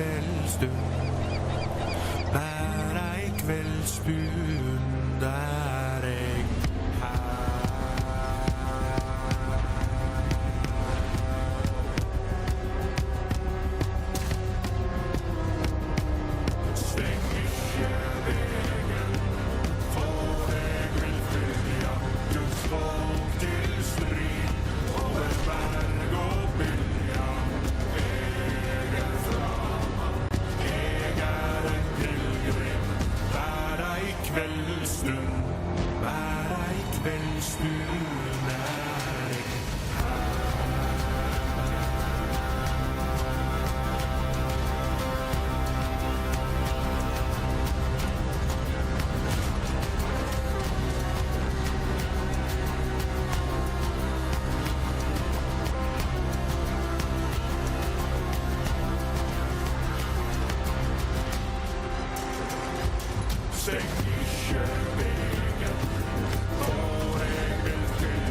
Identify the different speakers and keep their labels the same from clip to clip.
Speaker 1: kveldsstund. Vær ei kveldsstund der jeg kveldsstund, vær ei kveldsstund er jeg Steng ikke vegen, for jeg vil til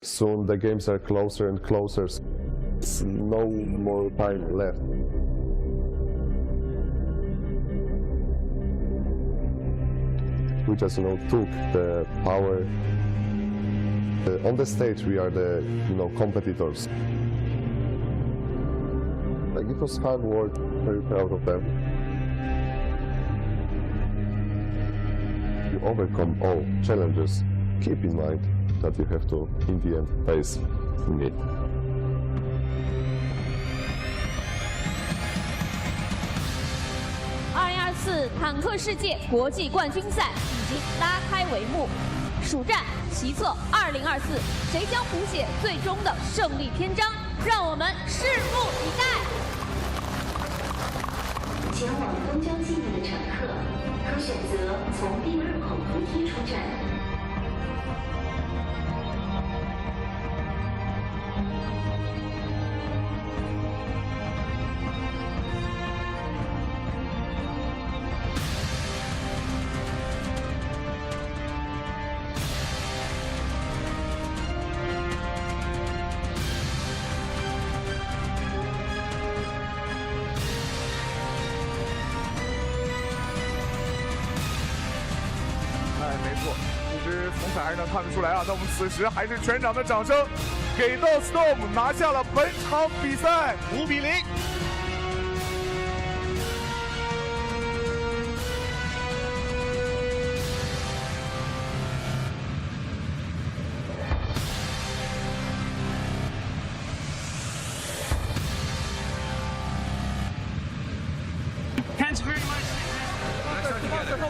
Speaker 2: Soon the games are closer and closer. There's no more time left. We just, took the power. On the stage, we are the, competitors. Like, it was hard work. Very proud of them. You overcome all challenges. Keep in mind that you have to, in the end, face me.
Speaker 3: 2024坦克世界国际冠军赛已经拉开帷幕，暑战其策2024，谁将谱写最终的胜利篇章？让我们拭目以待。
Speaker 4: 前往东郊纪念的乘客可选择从第2口扶梯出站。
Speaker 5: 没错，其实从彩还是能看得出来啊。那我们此时还是全场的掌声，给到 Storm 拿下了本场比赛5比0。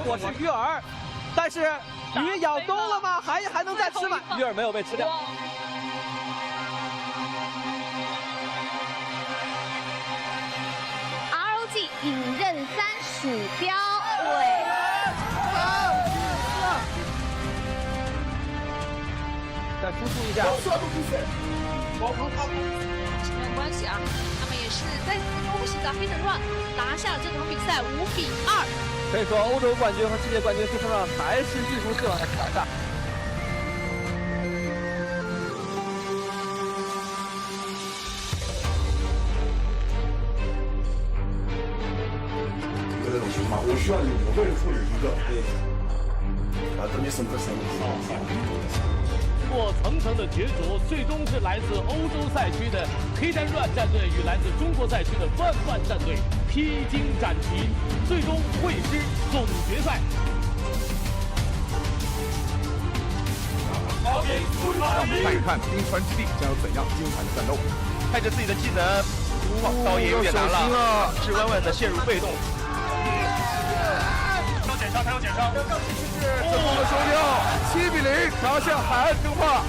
Speaker 6: 我是鱼饵。 但是鱼咬钩了吗？还能再吃吗？鱼饵没有被吃掉。
Speaker 3: ROG 引刃3鼠标尾。
Speaker 6: 再输出一下。
Speaker 3: 没有关系啊，他们也是在恭喜着黑神乱拿下了这场比赛5比2。
Speaker 6: 可以说，欧洲冠军和世界冠军黑神乱还是一如既往的挑战。
Speaker 7: 这种情况，我需要有5个人处理一个。对。等你审核审
Speaker 8: 过层层的角逐，最终是来自欧洲赛区的黑山乱战队与来自中国赛区的万万战队披荆斩棘，最终会师总决赛。
Speaker 5: 让我们看一看冰川之地将有怎样精彩的战斗。
Speaker 9: 看着自己的技能，倒也有点难了，是稳稳的陷入被动。
Speaker 5: 他有减伤。成功的收掉，7比0拿下海岸争霸。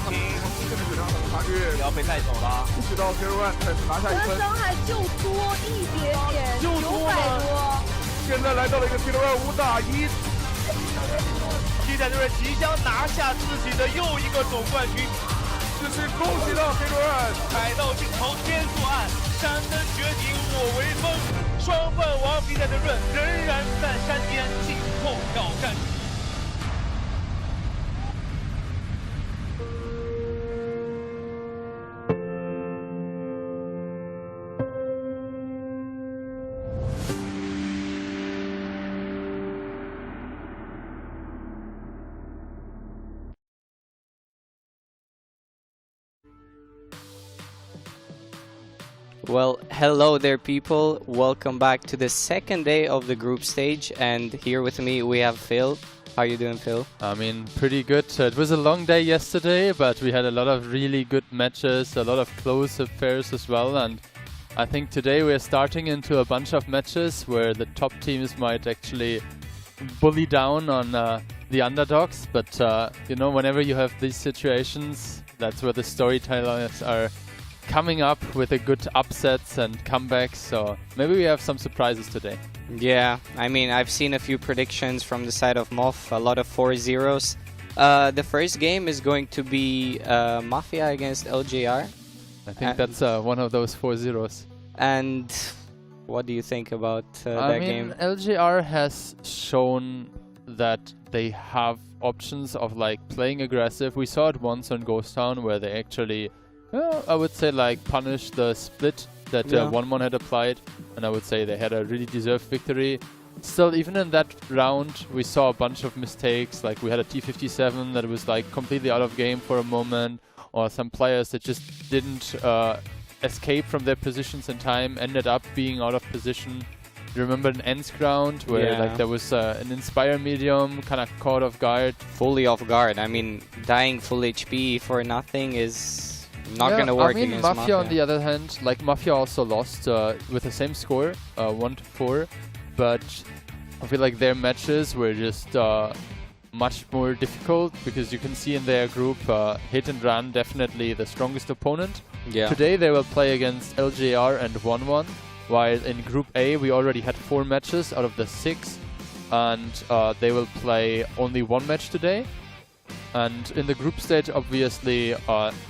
Speaker 5: 这边血量怎么差距？
Speaker 9: 要被带走了。
Speaker 5: 一起到 Zero One 再次拿下1分。
Speaker 3: 伤害就多一点点，900多。
Speaker 5: 现在来到了一个 Zero One 5打1。
Speaker 9: 披战队即将拿下自己的又一个总冠军。
Speaker 5: 这是恭喜到 Zero One。
Speaker 9: 海盗尽头天作案，山登绝顶我为峰。 双冠王比赛的润仍然在山巅静候挑战。
Speaker 10: Well, hello there people, welcome back to the second day of the group stage, and here with me we have Phil. How are you doing, Phil?
Speaker 11: I mean, pretty good. It was a long day yesterday, but we had a lot of really good matches, a lot of close affairs as well, and I think today we're starting into a bunch of matches where the top teams might actually bully down on the underdogs, but you know, whenever you have these situations, that's where the storytellers are coming up with a good upsets and comebacks, so maybe we have some surprises today.
Speaker 10: Yeah, I mean, I've seen a few predictions from the side of MOF, a lot of 4-0s. The first game is going to be Mafia against LJR.
Speaker 11: I think that's one of those 4-0s.
Speaker 10: And what do you think about that game?
Speaker 11: LJR has shown that they have options of like playing aggressive. We saw it once on Ghost Town where they actually, I would say, like punished the split that 1-1 had applied, and I would say they had a really deserved victory. Still, even in that round, we saw a bunch of mistakes. Like we had a T57 that was like completely out of game for a moment, or some players that just didn't escape from their positions in time, ended up being out of position. You remember an Ends ground where like there was an Inspire medium kind of caught off guard.
Speaker 10: Fully off guard. I mean, dying full HP for nothing is not going to work against
Speaker 11: Mafia. On the other hand, like Mafia also lost with the same score, 1-4. But I feel like their matches were just much more difficult because you can see in their group Hit and Run definitely the strongest opponent. Today they will play against LJR and 1-1, while in Group A we already had 4 matches out of the 6, and they will play only 1 match today. And in the group stage, obviously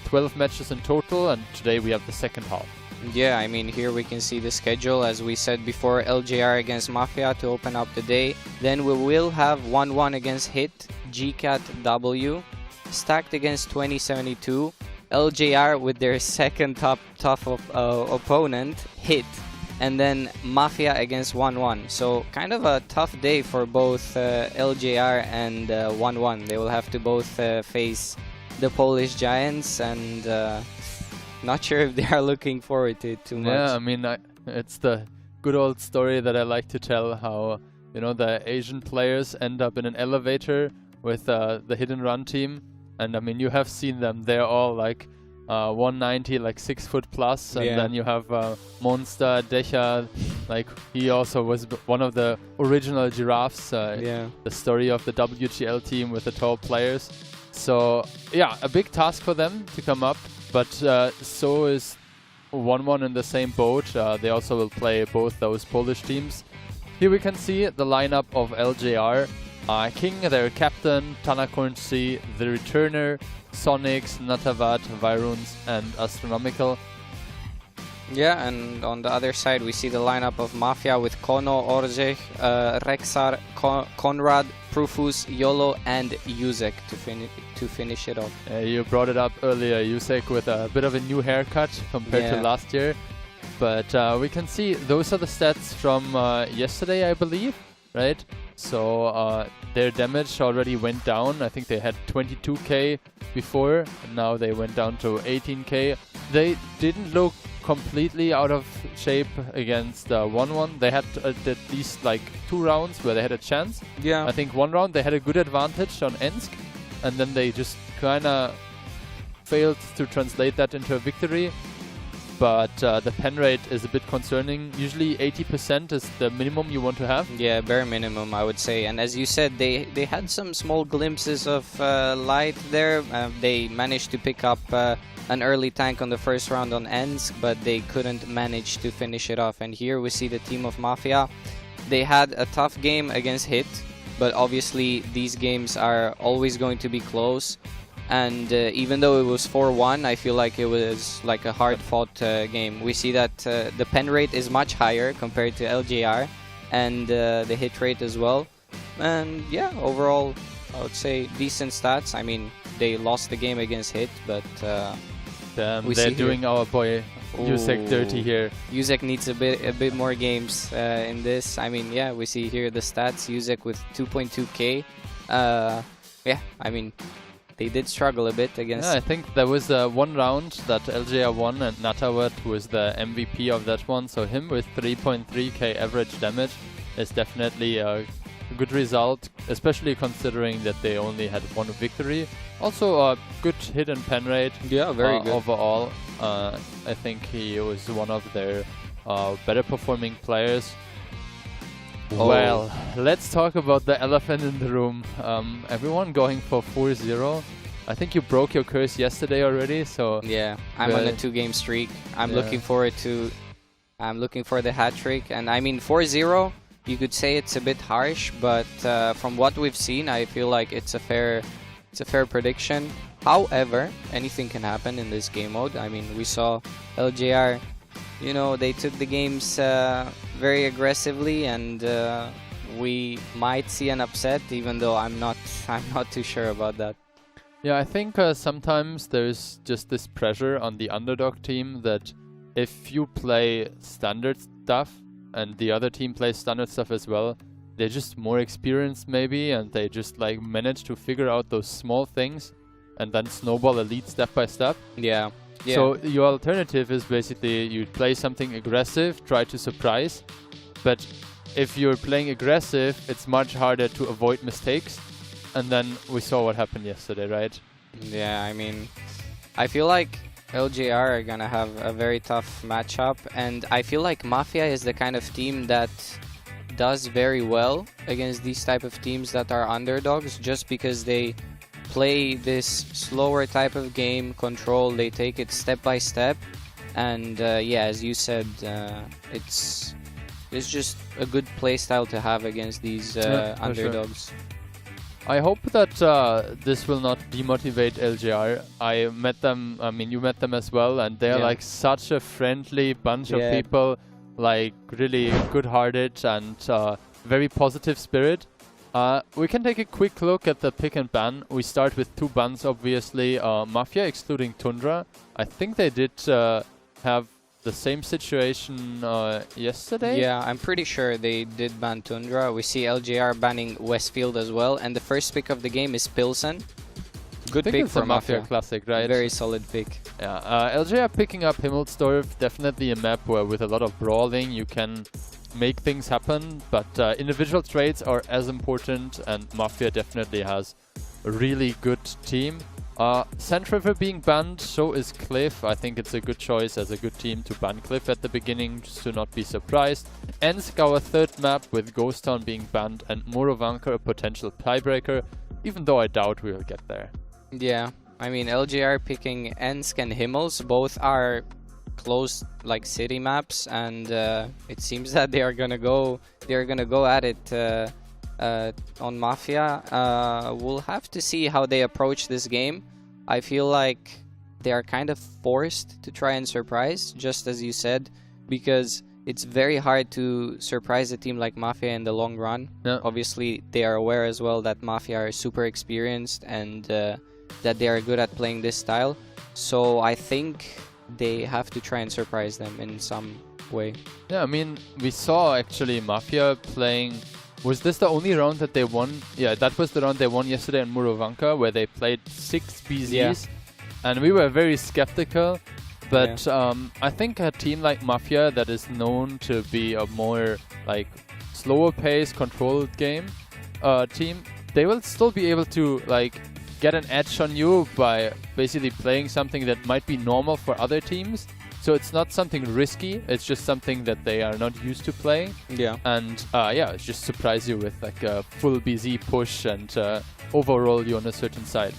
Speaker 11: 12 matches in total, and today we have the second half.
Speaker 10: Yeah, I mean, here we can see the schedule. As we said before, LJR against Mafia to open up the day. Then we will have 1-1 against Hit, GCAT W, stacked against 2072. LJR with their second tough opponent, Hit. And then Mafia against 1-1. So kind of a tough day for both LJR and 1-1. They will have to both face the Polish Giants, and not sure if they are looking forward to it too much.
Speaker 11: Yeah, I mean, it's the good old story that I like to tell, how, you know, the Asian players end up in an elevator with the Hit and Run team. And I mean, you have seen them. They're all like 190, like 6 foot plus. And then you have Monster, Decha, like he also was one of the original giraffes. The story of the WGL team with the tall players. So yeah, a big task for them to come up. But so is 1-1 in the same boat. They also will play both those Polish teams. Here we can see the lineup of LJR. King, their captain, Tanakornci, the returner, Sonics, Natavat, Viruns, and Astronomical.
Speaker 10: Yeah, and on the other side we see the lineup of Mafia with Kono, Orzech, Rexar, Konrad, Prufus, Yolo, and Yuzek to finish it off.
Speaker 11: You brought it up earlier, Yuzek with a bit of a new haircut compared to last year. But we can see those are the stats from yesterday, I believe, right? So their damage already went down. I think they had 22k before, and now they went down to 18k. They didn't look completely out of shape against 1-1. They had at least like 2 rounds where they had a chance.
Speaker 10: Yeah.
Speaker 11: I think 1 round they had a good advantage on Ensk, and then they just kind of failed to translate that into a victory. But the pen rate is a bit concerning. Usually 80% is the minimum you want to have.
Speaker 10: Yeah, bare minimum, I would say. And as you said, they had some small glimpses of light there. They managed to pick up an early tank on the first round on Ensk, but they couldn't manage to finish it off. And here we see the team of Mafia. They had a tough game against Hit, but obviously these games are always going to be close. And even though it was 4-1, I feel like it was like a hard-fought game. We see that the pen rate is much higher compared to LJR, and the hit rate as well. And yeah, overall, I would say decent stats. I mean, they lost the game against Hit, but
Speaker 11: they're doing our boy Yuzek dirty here.
Speaker 10: Yuzek needs a bit more games in this. I mean, yeah, we see here the stats. Yuzek with 2.2k. Yeah, I mean, they did struggle a bit against...
Speaker 11: Yeah, I think there was 1 round that LJR won, and Natawat was the MVP of that one. So him with 3.3k average damage is definitely a good result, especially considering that they only had 1 victory. Also a good hit and pen rate.
Speaker 10: Yeah, very good.
Speaker 11: Overall, I think he was one of their better performing players. Well, let's talk about the elephant in the room. Everyone going for 4-0. I think you broke your curse yesterday already, so...
Speaker 10: Yeah, I'm on a 2-game streak. I'm looking forward to... I'm looking for the hat-trick. And I mean, 4-0, you could say it's a bit harsh, but from what we've seen, I feel like it's a fair prediction. However, anything can happen in this game mode. I mean, we saw LJR, you know, they took the games very aggressively, and we might see an upset, even though I'm not too sure about that.
Speaker 11: Yeah, I think sometimes there's just this pressure on the underdog team that if you play standard stuff and the other team plays standard stuff as well, they're just more experienced maybe, and they just like manage to figure out those small things and then snowball a lead step by step.
Speaker 10: Yeah. Yeah.
Speaker 11: So your alternative is basically you play something aggressive, try to surprise, but if you're playing aggressive, it's much harder to avoid mistakes. And then we saw what happened yesterday, right?
Speaker 10: Yeah, I mean, I feel like LJR are gonna have a very tough matchup, and I feel like Mafia is the kind of team that does very well against these type of teams that are underdogs, just because they play this slower type of game, control, they take it step by step, and yeah, as you said, it's just a good play style to have against these underdogs.
Speaker 11: Sure. I hope that this will not demotivate LJR. I met them, I mean you met them as well, and they're like such a friendly bunch of people, like really good-hearted and very positive spirit. We can take a quick look at the pick and ban. We start with 2 bans obviously, Mafia excluding Tundra. I think they did have the same situation yesterday?
Speaker 10: Yeah, I'm pretty sure they did ban Tundra. We see LJR banning Westfield as well, and the first pick of the game is Pilsen. Good pick for
Speaker 11: Mafia Classic, right?
Speaker 10: Very solid pick.
Speaker 11: Yeah, LJR picking up Himmelsdorf, definitely a map where with a lot of brawling you can make things happen, but individual traits are as important, and Mafia definitely has a really good team. Sand River being banned, so is Cliff. I think it's a good choice as a good team to ban Cliff at the beginning, just to not be surprised. Ensk, our 3rd map, with Ghost Town being banned, and Morovanka a potential tiebreaker, even though I doubt we'll get there.
Speaker 10: Yeah, I mean LJR picking Ensk and Himmels, both are close like city maps, and it seems that they're gonna go at it on Mafia. We'll have to see how they approach this game. I feel like they are kind of forced to try and surprise, just as you said, because it's very hard to surprise a team like Mafia in the long run.
Speaker 11: Yeah.
Speaker 10: Obviously, they are aware as well that Mafia are super experienced and that they are good at playing this style. So I think they have to try and surprise them in some way.
Speaker 11: Yeah, I mean, we saw actually Mafia playing... Was this the only round that they won? Yeah, that was the round they won yesterday in Morovanka, where they played 6 BZs. And we were very skeptical. But I think a team like Mafia that is known to be a more like slower pace, controlled game team, they will still be able to like get an edge on you by basically playing something that might be normal for other teams. So it's not something risky, it's just something that they are not used to playing.
Speaker 10: Yeah.
Speaker 11: And yeah, just surprise you with like a full BZ push and overall you on a certain side.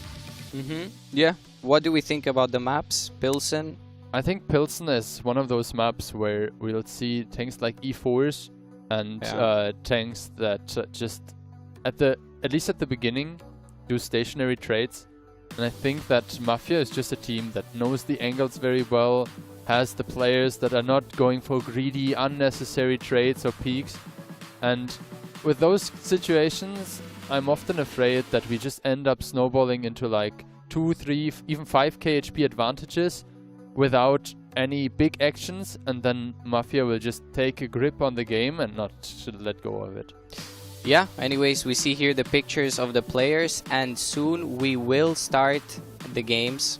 Speaker 10: Yeah. What do we think about the maps? Pilsen?
Speaker 11: I think Pilsen is one of those maps where we'll see tanks like E4s and tanks that just at least at the beginning do stationary trades. And I think that Mafia is just a team that knows the angles very well, has the players that are not going for greedy, unnecessary trades or peaks. And with those situations, I'm often afraid that we just end up snowballing into like 2, 3, even 5 KHP advantages without any big actions, and then Mafia will just take a grip on the game and not let go of it.
Speaker 10: Yeah, anyways, we see here the pictures of the players, and soon we will start the games.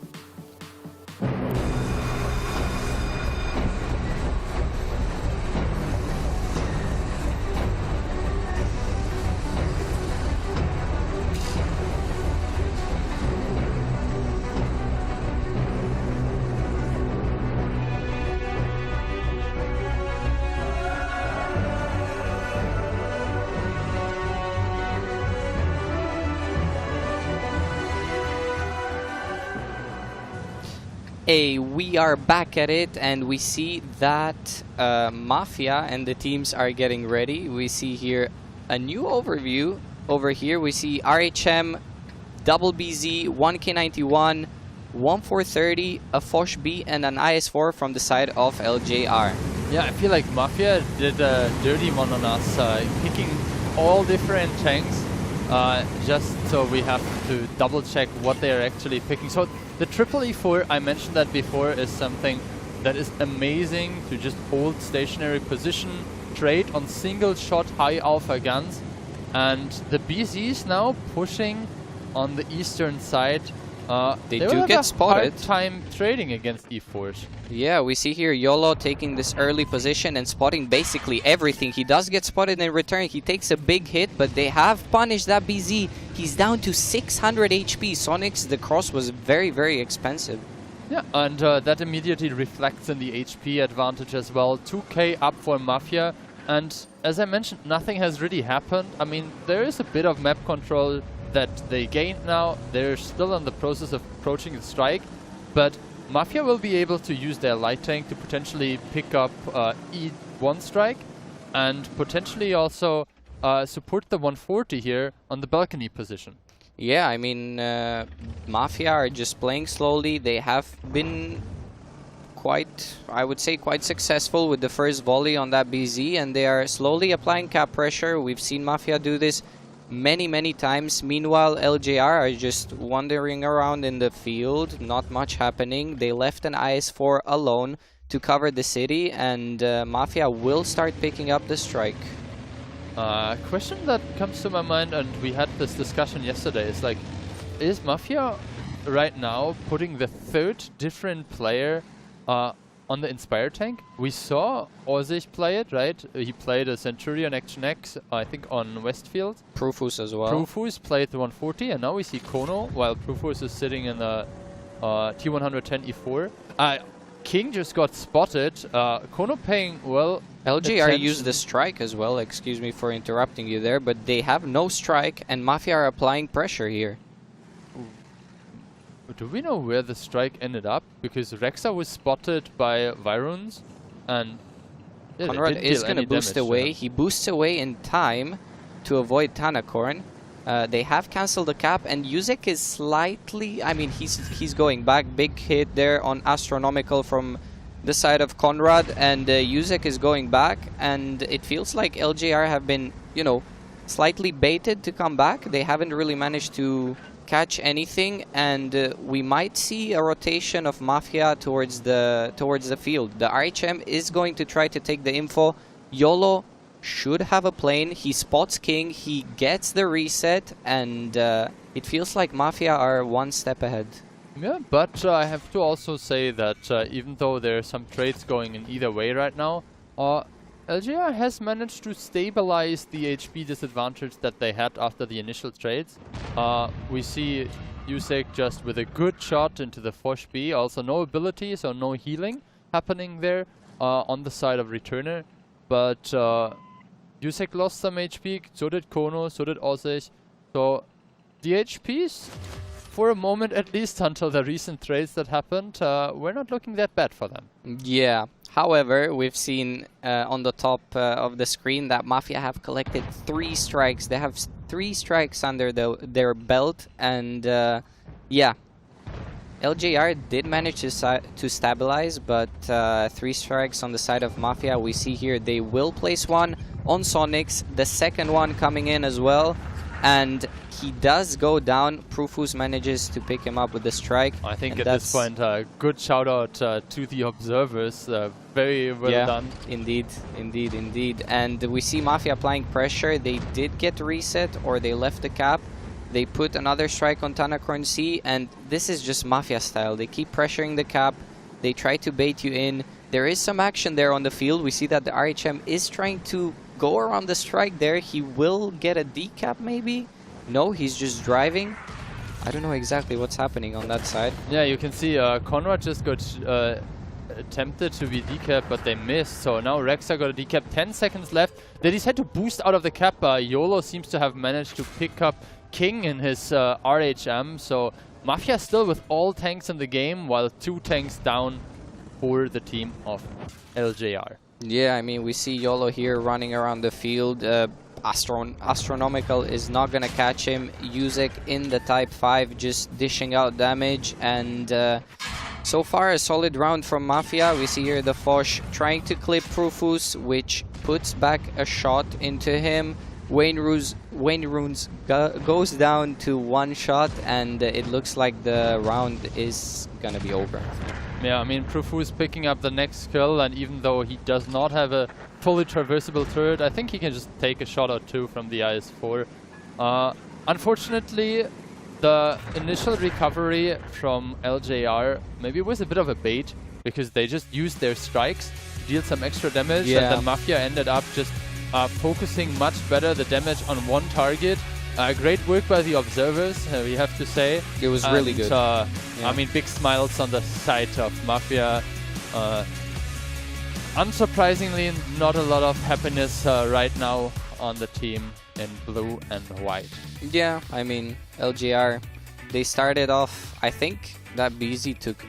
Speaker 10: We are back at it, and we see that Mafia and the teams are getting ready. We see here a new overview. Over here we see RHM, double BZ, 1K91, 1430, a Foch B, and an IS4 from the side of LJR.
Speaker 11: Yeah, I feel like Mafia did a dirty one on us, picking all different tanks, just so we have to double check what they are actually picking. So the triple E4, I mentioned that before, is something that is amazing to just hold stationary position, trade on single shot high alpha guns, and the BZs now pushing on the eastern side.
Speaker 10: They
Speaker 11: will
Speaker 10: do
Speaker 11: have
Speaker 10: get
Speaker 11: a
Speaker 10: spotted.
Speaker 11: hard time trading against E4s.
Speaker 10: Yeah, we see here YOLO taking this early position and spotting basically everything. He does get spotted in return. He takes a big hit, but they have punished that BZ. He's down to 600 HP. Sonic's, the cross was very, very expensive.
Speaker 11: Yeah, and that immediately reflects in the HP advantage as well. 2k up for Mafia. And as I mentioned, nothing has really happened. I mean, there is a bit of map control that they gained now. They're still in the process of approaching the strike, but Mafia will be able to use their light tank to potentially pick up E1 strike and potentially also support the 140 here on the balcony position.
Speaker 10: Yeah, I mean, Mafia are just playing slowly. They have been quite, I would say, quite successful with the first volley on that BZ, and they are slowly applying cap pressure. We've seen Mafia do this many times. Meanwhile, LJR are just wandering around in the field, not much happening. They left an IS-4 alone to cover the city, and Mafia will start picking up the strike.
Speaker 11: Question that comes to my mind, and we had this discussion yesterday, is like, is Mafia right now putting the third different player on the Inspire tank? We saw Ozich play it, right? He played a Centurion Action X, I think, on Westfield.
Speaker 10: Prufus as well.
Speaker 11: Prufus played the 140, and now we see Kono, while Prufus is sitting in the T110 E4. King just got spotted. Kono paying well.
Speaker 10: LJR used the strike as well, excuse me for interrupting you there, but they have no strike, and Mafia are applying pressure here.
Speaker 11: Do we know where the strike ended up? Because Rexa was spotted by Vyruns, and
Speaker 10: Conrad is going to boost away. He boosts away in time to avoid Tanakorn. They have cancelled the cap, and Yuzek is slightly... I mean, he's going back. Big hit there on Astronomical from the side of Conrad, and Yuzek is going back, and it feels like LJR have been, you know, slightly baited to come back. They haven't really managed to catch anything, and we might see a rotation of Mafia towards the field. The RHM is going to try to take the info. YOLO should have a plane. He spots King, he gets the reset, and it feels like Mafia are one step ahead.
Speaker 11: Yeah, but I have to also say that even though there are some trades going in either way right now, LGR has managed to stabilize the HP disadvantage that they had after the initial trades. We see Yusek just with a good shot into the Foch B, also no abilities or no healing happening there on the side of Returner. But Yusek lost some HP, so did Kono, so did Ozich. So the HPs, for a moment at least until the recent trades that happened, were not looking that bad for them.
Speaker 10: Yeah. However, we've seen on the top of the screen that Mafia have collected 3 strikes. They have 3 strikes under their belt, and yeah, LJR did manage to stabilize, but 3 strikes on the side of Mafia. We see here they will place one on Sonics, the second one coming in as well, and he does go down. Prufus manages to pick him up with the strike.
Speaker 11: I think at this point, good shout out to the observers. Very well done.
Speaker 10: Indeed, indeed, indeed. And we see Mafia applying pressure. They did get reset, or they left the cap. They put another strike on Tanakorn C, and this is just Mafia style. They keep pressuring the cap. They try to bait you in. There is some action there on the field. We see that the RHM is trying to go around the strike there. He will get a decap maybe? No, he's just driving. I don't know exactly what's happening on that side.
Speaker 11: Yeah, you can see Conrad just got attempted to be decapped, but they missed. So now Rexa got a decap. 10 seconds left. They decide to boost out of the cap. YOLO seems to have managed to pick up King in his RHM. So Mafia still with all tanks in the game, while 2 tanks down for the team of LJR.
Speaker 10: Yeah, I mean, we see YOLO here running around the field. Astronomical is not going to catch him. Yuzek in the Type 5 just dishing out damage, and so far a solid round from Mafia. We see here the Foch trying to clip Prufus, which puts back a shot into him. Wayne Runes goes down to one shot, and it looks like the round is gonna be over.
Speaker 11: Yeah, I mean, Profu is picking up the next kill, and even though he does not have a fully traversable turret, I think he can just take a shot or two from the IS-4. Unfortunately, the initial recovery from LJR maybe was a bit of a bait, because they just used their strikes to deal some extra damage, and then Mafia ended up just focusing much better the damage on one target. Great work by the observers, we have to say.
Speaker 10: It was really good.
Speaker 11: I mean, big smiles on the side of Mafia. Unsurprisingly, not a lot of happiness right now on the team in blue and white.
Speaker 10: Yeah, I mean, LGR, they started off, I think that BZ took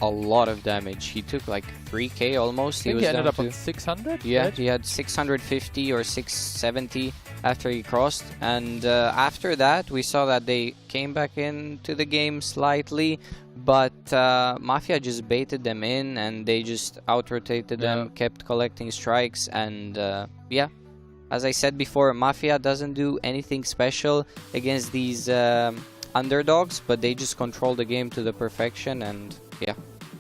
Speaker 10: a lot of damage. He took like 3k almost.
Speaker 11: I think he ended up on 600?
Speaker 10: Yeah,
Speaker 11: right?
Speaker 10: he had 650 or 670 after he crossed. And after that, we saw that they came back into the game slightly. But Mafia just baited them in, and they just out-rotated them, kept collecting strikes. And yeah, as I said before, Mafia doesn't do anything special against these underdogs, but they just control the game to the perfection. And yeah,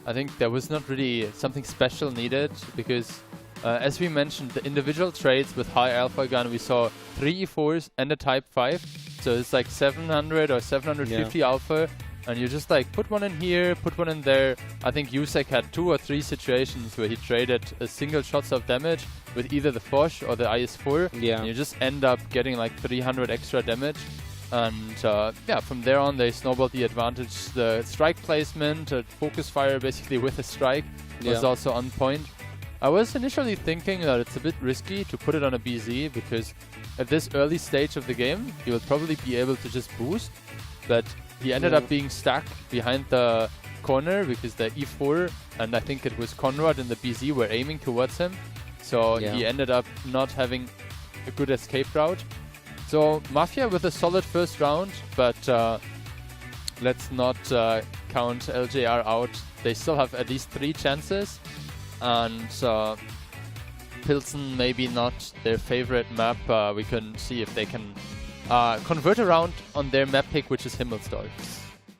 Speaker 11: I think there was not really something special needed, because as we mentioned, the individual trades with high alpha gun, we saw 3 E4s and a Type 5, so it's like 700 or 750 alpha, and you just like put one in here, put one in there. I think Yusek had 2 or 3 situations where he traded single shots of damage with either the Foch or the IS-4, and you just end up getting like 300 extra damage. And yeah, from there on they snowballed the advantage. The strike placement, focus fire basically with a strike, was also on point. I was initially thinking that it's a bit risky to put it on a BZ, because at this early stage of the game he will probably be able to just boost, but he ended up being stuck behind the corner because the E4 and I think it was Conrad and the BZ were aiming towards him, so he ended up not having a good escape route. So Mafia with a solid first round, but let's not count LJR out. They still have at least 3 chances, and Pilsen maybe not their favorite map. We can see if they can convert around on their map pick, which is Himmelsdorf.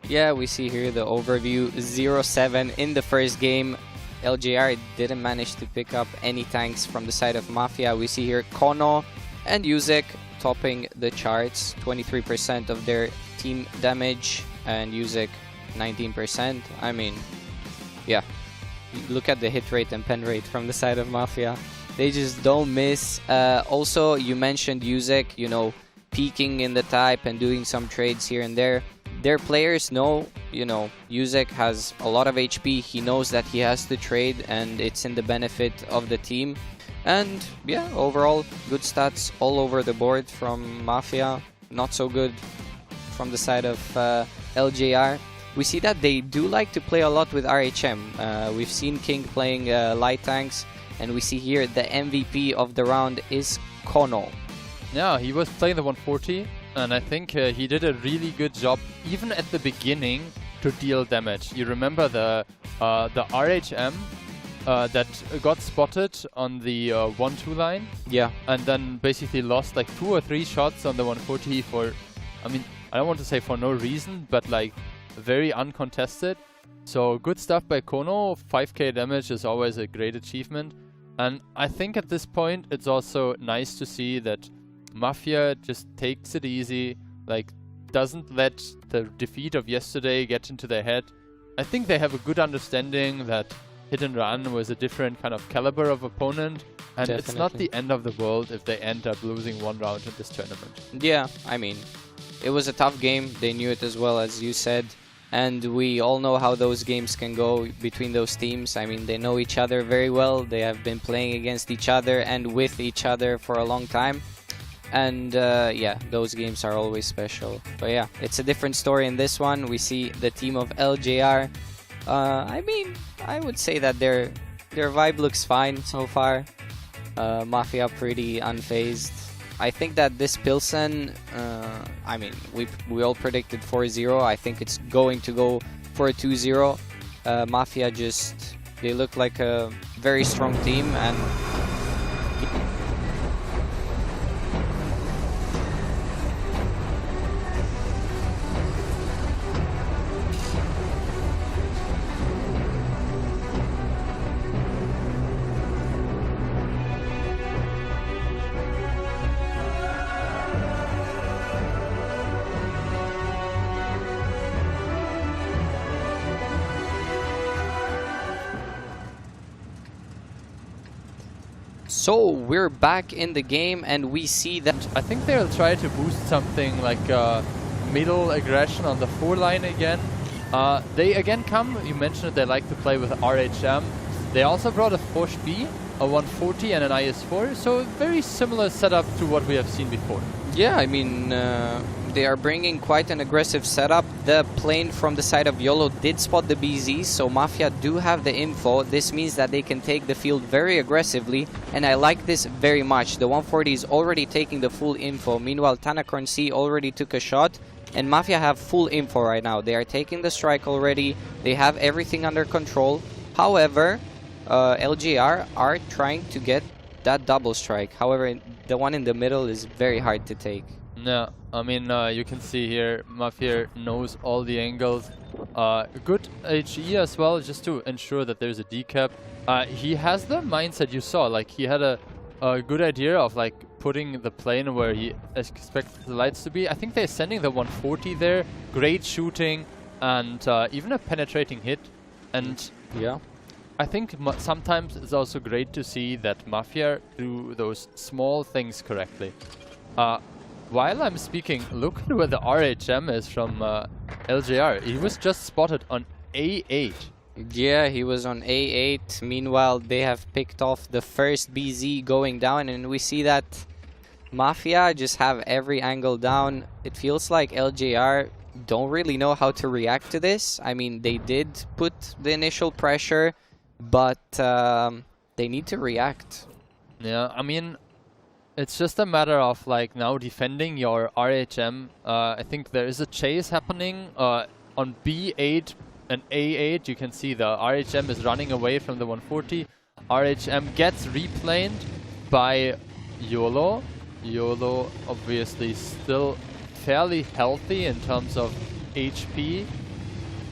Speaker 10: Yeah, we see here the overview, 0-7 in the first game. LJR didn't manage to pick up any tanks from the side of Mafia. We see here Kono and Yusek topping the charts, 23% of their team damage, and Yusek 19%. I mean, yeah, look at the hit rate and pen rate from the side of Mafia. They just don't miss. Also, you mentioned Yusek, you know, peeking in the type and doing some trades here and there. Their players know, you know, Yusek has a lot of HP. He knows that he has to trade, and it's in the benefit of the team. And yeah, overall, good stats all over the board from Mafia. Not so good from the side of LJR. We see that they do like to play a lot with RHM. We've seen King playing light tanks, and we see here the MVP of the round is Kono.
Speaker 11: Yeah, he was playing the 140, and I think he did a really good job, even at the beginning, to deal damage. You remember the RHM that got spotted on the 1-2 line?
Speaker 10: Yeah.
Speaker 11: And then basically lost like 2 or 3 shots on the 140 for, I mean, I don't want to say for no reason, but like very uncontested. So good stuff by Kono. 5k damage is always a great achievement. And I think at this point it's also nice to see that Mafia just takes it easy, like doesn't let the defeat of yesterday get into their head. I think they have a good understanding that Hit and Run was a different kind of caliber of opponent, and it's not the end of the world if they end up losing 1 round in this tournament.
Speaker 10: Yeah, I mean, it was a tough game. They knew it as well, as you said, and we all know how those games can go between those teams. I mean, they know each other very well. They have been playing against each other and with each other for a long time. And yeah, those games are always special. But yeah, it's a different story in this one. We see the team of LJR. I mean, I would say that their vibe looks fine so far. Mafia pretty unfazed. I think that this Pilsen, I mean, we all predicted 4-0. I think it's going to go for a 2-0. Mafia just, they look like a very strong team, and So we're back in the game and we see that
Speaker 11: I think they'll try to boost something like middle aggression on the 4 line again. They again you mentioned it, they like to play with RHM. They also brought a Foch B, a 140 and an IS-4, so very similar setup to what we have seen before.
Speaker 10: Yeah, I mean, they are bringing quite an aggressive setup. The plane from the side of YOLO did spot the BZ, so Mafia do have the info. This means that they can take the field very aggressively, and I like this very much. The 140 is already taking the full info. Meanwhile, Tanakorn C already took a shot, and Mafia have full info right now. They are taking the strike already. They have everything under control. However, LGR are trying to get that double strike. However, the one in the middle is very hard to take.
Speaker 11: Yeah, I mean, you can see here, Mafia knows all the angles. Good HE as well, just to ensure that there's a decap. He has the mindset you saw, like he had a good idea of like putting the plane where he expects the lights to be. I think they're sending the 140 there, great shooting, and even a penetrating hit. And
Speaker 10: yeah,
Speaker 11: I think sometimes it's also great to see that Mafia do those small things correctly. While I'm speaking, look at where the RHM is from LJR. He was just spotted on A8.
Speaker 10: Yeah, he was on A8. Meanwhile, they have picked off the first BZ going down, and we see that Mafia just have every angle down. It feels like LJR don't really know how to react to this. I mean, they did put the initial pressure, but they need to react.
Speaker 11: Yeah, I mean, it's just a matter of like now defending your RHM. I think there is a chase happening on B8 and A8. You can see the RHM is running away from the 140. RHM gets replaned by YOLO. YOLO obviously still fairly healthy in terms of HP.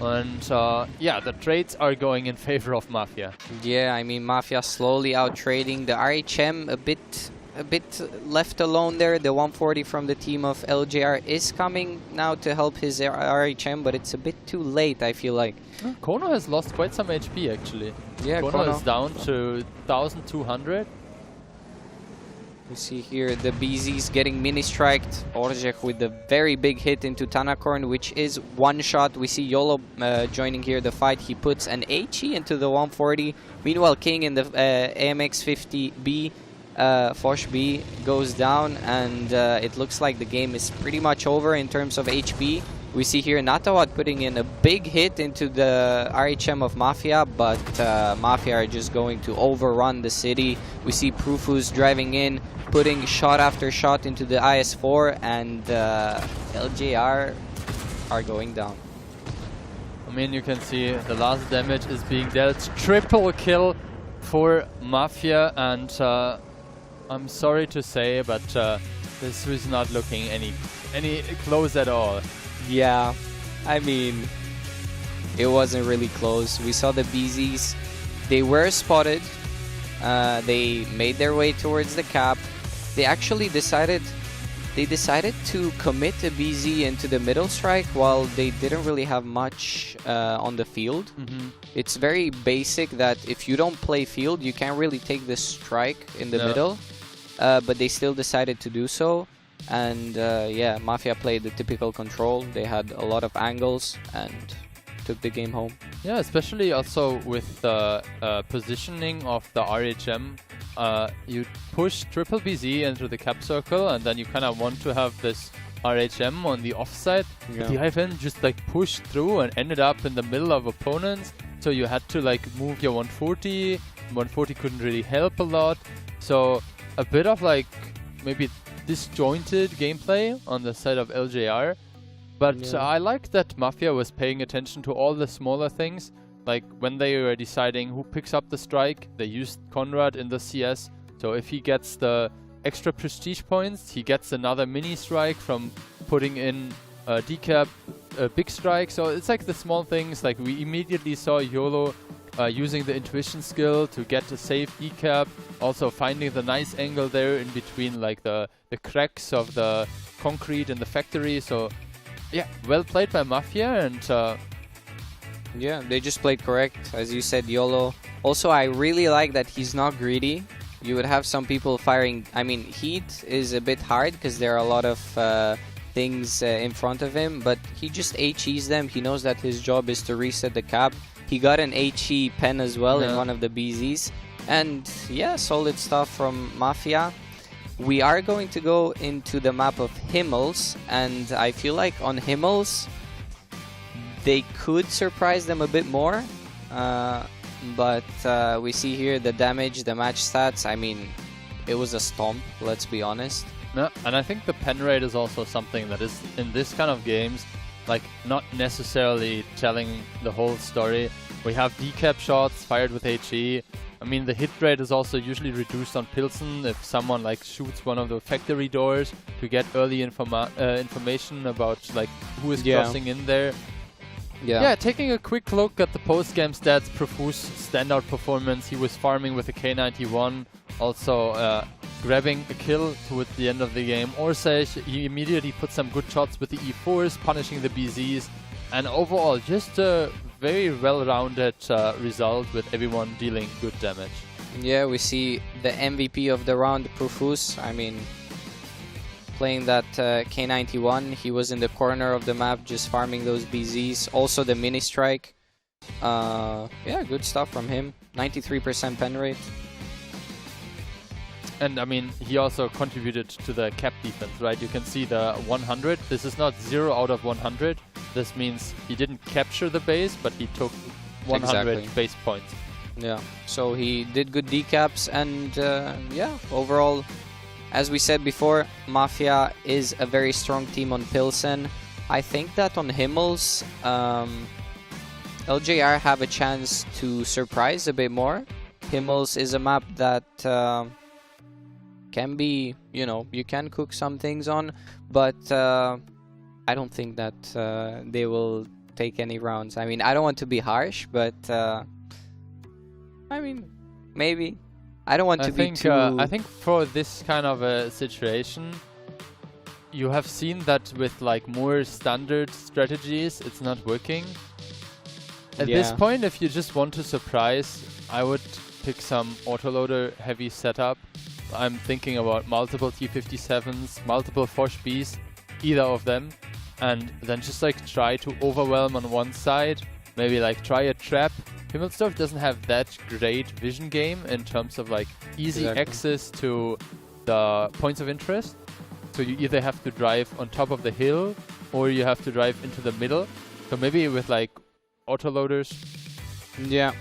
Speaker 11: And yeah, the trades are going in favor of Mafia.
Speaker 10: Yeah, I mean, Mafia slowly out trading the RHM a bit left alone there. The 140 from the team of LJR is coming now to help his RHM, but it's a bit too late, I feel like.
Speaker 11: Kono has lost quite some HP actually.
Speaker 10: Yeah,
Speaker 11: Kono is down to 1200.
Speaker 10: You see here the BZ's getting mini-striked. Orzech with the very big hit into Tanakorn, which is one shot. We see YOLO joining here the fight. He puts an HE into the 140. Meanwhile, King in the AMX-50B, Foch B goes down, and it looks like the game is pretty much over in terms of HP. We see here Natawad putting in a big hit into the RHM of Mafia, but Mafia are just going to overrun the city. We see Prufus driving in, putting shot after shot into the IS-4, and LJR are going down.
Speaker 11: I mean, you can see the last damage is being dealt. Triple kill for Mafia, and I'm sorry to say, but this is not looking any close at all.
Speaker 10: Yeah, I mean, it wasn't really close. We saw the BZs. They were spotted. They made their way towards the cap. They actually decided to commit a BZ into the middle strike while they didn't really have much on the field. It's very basic that if you don't play field, you can't really take the strike in the middle. But they still decided to do so. And yeah, Mafia played the typical control. They had a lot of angles and took the game home.
Speaker 11: Yeah, especially also with the positioning of the RHM. You push triple BZ into the cap circle, and then you kind of want to have this RHM on the offside.
Speaker 10: Yeah.
Speaker 11: But the IFN just like pushed through and ended up in the middle of opponents. So you had to like move your 140. 140 couldn't really help a lot. So a bit of like maybe disjointed gameplay on the side of LJR, but I like that Mafia was paying attention to all the smaller things. Like when they were deciding who picks up the strike, they used Conrad in the CS, so if he gets the extra prestige points, he gets another mini strike from putting in a decap, a big strike. So it's like the small things. Like we immediately saw YOLO using the intuition skill to get a safe decap, also finding the nice angle there in between like the cracks of the concrete in the factory. So yeah, well played by Mafia, and
Speaker 10: yeah, they just played correct. As you said, YOLO. Also, I really like that he's not greedy. you would have some people firing. I mean, Heat is a bit hard because there are a lot of things in front of him, but he just HEs them. He knows that his job is to reset the cap. He got an HE pen as well in one of the BZs. And yeah, solid stuff from Mafia. We are going to go into the map of Himmels, and I feel like on Himmels they could surprise them a bit more. But we see here the damage, the match stats. I mean, it was a stomp, let's be honest.
Speaker 11: No, and I think the pen rate is also something that is, in this kind of games, like not necessarily telling the whole story. We have decap shots fired with HE. I mean, the hit rate is also usually reduced on Pilsen if someone like shoots one of the factory doors to get early information about like who is crossing in there. Yeah, taking a quick look at the post-game stats, Profus standout performance. He was farming with a K91, also grabbing a kill towards the end of the game. Orsay, he immediately put some good shots with the E4s, punishing the BZs, and overall just a very well-rounded result with everyone dealing good damage.
Speaker 10: Yeah, we see the MVP of the round, Profus. I mean, playing that K91, he was in the corner of the map just farming those BZs. Also the mini strike. Yeah, good stuff from him. 93% pen rate.
Speaker 11: And I mean, he also contributed to the cap defense, right? You can see the 100. This is not 0 out of 100. This means he didn't capture the base, but he took 100 base points.
Speaker 10: Yeah, so he did good decaps, and yeah, overall, as we said before, Mafia is a very strong team on Pilsen. I think that on Himmels, LJR have a chance to surprise a bit more. Himmels is a map that can be, you know, you can cook some things on, but I don't think that they will take any rounds. I mean, I don't want to be harsh, but I mean, maybe. I don't want to be too...
Speaker 11: I think for this kind of a situation, you have seen that with like more standard strategies, it's not working. At this point, if you just want to surprise, I would pick some autoloader heavy setup. I'm thinking about multiple T57s, multiple Foch Bs, either of them, and then just like try to overwhelm on one side, maybe like try a trap. Himmelsdorf doesn't have that great vision game in terms of like easy access to the points of interest. So you either have to drive on top of the hill or you have to drive into the middle. So maybe with like autoloaders.
Speaker 10: Yeah.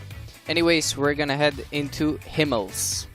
Speaker 10: Anyways, we're gonna head into Himmels.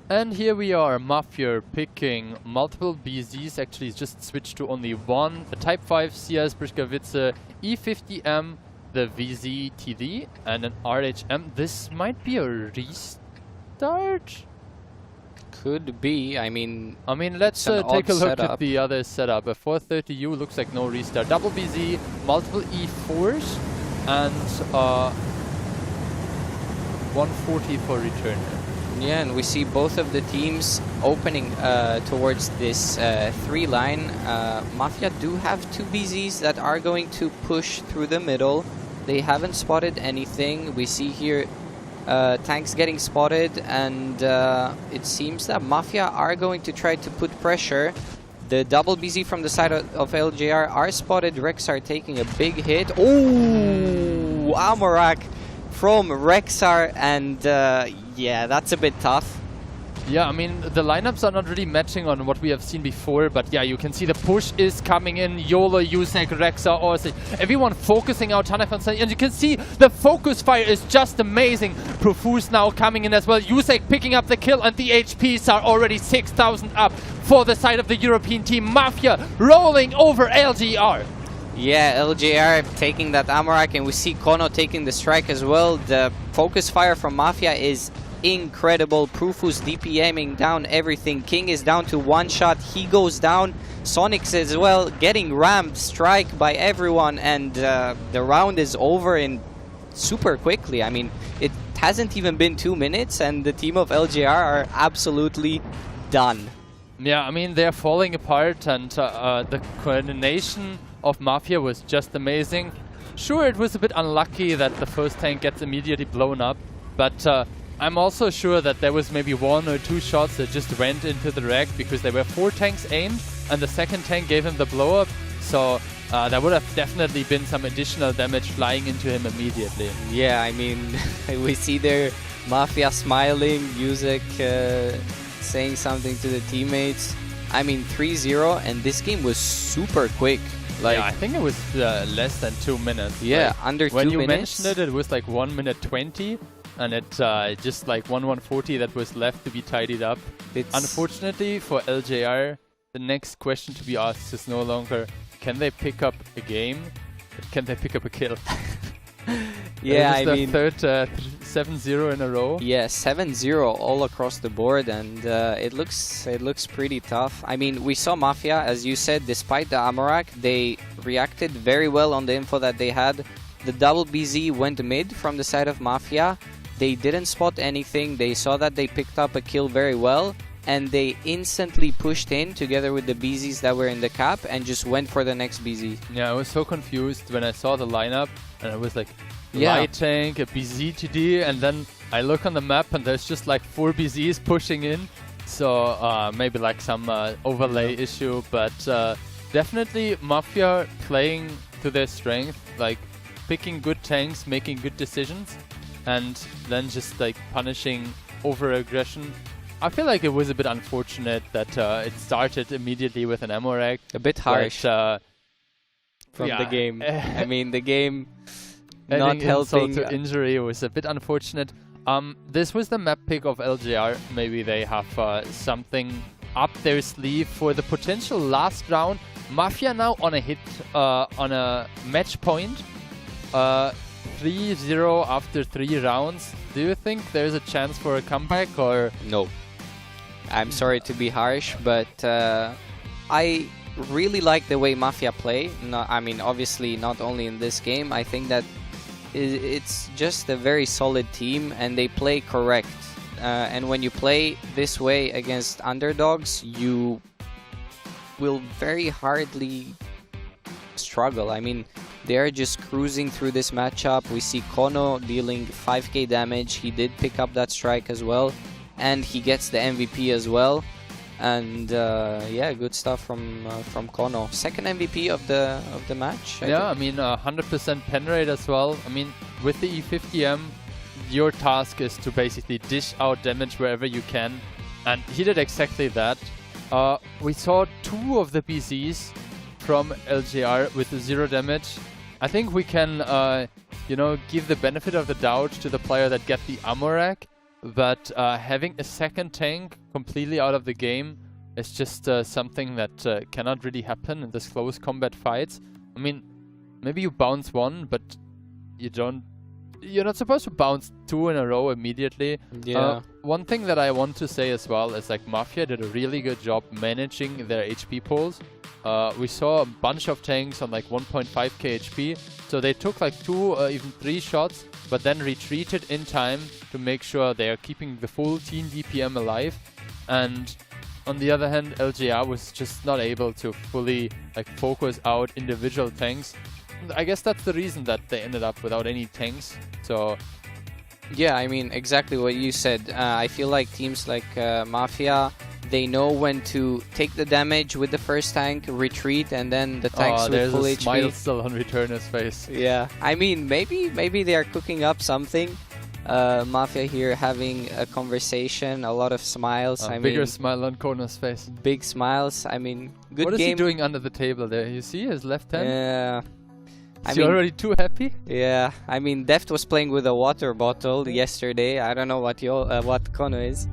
Speaker 11: And here we are, Mafia picking multiple BZs, actually just switched to only one, the Type 5 CS Brischkowitze E50M, the VZ TD, and an RHM. This might be a restart?
Speaker 10: Could be, I mean,
Speaker 11: let's take a look at the other setup. A 430U looks like no restart. Double BZ, multiple E4s, and 140 for return.
Speaker 10: Yeah, and we see both of the teams opening towards this 3-line. Mafia do have 2 BZs that are going to push through the middle. They haven't spotted anything. We see here tanks getting spotted, and it seems that Mafia are going to try to put pressure. The double BZ from the side of LJR are spotted. Rexar taking a big hit. Oh, Amorak from Rexar, and yeah, that's a bit tough.
Speaker 11: Yeah, I mean, the lineups are not really matching on what we have seen before, but yeah, you can see the push is coming in. Yola, Yusek, Rexar, Orsay, everyone focusing out Tanakon, and you can see the focus fire is just amazing. Profus now coming in as well. Yusek picking up the kill, and the HPs are already 6,000 up for the side of the European team. Mafia rolling over LGR.
Speaker 10: Yeah, LJR taking that Amorak, and we see Kono taking the strike as well. The focus fire from Mafia is incredible. Prufus DPMing down everything. King is down to one shot. He goes down. Sonics as well, getting rammed, strike by everyone, and the round is over in super quickly. I mean, it hasn't even been 2 minutes, and the team of LJR are absolutely done.
Speaker 11: Yeah, I mean, they're falling apart, and the coordination of Mafia was just amazing. Sure, it was a bit unlucky that the first tank gets immediately blown up, but I'm also sure that there was maybe 1 or 2 shots that just went into the rack because there were 4 tanks aimed, and the second tank gave him the blow-up, so there would have definitely been some additional damage flying into him immediately.
Speaker 10: Yeah, I mean, we see there Mafia smiling, Music saying something to the teammates. I mean, 3-0, and this game was super quick. Like,
Speaker 11: yeah, I think it was less than 2 minutes.
Speaker 10: Yeah,
Speaker 11: like,
Speaker 10: under 2
Speaker 11: minutes. When you
Speaker 10: minutes.
Speaker 11: mentioned it, it was like 1 minute 20, and it just like 1:40 that was left to be tidied up. Unfortunately for LJR, the next question to be asked is no longer can they pick up a game, but can they pick up a kill?
Speaker 10: Yeah, I mean,
Speaker 11: third 7-0 in a row.
Speaker 10: Yeah, 7-0 all across the board, and it looks pretty tough. I mean, we saw Mafia, as you said, despite the Amorak, they reacted very well on the info that they had. The double BZ went mid from the side of Mafia. They didn't spot anything. They saw that they picked up a kill very well, and they instantly pushed in together with the BZs that were in the cap and just went for the next BZ.
Speaker 11: Yeah, I was so confused when I saw the lineup, and I was like,
Speaker 10: yeah,
Speaker 11: light tank, a BZTD, and then I look on the map and there's just like 4 BZs pushing in. So maybe like some overlay issue, but definitely Mafia playing to their strength, like picking good tanks, making good decisions, and then just like punishing over-aggression. I feel like it was a bit unfortunate that it started immediately with an ammo rack.
Speaker 10: A bit harsh
Speaker 11: but,
Speaker 10: from the game. I mean, the game
Speaker 11: not
Speaker 10: not helping.
Speaker 11: to injury was a bit unfortunate. This was the map pick of LJR. Maybe they have something up their sleeve for the potential last round. Mafia now on a hit, on a match point. 3-0 after 3 rounds. Do you think there's a chance for a comeback, or...?
Speaker 10: No. I'm sorry to be harsh, but I really like the way Mafia play. No, I mean, obviously not only in this game. I think that it's just a very solid team, and they play correct. And when you play this way against underdogs, you will very hardly struggle. I mean, they're just cruising through this matchup. We see Kono dealing 5k damage. He did pick up that strike as well, and he gets the MVP as well. And yeah, good stuff from Kono. Second MVP of the match.
Speaker 11: I mean, 100% pen rate as well. I mean, with the E50M, your task is to basically dish out damage wherever you can, and he did exactly that. We saw 2 of the BZs from LJR with 0 damage. I think we can, you know, give the benefit of the doubt to the player that get the ammo rack, but having a second tank completely out of the game is just something that cannot really happen in this close combat fights. I mean, maybe you bounce 1, but you're not supposed to bounce 2 in a row immediately.
Speaker 10: Yeah.
Speaker 11: One thing that I want to say as well is like Mafia did a really good job managing their HP pools. We saw a bunch of tanks on like 1.5k HP, so they took like 2 or even 3 shots, but then retreated in time to make sure they are keeping the full team DPM alive. And on the other hand, LJR was just not able to fully like focus out individual tanks. I guess that's the reason that they ended up without any tanks. So
Speaker 10: yeah, I mean, exactly what you said. I feel like teams like Mafia, they know when to take the damage with the first tank, retreat, and then the tanks with full HP.
Speaker 11: There's a smile still on Returner's face.
Speaker 10: Yeah, I mean, maybe they are cooking up something. Mafia here having a conversation, a lot of smiles. I mean,
Speaker 11: bigger smile on Kono's face.
Speaker 10: Big smiles. I mean, good game.
Speaker 11: What is he doing under the table there? You see his left hand?
Speaker 10: Yeah.
Speaker 11: Is he already too happy?
Speaker 10: Yeah, I mean, Deft was playing with a water bottle yesterday. I don't know what Kono is.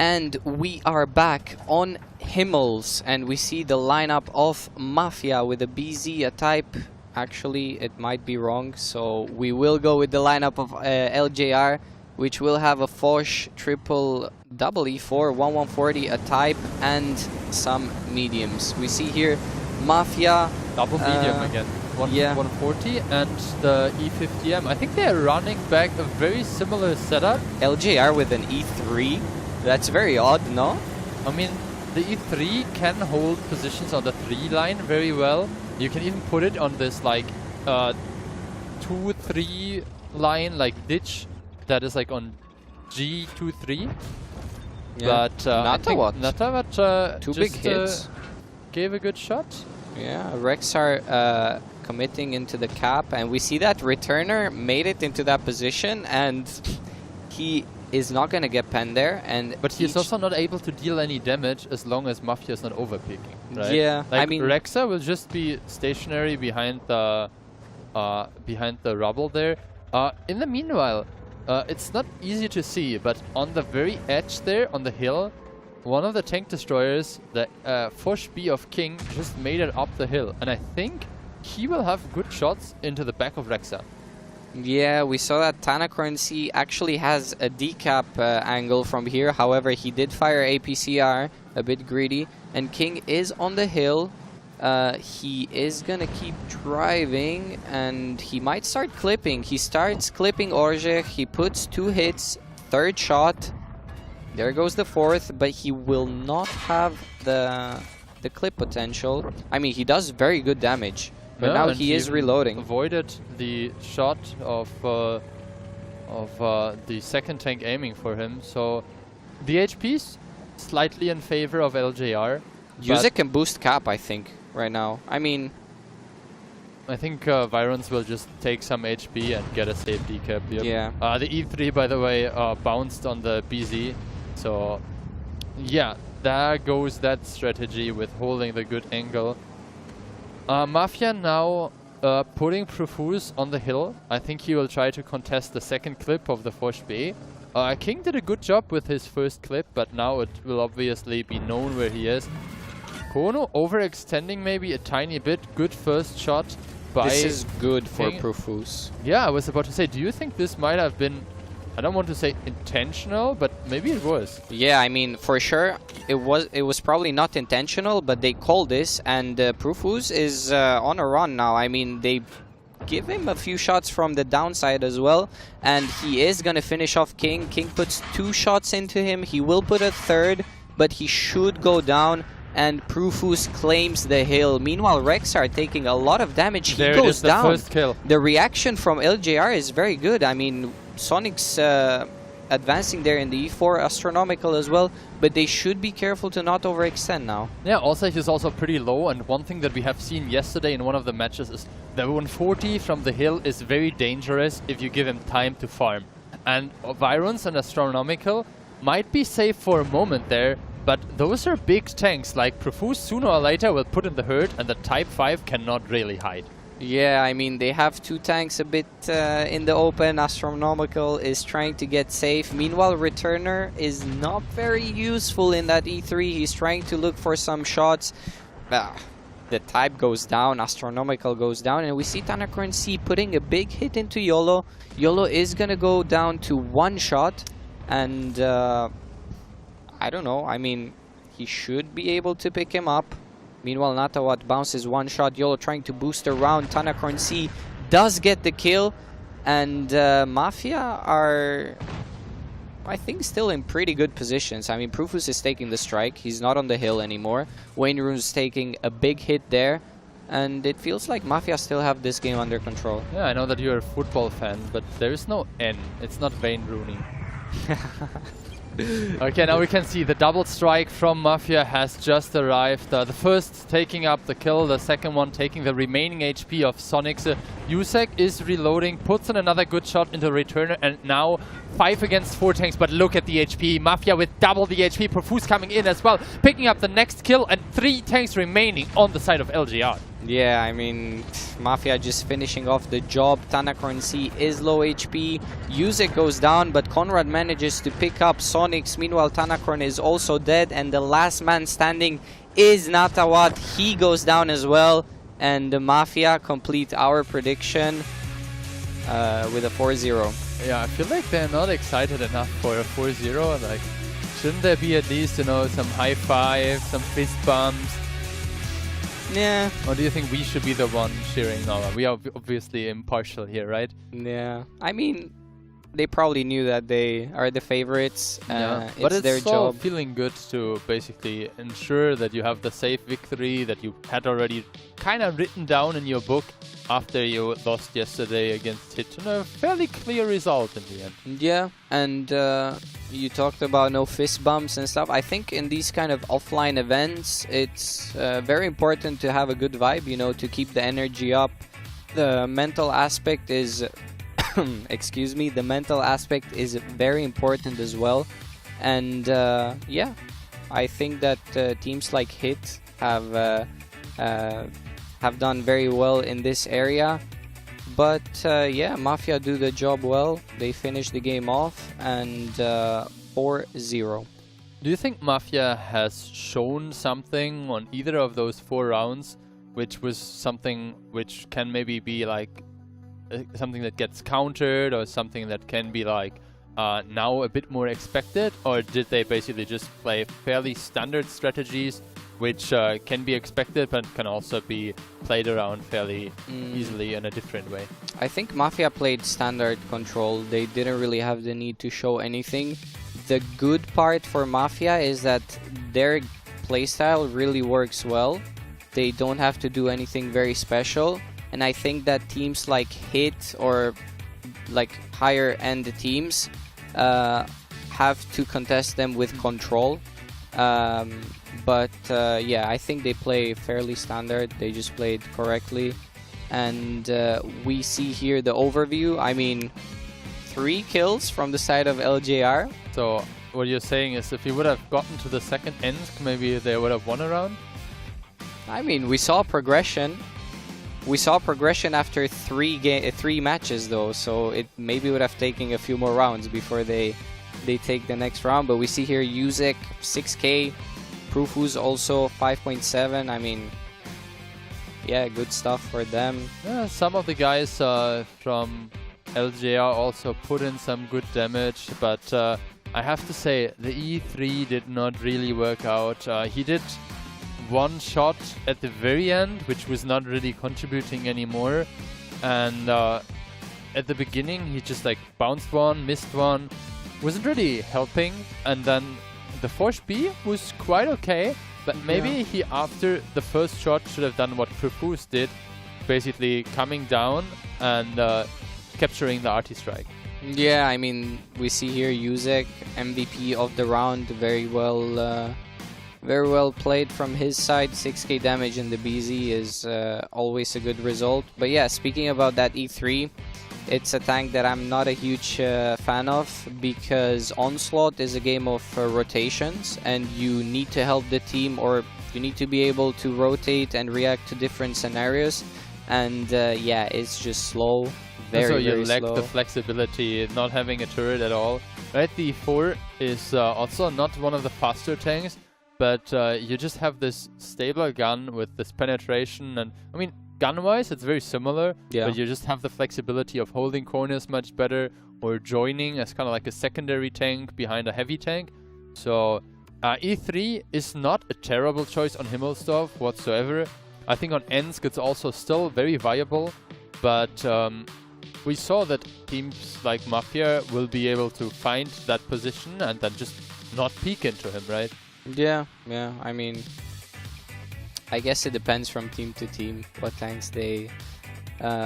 Speaker 10: And we are back on Himmels, and we see the lineup of Mafia with a BZ, a type. Actually, it might be wrong, so we will go with the lineup of LJR, which will have a Foch triple double E4, 1140, a type, and some mediums. We see here Mafia.
Speaker 11: Double medium again. 140 and the E50M. I think they're running back a very similar setup.
Speaker 10: LJR with an E3. That's very odd, no?
Speaker 11: I mean, the E3 can hold positions on the 3 line very well. You can even put it on this like 2-3 line, like ditch, that is like on G23.
Speaker 10: Yeah.
Speaker 11: But
Speaker 10: Natavat, two big hits.
Speaker 11: Gave a good shot.
Speaker 10: Yeah, Rexar committing into the cap, and we see that Returner made it into that position, and he is not going to get penned there.
Speaker 11: But he's also not able to deal any damage as long as Mafia is not overpicking, right?
Speaker 10: Yeah,
Speaker 11: like
Speaker 10: I mean,
Speaker 11: Rexar will just be stationary behind the rubble there. In the meanwhile, it's not easy to see, but on the very edge there, on the hill, one of the tank destroyers, the Foch B of King, just made it up the hill, and I think he will have good shots into the back of Rexar.
Speaker 10: Yeah, we saw that Tanakorn C actually has a decap angle from here. However, he did fire APCR, a bit greedy, and King is on the hill. He is gonna keep driving, and he might start clipping. He starts clipping Orge. He puts 2 hits, 3rd shot. There goes the 4th, but he will not have the clip potential. I mean, he does very good damage. But now he is reloading.
Speaker 11: Avoided the shot of the second tank aiming for him. So the HP's slightly in favor of LJR.
Speaker 10: Yusek can boost cap, I think, right now. I mean,
Speaker 11: I think Virons will just take some HP and get a safe decap here.
Speaker 10: Yeah.
Speaker 11: The E3, by the way, bounced on the BZ. So yeah, there goes that strategy with holding the good angle. Mafia now putting Profuse on the hill. I think he will try to contest the second clip of the Foch B. King did a good job with his first clip, but now it will obviously be known where he is. Kono overextending maybe a tiny bit. Good first shot by
Speaker 10: this is good for
Speaker 11: King.
Speaker 10: Profuse.
Speaker 11: Yeah, I was about to say, do you think this might have been, I don't want to say intentional, but maybe it was.
Speaker 10: Yeah, I mean, for sure, it was probably not intentional, but they called this, and Profuse is on a run now. I mean, they give him a few shots from the downside as well, and he is going to finish off King. King puts 2 shots into him. He will put a 3rd, but he should go down, and Profuse claims the hill. Meanwhile, Rexar taking a lot of damage. He goes down.
Speaker 11: First kill.
Speaker 10: The reaction from LJR is very good. I mean, Sonic's advancing there in the E4, astronomical as well, but they should be careful to not overextend now.
Speaker 11: Yeah, Allsage is also pretty low, and one thing that we have seen yesterday in one of the matches is the 140 from the hill is very dangerous if you give him time to farm. And Virons and astronomical might be safe for a moment there, but those are big tanks, like Profuse sooner or later will put in the hurt, and the Type 5 cannot really hide.
Speaker 10: Yeah, I mean, they have 2 tanks a bit in the open. Astronomical is trying to get safe. Meanwhile, Returner is not very useful in that E3. He's trying to look for some shots. The Type goes down, Astronomical goes down, and we see Tanakorn C putting a big hit into YOLO. YOLO is going to go down to 1 shot, and I don't know. I mean, he should be able to pick him up. Meanwhile, Natawat bounces 1 shot. YOLO trying to boost around. Tanakorn C does get the kill. And Mafia are, I think, still in pretty good positions. I mean, Profuse is taking the strike. He's not on the hill anymore. Wayne Rune's taking a big hit there. And it feels like Mafia still have this game under control.
Speaker 11: Yeah, I know that you're a football fan, but there is no N. It's not Wayne Rooney. Okay, now we can see the double strike from Mafia has just arrived. The first taking up the kill, the second one taking the remaining HP of Sonic's. Yusek is reloading, puts in another good shot into Returner, and now 5 against 4 tanks, but look at the HP. Mafia with double the HP, Profuse coming in as well, picking up the next kill, and 3 tanks remaining on the side of LGR.
Speaker 10: Yeah, I mean, Mafia just finishing off the job. Tanakorn C is low HP. Yuzek goes down, but Conrad manages to pick up Sonics. Meanwhile, Tanakorn is also dead, and the last man standing is Natawat. He goes down as well, and the Mafia complete our prediction with a 4-0.
Speaker 11: Yeah, I feel like they're not excited enough for a 4-0. Like, shouldn't there be at least, you know, some high five, some fist bumps?
Speaker 10: Yeah.
Speaker 11: Or do you think we should be the one cheering? No, we are obviously impartial here, right?
Speaker 10: Yeah. I mean, they probably knew that they are the favorites.
Speaker 11: But it's
Speaker 10: their
Speaker 11: so
Speaker 10: job.
Speaker 11: feeling good to basically ensure that you have the safe victory that you had already kind of written down in your book after you lost yesterday against Hitchin. A fairly clear result in the end.
Speaker 10: Yeah, and you talked about no fist bumps and stuff. I think in these kind of offline events, it's very important to have a good vibe, you know, to keep the energy up. The mental aspect is, excuse me, the mental aspect is very important as well. And yeah, I think that teams like Hit have done very well in this area. But yeah, Mafia do the job well. They finish the game off, and 4-0.
Speaker 11: Do you think Mafia has shown something on either of those 4 rounds, which was something which can maybe be like something that gets countered, or something that can be like now a bit more expected? Or did they basically just play fairly standard strategies which can be expected but can also be played around fairly easily in a different way?
Speaker 10: I think Mafia played standard control. They didn't really have the need to show anything. The good part for Mafia is that their playstyle really works well. They don't have to do anything very special. And I think that teams like Hit or like higher end teams have to contest them with control. But yeah, I think they play fairly standard. They just played correctly. And we see here the overview. I mean, 3 kills from the side of LJR.
Speaker 11: So what you're saying is if you would have gotten to the second end, maybe they would have won a round?
Speaker 10: I mean, we saw progression. We saw progression after 3 matches though, so it maybe would have taken a few more rounds before they take the next round. But we see here Yuzek 6k, Proofu's also 5.7. I mean, yeah, good stuff for them.
Speaker 11: Yeah, some of the guys from LJR also put in some good damage, but I have to say the E3 did not really work out. He did 1 shot at the very end, which was not really contributing anymore, and at the beginning he just like bounced 1, missed 1, wasn't really helping, and then the Force B was quite okay, but maybe he after the first shot should have done what Profuse did, basically coming down and capturing the RT strike.
Speaker 10: Yeah, I mean, we see here Yuzek, MVP of the round, very well played from his side. 6k damage in the BZ is always a good result. But yeah, speaking about that E3, it's a tank that I'm not a huge fan of, because Onslaught is a game of rotations, and you need to help the team, or you need to be able to rotate and react to different scenarios. And yeah, it's just slow.
Speaker 11: So you
Speaker 10: very
Speaker 11: lack
Speaker 10: slow.
Speaker 11: the flexibility, not having a turret at all. Right, the E4 is also not one of the faster tanks, but you just have this stable gun with this penetration, and I mean, gun-wise it's very similar, but you just have the flexibility of holding corners much better, or joining as kind of like a secondary tank behind a heavy tank. So E3 is not a terrible choice on Himmelsdorf whatsoever. I think on Ensk it's also still very viable, but we saw that teams like Mafia will be able to find that position and then just not peek into him, right?
Speaker 10: Yeah, I mean, I guess it depends from team to team what tanks they...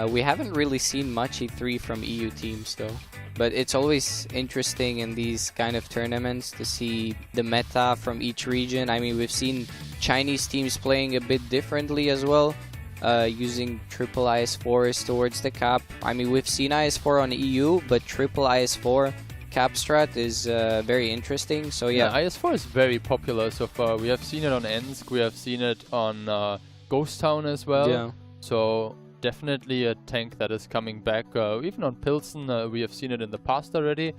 Speaker 10: we haven't really seen much E3 from EU teams though, but it's always interesting in these kind of tournaments to see the meta from each region. I mean, we've seen Chinese teams playing a bit differently as well, using triple IS4s towards the cap. I mean, we've seen IS4 on EU, but triple IS4 cap strat is very interesting. So yeah,
Speaker 11: IS4 is very popular so far. We have seen it on Ensk, we have seen it on Ghost Town as well.
Speaker 10: Yeah.
Speaker 11: So definitely a tank that is coming back. Even on Pilsen, we have seen it in the past already.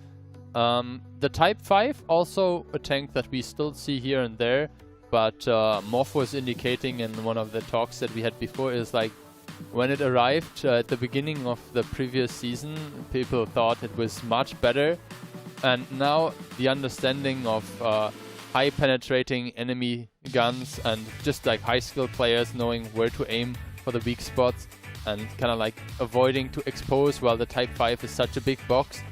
Speaker 11: The Type 5, also a tank that we still see here and there, but Morph was indicating in one of the talks that we had before is like, when it arrived at the beginning of the previous season, people thought it was much better, and now the understanding of high penetrating enemy guns and just like high skill players knowing where to aim for the weak spots and kind of like avoiding to expose while the Type 5 is such a big box,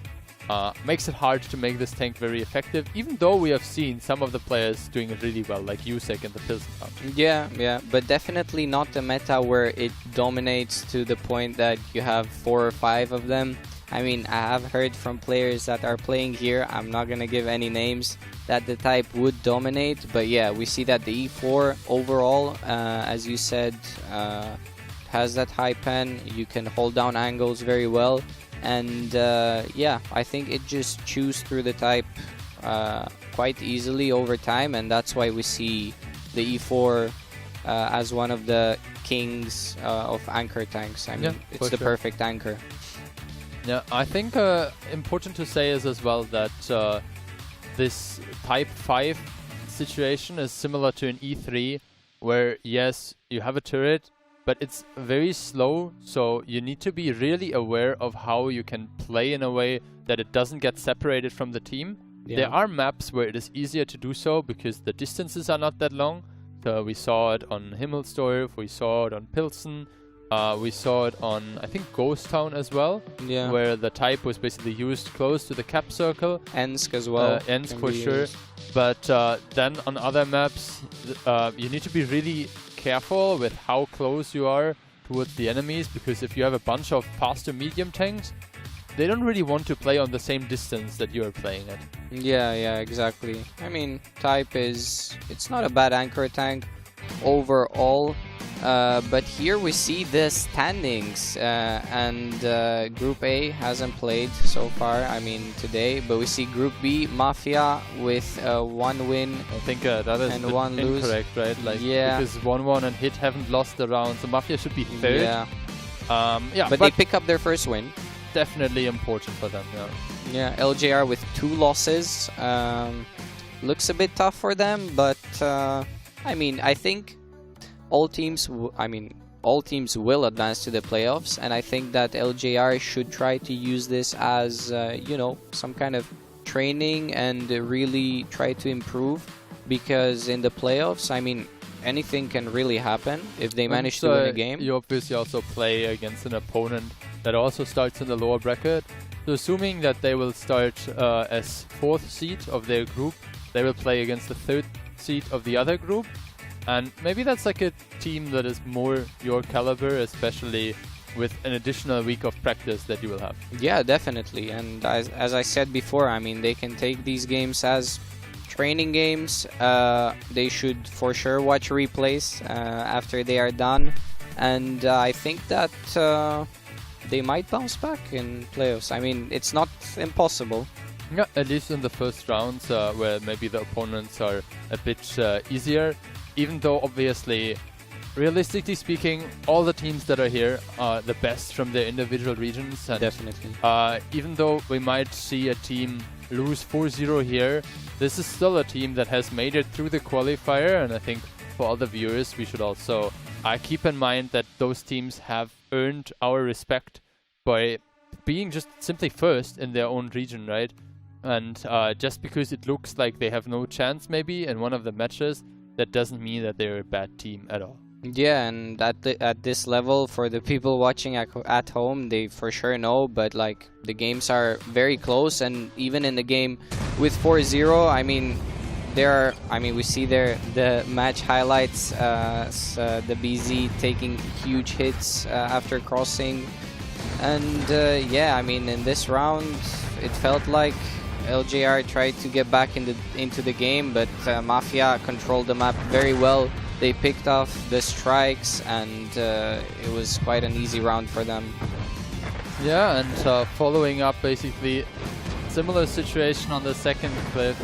Speaker 11: makes it hard to make this tank very effective, even though we have seen some of the players doing it really well, like Yusek in the Pilsen round.
Speaker 10: Yeah, but definitely not the meta where it dominates to the point that you have 4 or 5 of them. I mean, I have heard from players that are playing here, I'm not gonna give any names, that the type would dominate, but yeah, we see that the E4 overall, as you said, has that high pen, you can hold down angles very well. And yeah, I think it just chews through the type quite easily over time, and that's why we see the E4 as one of the kings of anchor tanks. I mean, it's the perfect anchor.
Speaker 11: Yeah, I think important to say is as well that this Type 5 situation is similar to an E3, where yes, you have a turret, but it's very slow, so you need to be really aware of how you can play in a way that it doesn't get separated from the team. Yeah. There are maps where it is easier to do so because the distances are not that long. So we saw it on Himmelsdorf, we saw it on Pilsen, we saw it on, I think, Ghost Town as well, where the type was basically used close to the cap circle.
Speaker 10: Ensk as well.
Speaker 11: Ensk for sure. But then on other maps, you need to be really careful with how close you are towards the enemies, because if you have a bunch of faster medium tanks, they don't really want to play on the same distance that you are playing at.
Speaker 10: Yeah, exactly. I mean, type is, it's not a bad anchor tank overall, but here we see the standings, and Group A hasn't played so far, I mean today, but we see Group B, Mafia with 1 win.
Speaker 11: I think that is
Speaker 10: and 1 lose.
Speaker 11: Incorrect, right? Like,
Speaker 10: yeah.
Speaker 11: Because 1-1 and Hit haven't lost the round, so Mafia should be third.
Speaker 10: Yeah. But they pick up their first win.
Speaker 11: Definitely important for them,
Speaker 10: Yeah, LJR with 2 losses. Looks a bit tough for them, but I mean, I think all teams will advance to the playoffs, and I think that LJR should try to use this as you know, some kind of training and really try to improve, because in the playoffs, I mean, anything can really happen if they manage to win a game.
Speaker 11: You obviously also play against an opponent that also starts in the lower bracket. So assuming that they will start as 4th seed of their group, they will play against the 3rd seed of the other group. And maybe that's like a team that is more your caliber, especially with an additional week of practice that you will have.
Speaker 10: Yeah, definitely. And as I said before, I mean, they can take these games as training games. They should for sure watch replays after they are done. And I think that they might bounce back in playoffs. I mean, it's not impossible.
Speaker 11: Yeah, at least in the first rounds, where maybe the opponents are a bit easier. Even though, obviously, realistically speaking, all the teams that are here are the best from their individual regions. And
Speaker 10: definitely.
Speaker 11: Even though we might see a team lose 4-0 here, this is still a team that has made it through the qualifier. And I think for all the viewers, we should also keep in mind that those teams have earned our respect by being just simply first in their own region, right? And just because it looks like they have no chance maybe in one of the matches, that doesn't mean that they're a bad team at all.
Speaker 10: Yeah, and at this level, for the people watching at home, they for sure know, but like the games are very close, and even in the game with 4-0, I mean, we see there the match highlights, the BZ taking huge hits after crossing, and yeah, I mean, in this round, it felt like LJR tried to get back into the game, but Mafia controlled the map very well. They picked off the strikes, and it was quite an easy round for them.
Speaker 11: Yeah, and following up, basically, similar situation on the second cliff,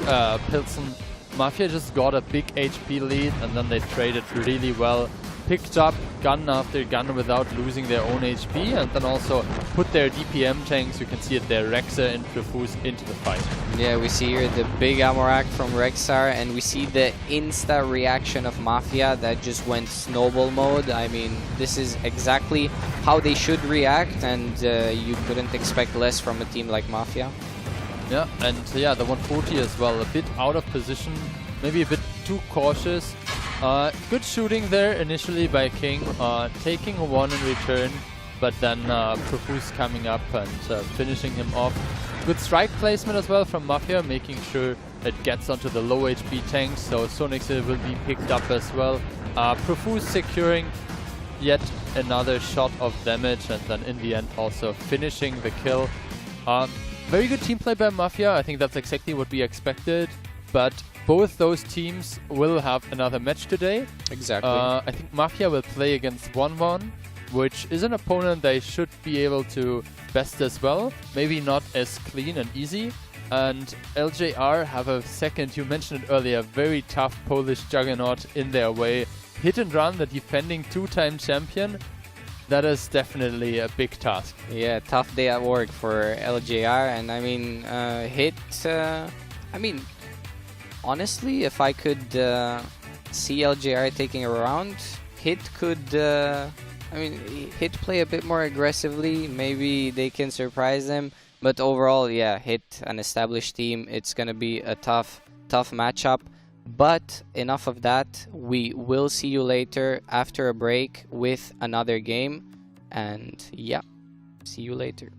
Speaker 11: Pilsen. Mafia just got a big HP lead, and then they traded really well. picked up gun after gun without losing their own HP, and then also put their DPM tanks, you can see it there, Rexer and Profuse, into the fight.
Speaker 10: Yeah, we see here the big Amorak from Rexar, and we see the insta reaction of Mafia that just went snowball mode. I mean, this is exactly how they should react, and you couldn't expect less from a team like Mafia.
Speaker 11: Yeah, and yeah, the 140 as well, a bit out of position, maybe a bit too cautious. Good shooting there initially by King, taking a 1 in return, but then Profuse coming up and finishing him off. Good strike placement as well from Mafia, making sure it gets onto the low HP tanks, so Sonixil will be picked up as well. Profuse securing yet another shot of damage, and then in the end also finishing the kill. Very good team play by Mafia, I think that's exactly what we expected, but both those teams will have another match today.
Speaker 10: Exactly.
Speaker 11: I think Mafia will play against 1-1, which is an opponent they should be able to best as well. Maybe not as clean and easy. And LJR have a second, you mentioned it earlier, very tough Polish juggernaut in their way. Hit and Run, the defending 2-time champion. That is definitely a big task.
Speaker 10: Yeah, tough day at work for LJR, and I mean, Hit, honestly, if I could see LJR taking a round, Hit could, Hit play a bit more aggressively, maybe they can surprise them, but overall, yeah, Hit, an established team, it's gonna be a tough matchup. But enough of that, we will see you later after a break with another game, and yeah, see you later.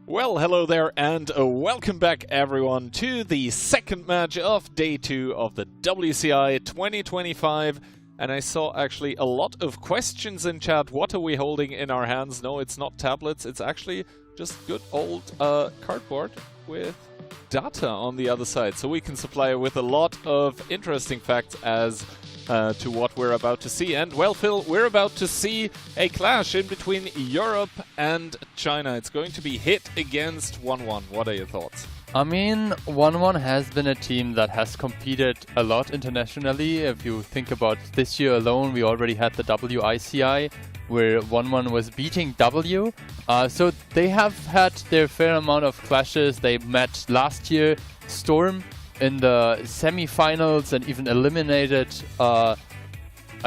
Speaker 12: Well, hello there and welcome back everyone to the second match of day 2 of the WCI 2025. And I saw actually a lot of questions in chat. What are we holding in our hands? No, it's not tablets. It's actually just good old cardboard with data on the other side. So we can supply with a lot of interesting facts as to what we're about to see. And well, Phil, we're about to see a clash in between Europe and China. It's going to be hit against 1-1. What are your thoughts?
Speaker 11: I mean, 1-1 has been a team that has competed a lot internationally. If you think about this year alone, we already had the WCI, where 1-1 was beating W. So they have had their fair amount of clashes. They met last year Storm in the semi-finals and even eliminated, I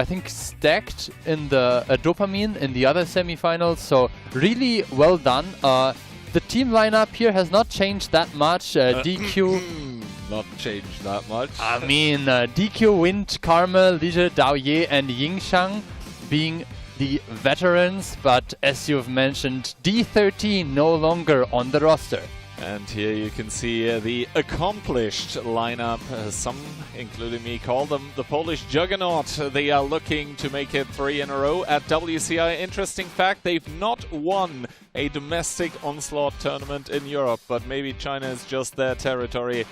Speaker 11: think, Stacked in the Dopamine in the other semi-finals. So really well done. The team lineup here has not changed that much. DQ...
Speaker 12: not changed that much.
Speaker 11: I mean, DQ, Wind, Carmel, Lige, Daoye and Yingxiang being the veterans. But as you've mentioned, D13 no longer on the roster.
Speaker 12: And here you can see the accomplished lineup. Some, including me, call them the Polish juggernaut. They are looking to make it 3 in a row at WCI. Interesting fact, they've not won a domestic onslaught tournament in Europe, but maybe China is just their territory.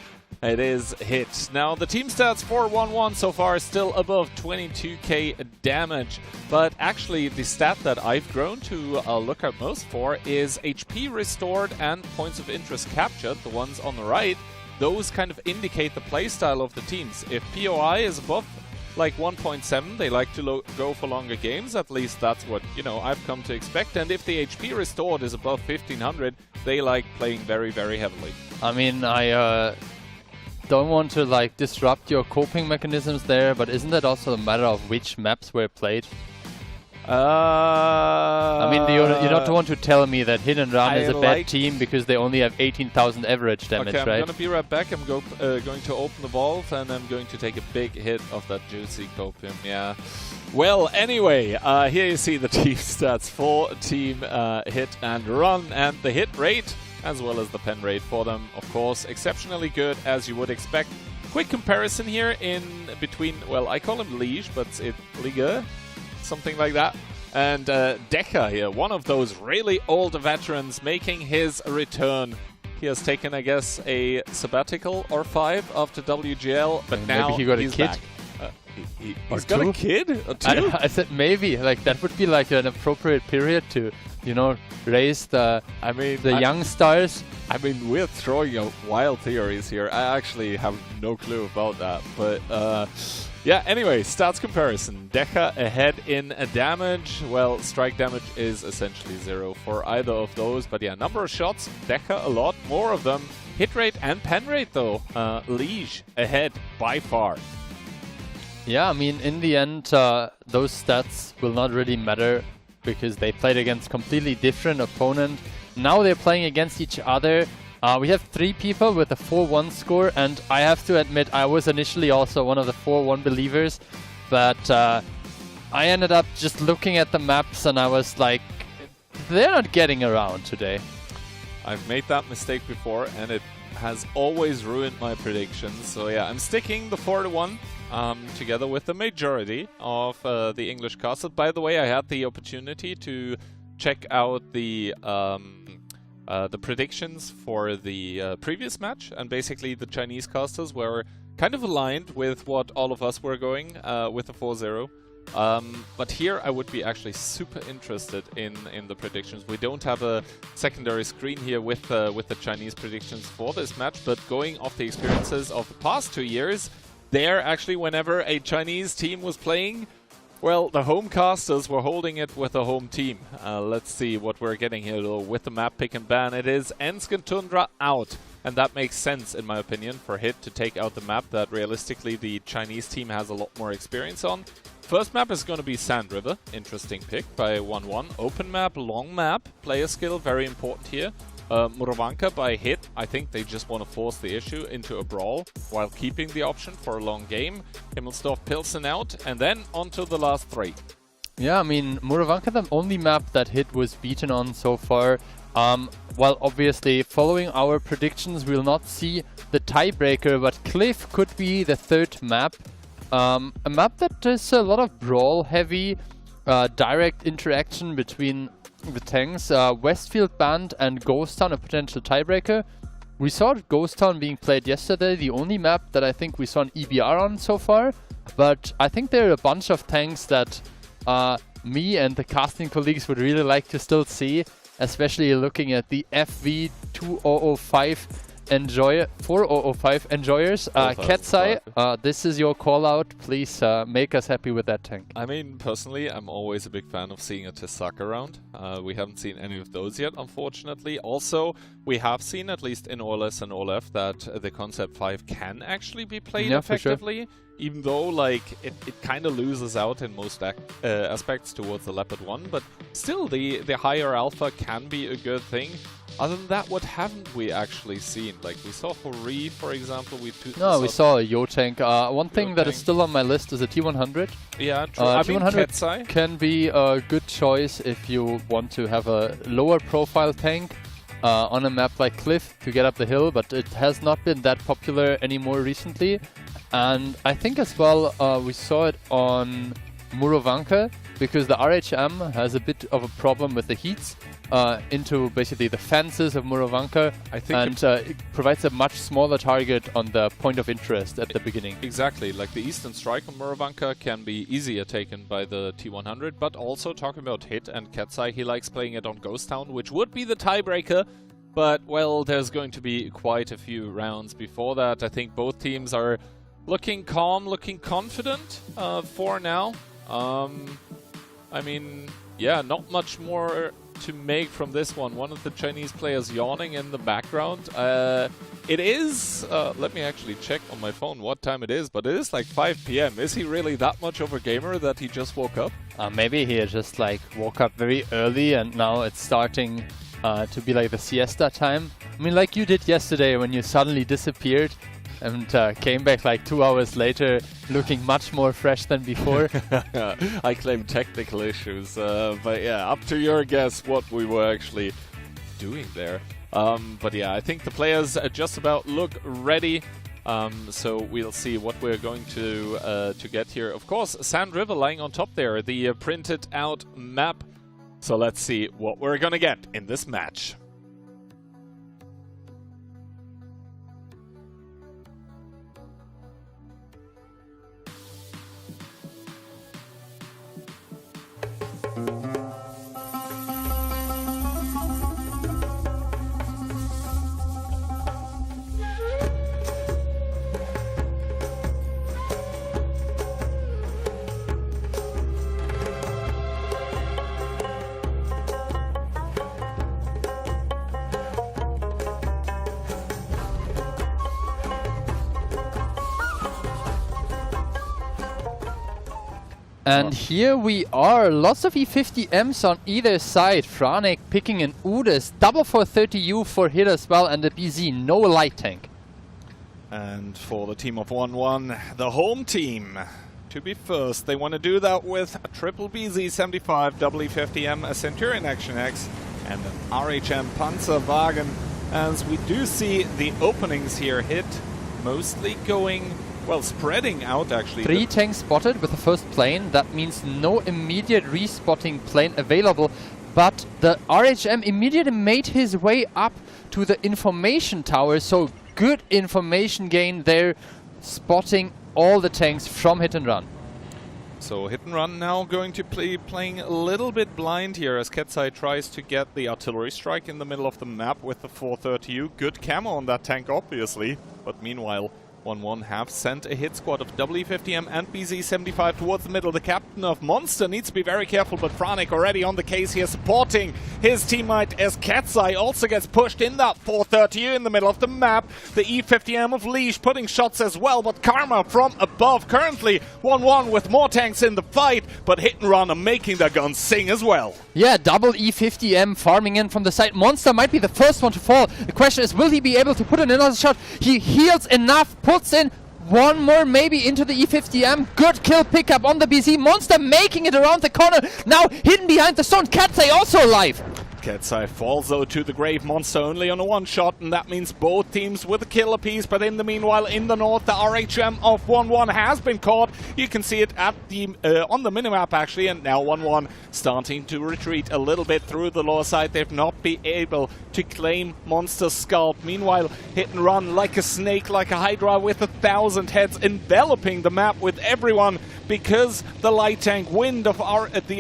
Speaker 12: It is hit. Now, the team stats for 1-1 so far is still above 22k damage. But actually, the stat that I've grown to look at most for is HP restored and points of interest captured, the ones on the right. Those kind of indicate the playstyle of the teams. If POI is above like 1.7, they like to go for longer games. At least that's what, you know, I've come to expect. And if the HP restored is above 1500, they like playing very, very heavily.
Speaker 11: I mean, I don't want to like disrupt your coping mechanisms there, but isn't that also a matter of which maps were played? I mean, you don't want to tell me that Hit and Run is a bad team because they only have 18,000 average damage,
Speaker 12: okay,
Speaker 11: right?
Speaker 12: I'm gonna be right back. I'm going to open the valve and I'm going to take a big hit of that juicy copium, yeah. Well, anyway, here you see the team stats for Team Hit and Run, and the hit rate as well as the pen rate for them, of course, exceptionally good as you would expect. Quick comparison here in between, well, I call him Liege, but it's Liga, something like that. And Deca here, one of those really old veterans making his return. He has taken, I guess, a sabbatical or 5 after WGL, but now
Speaker 11: maybe he got
Speaker 12: he's
Speaker 11: a kid.
Speaker 12: back. He's got a kid? A 2?
Speaker 11: I said maybe, like that would be like an appropriate period to, you know, raise the young stars.
Speaker 12: I mean, we're throwing out wild theories here. I actually have no clue about that. But yeah, anyway, stats comparison. Deca ahead in damage. Well, strike damage is essentially 0 for either of those. But yeah, number of shots, Deca a lot more of them. Hit rate and pen rate though, Liege ahead by far.
Speaker 11: Yeah, I mean, in the end, those stats will not really matter because they played against completely different opponent. Now they're playing against each other. We have 3 people with a 4-1 score, and I have to admit I was initially also one of the 4-1 believers, but I ended up just looking at the maps and I was like, they're not getting around today.
Speaker 12: I've made that mistake before and it has always ruined my predictions. So yeah, I'm sticking the 4-1 together with the majority of the English casters. By the way, I had the opportunity to check out the predictions for the previous match, and basically the Chinese casters were kind of aligned with what all of us were going with the 4-0. But here I would be actually super interested in the predictions. We don't have a secondary screen here with the Chinese predictions for this match, but going off the experiences of the past 2 years, there actually whenever a Chinese team was playing, well, the home casters were holding it with the home team. Let's see what we're getting here though with the map pick and ban. It is Ensken Tundra out, and that makes sense in my opinion for Hit to take out the map that realistically the Chinese team has a lot more experience on. First map is going to be Sand River. Interesting pick by 1-1. Open map, long map, player skill, very important here. Muravanka by Hit. I think they just want to force the issue into a brawl while keeping the option for a long game. Himmelsdorf Pilsen out, and then on to the last 3.
Speaker 11: Yeah, I mean, Muravanka, the only map that Hit was beaten on so far. Well, obviously, following our predictions, we'll not see the tiebreaker, but Cliff could be the third map. A map that is a lot of brawl-heavy, direct interaction between the tanks. Westfield Band and Ghost Town, a potential tiebreaker. We saw Ghost Town being played yesterday, the only map that I think we saw an EBR on so far. But I think there are a bunch of tanks that me and the casting colleagues would really like to still see, especially looking at the FV2005 4005 enjoyers. Katsai, this is your call out. Please make us happy with that tank.
Speaker 12: I mean, personally, I'm always a big fan of seeing a Tissak around. We haven't seen any of those yet, unfortunately. Also, we have seen, at least in OLS and OLF, that the Concept 5 can actually be played effectively. Sure. Even though, like, it kind of loses out in most aspects towards the Leopard 1, but still, the higher alpha can be a good thing. Other than that, what haven't we actually seen? Like, we saw Hori, for example. We
Speaker 11: saw a Yo tank. One thing that is still on my list is a T100.
Speaker 12: Yeah, true.
Speaker 11: T100 can be a good choice if you want to have a lower profile tank on a map like Cliff to get up the hill, but it has not been that popular anymore recently. And I think as well we saw it on Murovanka, because the RHM has a bit of a problem with the heats into basically the fences of Murovanka, and it provides a much smaller target on the point of interest at the beginning.
Speaker 12: Exactly, like the Eastern Strike on Murovanka can be easier taken by the T100, but also talking about hit and Katsai, he likes playing it on Ghost Town, which would be the tiebreaker. But, well, there's going to be quite a few rounds before that. I think both teams are looking calm, looking confident for now. I mean, yeah, not much more to make from this one. One of the Chinese players yawning in the background. It is, let me actually check on my phone what time it is, but it is like 5 PM. Is he really that much of a gamer that he just woke up?
Speaker 11: Maybe he just like woke up very early and now it's starting to be like the siesta time. I mean, like you did yesterday when you suddenly disappeared and came back like 2 hours later looking much more fresh than before.
Speaker 12: I claim technical issues, but yeah, up to your guess what we were actually doing there. But yeah, I think the players just about look ready. So we'll see what we're going to get here. Of course, Sand River lying on top there, the printed out map. So let's see what we're gonna get in this match.
Speaker 11: And here we are, lots of E50Ms on either side. Franek picking an Udes, double 430U for hit as well, and the BZ, no light tank.
Speaker 12: And for the team of 1-1, the home team to be first. They want to do that with a triple BZ75, double E50M, a Centurion Action X, and an RHM Panzerwagen. As we do see the openings here hit, mostly going, well, spreading out actually.
Speaker 11: 3 tanks spotted with the first plane. That means no immediate respotting plane available. But the RHM immediately made his way up to the information tower. So good information gain there, spotting all the tanks from hit and run.
Speaker 12: So hit and run now going to playing a little bit blind here as Katsai tries to get the artillery strike in the middle of the map with the 430U. Good camo on that tank, obviously. But meanwhile, 1-1 have sent a hit squad of WE50M and BZ75 towards the middle. The captain of Monster needs to be very careful, but Franek already on the case here supporting his teammate as Katsai also gets pushed in that 430 in the middle of the map. The E50M of Leash putting shots as well, but Karma from above. Currently 1-1 with more tanks in the fight, but Hit and Run are making their guns sing as well.
Speaker 11: Yeah, double E50M farming in from the side. Monster might be the first one to fall. The question is, will he be able to put in another shot? He heals enough, puts in one more maybe into the E50M. Good kill pickup on the BZ. Monster making it around the corner. Now hidden behind the stone. Katsai also alive.
Speaker 12: Ketsai falls though to the grave. Monster only on a one shot, and that means both teams with a kill apiece. But in the meanwhile, in the north, the RHM of 1-1 has been caught. You can see it at the on the minimap actually, and now 1-1 starting to retreat a little bit through the lower side. They've not been able to claim Monster's scalp. Meanwhile, Hit and Run like a snake, like a hydra with 1,000 heads enveloping the map with everyone, because the light tank Wind of the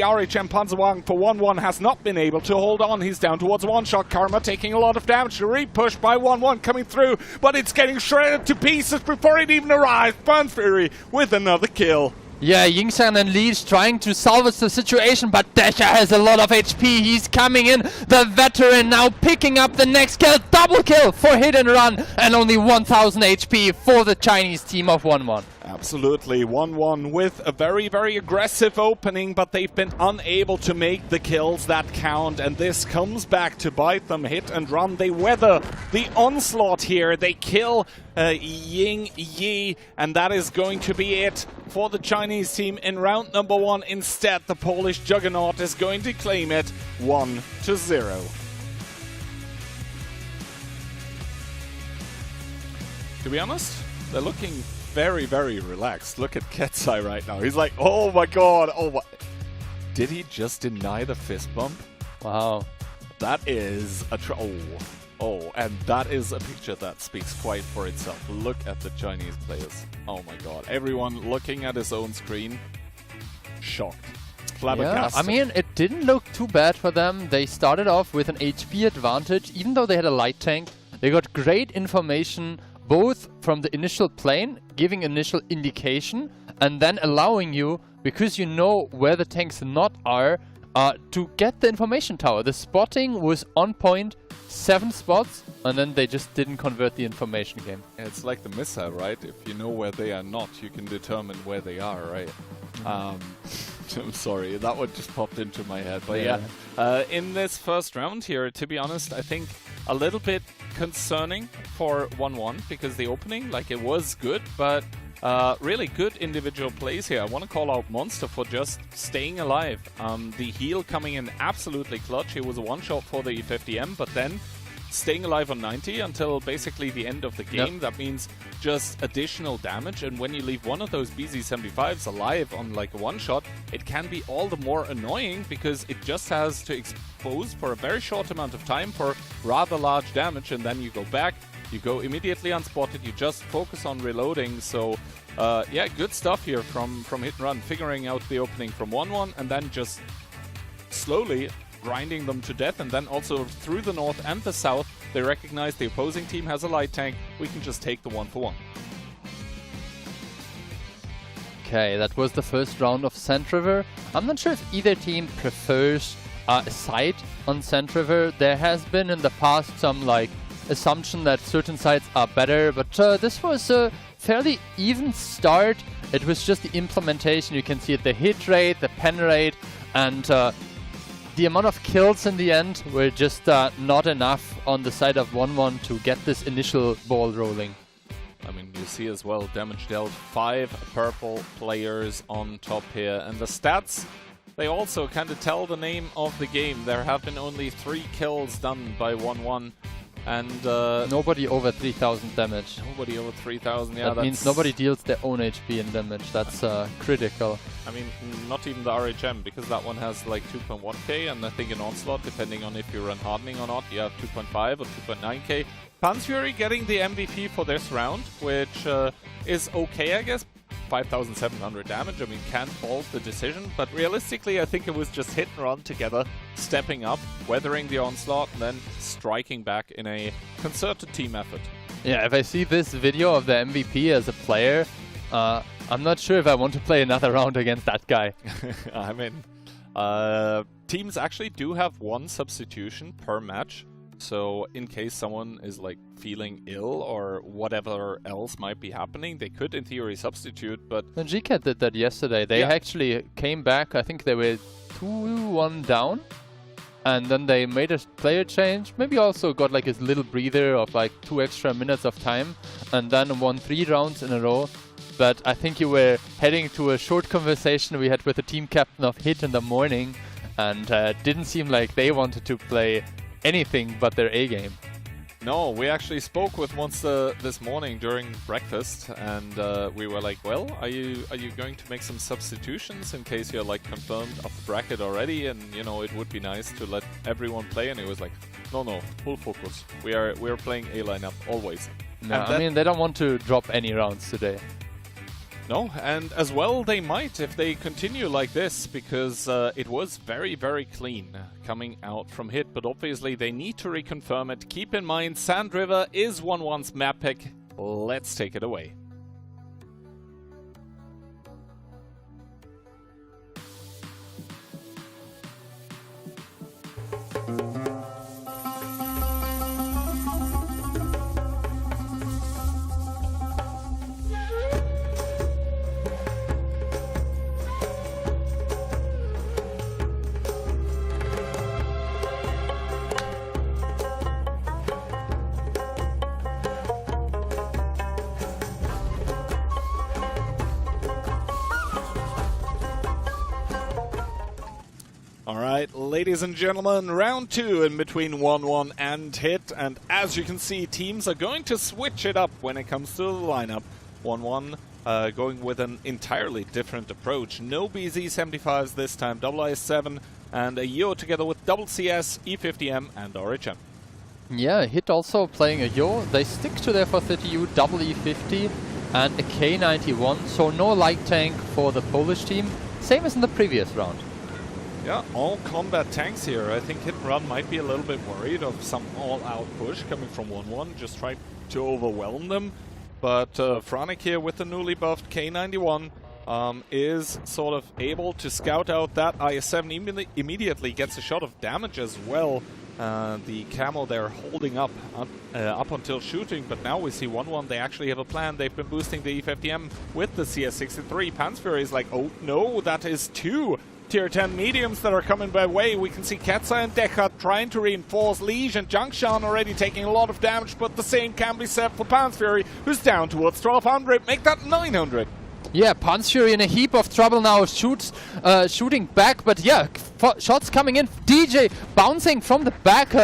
Speaker 12: RHM Panzerwagen for 1-1 has not been able to hold on. He's down towards one shot. Karma taking a lot of damage. Repush by 1-1 coming through, but it's getting shredded to pieces before it even arrives. Burn Fury with another kill.
Speaker 11: Yeah, Yingxian and Leech trying to salvage the situation, but Dasher has a lot of HP. He's coming in. The veteran now picking up the next kill. Double kill for Hit and Run, and only 1,000 HP for the Chinese team of 1-1.
Speaker 12: Absolutely, 1-1 with a very, very aggressive opening, but they've been unable to make the kills that count, and this comes back to bite them. Hit and Run, they weather the onslaught here. They kill Ying Yi, and that is going to be it for the Chinese team in round number 1. Instead, the Polish juggernaut is going to claim it 1-0. To be honest, they're looking very, very relaxed. Look at Ketsai right now. He's like, oh my god, oh my. Did he just deny the fist bump?
Speaker 11: Wow.
Speaker 12: That is a Oh, and that is a picture that speaks quite for itself. Look at the Chinese players. Oh my god. Everyone looking at his own screen. Shocked.
Speaker 11: Yeah, I mean, it didn't look too bad for them. They started off with an HP advantage. Even though they had a light tank, they got great information both from the initial plane, giving initial indication, and then allowing you, because you know where the tanks not are, to get the information tower. The spotting was on point, 7 spots, and then they just didn't convert the information game.
Speaker 12: It's like the missile, right? If you know where they are not, you can determine where they are, right? I'm sorry, that one just popped into my head. But yeah, in this first round here, to be honest, I think a little bit concerning for 1-1, because the opening, like, it was good, but really good individual plays here. I want to call out Monster for just staying alive. The heal coming in absolutely clutch. He was a one-shot for the E50M, but then staying alive on 90 until basically the end of the game. Yep. That means just additional damage, and when you leave one of those BZ-75s alive on like a one-shot, it can be all the more annoying because it just has to expose for a very short amount of time for rather large damage, and then you go back, you go immediately unspotted, you just focus on reloading. So yeah, good stuff here from Hit and Run, figuring out the opening from 1-1 and then just slowly grinding them to death. And then also through the north and the south, they recognize the opposing team has a light tank. We can just take the 1-for-1.
Speaker 11: Okay, that was the first round of Sand River. I'm not sure if either team prefers a site on Sand River. There has been in the past some like assumption that certain sites are better, but this was a fairly even start. It was just the implementation. You can see it, the hit rate, the pen rate, and the amount of kills in the end were just not enough on the side of 1-1 to get this initial ball rolling.
Speaker 12: I mean, you see as well, damage dealt, 5 purple players on top here. And the stats, they also kind of tell the name of the game. There have been only 3 kills done by 1-1. And
Speaker 11: nobody over 3,000 damage.
Speaker 12: Nobody over 3,000, yeah.
Speaker 11: That means nobody deals their own HP in damage. That's critical.
Speaker 12: I mean, not even the RHM, because that one has like 2.1k, and I think in Onslaught, depending on if you run hardening or not, you have 2.5 or 2.9k. Panfury getting the MVP for this round, which is okay, I guess. 5,700 damage, I mean, can't fault the decision, but realistically I think it was just Hit and Run together, stepping up, weathering the onslaught, and then striking back in a concerted team effort.
Speaker 11: Yeah, if I see this video of the MVP as a player, I'm not sure if I want to play another round against that guy.
Speaker 12: I mean, teams actually do have 1 substitution per match. So in case someone is like feeling ill or whatever else might be happening, they could in theory substitute, but...
Speaker 11: And GCAT did that yesterday. They actually came back, I think they were 2-1 down, and then they made a player change, maybe also got like a little breather of like 2 extra minutes of time, and then won 3 rounds in a row. But I think you were heading to a short conversation we had with the team captain of Hit in the morning, and didn't seem like they wanted to play anything but their A game.
Speaker 12: No, we actually spoke with Monster this morning during breakfast, and we were like, well, are you going to make some substitutions in case you're like confirmed of the bracket already, and you know, it would be nice to let everyone play, and it was like, no, full focus. We are playing A lineup always.
Speaker 11: No, I mean, they don't want to drop any rounds today.
Speaker 12: No, and as well they might if they continue like this, because it was very, very clean coming out from Hit, but obviously they need to reconfirm it. Keep in mind, Sand River is 1-1's map pick. Let's take it away. Alright, ladies and gentlemen, round 2 in between 1-1 and Hit, and as you can see, teams are going to switch it up when it comes to the lineup. 1-1 going with an entirely different approach. No BZ75s this time, IS7 and a Yo together with WCS, E50M and RHM.
Speaker 11: Yeah, Hit also playing a Yo. They stick to their 430U, E50 and a K91, so no light tank for the Polish team, same as in the previous round.
Speaker 12: Yeah, all combat tanks here. I think Hit and Run might be a little bit worried of some all-out push coming from 1-1, just try to overwhelm them. But Franek here with the newly buffed K91 is sort of able to scout out that IS-7 immediately, gets a shot of damage as well. The camo they're holding up until shooting, but now we see 1-1, they actually have a plan. They've been boosting the E50M with the CS63. Pansfury is like, oh no, that is 2 Tier 10 mediums that are coming by way. We can see Ketsa and Deckard trying to reinforce. Liege and Jiangshan already taking a lot of damage, but the same can be said for Pansfury, who's down towards 1200. Make that 900.
Speaker 11: Yeah, Pansfury in a heap of trouble now, shooting back, but yeah, shots coming in. DJ bouncing from the back,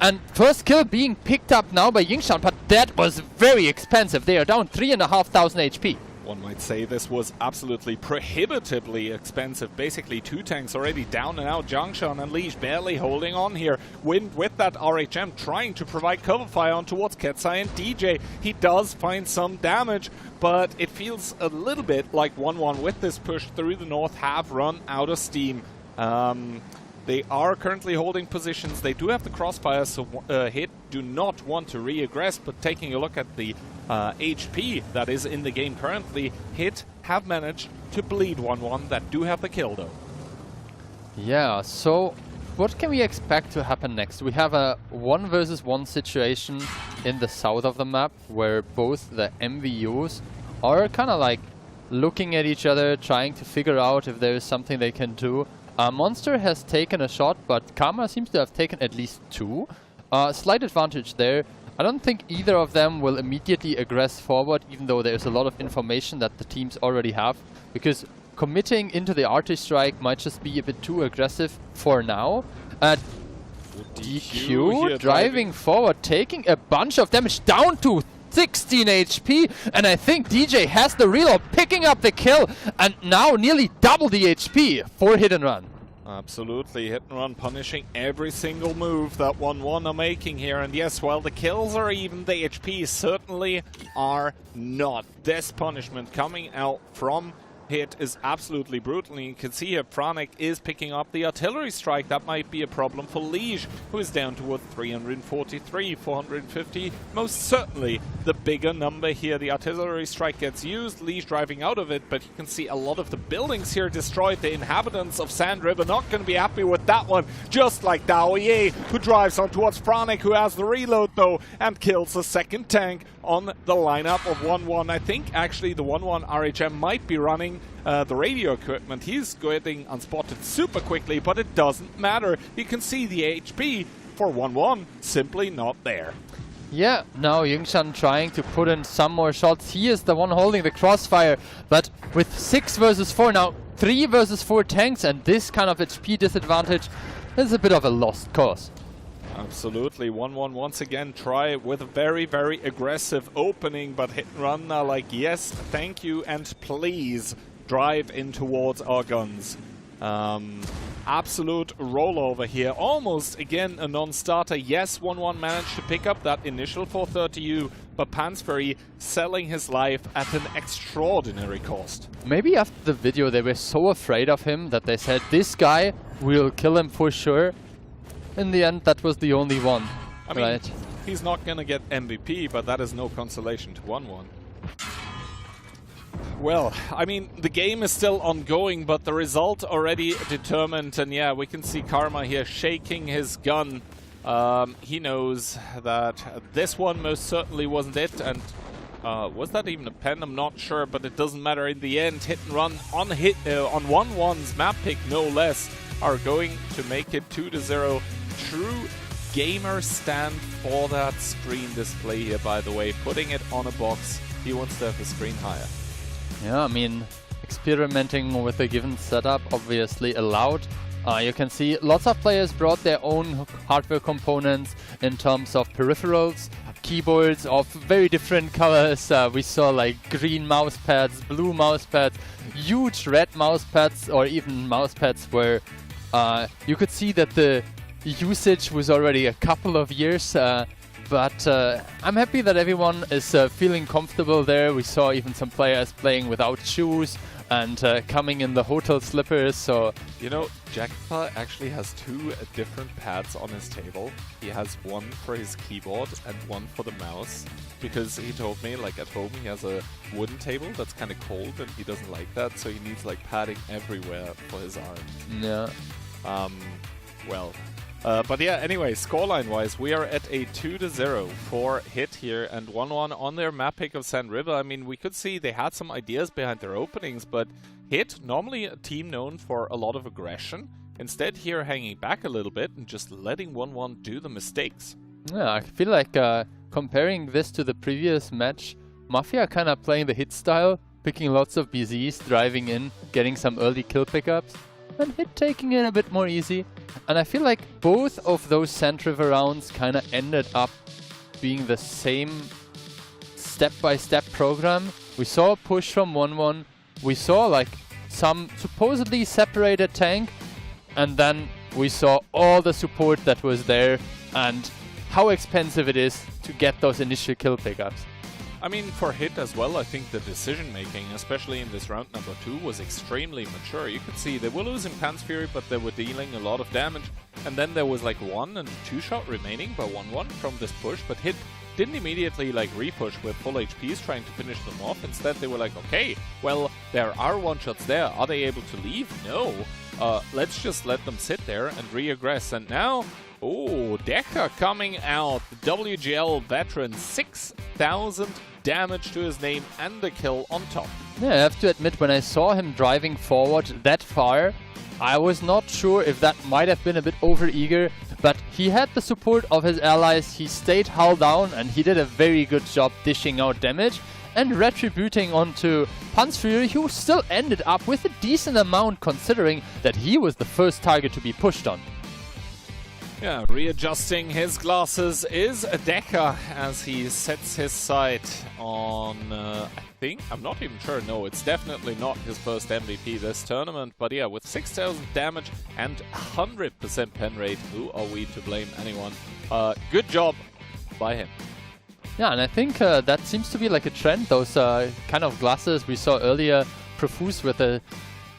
Speaker 11: and first kill being picked up now by Yingshan, but that was very expensive. They are down 3,500 HP.
Speaker 12: One might say this was absolutely prohibitively expensive. Basically 2 tanks already down and out. Jiangshan and Liege barely holding on here. Wind with that RHM trying to provide cover fire on towards Ketsai and DJ. He does find some damage, but it feels a little bit like 1-1 with this push through the north have run out of steam. They are currently holding positions. They do have the crossfire, so Hit do not want to re-aggress, but taking a look at the HP that is in the game currently, Hit have managed to bleed 1-1 that do have the kill though.
Speaker 11: Yeah, so what can we expect to happen next? We have a 1 versus 1 situation in the south of the map where both the MVUs are kind of like looking at each other, trying to figure out if there is something they can do. Monster has taken a shot, but Karma seems to have taken at least 2. Slight advantage there. I don't think either of them will immediately aggress forward, even though there's a lot of information that the teams already have, because committing into the artist strike might just be a bit too aggressive for now. DQ driving forward, taking a bunch of damage, down to 16 HP, and I think DJ has the reload, picking up the kill, and now nearly double the HP for Hit and Run.
Speaker 12: Absolutely, Hit and Run punishing every single move that 1-1 are making here, and yes, while the kills are even, the HP certainly are not. This punishment coming out from Hit is absolutely brutal, and you can see here Franek is picking up the artillery strike. That might be a problem for Liege, who is down towards 343, 450. Most certainly the bigger number here. The artillery strike gets used, Liege driving out of it, but you can see a lot of the buildings here destroyed. The inhabitants of Sand River not going to be happy with that one, just like Daoye, who drives on towards Franek, who has the reload though, and kills the second tank on the lineup of 1-1. I think actually the 1-1 RHM might be running the radio equipment. He's getting unspotted super quickly, but it doesn't matter. You can see the HP for 1-1 simply not there.
Speaker 11: Yeah, now Yingshan trying to put in some more shots. He is the one holding the crossfire, but with 6 versus 4 now, 3 versus 4 tanks, and this kind of HP disadvantage is a bit of a lost cause.
Speaker 12: Absolutely. 1-1 once again. Try with a very, very aggressive opening, but Hit and Run are like, yes, thank you, and please drive in towards our guns. Absolute rollover here. Almost, again, a non-starter. Yes, 1-1 managed to pick up that initial 430U, but Pansperry selling his life at an extraordinary cost.
Speaker 11: Maybe after the video they were so afraid of him that they said, this guy, we'll kill him for sure. In the end, that was the only one.
Speaker 12: I mean, he's not gonna get MVP, but that is no consolation to 1-1. Well, I mean, the game is still ongoing, but the result already determined. And yeah, we can see Karma here shaking his gun. He knows that this one most certainly wasn't it. And was that even a pen? I'm not sure, but it doesn't matter in the end. Hit and Run on 1-1's map pick, no less, are going to make it 2-0. True gamer stand for that screen display here, by the way. Putting it on a box. He wants to have the screen higher.
Speaker 11: Yeah, I mean, experimenting with a given setup obviously allowed. You can see lots of players brought their own hardware components in terms of peripherals, keyboards of very different colors. We saw like green mouse pads, blue mouse pads, huge red mouse pads, or even mouse pads where you could see that the usage was already a couple of years. But I'm happy that everyone is feeling comfortable there. We saw even some players playing without shoes and coming in the hotel slippers. So
Speaker 12: you know, Jackpa actually has 2 different pads on his table. He has one for his keyboard and one for the mouse, because he told me, like, at home he has a wooden table that's kind of cold and he doesn't like that, so he needs like padding everywhere for his arm.
Speaker 11: Yeah.
Speaker 12: But yeah, anyway, scoreline-wise, we are at a 2-0 for Hit here, and 1-1 on their map pick of Sand River. I mean, we could see they had some ideas behind their openings, but Hit, normally a team known for a lot of aggression, instead here hanging back a little bit and just letting 1-1 do the mistakes.
Speaker 11: Yeah, I feel like comparing this to the previous match, Mafia kind of playing the Hit style, picking lots of BZs, driving in, getting some early kill pickups, and Hit taking it a bit more easy. And I feel like both of those Sand River rounds kind of ended up being the same step-by-step program. We saw a push from 1-1, we saw like some supposedly separated tank, and then we saw all the support that was there and how expensive it is to get those initial kill pickups.
Speaker 12: I mean, for Hit as well, I think the decision-making, especially in this round number 2, was extremely mature. You could see they were losing Pansperry, but they were dealing a lot of damage. And then there was like 1 and 2 shot remaining by 1-1 from this push, but Hit didn't immediately like repush with full HPs trying to finish them off. Instead, they were like, okay, well, there are 1-shots there. Are they able to leave? No. Let's just let them sit there and re-aggress. And now, oh, Decker coming out. The WGL veteran, 6,000 damage to his name and the kill on top.
Speaker 11: Yeah, I have to admit, when I saw him driving forward that far, I was not sure if that might have been a bit over-eager, but he had the support of his allies, he stayed hull down, and he did a very good job dishing out damage and retributing onto Pansperry, who still ended up with a decent amount considering that he was the first target to be pushed on.
Speaker 12: Yeah, readjusting his glasses is Decker as he sets his sight on, I think, I'm not even sure, no, it's definitely not his first MVP this tournament, but yeah, with 6,000 damage and 100% pen rate, who are we to blame anyone? Good job by him.
Speaker 11: Yeah, and I think that seems to be like a trend, those kind of glasses we saw earlier, Profuse with a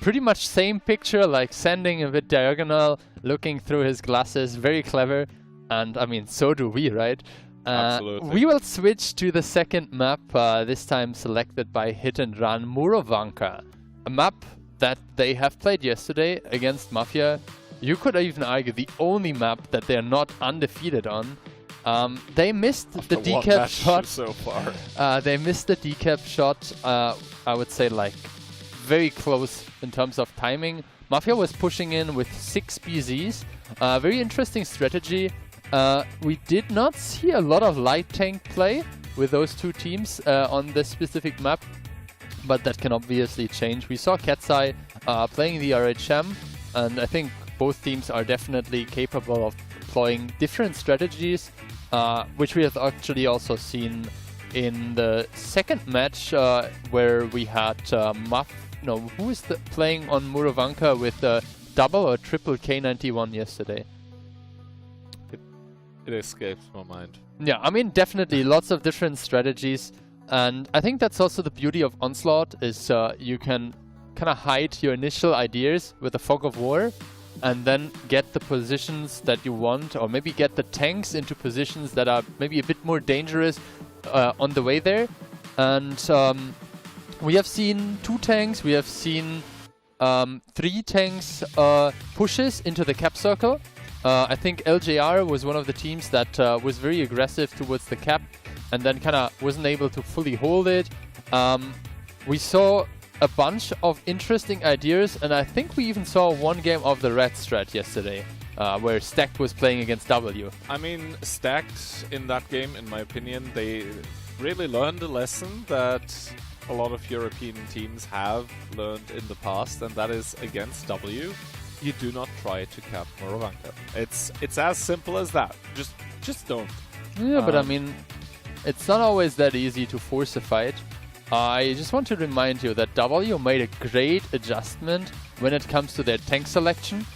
Speaker 11: pretty much same picture, like sending a bit diagonal, looking through his glasses, very clever. And I mean, so do we, right?
Speaker 12: Absolutely.
Speaker 11: We will switch to the second map, this time selected by Hit and Run, Murovanka. A map that they have played yesterday against Mafia. You could even argue the only map that they're not undefeated on. They missed the decap shot
Speaker 12: so far.
Speaker 11: They missed the decap shot, I would say like very close in terms of timing. Mafia was pushing in with 6 BZs. Very interesting strategy. We did not see a lot of light tank play with those two teams on this specific map, but that can obviously change. We saw Cat's Eye playing the RHM, and I think both teams are definitely capable of employing different strategies, which we have actually also seen in the second match where we had who is playing on Murovanka with the double or triple K91 yesterday?
Speaker 12: It escapes my mind.
Speaker 11: Yeah, I mean, definitely lots of different strategies, and I think that's also the beauty of Onslaught, is you can kind of hide your initial ideas with a fog of war, and then get the positions that you want, or maybe get the tanks into positions that are maybe a bit more dangerous on the way there. And we have seen 2 tanks, we have seen 3 tanks pushes into the cap circle. I think LJR was one of the teams that was very aggressive towards the cap and then kind of wasn't able to fully hold it. We saw a bunch of interesting ideas, and I think we even saw one game of the red strat yesterday, where Stacked was playing against W.
Speaker 12: I mean, Stacked in that game, in my opinion, they really learned a lesson that a lot of European teams have learned in the past, and that is against W. You do not try to cap Murovanka. It's as simple as that. Just don't.
Speaker 11: Yeah, but I mean, it's not always that easy to force a fight. I just want to remind you that W made a great adjustment when it comes to their tank selection.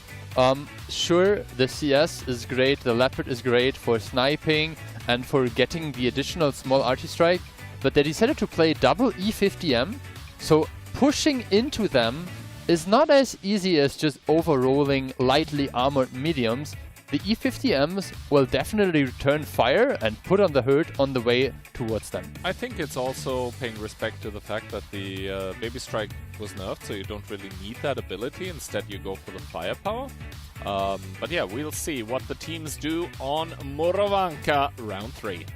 Speaker 11: Sure, the CS is great, the Leopard is great for sniping and for getting the additional small arty strike, but they decided to play double E50M, so pushing into them is not as easy as just overrolling lightly armored mediums. The E50Ms will definitely return fire and put on the hurt on the way towards them.
Speaker 12: I think it's also paying respect to the fact that the Baby Strike was nerfed, so you don't really need that ability. Instead, you go for the firepower. But yeah, we'll see what the teams do on Murovanka round 3.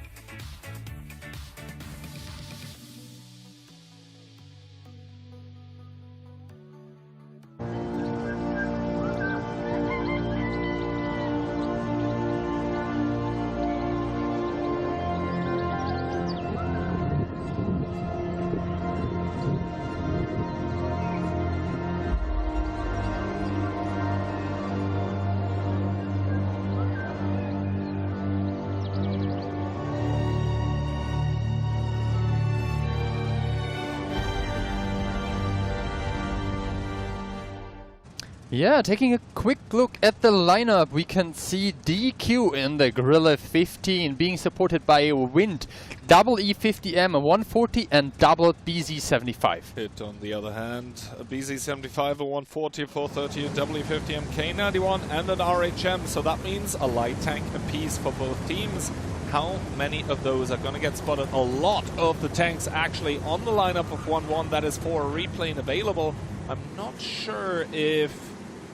Speaker 11: Yeah, taking a quick look at the lineup, we can see DQ in the Gorilla 15 being supported by Wind, double E50M, a 140 and double BZ75.
Speaker 12: Hit on the other hand, a BZ75, a 140, 430, a double E50M, K91 and an RHM, so that means a light tank apiece for both teams. How many of those are going to get spotted? A lot of the tanks actually on the lineup of 1-1, that is for a replay available. I'm not sure if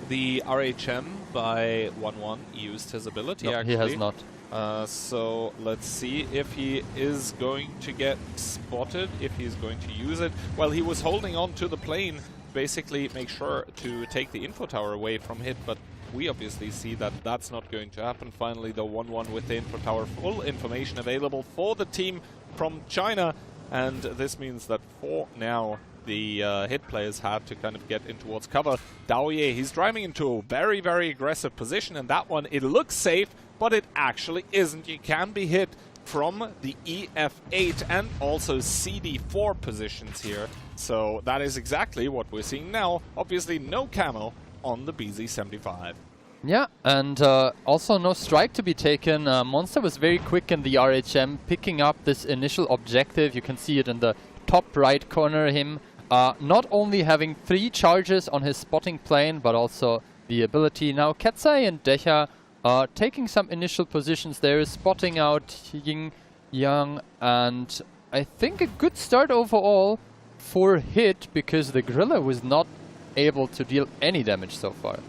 Speaker 12: the RHM by 1-1 used his ability.
Speaker 11: No,
Speaker 12: actually.
Speaker 11: he has not.
Speaker 12: So let's see if he is going to get spotted, if he's going to use it. Well, he was holding on to the plane, basically make sure to take the info tower away from hit, but we obviously see that that's not going to happen. Finally, the 1-1 with the info tower, full information available for the team from China, and this means that for now the hit players had to kind of get in towards cover. Daoye, he's driving into a very, very aggressive position, and that one, it looks safe, but it actually isn't. You can be hit from the EF8 and also CD4 positions here. So that is exactly what we're seeing now. Obviously no camo on the BZ75.
Speaker 11: Yeah, and also no strike to be taken. Monster was very quick in the RHM, picking up this initial objective. You can see it in the top right corner, him not only having 3 charges on his spotting plane, but also the ability. Now Ketsai and Decha taking some initial positions there, spotting out Ying Yang, and I think a good start overall for Hit, because the Gorilla was not able to deal any damage so far.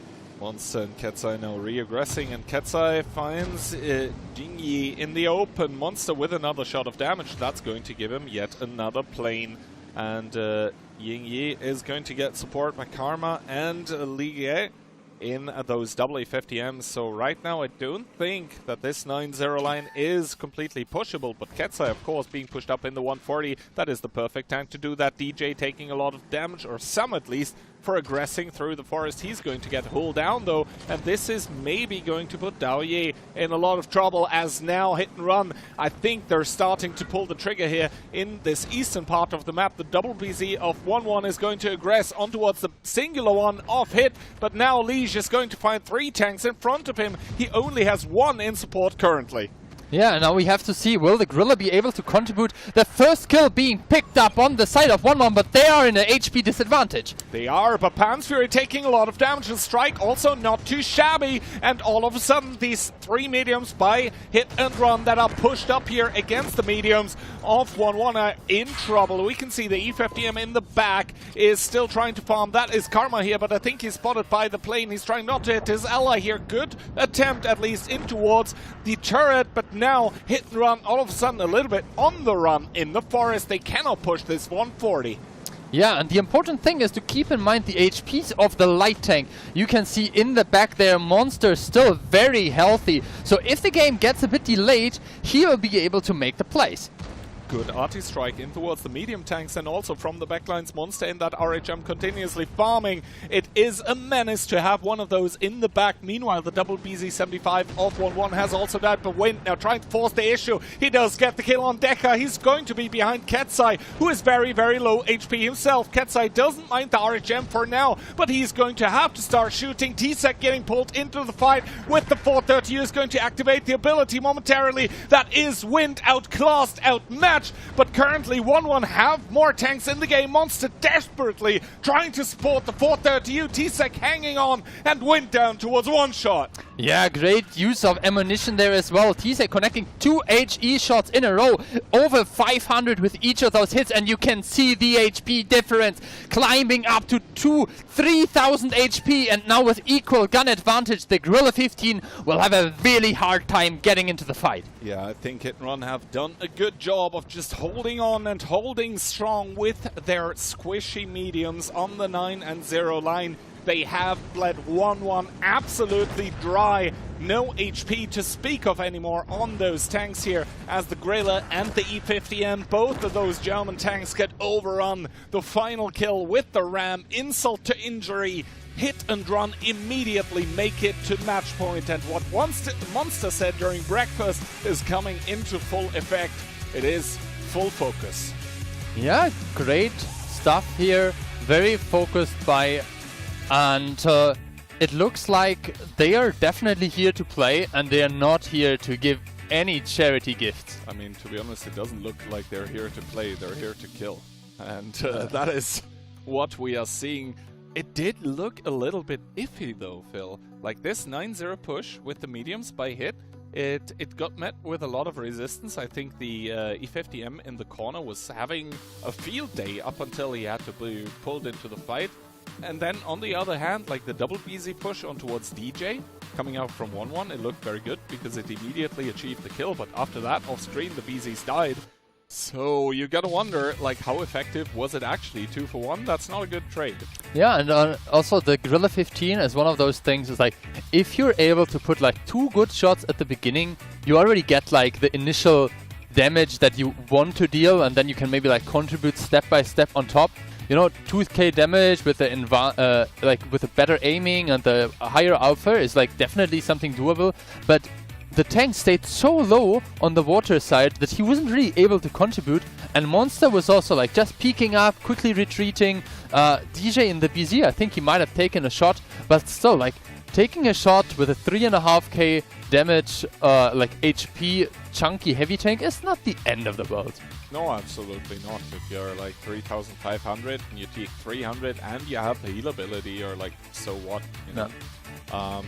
Speaker 12: Monster and Ketsai now re-aggressing, and Ketsai finds Jingyi in the open. Monster with another shot of damage. That's going to give him yet another plane. And Yingyi is going to get support by Karma and Ligie in those WE50Ms. So right now I don't think that this 9-0 line is completely pushable, but Ketsai of course being pushed up in the 140, that is the perfect time to do that. DJ taking a lot of damage, or some at least, for aggressing through the forest. He's going to get hulled down though, and this is maybe going to put Daoye in a lot of trouble, as now Hit and Run, I think they're starting to pull the trigger here in this eastern part of the map. The double BZ of 1-1 is going to aggress on towards the singular one of Hit, but now Liege is going to find 3 tanks in front of him. He only has 1 in support currently.
Speaker 11: Yeah, now we have to see, will the Gorilla be able to contribute? The first kill being picked up on the side of 1-1, but they are in an HP disadvantage.
Speaker 12: They are, but Pan's Fury taking a lot of damage. The strike also not too shabby, and all of a sudden these 3 mediums by Hit and Run that are pushed up here against the mediums of 1-1 are in trouble. We can see the E50M in the back is still trying to farm. That is Karma here, but I think he's spotted by the plane. He's trying not to hit his ally here. Good attempt at least in towards the turret, but now Hit and Run all of a sudden a little bit on the run in the forest. They cannot push this 140.
Speaker 11: Yeah, and the important thing is to keep in mind the HPs of the light tank. You can see in the back there, Monster still very healthy. So if the game gets a bit delayed, he will be able to make the plays.
Speaker 12: Good arty strike in towards the medium tanks, and also from the backlines, Monster in that RHM continuously farming. It is a menace to have one of those in the back. Meanwhile, the double BZ75 of 1-1 has also died, but Wind now trying to force the issue. He does get the kill on Deca. He's going to be behind Ketsai, who is very, very low HP himself. Ketsai doesn't mind the RHM for now, but he's going to have to start shooting. T-Sec getting pulled into the fight with the 430. Is going to activate the ability momentarily. That is Wind outclassed, outmatched. But currently 1-1 have more tanks in the game. Monster desperately trying to support the 430U. T-Sec hanging on and Wind down towards 1 shot.
Speaker 11: Yeah, great use of ammunition there as well. T-Sec connecting 2 HE shots in a row. Over 500 with each of those hits, and you can see the HP difference climbing up to 3,000 HP, and now with equal gun advantage, the Gorilla 15 will have a really hard time getting into the fight.
Speaker 12: Yeah, I think Hit and Run have done a good job of just holding on and holding strong with their squishy mediums on the 9 and 0 line. They have bled 1-1 absolutely dry. No HP to speak of anymore on those tanks here, as the Gorilla and the E50M, both of those German tanks get overrun. The final kill with the Ram, insult to injury. Hit and Run immediately make it to match point, and what Monster said during breakfast is coming into full effect. It is full focus.
Speaker 11: Yeah, great stuff here. Very focused by, and it looks like they are definitely here to play, and they are not here to give any charity gifts.
Speaker 12: I mean, to be honest, it doesn't look like they're here to play. They're here to kill, and that is what we are seeing. It did look a little bit iffy though, Phil. Like this 9-0 push with the mediums by Hit, it got met with a lot of resistance. I think the E50M in the corner was having a field day up until he had to be pulled into the fight. And then on the other hand, like the double BZ push on towards DJ, coming out from 1-1, it looked very good because it immediately achieved the kill. But after that, off screen, the BZs died. So you gotta wonder, like, how effective was it actually? 2 for 1? That's not a good trade.
Speaker 11: Yeah, and also the Gorilla 15 is one of those things. Is like, if you're able to put like 2 good shots at the beginning, you already get like the initial damage that you want to deal, and then you can maybe like contribute step by step on top. You know, 2k damage with the with the better aiming and the higher alpha is like definitely something doable, but the tank stayed so low on the water side that he wasn't really able to contribute, and Monster was also like just peeking up, quickly retreating. DJ in the BZ, I think he might have taken a shot, but still, like, taking a shot with a 3.5k damage, like HP chunky heavy tank is not the end of the world.
Speaker 12: No, absolutely not. If you're like 3,500 and you take 300 and you have the heal ability, you're like, so what, you know? Yeah.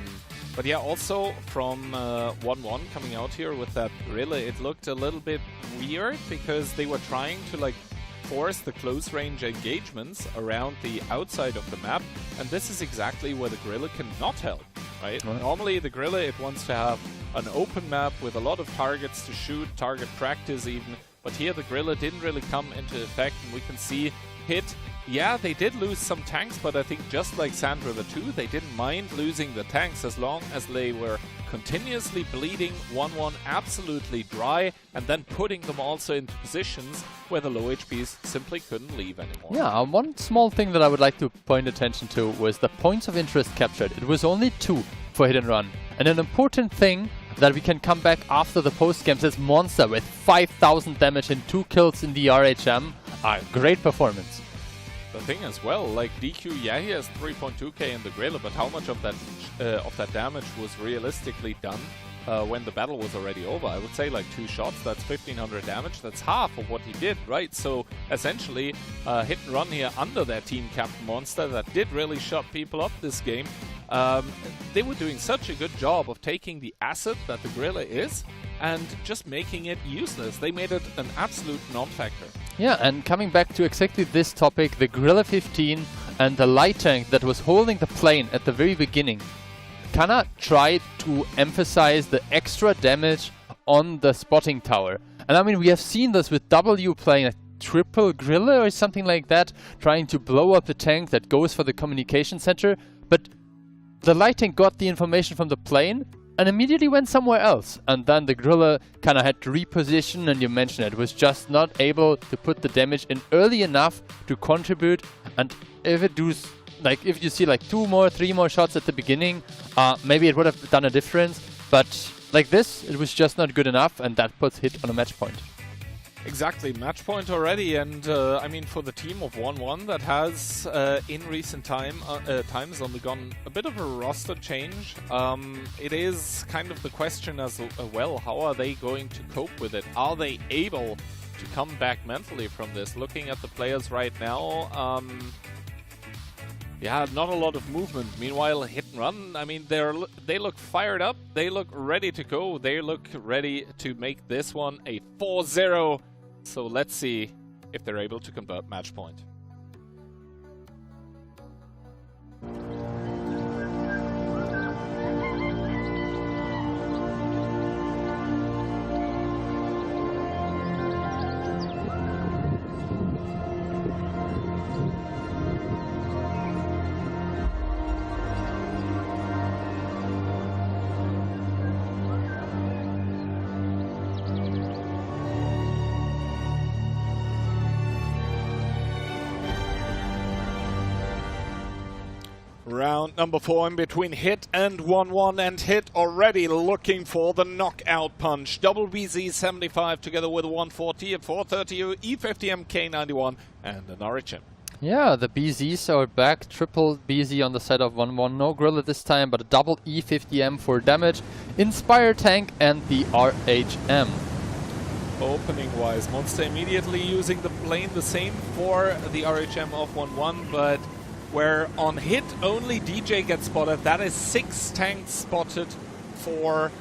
Speaker 12: But yeah, also from 1-1 coming out here with that Gorilla, it looked a little bit weird because they were trying to like force the close range engagements around the outside of the map, and this is exactly where the Gorilla cannot help, right? Normally the Gorilla, it wants to have an open map with a lot of targets to shoot, target practice even, but here the Gorilla didn't really come into effect, and we can see Hit. Yeah, they did lose some tanks, but I think just like Sandra the 2, they didn't mind losing the tanks as long as they were continuously bleeding 1-1 absolutely dry, and then putting them also into positions where the low HPs simply couldn't leave anymore.
Speaker 11: Yeah, one small thing that I would like to point attention to was the points of interest captured. It was only 2 for hit and run. And an important thing that we can come back after the post-games is Monster with 5,000 damage and 2 kills in the RHM. A great performance.
Speaker 12: The thing as well, like DQ, yeah, he has 3.2k in the Gorilla, but how much of that damage was realistically done when the battle was already over? I would say like 2 shots, that's 1,500 damage, that's half of what he did, right? So essentially, hit and run here under their team captain Monster that did really shut people up this game. They were doing such a good job of taking the asset that the Gorilla is and just making it useless. They made it an absolute non-factor.
Speaker 11: Yeah, and coming back to exactly this topic, the Gorilla 15 and the light tank that was holding the plane at the very beginning kinda tried to emphasize the extra damage on the spotting tower. And I mean, we have seen this with W playing a triple Gorilla or something like that, trying to blow up the tank that goes for the communication center, but the light tank got the information from the plane and immediately went somewhere else. And then the Gorilla kind of had to reposition, and you mentioned it was just not able to put the damage in early enough to contribute. And if it does, like if you see like 2 more, 3 more shots at the beginning, maybe it would have done a difference. But like this, it was just not good enough, and that puts hit on a match point.
Speaker 12: Exactly, match point already, and I mean, for the team of 1-1 that has in recent times undergone a bit of a roster change, it is kind of the question as well, how are they going to cope with it? Are they able to come back mentally from this? Looking at the players right now, yeah, not a lot of movement. Meanwhile, hit and run, I mean, they look fired up, they look ready to go, they look ready to make this one a 4-0. So let's see if they're able to convert match point. Round number 4 in between Hit and 1-1, and Hit already looking for the knockout punch. Double BZ 75 together with a 140, a 430, E50M K91 and an RHM.
Speaker 11: Yeah, the BZs are back. Triple BZ on the side of 1-1. No Gorilla this time, but a double E50M for damage. Inspire Tank and the RHM.
Speaker 12: Opening wise, Monster immediately using the plane, the same for the RHM of 1-1, but where on Hit only DJ gets spotted, that is 6 tanks spotted for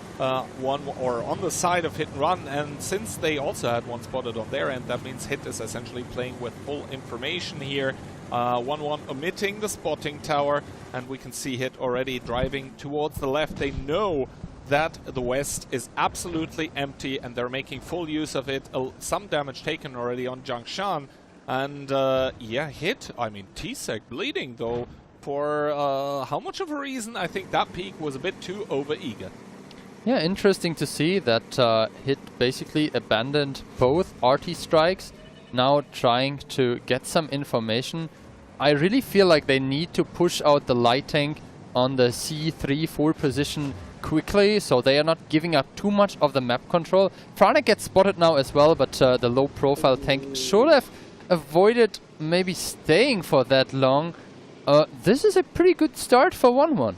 Speaker 12: one or on the side of Hit and Run, and since they also had 1 spotted on their end, that means Hit is essentially playing with full information here. 1-1 omitting the spotting tower, and we can see Hit already driving towards the left. They know that the west is absolutely empty and they're making full use of it. Some damage taken already on Jiangshan. And yeah, Hit, I mean, T-Sec bleeding though, for how much of a reason? I think that peak was a bit too over-eager.
Speaker 11: Yeah, interesting to see that Hit basically abandoned both RT strikes, now trying to get some information. I really feel like they need to push out the light tank on the C3-4 position quickly, so they are not giving up too much of the map control. Franek gets spotted now as well, but the low-profile tank should have avoided maybe staying for that long. This is a pretty good start for 1-1.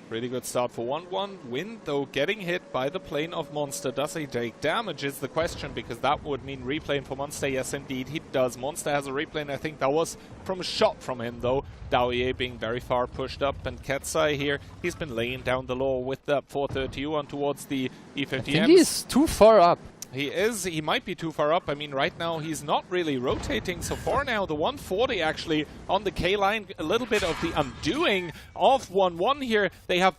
Speaker 12: Really good start for 1-1. Win, though, getting hit by the plane of Monster. Does he take damage is the question, because that would mean replaying for Monster. Yes, indeed, he does. Monster has a replay, and I think that was from a shot from him, though. Daoye being very far pushed up, and Ketsai here, he's been laying down the law with that 430 on towards the E50M.
Speaker 11: I think he's too far up.
Speaker 12: He is. He might be too far up. I mean, right now he's not really rotating. So far now, the 140 actually on the K-line, a little bit of the undoing of 1-1 here. They have...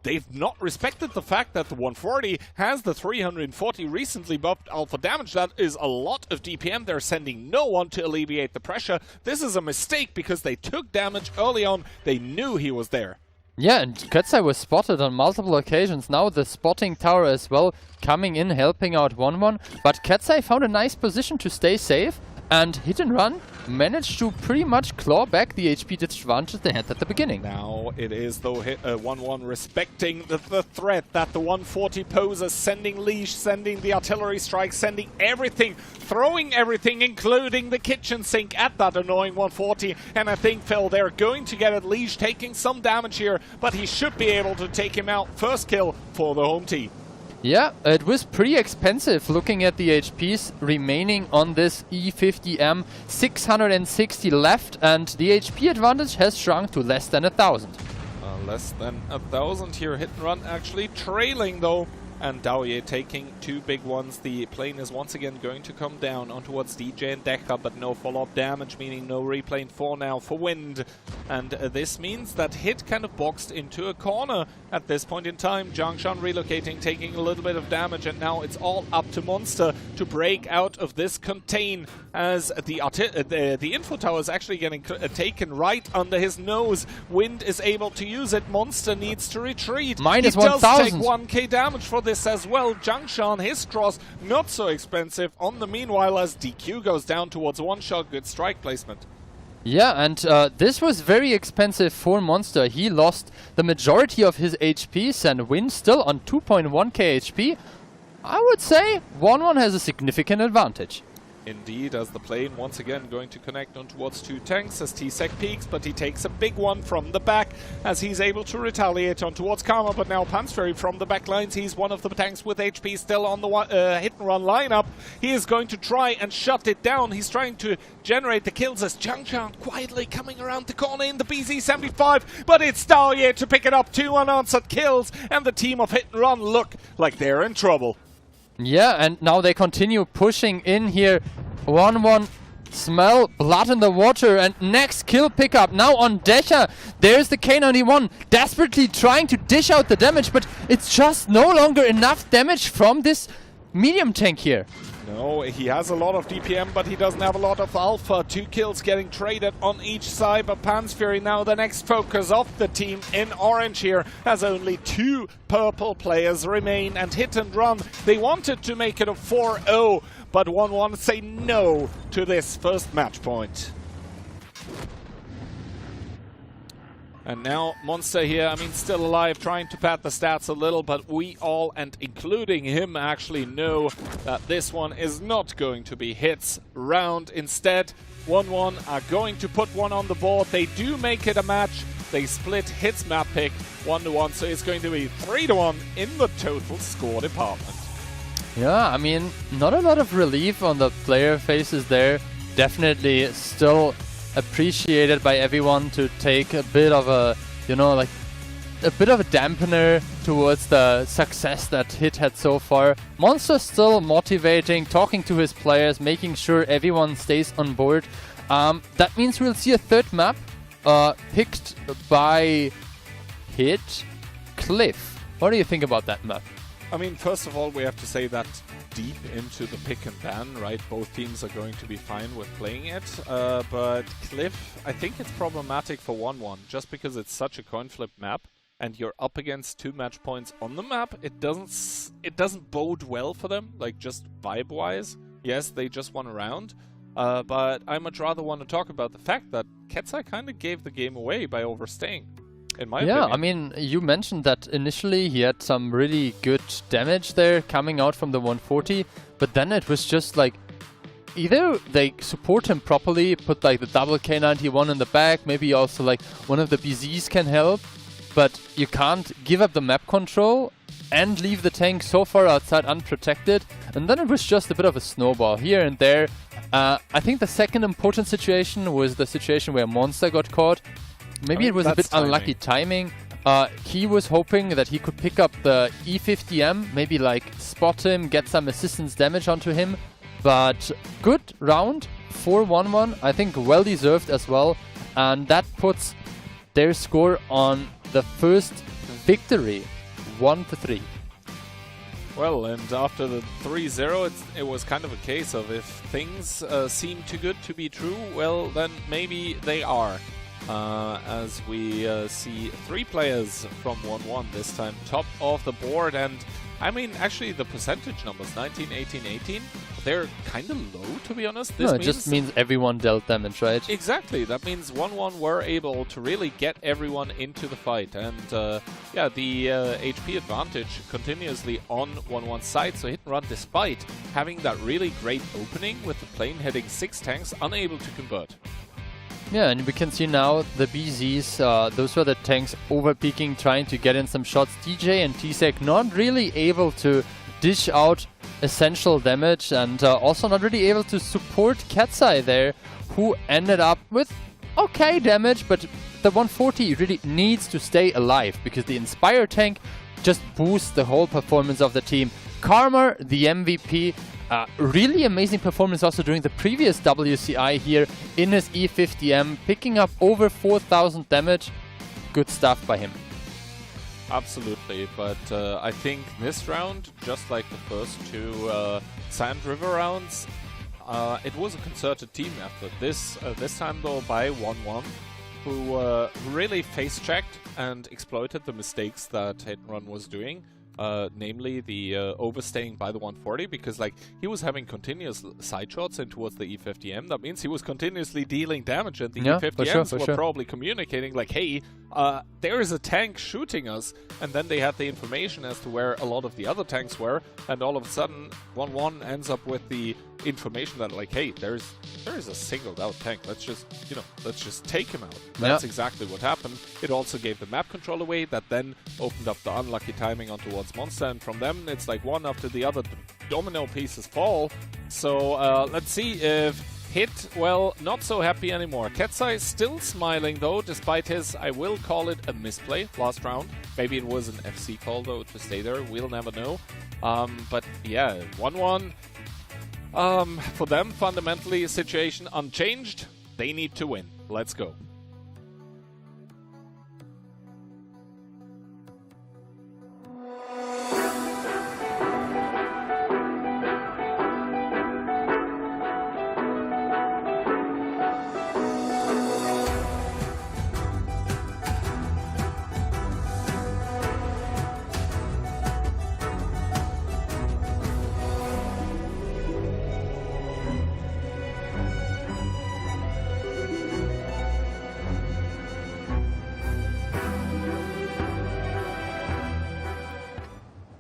Speaker 12: they've not respected the fact that the 140 has the 340 recently buffed alpha damage. That is a lot of DPM. They're sending no one to alleviate the pressure. This is a mistake because they took damage early on. They knew he was there.
Speaker 11: Yeah, and Ketzai was spotted on multiple occasions. Now the spotting tower as well coming in, helping out 1-1. But Ketzai found a nice position to stay safe, and Hit and Run managed to pretty much claw back the HP disadvantage they had at the beginning.
Speaker 12: Now it is though 1-1 respecting the threat that the 140 poses, sending leash, sending the artillery strike, sending everything, throwing everything, including the kitchen sink at that annoying 140. And I think, Phil, they're going to get at leash, taking some damage here, but he should be able to take him out. First kill for the home team.
Speaker 11: Yeah, it was pretty expensive looking at the HPs remaining on this E50M. 660 left, and the HP advantage has shrunk to less than 1,000.
Speaker 12: Less than 1,000 here. Hit and Run actually trailing though. And Daoye taking 2 big ones. The plane is once again going to come down on towards DJ and Deca, but no follow-up damage, meaning no replane for now for Wind. And this means that Hit kind of boxed into a corner at this point in time. Jiangshan relocating, taking a little bit of damage, and now it's all up to Monster to break out of this contain, as the info tower is actually getting taken right under his nose. Wind is able to use it. Monster needs to retreat.
Speaker 11: Minus
Speaker 12: he does
Speaker 11: 1,000.
Speaker 12: take 1k damage for this as well. Jiangshan, his cross, not so expensive on the meanwhile, as DQ goes down towards one shot. Good strike placement.
Speaker 11: Yeah, and this was very expensive for Monster. He lost the majority of his HPs, and Wind still on 2.1k HP. I would say 1-1 has a significant advantage.
Speaker 12: Indeed, as the plane once again going to connect on towards 2 tanks as T-Sec peaks, but he takes a big one from the back as he's able to retaliate on towards Karma. But now Pansferry from the back lines, he's one of the tanks with HP still on the hit and run lineup. He is going to try and shut it down. He's trying to generate the kills as Jiangshan quietly coming around the corner in the BZ-75, but it's Daoye to pick it up. 2 unanswered kills, and the team of Hit and Run look like they're in trouble.
Speaker 11: Yeah, and now they continue pushing in here. 1-1, smell blood in the water, and next kill pickup now on Decha. There's the K91 desperately trying to dish out the damage, but it's just no longer enough damage from this medium tank here.
Speaker 12: No, he has a lot of DPM, but he doesn't have a lot of alpha. 2 kills getting traded on each side, but Pansferry now the next focus of the team in orange here, as only 2 purple players remain. And Hit and Run, they wanted to make it a 4-0, but 1-1 say no to this first match point. And now Monster here, I mean, still alive, trying to pad the stats a little, but we all, and including him, actually know that this one is not going to be Hit's round. Instead, 1-1 are going to put one on the board. They do make it a match. They split Hit's map pick 1-1, so it's going to be 3-1 in the total score department.
Speaker 11: Yeah, I mean, not a lot of relief on the player faces there. Definitely still appreciated by everyone to take a bit of a, you know, like a bit of a dampener towards the success that Hit had so far. Monster still motivating, talking to his players, making sure everyone stays on board. That means we'll see a third map picked by Hit, Cliff. What do you think about that map?
Speaker 12: I mean, first of all, we have to say that deep into the pick and ban, right? Both teams are going to be fine with playing it. But Cliff, I think it's problematic for 1-1, just because it's such a coin flip map, and you're up against 2 match points on the map. It doesn't bode well for them, like just vibe-wise. Yes, they just won a round, but I much rather want to talk about the fact that Ketzai kind of gave the game away by overstaying. In my opinion.
Speaker 11: I mean, you mentioned that initially he had some really good damage there coming out from the 140, but then it was just like, either they support him properly, put like the double K91 in the back, maybe also like one of the BZs can help, but you can't give up the map control and leave the tank so far outside unprotected, and then it was just a bit of a snowball here and there. I think the second important situation was the situation where Monster got caught. Maybe it was a bit unlucky timing. He was hoping that he could pick up the E50M, maybe like spot him, get some assistance damage onto him. But good round for 1-1, I think well deserved as well. And that puts their score on the first victory, 1-3.
Speaker 12: Well, and after the 3-0, it was kind of a case of if things seem too good to be true, well, then maybe they are. as we see 3 players from 1-1 this time top of the board. And I mean, actually the percentage numbers 19, 18, 18, they're kind of low, to be honest. This
Speaker 11: it just means everyone dealt damage, right?
Speaker 12: Exactly. That means 1-1 were able to really get everyone into the fight. And yeah, the HP advantage continuously on 1-1's side. So Hit and Run, despite having that really great opening with the plane hitting 6 tanks, unable to convert.
Speaker 11: Yeah, and we can see now the BZs, those were the tanks overpeaking, trying to get in some shots. DJ and T-Sec not really able to dish out essential damage, and also not really able to support Katsai there, who ended up with okay damage, but the 140 really needs to stay alive, because the Inspire tank just boosts the whole performance of the team. Karma, the MVP, really amazing performance also during the previous WCI here in his E50M, picking up over 4,000 damage. Good stuff by him.
Speaker 12: Absolutely, but I think this round, just like the first 2 Sand River rounds, it was a concerted team effort. This time though by 1-1, who really face-checked and exploited the mistakes that Hit and Run was doing. Namely the overstaying by the 140, because like he was having continuous side shots in towards the E50M. That means he was continuously dealing damage, and the E50Ms were probably communicating like, hey, there is a tank shooting us, and then they had the information as to where a lot of the other tanks were, and all of a sudden 1-1 ends up with the information that like, hey, there is a singled out tank. Let's just take him out. That's exactly what happened. It also gave the map control away, that then opened up the unlucky timing on towards Monster, and from them it's like one after the other domino pieces fall. So let's see if Hit, well, not so happy anymore. Katsai still smiling though, despite his, I will call it a misplay last round. Maybe it was an FC call though to stay there, we'll never know. But yeah, 1-1. For them, fundamentally, situation unchanged. They need to win. Let's go.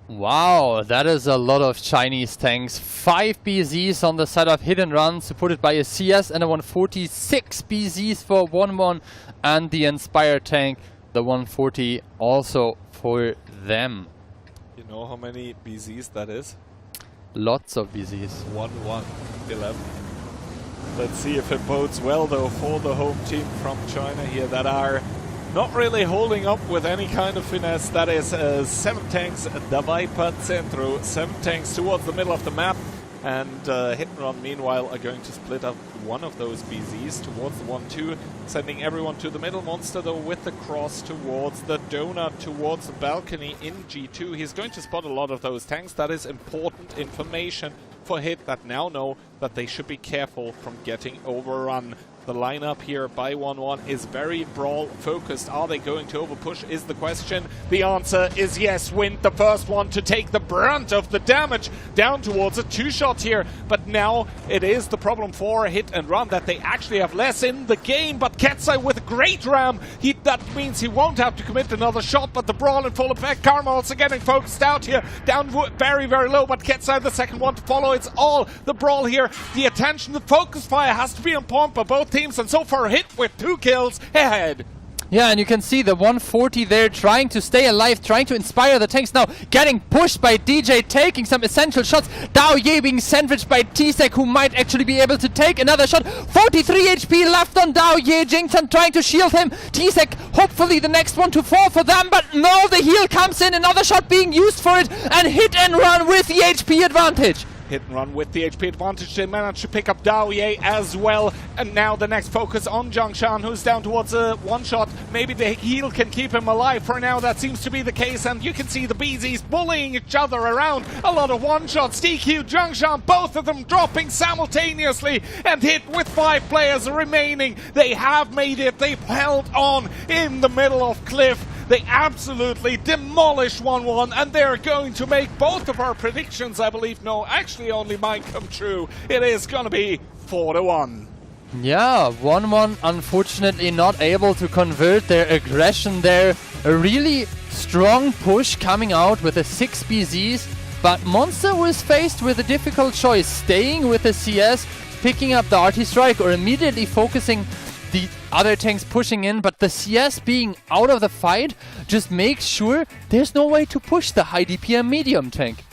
Speaker 11: Wow, that is a lot of Chinese tanks. 5 BZs on the side of Hit and Run, supported by a CS and a 146 BZs for 1-1, and the Inspire tank, the 140, also for them.
Speaker 12: You know how many BZs that is?
Speaker 11: Lots of BZs.
Speaker 12: 1-1, 11. Let's see if it bodes well though for the home team from China here, that are not really holding up with any kind of finesse. That is 7 tanks, the Viper Centro, 7 tanks towards the middle of the map. And Hit and Run, meanwhile, are going to split up one of those BZs towards the 1-2, sending everyone to the middle. Monster, though, with the cross towards the donut, towards the balcony in G2. He's going to spot a lot of those tanks. That is important information for Hit, that now know that they should be careful from getting overrun. The lineup here by 1-1 is very brawl focused. Are they going to overpush is the question. The answer is yes. Wind, the first one to take the brunt of the damage down towards a 2-shot here. But now it is the problem for Hit and Run that they actually have less in the game. But Katsai with a great ram. That means he won't have to commit another shot. But the brawl in full effect. Karma also getting focused out here. Down very, very low. But Katsai the second one to follow. It's all the brawl here. The attention, the focus fire has to be on point for both teams, and so far Hit with 2 kills ahead.
Speaker 11: Yeah, and you can see the 140 there trying to stay alive, trying to inspire the tanks, now getting pushed by DJ, taking some essential shots. Dao Ye being sandwiched by T-Sec, who might actually be able to take another shot. 43 HP left on Dao Ye. Jingtan trying to shield him. T-Sec hopefully the next one to fall for them, but no, the heal comes in, another shot being used for it, and Hit and Run with the HP advantage.
Speaker 9: Hit and Run with the HP advantage. They managed to pick up Daoye as well. And now the next focus on Zhangshan, who's down towards a one-shot. Maybe the heal can keep him alive. For now, that seems to be the case. And you can see the BZs bullying each other around. A lot of one-shots. DQ, Zhangshan, both of them dropping simultaneously. And Hit with 5 players remaining. They have made it. They've held on in the middle of Cliff. They absolutely demolished 1-1, and they're going to make both of our predictions, I believe. No, actually only mine come true. It is going to be 4-1.
Speaker 11: Yeah, 1-1 unfortunately not able to convert their aggression there. A really strong push coming out with the 6 BZs, but Monster was faced with a difficult choice, staying with the CS, picking up the RT Strike, or immediately focusing the other tanks pushing in, but the CS being out of the fight just makes sure there's no way to push the high DPM medium tank.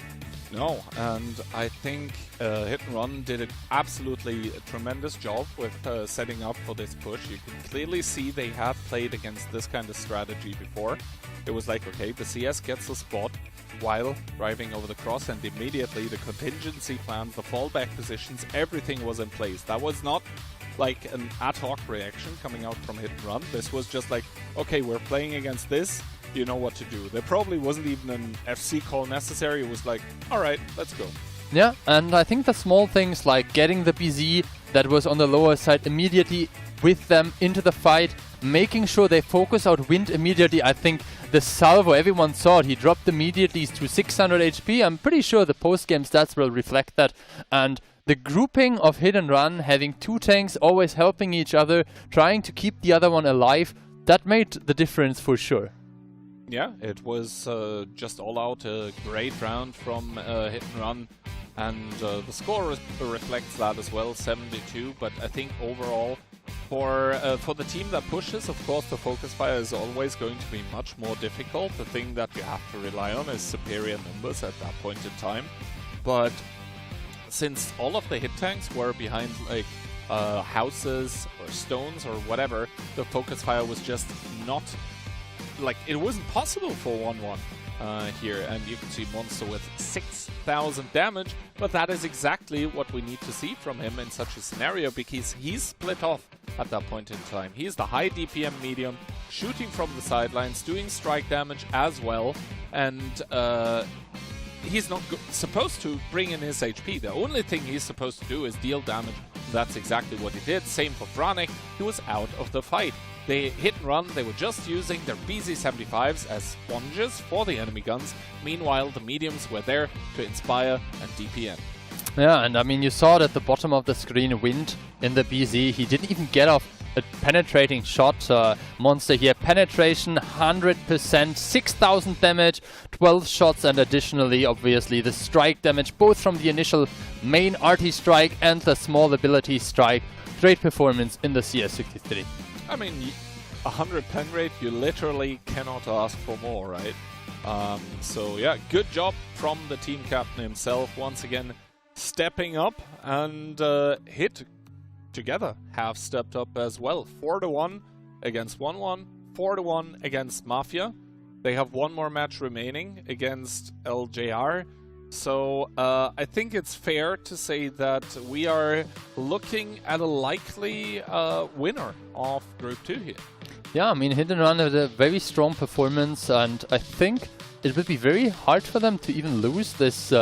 Speaker 12: No, and I think Hit and Run did an absolutely tremendous job with setting up for this push. You can clearly see they have played against this kind of strategy before. It was like, okay, the CS gets a spot while driving over the cross, and immediately the contingency plans, the fallback positions, everything was in place. That was not like an ad hoc reaction coming out from Hit and Run. This was just like, okay, we're playing against this, you know what to do. There probably wasn't even an FC call necessary. It was like, alright, let's go.
Speaker 11: Yeah, and I think the small things like getting the BZ that was on the lower side immediately with them into the fight, making sure they focus out Wind immediately. I think the salvo, everyone saw it, he dropped immediately to 600 HP. I'm pretty sure the post-game stats will reflect that. And the grouping of Hit and Run, having 2 tanks always helping each other, trying to keep the other one alive, that made the difference for sure.
Speaker 12: Yeah, it was just all out a great round from Hit and Run, and the score reflects that as well, 72. But I think overall, for the team that pushes, of course, the focus fire is always going to be much more difficult. The thing that you have to rely on is superior numbers at that point in time. But since all of the hit tanks were behind like houses or stones or whatever, the focus fire was just not, like, it wasn't possible for 1-1 here. And you can see Monster with 6,000 damage, but that is exactly what we need to see from him in such a scenario, because he's split off at that point in time. He's the high DPM medium, shooting from the sidelines, doing strike damage as well, and he's not supposed to bring in his HP. The only thing he's supposed to do is deal damage. That's exactly what he did. Same for Vranek. He was out of the fight. They Hit and Run. They were just using their BZ-75s as sponges for the enemy guns. Meanwhile, the mediums were there to inspire and DPM.
Speaker 11: Yeah, and I mean, you saw it at the bottom of the screen, Wind in the BZ. He didn't even get off a penetrating shot. Monster here, penetration 100%, 6,000 damage, 12 shots, and additionally, obviously, the strike damage, both from the initial main RT strike and the small ability strike. Great performance in the CS63.
Speaker 12: I mean, 100 pen rate, you literally cannot ask for more, right? So yeah, good job from the team captain himself, once again stepping up, and Hit together have stepped up as well. 4-1 against 1-1, 4-1 against Mafia. They have one more match remaining against LJR. So I think it's fair to say that we are looking at a likely winner of Group 2 here.
Speaker 11: Yeah, I mean, Hit and Run had a very strong performance, and I think it would be very hard for them to even lose this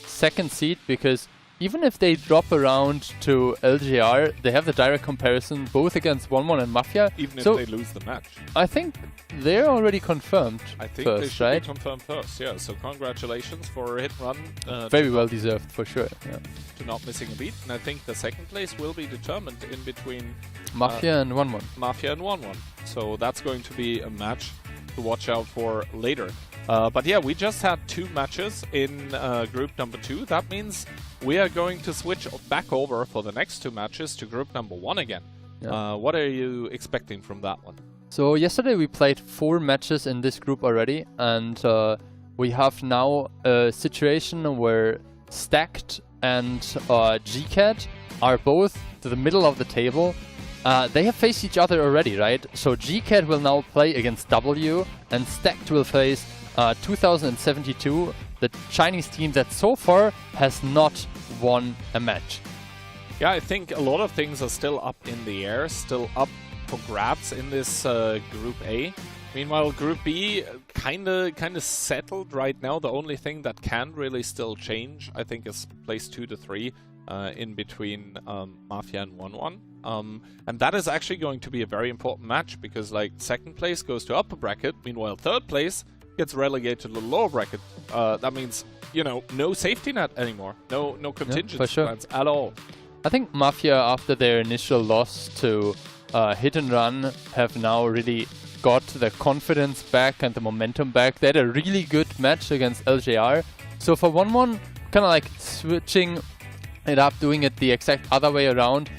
Speaker 11: second seed, because even if they drop around to LJR, they have the direct comparison both against 1-1 and Mafia.
Speaker 12: Even if they lose the match.
Speaker 11: I think they're already confirmed.
Speaker 12: I think
Speaker 11: first,
Speaker 12: they should
Speaker 11: right?
Speaker 12: be confirmed first, yeah. So congratulations for Hit and Run.
Speaker 11: Very well deserved, for sure. Yeah.
Speaker 12: To not missing a beat. And I think the second place will be determined in between
Speaker 11: Mafia and 1-1.
Speaker 12: Mafia and 1-1. So that's going to be a match to watch out for later. But yeah, we just had 2 matches in group number 2. That means we are going to switch back over for the next 2 matches to group number 1 again. Yeah. What are you expecting from that one?
Speaker 11: So yesterday we played 4 matches in this group already, and we have now a situation where Stacked and GCAT are both to the middle of the table. They have faced each other already, right? So GCAT will now play against W, and Stacked will face 2072, the Chinese team that so far has not won a match.
Speaker 12: Yeah, I think a lot of things are still up in the air, still up for grabs in this Group A. Meanwhile, Group B kinda settled right now. The only thing that can really still change, I think, is place 2 to 3 in between Mafia and 1-1. And that is actually going to be a very important match because, like, second place goes to upper bracket. Meanwhile, third place gets relegated to the lower bracket. That means, you know, no safety net anymore. No contingency
Speaker 11: for sure.
Speaker 12: plans at all.
Speaker 11: I think Mafia, after their initial loss to Hit and Run, have now really got the confidence back and the momentum back. They had a really good match against LJR. So for 1-1, kind of like switching it up, doing it the exact other way around.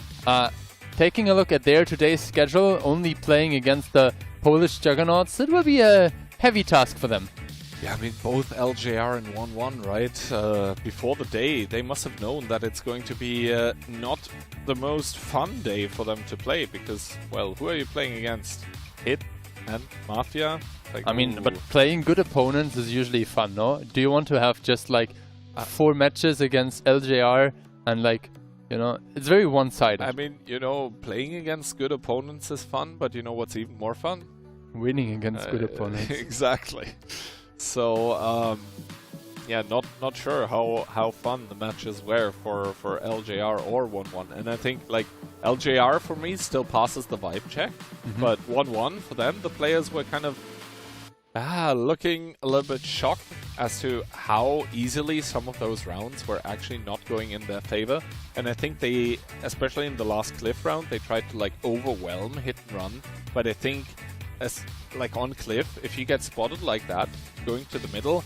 Speaker 11: Taking a look at their today's schedule, only playing against the Polish Juggernauts, it will be a heavy task for them.
Speaker 12: Yeah, I mean, both LJR and 1-1, right? Before the day, they must have known that it's going to be not the most fun day for them to play because, well, who are you playing against? Hit and Mafia? Like,
Speaker 11: I mean, but playing good opponents is usually fun, no? Do you want to have just like 4 matches against LJR and like, you know, it's very one-sided.
Speaker 12: I mean, you know, playing against good opponents is fun, but you know what's even more fun?
Speaker 11: Winning against good opponents.
Speaker 12: Exactly. So, yeah, not sure how fun the matches were for LJR or 1-1. And I think, like, LJR for me still passes the vibe check, but 1-1 for them, the players were kind of looking a little bit shocked as to how easily some of those rounds were actually not going in their favor. And I think they, especially in the last Cliff round, they tried to like overwhelm Hit and Run. But I think, as like on Cliff, if you get spotted like that, going to the middle,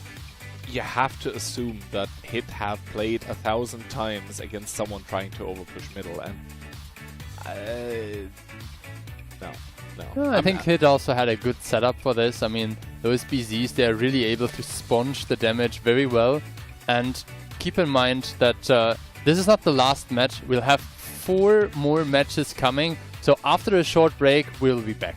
Speaker 12: you have to assume that Hit have played 1,000 times against someone trying to overpush middle, and no.
Speaker 11: I think Hit also had a good setup for this. I mean, those BZs, they're really able to sponge the damage very well. And keep in mind that this is not the last match. We'll have 4 more matches coming. So after a short break, we'll be back.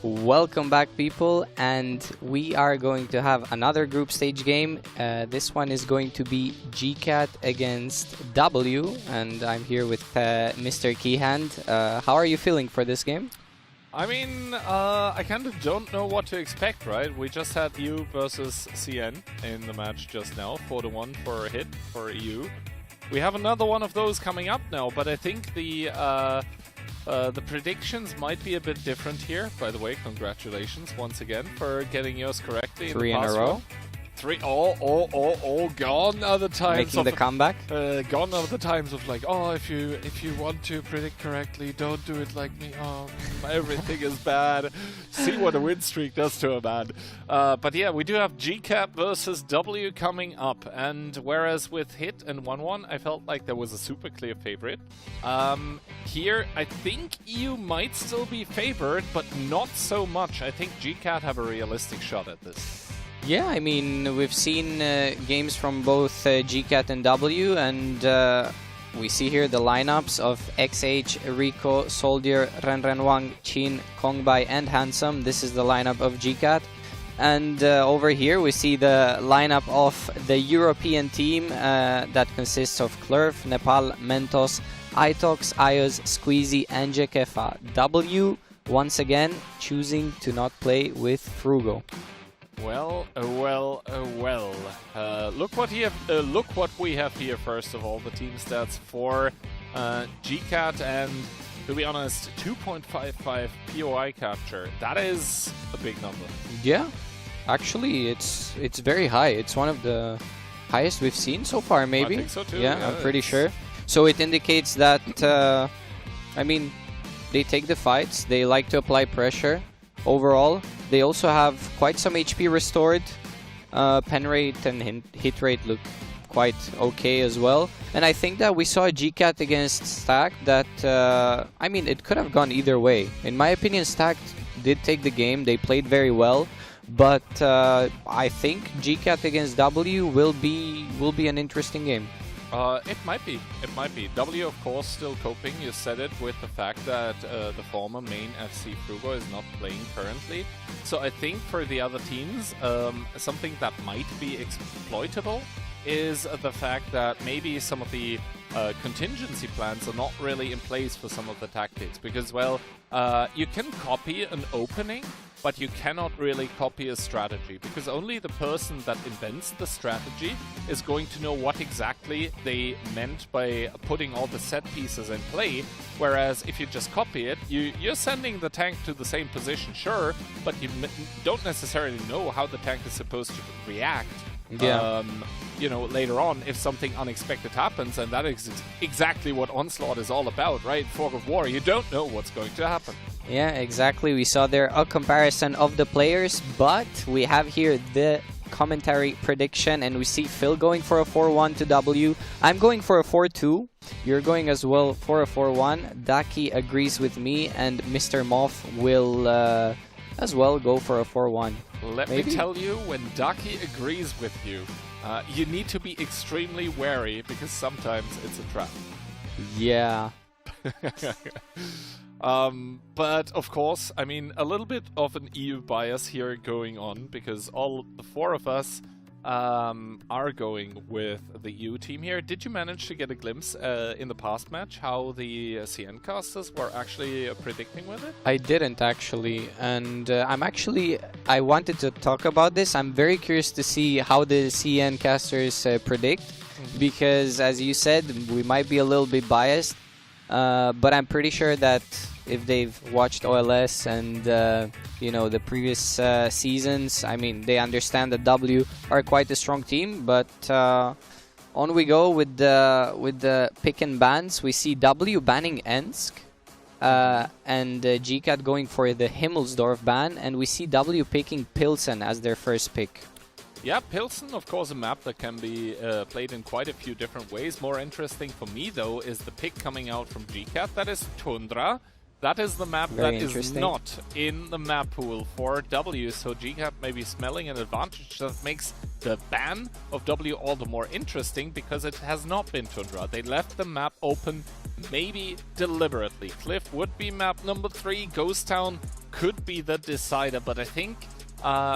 Speaker 10: Welcome back, people, and we are going to have another group stage game. This one is going to be GCAT against W, and I'm here with Mr. Keyhand. How are you feeling for this game?
Speaker 12: I mean, I kind of don't know what to expect, right? We just had EU versus CN in the match just now, 4-1 for a hit for EU. We have another one of those coming up now, but I think the predictions might be a bit different here. By the way, congratulations once again for getting yours correctly.
Speaker 10: 3 in a row.
Speaker 12: 3. Gone are the times
Speaker 10: Making
Speaker 12: of
Speaker 10: the comeback.
Speaker 12: Gone are the times of like, oh, if you want to predict correctly, don't do it like me. Oh, everything is bad. See what a win streak does to a man. But yeah, we do have GCAT versus W coming up, and whereas with Hit and 1-1, I felt like there was a super clear favorite. Here, I think EU might still be favored, but not so much. I think GCAT have a realistic shot at this.
Speaker 10: Yeah, I mean, we've seen games from both GCAT and W, and we see here the lineups of XH, Rico, Soldier, Renrenwang, Chin, Kongbai, and Handsome. This is the lineup of GCAT. And over here we see the lineup of the European team that consists of Clerf, Nepal, Mentos, Itox, Ios, Squeezy, and Jekefa. W, once again, choosing to not play with Frugo.
Speaker 12: Well. Look what we have here. First of all, the team stats for GCAT, and to be honest, 2.55 POI capture. That is a big number.
Speaker 10: Yeah, actually, it's very high. It's one of the highest we've seen so far, maybe.
Speaker 12: I think so too.
Speaker 10: Yeah, I'm pretty sure. So it indicates that, I mean, they take the fights. They like to apply pressure. Overall, they also have quite some HP restored. Pen rate and hit rate look quite okay as well. And I think that we saw a GCAT against Stack that, I mean, it could have gone either way. In my opinion, Stack did take the game. They played very well. But I think GCAT against W will be an interesting game.
Speaker 12: It might be. It might be. W, of course, still coping. You said it with the fact that the former main FC Frugo is not playing currently. So I think for the other teams, something that might be exploitable is the fact that maybe some of the contingency plans are not really in place for some of the tactics. Because, well, you can copy an opening, but you cannot really copy a strategy, because only the person that invents the strategy is going to know what exactly they meant by putting all the set pieces in play, whereas if you just copy it, you're sending the tank to the same position, sure, but you don't necessarily know how the tank is supposed to react.
Speaker 10: Yeah.
Speaker 12: You know, later on, if something unexpected happens, and that is exactly what Onslaught is all about, right? Fog of War, you don't know what's going to happen.
Speaker 10: Yeah, exactly. We saw there a comparison of the players, but we have here the commentary prediction, and we see Phil going for a 4-1 to W. I'm going for a 4-2. You're going as well for a 4-1. Daki agrees with me, and Mr. Moth will as well go for a 4-1.
Speaker 12: Let me tell you, when Daki agrees with you, you need to be extremely wary, because sometimes it's a trap.
Speaker 10: Yeah.
Speaker 12: But of course, I mean, a little bit of an EU bias here going on, because all the four of us are going with the EU team here. Did you manage to get a glimpse in the past match how the CN casters were actually predicting with it?
Speaker 10: I didn't actually, and I wanted to talk about this. I'm very curious to see how the CN casters predict, because as you said, we might be a little bit biased, but I'm pretty sure that if they've watched OLS and you know, the previous seasons, I mean, they understand that W are quite a strong team. But on we go with the pick and bans. We see W banning Ensk, and GCAT going for the Himmelsdorf ban, and we see W picking Pilsen as their first pick.
Speaker 12: Yeah, Pilsen, of course, a map that can be played in quite a few different ways. More interesting for me, though, is the pick coming out from GCAT. That is Tundra. That is the map that is not in the map pool for W, so GCAT may be smelling an advantage that makes the ban of W all the more interesting, because it has not been Tundra. They left the map open, maybe deliberately. Cliff would be map number 3, Ghost Town could be the decider, but I think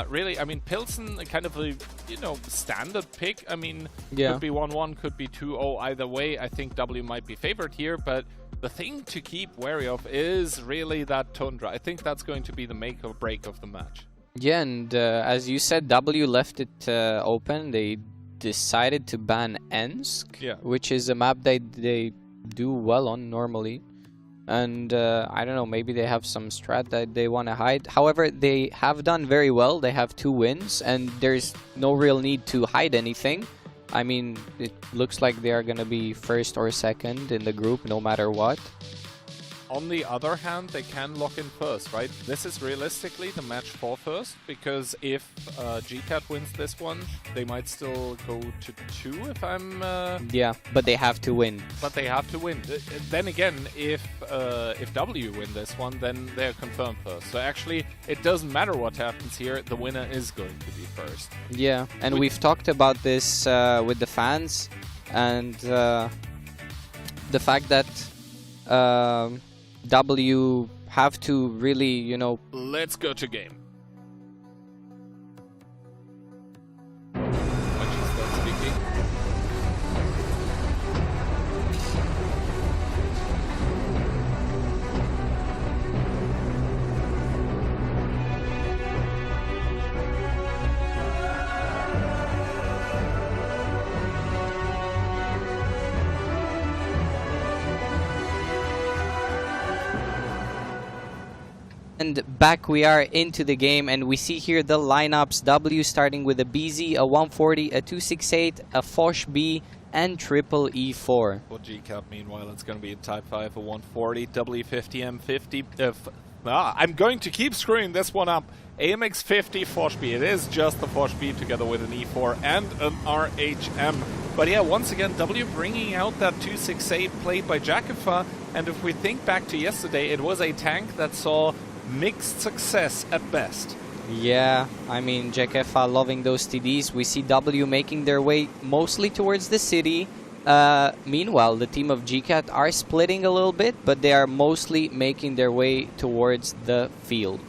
Speaker 12: really, I mean, Pilsen, kind of a, you know, standard pick. I mean, could be 1-1, could be 2-0 either way. I think W might be favored here, but the thing to keep wary of is really that Tundra. I think that's going to be the make or break of the match.
Speaker 10: Yeah, and as you said, W left it open. They decided to ban Ensk, which is a map that they do well on normally. And I don't know, maybe they have some strat that they want to hide. However, they have done very well. They have 2 wins, and there's no real need to hide anything. I mean, it looks like they are going to be first or second in the group, no matter what.
Speaker 12: On the other hand, they can lock in first, right? This is realistically the match for first, because if GCAT wins this one, they might still go to 2 if I'm...
Speaker 10: Yeah, but they have to win.
Speaker 12: But they have to win. Then again, if W win this one, then they're confirmed first. So actually, it doesn't matter what happens here, the winner is going to be first.
Speaker 10: Yeah, and we've talked about this with the fans, and the fact that W have to really, you know...
Speaker 12: Let's go to game.
Speaker 10: And back we are into the game, and we see here the lineups. W starting with a BZ, a 140, a 268, a Foch B, and triple E4.
Speaker 12: For GCAP, meanwhile, it's going to be a Type 5, a 140, W50, M50. I'm going to keep screwing this one up. AMX 50 Foch B. It is just the Foch B together with an E4 and an RHM. But yeah, once again, W bringing out that 268 played by Jakifa. And if we think back to yesterday, it was a tank that saw mixed success at best.
Speaker 10: Yeah, I mean, Jakifa loving those TDs. We see W making their way mostly towards the city. Meanwhile, the team of GCAT are splitting a little bit, but they are mostly making their way towards the field.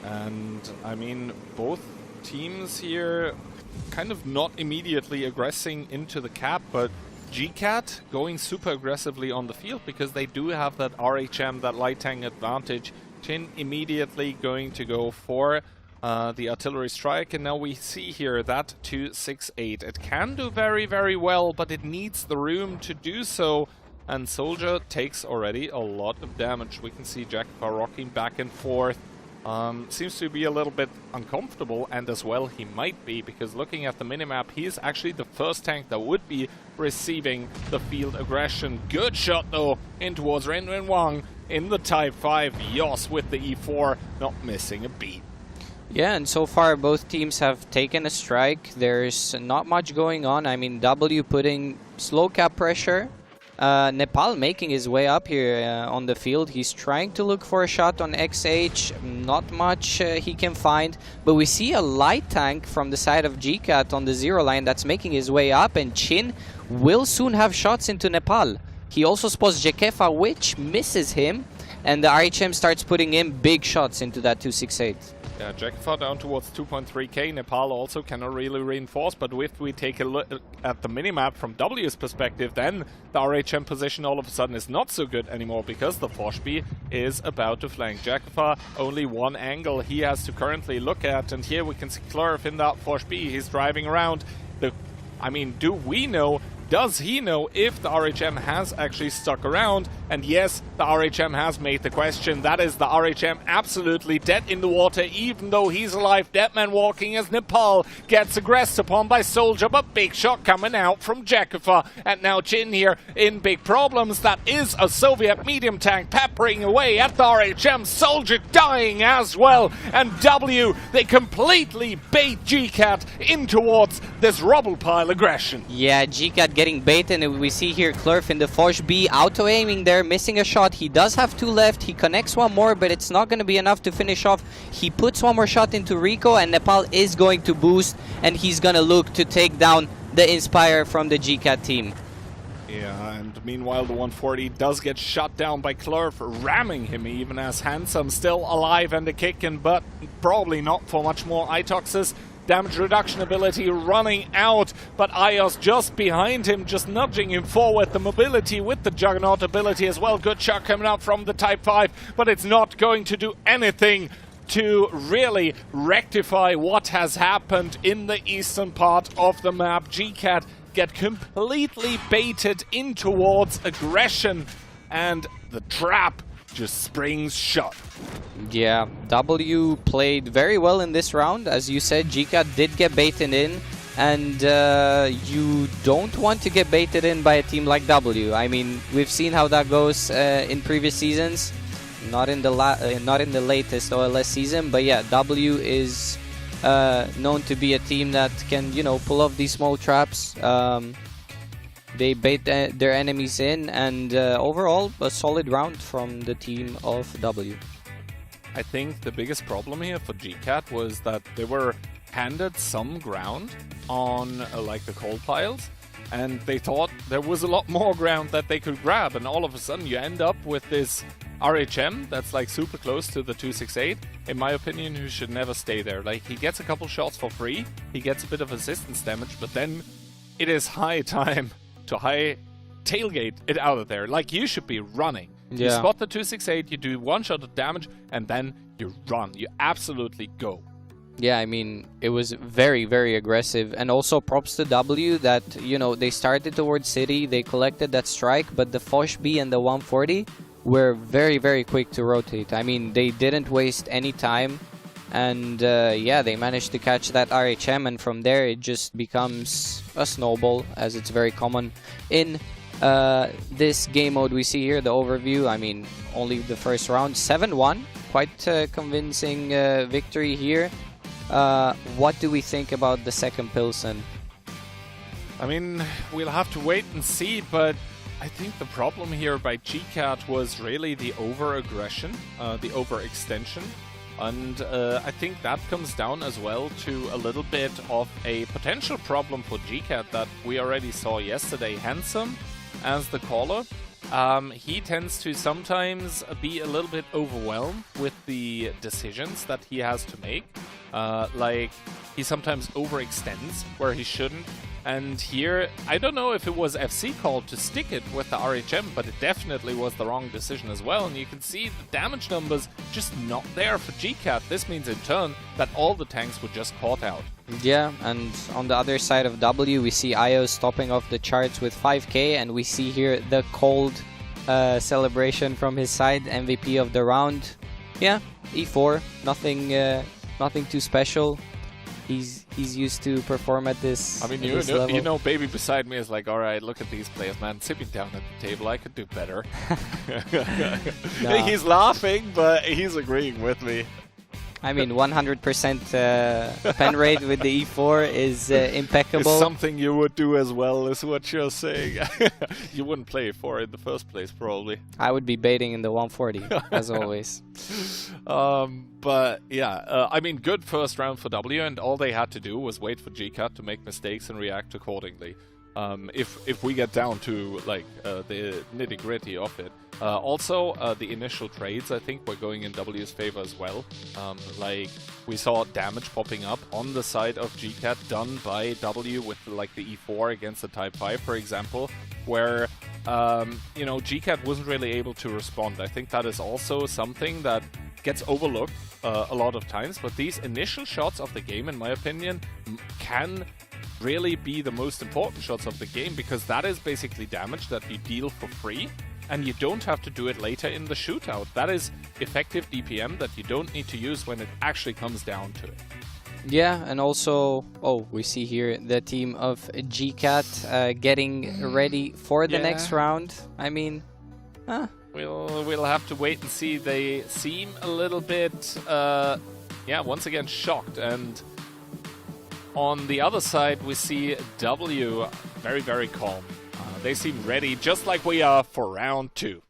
Speaker 12: And, I mean, both teams here kind of not immediately aggressing into the cap, but GCAT going super aggressively on the field because they do have that RHM, that light tank advantage. Chin immediately going to go for the artillery strike, and now we see here that 268. It can do very, very well, but it needs the room to do so, and Soldier takes already a lot of damage. We can see Jakifa rocking back and forth. Seems to be a little bit uncomfortable, and as well he might be, because looking at the minimap, he is actually the first tank that would be receiving the field aggression. Good shot though in towards Renwen Wang in the Type 5. Yos with the E4, not missing a beat.
Speaker 10: Yeah, and so far both teams have taken a strike. There's not much going on. I mean, W putting slow cap pressure. Nepal making his way up here on the field. He's trying to look for a shot on XH. Not much he can find. But we see a light tank from the side of GCAT on the 0 line that's making his way up. And Chin will soon have shots into Nepal. He also spots Jakifa, which misses him. And the RHM starts putting in big shots into that 268.
Speaker 12: Yeah, Jakifa down towards 2.3k. Nepal also cannot really reinforce, but if we take a look at the minimap from W's perspective, then the RHM position all of a sudden is not so good anymore because the Foch B is about to flank. Jakifa, only one angle he has to currently look at, and here we can see Clurf in that Foch B. He's driving around. I mean, do we know? Does he know if the RHM has actually stuck around? And yes, the RHM has made the question. That is the RHM absolutely dead in the water, even though he's alive. Deadman walking as Nepal gets aggressed upon by Soldier, but big shot coming out from Jakifa. And now Chin here in big problems. That is a Soviet medium tank peppering away at the RHM. Soldier dying as well. And W, they completely bait GCAT in towards this rubble pile aggression.
Speaker 10: Yeah, GCAT getting baited, and we see here Clurf in the Foch B, auto-aiming there, missing a shot. He does have 2 left. He connects one more, but it's not going to be enough to finish off. He puts one more shot into Rico, and Nepal is going to boost, and he's going to look to take down the Inspire from the GCAT team.
Speaker 9: Yeah, and meanwhile the 140 does get shot down by Clerf, ramming him even as Handsome still alive and a kicking, but probably not for much more. Itox's damage reduction ability running out, but Ios just behind him, just nudging him forward. The mobility with the Juggernaut ability as well. Good shot coming out from the Type 5, but it's not going to do anything to really rectify what has happened in the eastern part of the map. GCAT get completely baited in towards aggression, and the trap just springs shut.
Speaker 10: Yeah, W played very well in this round. As you said, GCAT did get baited in, and you don't want to get baited in by a team like W. I mean, we've seen how that goes in previous seasons. Not in the latest OLS season, but yeah, W is known to be a team that can, you know, pull off these small traps. They bait their enemies in, and overall a solid round from the team of W.
Speaker 12: I think the biggest problem here for GCAT was that they were handed some ground on like the coal piles, and they thought there was a lot more ground that they could grab, and all of a sudden you end up with this RHM that's like super close to the 268. In my opinion, he should never stay there. Like, he gets a couple shots for free, he gets a bit of assistance damage, but then it is high time to high tailgate it out of there. Like, you should be running.
Speaker 10: Yeah.
Speaker 12: You spot the 268, you do one shot of damage, and then you run. You absolutely go.
Speaker 10: Yeah, I mean, it was very, very aggressive. And also props to W that, you know, they started towards City, they collected that strike, but the Foch B and the 140 were very, very quick to rotate. I mean, they didn't waste any time. And yeah, they managed to catch that RHM, and from there it just becomes a snowball, as it's very common in this game mode we see here, the overview. I mean, only the first round, 7-1. Quite convincing victory here. What do we think about the second Pilsen?
Speaker 12: I mean, we'll have to wait and see, but I think the problem here by GCAT was really the over-aggression, the overextension. And I think that comes down as well to a little bit of a potential problem for GCAT that we already saw yesterday. Handsome as the caller, he tends to sometimes be a little bit overwhelmed with the decisions that he has to make. Like, he sometimes overextends where he shouldn't. And here, I don't know if it was FC called to stick it with the RHM, but it definitely was the wrong decision as well. And you can see the damage numbers just not there for GCAT. This means in turn that all the tanks were just caught out.
Speaker 10: Yeah, and on the other side of W, we see Io stopping off the charts with 5k, and we see here the cold celebration from his side, MVP of the round. Yeah, E4, nothing too special. He's used to perform at this.
Speaker 12: I mean, you know, baby beside me is like, all right, look at these players, man. Sit me down at the table. I could do better.
Speaker 10: No.
Speaker 12: He's laughing, but he's agreeing with me.
Speaker 10: I mean, 100% pen rate with the E4 is impeccable.
Speaker 12: It's something you would do as well, is what you're saying. You wouldn't play E4 in the first place, probably.
Speaker 10: I would be baiting in the 140, as always.
Speaker 12: But yeah, I mean, good first round for W, and all they had to do was wait for GCAT to make mistakes and react accordingly. If we get down to like the nitty-gritty of it. Also, the initial trades, I think, were going in W's favor as well. Like, we saw damage popping up on the side of GCAT done by W with like the E4 against the Type 5, for example, where you know, GCAT wasn't really able to respond. I think that is also something that gets overlooked a lot of times, but these initial shots of the game, in my opinion, can really be the most important shots of the game, because that is basically damage that you deal for free, and you don't have to do it later in the shootout. That is effective DPM that you don't need to use when it actually comes down to it.
Speaker 10: Yeah, and also, oh, we see here the team of GCAT getting ready for the next round. I mean,
Speaker 12: we'll have to wait and see. They seem a little bit, yeah, once again shocked. And on the other side, we see W very, very calm. They seem ready, just like we are for round 2.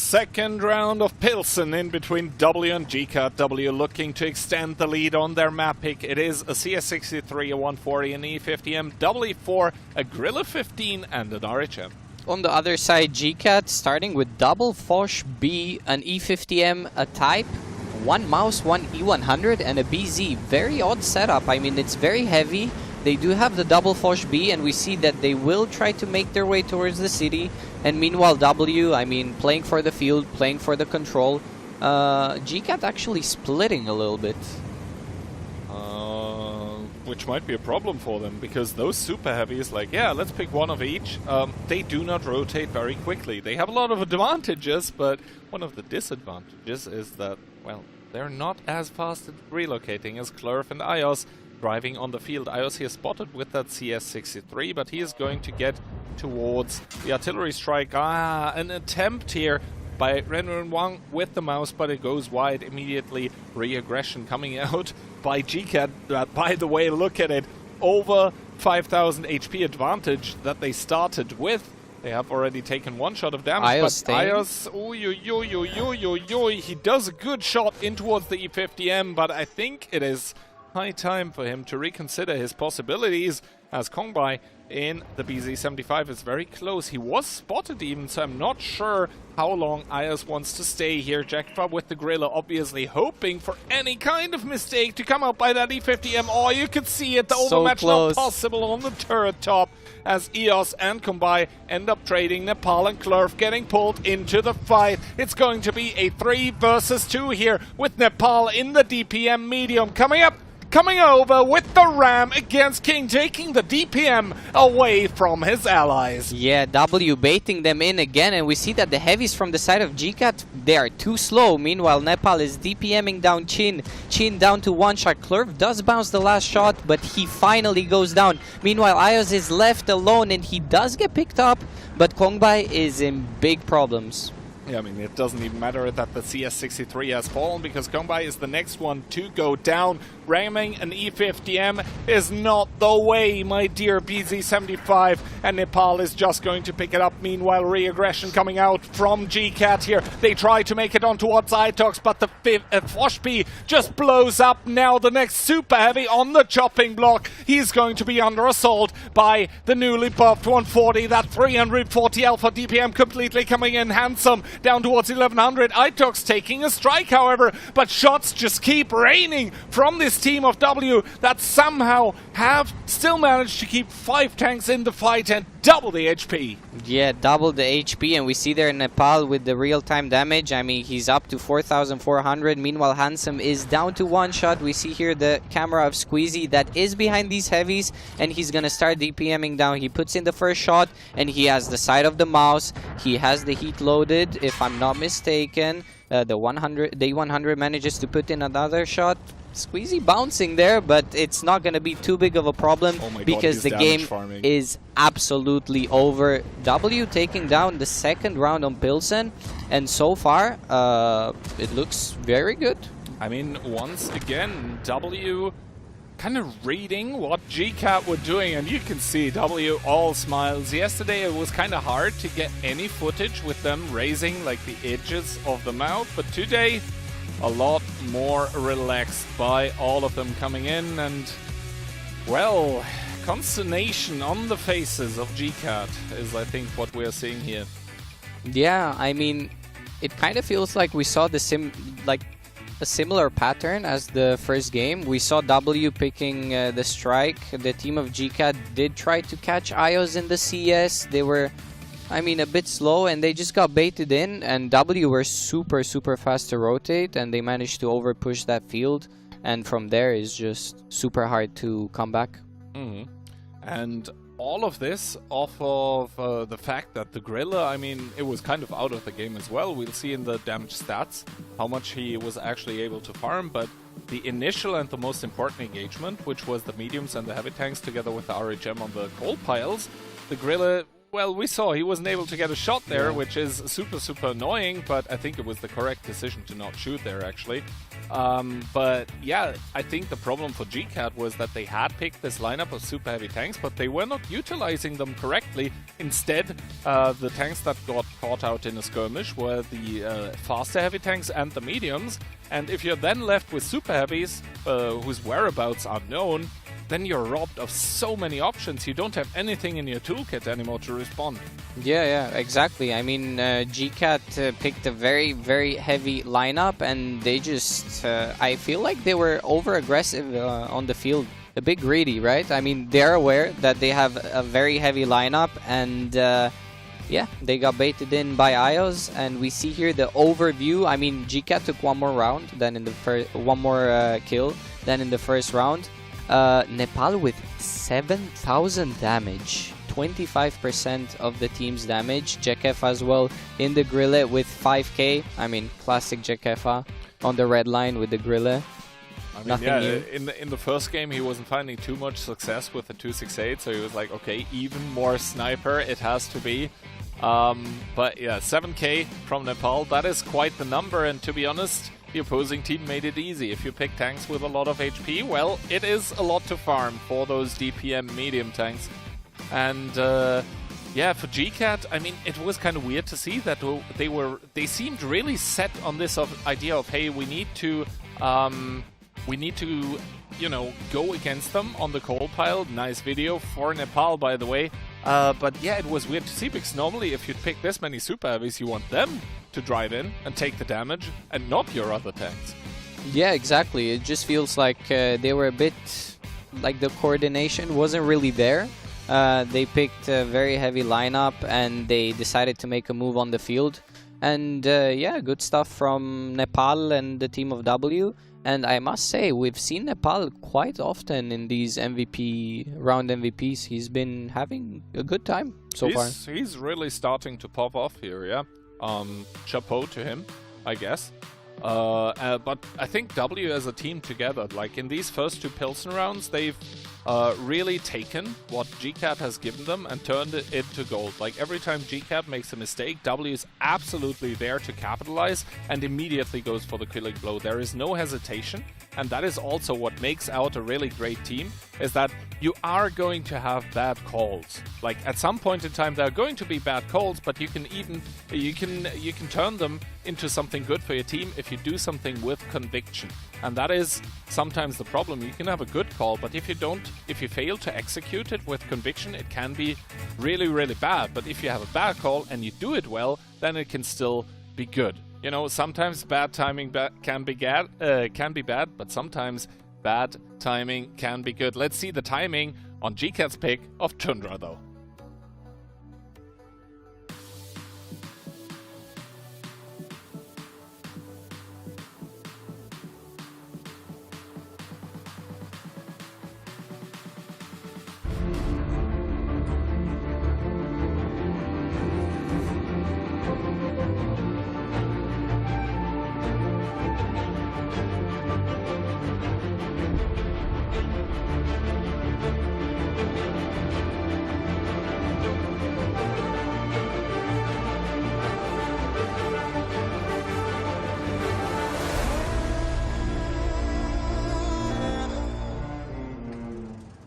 Speaker 9: second round of Pilsen in between W and GCAT. W looking to extend the lead on their map pick. It is a CS63, a 140, an E50M, W4, a Grilla 15 and an RHM.
Speaker 10: On the other side, GCAT starting with double Foch B, an E50M, a Type, one Mouse, one E100 and a BZ. Very odd setup. I mean, it's very heavy. They do have the double Foch B, and we see that they will try to make their way towards the city. And meanwhile, W, I mean, playing for the field, playing for the control. GCAT actually splitting a little bit.
Speaker 12: Which might be a problem for them, because those super heavies, like, yeah, let's pick one of each, they do not rotate very quickly. They have a lot of advantages, but one of the disadvantages is that, well, they're not as fast at relocating as Clerf and Ios driving on the field. Ios here spotted with that CS63, but he is going to get towards the artillery strike. An attempt here by Renren Wang with the mouse, but it goes wide immediately. Re-aggression coming out by GCAT. By the way, look at it. Over 5,000 HP advantage that they started with. They have already taken one shot of damage,
Speaker 10: Ios
Speaker 12: but Ios, he does a good shot in towards the E50M, but I think it is high time for him to reconsider his possibilities, as Kongbai in the BZ75 is very close. He was spotted even, so I'm not sure how long Ios wants to stay here. Jackpot with the Gorilla obviously hoping for any kind of mistake to come out by that E50M. Oh, you can see it, the overmatch not possible on the turret top, as EOS and Kongbai end up trading. Nepal and Clerf getting pulled into the fight. It's going to be a 3 versus 2 here, with Nepal in the DPM medium coming over with the Ram against King, taking the DPM away from his allies.
Speaker 10: Yeah, W baiting them in again, and we see that the heavies from the side of GCAT, they are too slow. Meanwhile, Nepal is DPMing down Chin. Chin down to one shot. Clerf does bounce the last shot, but he finally goes down. Meanwhile, Ios is left alone, and he does get picked up, but Kongbai is in big problems.
Speaker 12: Yeah, I mean, it doesn't even matter that the CS63 has fallen, because Kongbai is the next one to go down. Ramming an E50M is not the way, my dear BZ75, and Nepal is just going to pick it up. Meanwhile, re-aggression coming out from GCAT here. They try to make it on towards Itox, but the Foch B just blows up. Now the next super heavy on the chopping block. He's going to be under assault by the newly buffed 140. That 340 Alpha DPM completely coming in handsome. Down towards 1100. Itox taking a strike, however, but shots just keep raining from this team of W that somehow have still managed to keep 5 tanks in the fight and double the HP.
Speaker 10: Yeah, double the HP, and we see there Nepal with the real-time damage. I mean, he's up to 4,400. Meanwhile, Handsome is down to one shot. We see here the camera of Squeezy that is behind these heavies, and he's gonna start DPMing down. He puts in the first shot, and he has the side of the mouse. He has the heat loaded, if I'm not mistaken. The 100 manages to put in another shot. Squeezy bouncing there, but it's not going to be too big of a problem because the game is absolutely over. W taking down the second round on Pilsen, and so far it looks very good.
Speaker 12: I mean, once again, W kind of reading what GCAT were doing, and you can see W all smiles. Yesterday it was kind of hard to get any footage with them raising like the edges of the mouth, but today a lot more relaxed by all of them coming in, and well, consternation on the faces of GCAT is, I think, what we're seeing here.
Speaker 10: Yeah, I mean, it kind of feels like we saw the a similar pattern as the first game. We saw W picking the strike. The team of GCAT did try to catch Ios in the CS. They were, I mean, a bit slow, and they just got baited in, and W were super fast to rotate, and they managed to over push that field, and from there is just super hard to come back.
Speaker 12: And all of this off of the fact that the Gorilla, I mean, it was kind of out of the game as well. We'll see in the damage stats how much he was actually able to farm, but the initial and the most important engagement, which was the mediums and the heavy tanks together with the RHM on the coal piles, the Gorilla Well, we saw he wasn't able to get a shot there, which is super, super annoying, but I think it was the correct decision to not shoot there, actually. But yeah, I think the problem for GCAT was that they had picked this lineup of super heavy tanks, but they were not utilizing them correctly. Instead, the tanks that got caught out in a skirmish were the faster heavy tanks and the mediums. And if you're then left with super heavies, whose whereabouts are known, then you're robbed of so many options. You don't have anything in your toolkit anymore to respond.
Speaker 10: Yeah, exactly. I mean, GCAT picked a very, very heavy lineup, and they just, I feel like they were over-aggressive on the field. A bit greedy, right? I mean, they're aware that they have a very heavy lineup, and yeah, they got baited in by IOs, and we see here the overview. I mean, GCAT took one more round than in the first, one more kill than in the first round. Nepal with 7,000 damage, 25% of the team's damage. Jekefa as well in the grille with 5k. I mean, classic Jekefa on the red line with the grille.
Speaker 12: I mean, yeah, in the first game he wasn't finding too much success with the 268, so he was like, okay, even more sniper it has to be. But yeah, 7k from Nepal, that is quite the number, and to be honest, the opposing team made it easy. If you pick tanks with a lot of HP, well, it is a lot to farm for those DPM medium tanks. And yeah, for GCAT, I mean, it was kind of weird to see that they seemed really set on this idea of, hey, we need to you know, go against them on the coal pile. Nice video for Nepal, by the way. But yeah, it was weird to see, because normally if you pick this many super heavies, you want them to drive in and take the damage and not your other tanks.
Speaker 10: Yeah, exactly. It just feels like they were a bit, like the coordination wasn't really there. They picked a very heavy lineup and they decided to make a move on the field. And yeah, good stuff from Nepal and the team of W. And I must say, we've seen Nepal quite often in these round MVPs. He's been having a good time so far.
Speaker 12: He's really starting to pop off here, yeah. Chapeau to him, I guess. But I think W as a team together, like in these first two Pilsen rounds, they've really taken what GCAT has given them and turned it into gold. Like every time GCAT makes a mistake, W is absolutely there to capitalize and immediately goes for the killing blow. There is no hesitation, and that is also what makes out a really great team, is that you are going to have bad calls. Like at some point in time there are going to be bad calls, but you can turn them into something good for your team if you do something with conviction. And that is sometimes the problem. You can have a good call, but if you fail to execute it with conviction, it can be really, really bad. But if you have a bad call and you do it well, then it can still be good. You know, sometimes bad timing can be bad, but sometimes bad timing can be good. Let's see the timing on GCAT's pick of Tundra, though.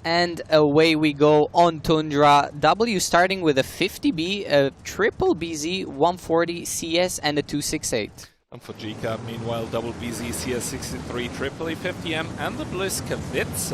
Speaker 10: And away we go on Tundra. W starting with a 50B, a triple BZ, 140 CS, and a 268.
Speaker 12: And for GCAT, meanwhile, double BZ, CS63, triple E50M, and the Bliskavitz.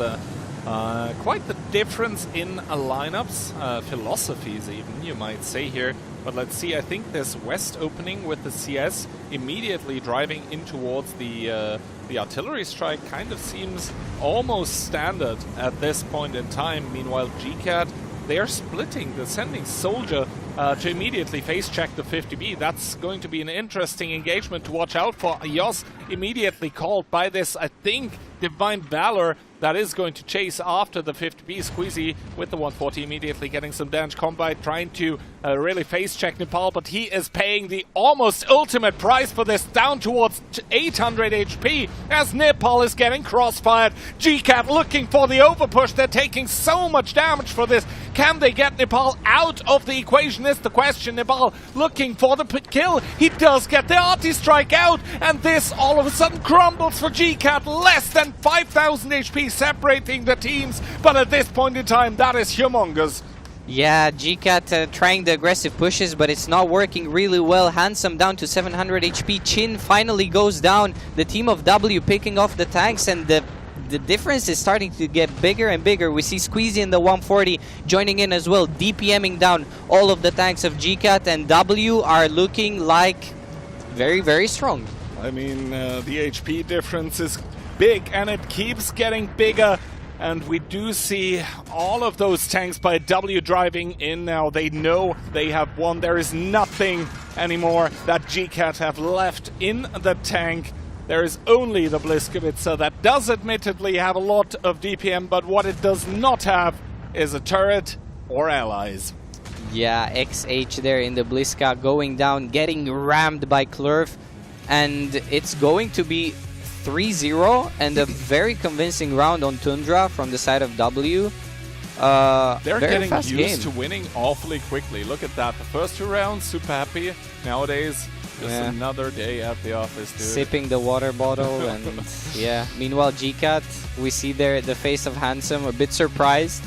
Speaker 12: Quite the difference in lineups, philosophies even, you might say here. But let's see, I think this west opening with the CS immediately driving in towards the artillery strike kind of seems almost standard at this point in time. Meanwhile, GCAT, they are splitting. They're sending Soldier to immediately face check the 50B. That's going to be an interesting engagement to watch out for. Yos immediately called by this, I think, Divine Valor that is going to chase after the 50B. Squeezy with the 140 immediately getting some damage. Combite trying to really face check Nepal, but he is paying the almost ultimate price for this, down towards 800 HP as Nepal is getting crossfired. GCAT looking for the overpush. They're taking so much damage for this.
Speaker 9: Can they get Nepal out of the equation is the question. Nepal looking for the kill. He does get the arty strike out, and this all of a sudden crumbles for GCAT. Less than 5,000 HP separating the teams, but at this point in time, that is humongous.
Speaker 10: Yeah, GCAT trying the aggressive pushes, but it's not working really well. Handsome down to 700 HP. Chin finally goes down. The team of W picking off the tanks, and the difference is starting to get bigger and bigger. We see Squeezy in the 140 joining in as well, DPMing down all of the tanks of GCAT, and W are looking like very, very strong.
Speaker 9: I mean, the HP difference is big, and it keeps getting bigger. And we do see all of those tanks by W driving in now. They know they have won. There is nothing anymore that GCAT have left in the tank. There is only the Bliskowitzer that does admittedly have a lot of DPM, but what it does not have is a turret or allies.
Speaker 10: Yeah, XH there in the Bliska going down, getting rammed by Klurf, and it's going to be 3-0 and a very convincing round on Tundra from the side of W.
Speaker 12: They're getting used to winning awfully quickly. Look at that. The first 2 rounds, super happy. Nowadays, just another day at the office, dude.
Speaker 10: Sipping the water bottle and yeah. Meanwhile, GCAT, we see there the face of Handsome, a bit surprised.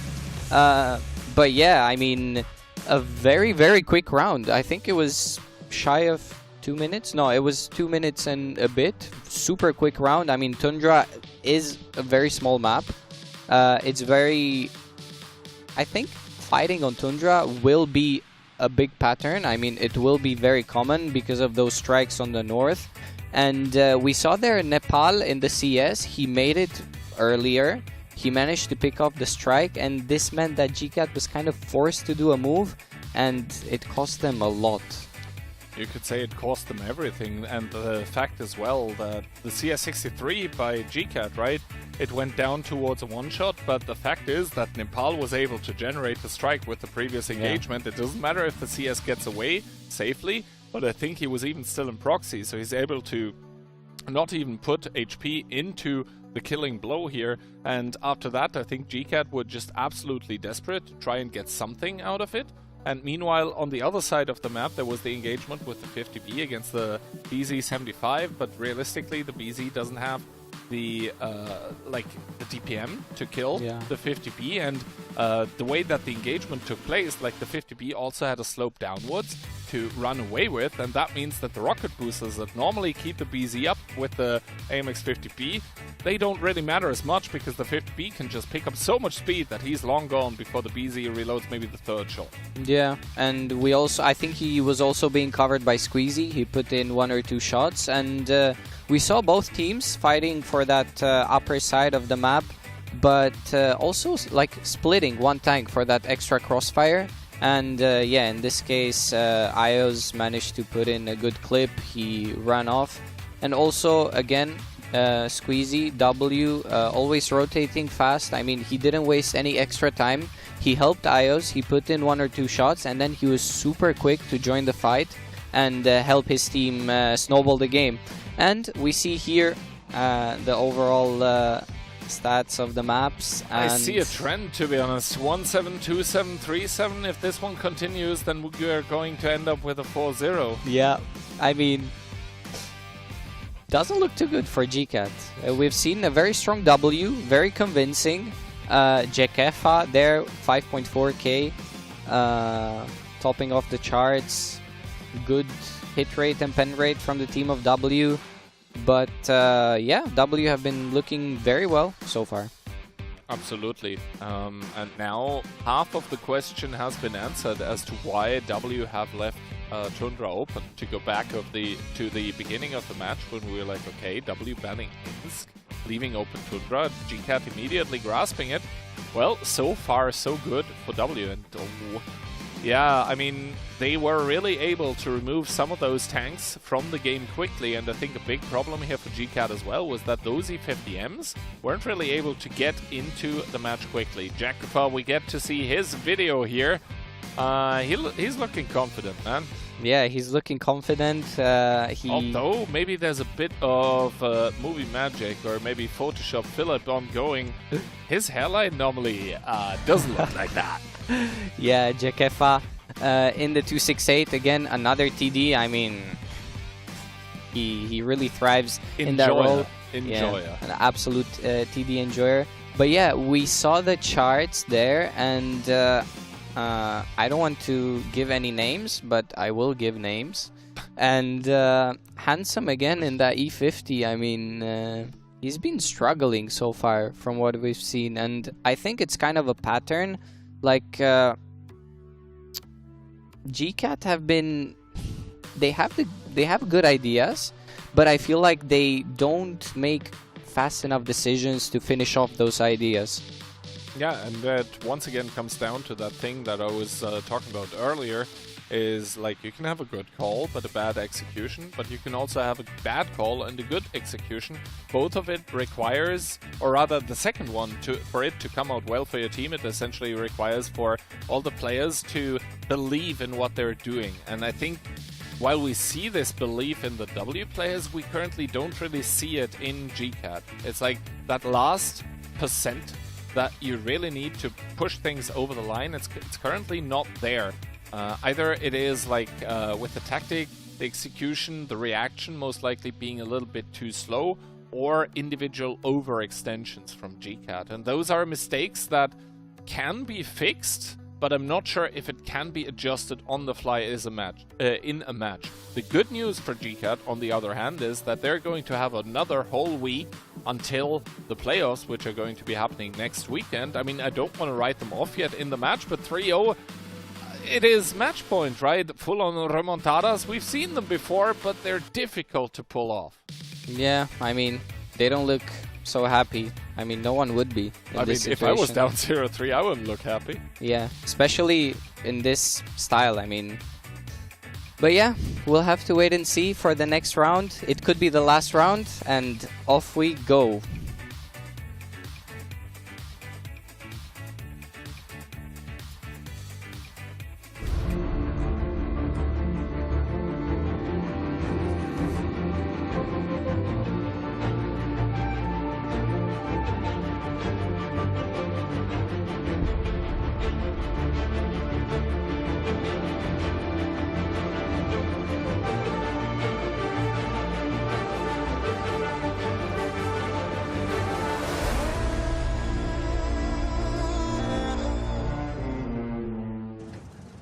Speaker 10: But yeah, I mean, a very, very quick round. I think it was shy of 2 minutes? No, it was 2 minutes and a bit. Super quick round. I mean, Tundra is a very small map. It's very... I think fighting on Tundra will be a big pattern. I mean, it will be very common because of those strikes on the north. And we saw there Nepal in the CS. He made it earlier. He managed to pick up the strike, and this meant that GCAT was kind of forced to do a move, and it cost them a lot.
Speaker 12: You could say it cost them everything, and the fact as well that the CS63 by GCAT, right, it went down towards a one-shot, but the fact is that Nepal was able to generate the strike with the previous engagement. It doesn't matter if the CS gets away safely, but I think he was even still in proxy, so he's able to not even put HP into the killing blow here, and after that I think GCAT were just absolutely desperate to try and get something out of it. And meanwhile, on the other side of the map, there was the engagement with the 50B against the BZ75, but realistically, the BZ doesn't have the the DPM to kill the 50B, and the way that the engagement took place, like the 50B also had a slope downwards to run away with, and that means that the rocket boosters that normally keep the BZ up with the AMX 50B, they don't really matter as much because the 50B can just pick up so much speed that he's long gone before the BZ reloads maybe the third shot.
Speaker 10: Yeah, and we also, I think he was also being covered by Squeezy. He put in 1 or 2 shots, and we saw both teams fighting for that upper side of the map, but also like splitting one tank for that extra crossfire. And yeah, in this case, Ios managed to put in a good clip. He ran off. And also, again, Squeezy, W, always rotating fast. I mean, he didn't waste any extra time. He helped Ios. He put in 1 or 2 shots, and then he was super quick to join the fight and help his team snowball the game. And we see here the overall stats of the maps. And
Speaker 12: I see a trend, to be honest. 1-7, 2-7, 3-7. If this one continues, then we are going to end up with a 4-0.
Speaker 10: Yeah, I mean, doesn't look too good for GCAT. We've seen a very strong W, very convincing. Jekefa there, 5.4k, topping off the charts. Good hit rate and pen rate from the team of W. But yeah, W have been looking very well so far.
Speaker 12: Absolutely. And now half of the question has been answered as to why W have left Tundra open. To go back to the beginning of the match when we were like, okay, W banning Minsk, leaving open Tundra, GCAT immediately grasping it. Well, so far so good for W. And yeah, I mean, they were really able to remove some of those tanks from the game quickly, and I think a big problem here for GCAT as well was that those E50Ms weren't really able to get into the match quickly. Jekefa, we get to see his video here. He's looking confident, man.
Speaker 10: Yeah, he's looking confident.
Speaker 12: Although, maybe there's a bit of movie magic or maybe Photoshop Philip ongoing. His hairline normally doesn't look like that.
Speaker 10: Yeah, Jekefa in the 268 again, another TD. I mean, he really thrives in that role.
Speaker 12: Enjoyer.
Speaker 10: An absolute TD enjoyer. But yeah, we saw the charts there, and I don't want to give any names, but I will give names. And Handsome again in that E50. I mean, he's been struggling so far from what we've seen, and I think it's kind of a pattern. Like GCAT have been, they have good ideas, but I feel like they don't make fast enough decisions to finish off those ideas.
Speaker 12: Yeah, and that once again comes down to that thing that I was talking about earlier, is like you can have a good call but a bad execution, but you can also have a bad call and a good execution. Both of it requires, or rather the second one, for it to come out well for your team, it essentially requires for all the players to believe in what they're doing. And I think while we see this belief in the W players, we currently don't really see it in GCAT. It's like that last percent that you really need to push things over the line, it's currently not there. Either it is like with the tactic, the execution, the reaction most likely being a little bit too slow, or individual overextensions from GCAT. And those are mistakes that can be fixed, but I'm not sure if it can be adjusted on the fly in a match. The good news for GCAT, on the other hand, is that they're going to have another whole week until the playoffs, which are going to be happening next weekend. I mean, I don't want to write them off yet in the match, but 3-0, it is match point, right? Full-on remontadas. We've seen them before, but they're difficult to pull off.
Speaker 10: Yeah, I mean, they don't look so happy. I mean, no one would be in this situation.
Speaker 12: If I was down 0-3, I wouldn't look happy.
Speaker 10: Yeah, especially in this style, I mean. But yeah, we'll have to wait and see for the next round. It could be the last round, and off we go.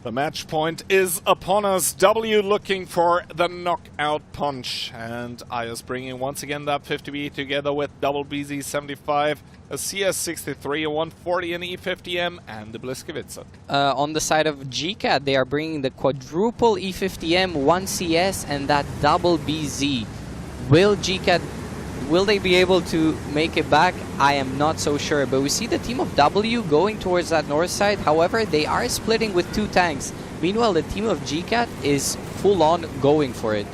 Speaker 12: The match point is upon us. W looking for the knockout punch. And Ayas bringing once again that 50B together with double BZ75, a CS63, a 140, an E50M, and the Bliskowitz.
Speaker 10: On the side of GCAT, they are bringing the quadruple E50M, 1 CS, and that double BZ. Will they be able to make it back? I am not so sure, but we see the team of W going towards that north side. However, they are splitting with 2 tanks. Meanwhile, the team of GCAT is full-on going for it.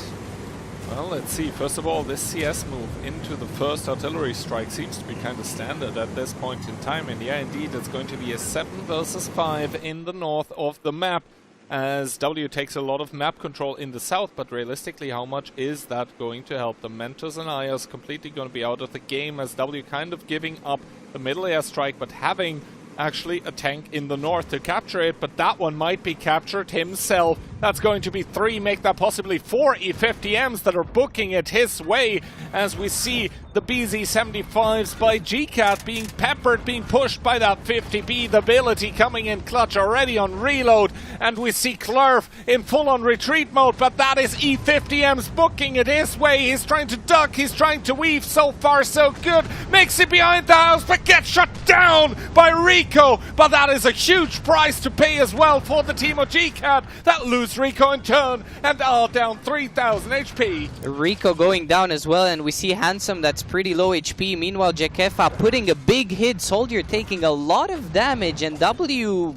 Speaker 12: Well, let's see. First of all, this CS move into the first artillery strike seems to be kind of standard at this point in time. And yeah, indeed, it's going to be a 7 versus 5 in the north of the map, as W takes a lot of map control in the south, but realistically, how much is that going to help them? Mentos and Ayas completely going to be out of the game, as W kind of giving up the middle airstrike, but having actually a tank in the north to capture it, but that one might be captured himself. That's going to be 3, make that possibly 4 E50Ms that are booking it his way, as we see the BZ75s by GCAT being peppered, being pushed by that 50B, the ability coming in clutch already on reload, and we see Clerf in full-on retreat mode, but that is E50Ms booking it his way. He's trying to duck, he's trying to weave, so far so good, makes it behind the house, but gets shut down by Rico, but that is a huge price to pay as well for the team of GCAT, that lose Rico in turn, and are down 3000 HP.
Speaker 10: Rico going down as well, and we see Handsome that's pretty low HP. Meanwhile, Jekefa putting a big hit, Soldier taking a lot of damage, and W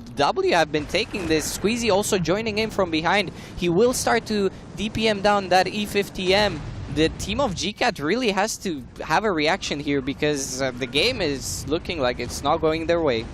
Speaker 10: have been taking this. Squeezy also joining in from behind. He will start to DPM down that E50M. The team of GCAT really has to have a reaction here, because the game is looking like it's not going their way.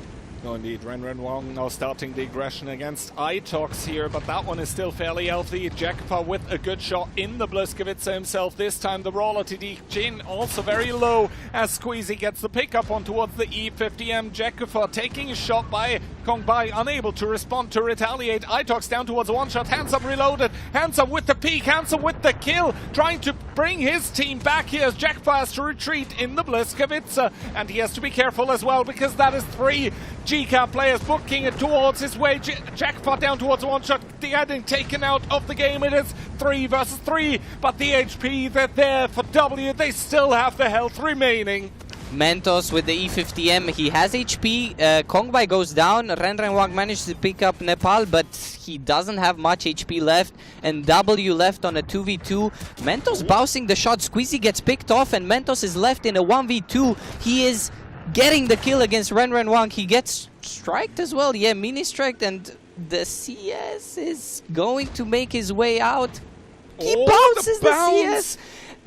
Speaker 12: No, indeed. Ren Wong now starting the aggression against Itox here, but that one is still fairly healthy. Jekefa with a good shot in the Bliskowitz himself. This time the Brawler TD Jin also very low, as Squeezy gets the pickup on towards the E50M. Jekefa taking a shot by
Speaker 9: Kongbai unable to respond to retaliate. Itox down towards one shot. Handsome reloaded. Handsome with the peek. Handsome with the kill. Trying to bring his team back here as Jackpot has to retreat in the Bliskavitz. And he has to be careful as well because that is 3 GCAP players booking it towards his way. Jackpot down towards one shot. Getting taken out of the game. It is 3 versus 3. But the HP, they're there for W. They still have the health remaining.
Speaker 10: Mentos with the E50M, he has HP. Kongbai goes down. Renrenwang managed to pick up Nepal, but he doesn't have much HP left. And W left on a 2v2. Mentos bouncing the shot. Squeezy gets picked off, and Mentos is left in a 1v2. He is getting the kill against Renrenwang. He gets striked as well. Yeah, mini striked, and the CS is going to make his way out. He bounces the CS.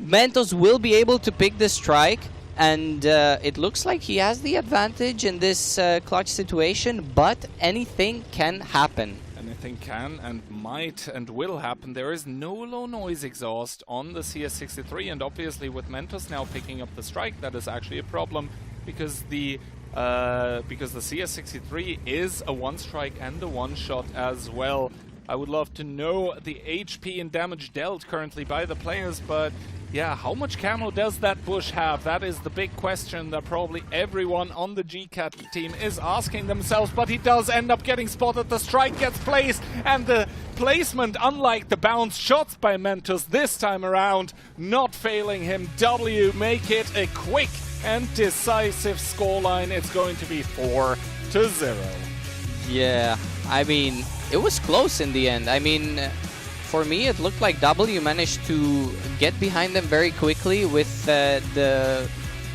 Speaker 10: Mentos will be able to pick the strike. And it looks like he has the advantage in this clutch situation, but anything can happen.
Speaker 12: Anything can and might and will happen. There is no low noise exhaust on the CS63, and obviously with Mentos now picking up the strike, that is actually a problem because the CS63 is a 1-strike and a 1-shot as well. I would love to know the HP and damage dealt currently by the players, but yeah, how much camo does that bush have? That is the big question that probably everyone on the GCAT team is asking themselves, but he does end up getting spotted. The strike gets placed, and the placement, unlike the bounced shots by Mentos this time around, not failing him. W make it a quick and decisive scoreline. It's going to be 4-0.
Speaker 10: Yeah, I mean, it was close in the end. I mean, for me, it looked like W managed to get behind them very quickly with the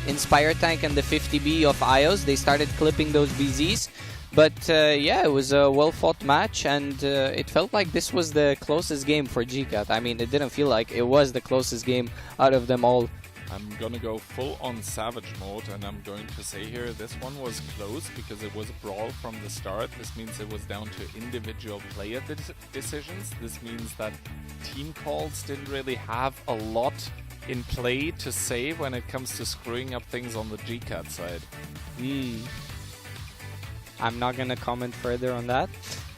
Speaker 10: Inspire tank and the 50B of IOS. They started clipping those BZs. But yeah, it was a well-fought match, and it felt like this was the closest game for GCAT. I mean, it didn't feel like it was the closest game out of them all.
Speaker 12: I'm gonna go full on Savage mode, and I'm going to say here this one was close because it was a brawl from the start. This means it was down to individual player decisions. This means that team calls didn't really have a lot in play to say when it comes to screwing up things on the GCAT side.
Speaker 10: I'm not gonna comment further on that.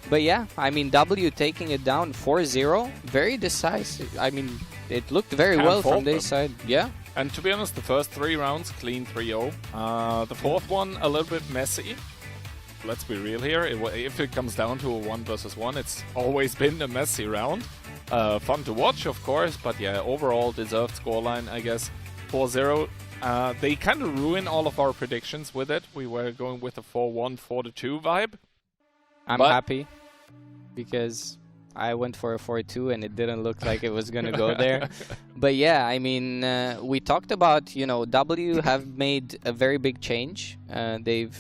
Speaker 10: But yeah, I mean, W taking it down 4-0, very decisive. I mean, it looked very well from their side. Yeah.
Speaker 12: And to be honest, the first 3 rounds, clean 3-0. The 4th one, a little bit messy. Let's be real here. If it comes down to a 1 versus 1, it's always been a messy round. Fun to watch, of course, but yeah, overall deserved scoreline, I guess. 4-0. They kind of ruin all of our predictions with it. We were going with a 4-1, 4-2 vibe.
Speaker 10: I'm happy because I went for a 4-2 and it didn't look like it was going to go there. But yeah, I mean, we talked about, you know, W have made a very big change. They've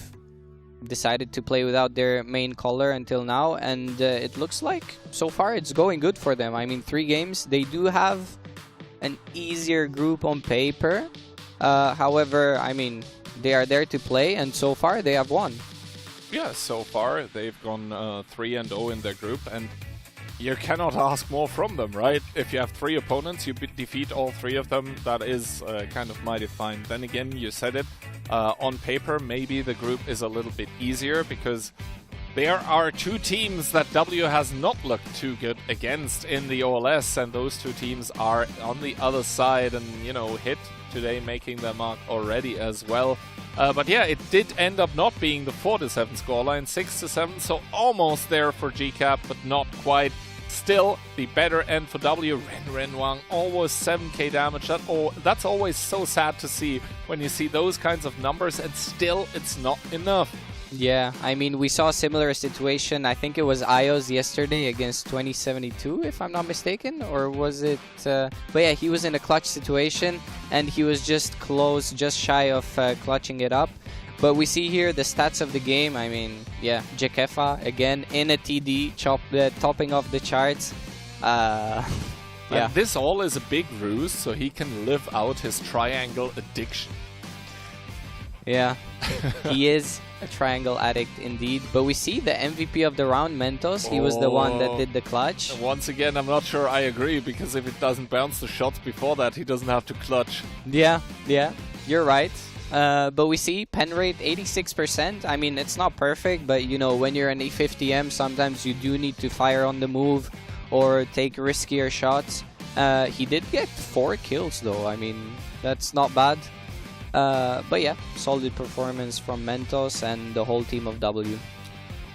Speaker 10: decided to play without their main caller until now, and it looks like so far it's going good for them. I mean, 3 games. They do have an easier group on paper. However, I mean, they are there to play, and so far they have won.
Speaker 12: Yeah, so far they've gone 3-0 in their group, and you cannot ask more from them, right? If you have 3 opponents, you defeat all 3 of them. That is kind of mighty fine. Then again, you said it, on paper, maybe the group is a little bit easier because there are 2 teams that W has not looked too good against in the OLS, and those 2 teams are on the other side and, you know, hit today, making their mark already as well. But yeah, it did end up not being the 4-7 scoreline, 6-7, so almost there for GCAP, but not quite. Still, the better end for W. Renrenwang, almost 7k damage. That's always so sad to see when you see those kinds of numbers, and still it's not enough.
Speaker 10: Yeah, I mean, we saw a similar situation. I think it was IOS yesterday against 2072, if I'm not mistaken, or was it? But yeah, he was in a clutch situation, and he was just close, just shy of clutching it up. But we see here the stats of the game. I mean, yeah, Jekefa again in a TD, topping off the charts. Yeah.
Speaker 12: And this all is a big ruse, so he can live out his triangle addiction.
Speaker 10: Yeah, he is a triangle addict indeed. But we see the MVP of the round, Mentos. He was the one that did the clutch.
Speaker 12: And once again, I'm not sure I agree, because if it doesn't bounce the shots before that, he doesn't have to clutch.
Speaker 10: Yeah, you're right. But we see pen rate 86%. I mean, it's not perfect, but you know, when you're an E50M, sometimes you do need to fire on the move or take riskier shots. He did get 4 kills though. I mean, that's not bad. But yeah, solid performance from Mentos and the whole team of W.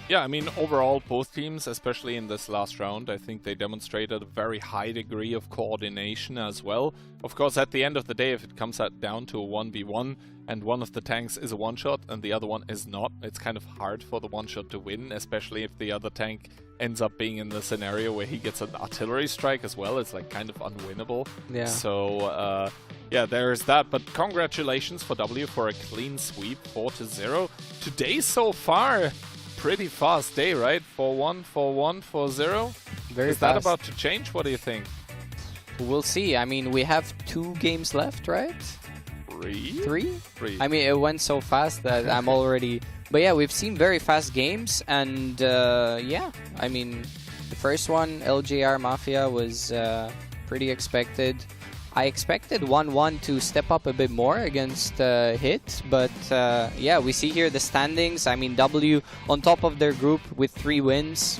Speaker 12: Yeah, I mean, overall, both teams, especially in this last round, I think they demonstrated a very high degree of coordination as well. Of course, at the end of the day, if it comes down to a 1v1 and one of the tanks is a one-shot and the other one is not, it's kind of hard for the one-shot to win, especially if the other tank ends up being in the scenario where he gets an artillery strike as well. It's like kind of unwinnable.
Speaker 10: Yeah.
Speaker 12: So, yeah, there's that. But congratulations for W for a clean sweep, 4-0. Today so far, pretty fast day, right? 4-1, 4-1, 4-0.
Speaker 10: Very
Speaker 12: Is
Speaker 10: fast.
Speaker 12: that about to change? What do you think?
Speaker 10: We'll see. I mean, we have 2 games left, right? 3? I mean, it went so fast that I'm already... But yeah, we've seen very fast games, and yeah, I mean, the first one, LJR Mafia, was pretty expected. I expected 1-1 to step up a bit more against Hit, but yeah, we see here the standings. I mean, W on top of their group with 3 wins.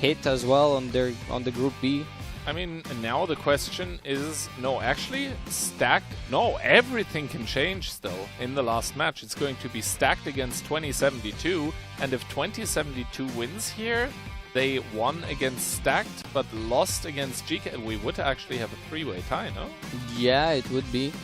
Speaker 10: Hit as well on the group B.
Speaker 12: I mean, now the question is, no, actually, stacked. No, everything can change still in the last match. It's going to be stacked against 2072, and if 2072 wins here, they won against stacked, but lost against GK. We would actually have a 3-way tie, no?
Speaker 10: Yeah, it would be.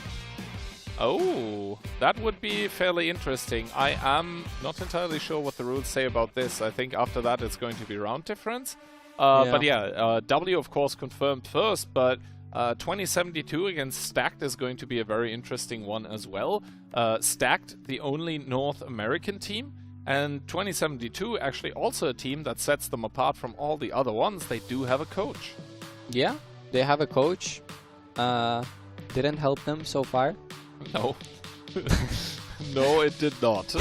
Speaker 12: Oh, that would be fairly interesting. I am not entirely sure what the rules say about this. I think after that it's going to be round difference. But yeah, W of course confirmed first, but 2072 against Stacked is going to be a very interesting one as well. Stacked, the only North American team, and 2072 actually also a team that sets them apart from all the other ones. They do have a coach.
Speaker 10: Yeah, they have a coach. Didn't help them so far.
Speaker 12: No. No, it did not.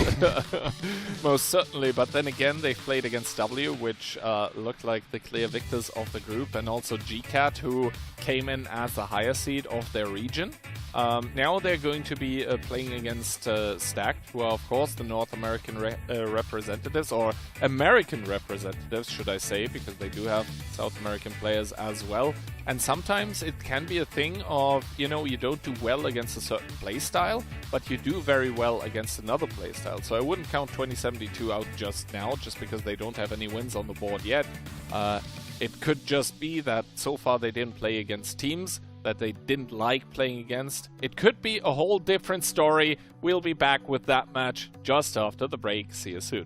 Speaker 12: Most certainly, but then again, they've played against W, which looked like the clear victors of the group, and also GCAT, who came in as the higher seed of their region. Now they're going to be playing against Stacked, who are of course the North American representatives, or American representatives, should I say, because they do have South American players as well. And sometimes it can be a thing of, you know, you don't do well against a certain playstyle, but you do very well against another playstyle. So I wouldn't count 2072 out just now, just because they don't have any wins on the board yet. It could just be that so far they didn't play against teams that they didn't like playing against. It could be a whole different story. We'll be back with that match just after the break. See you soon.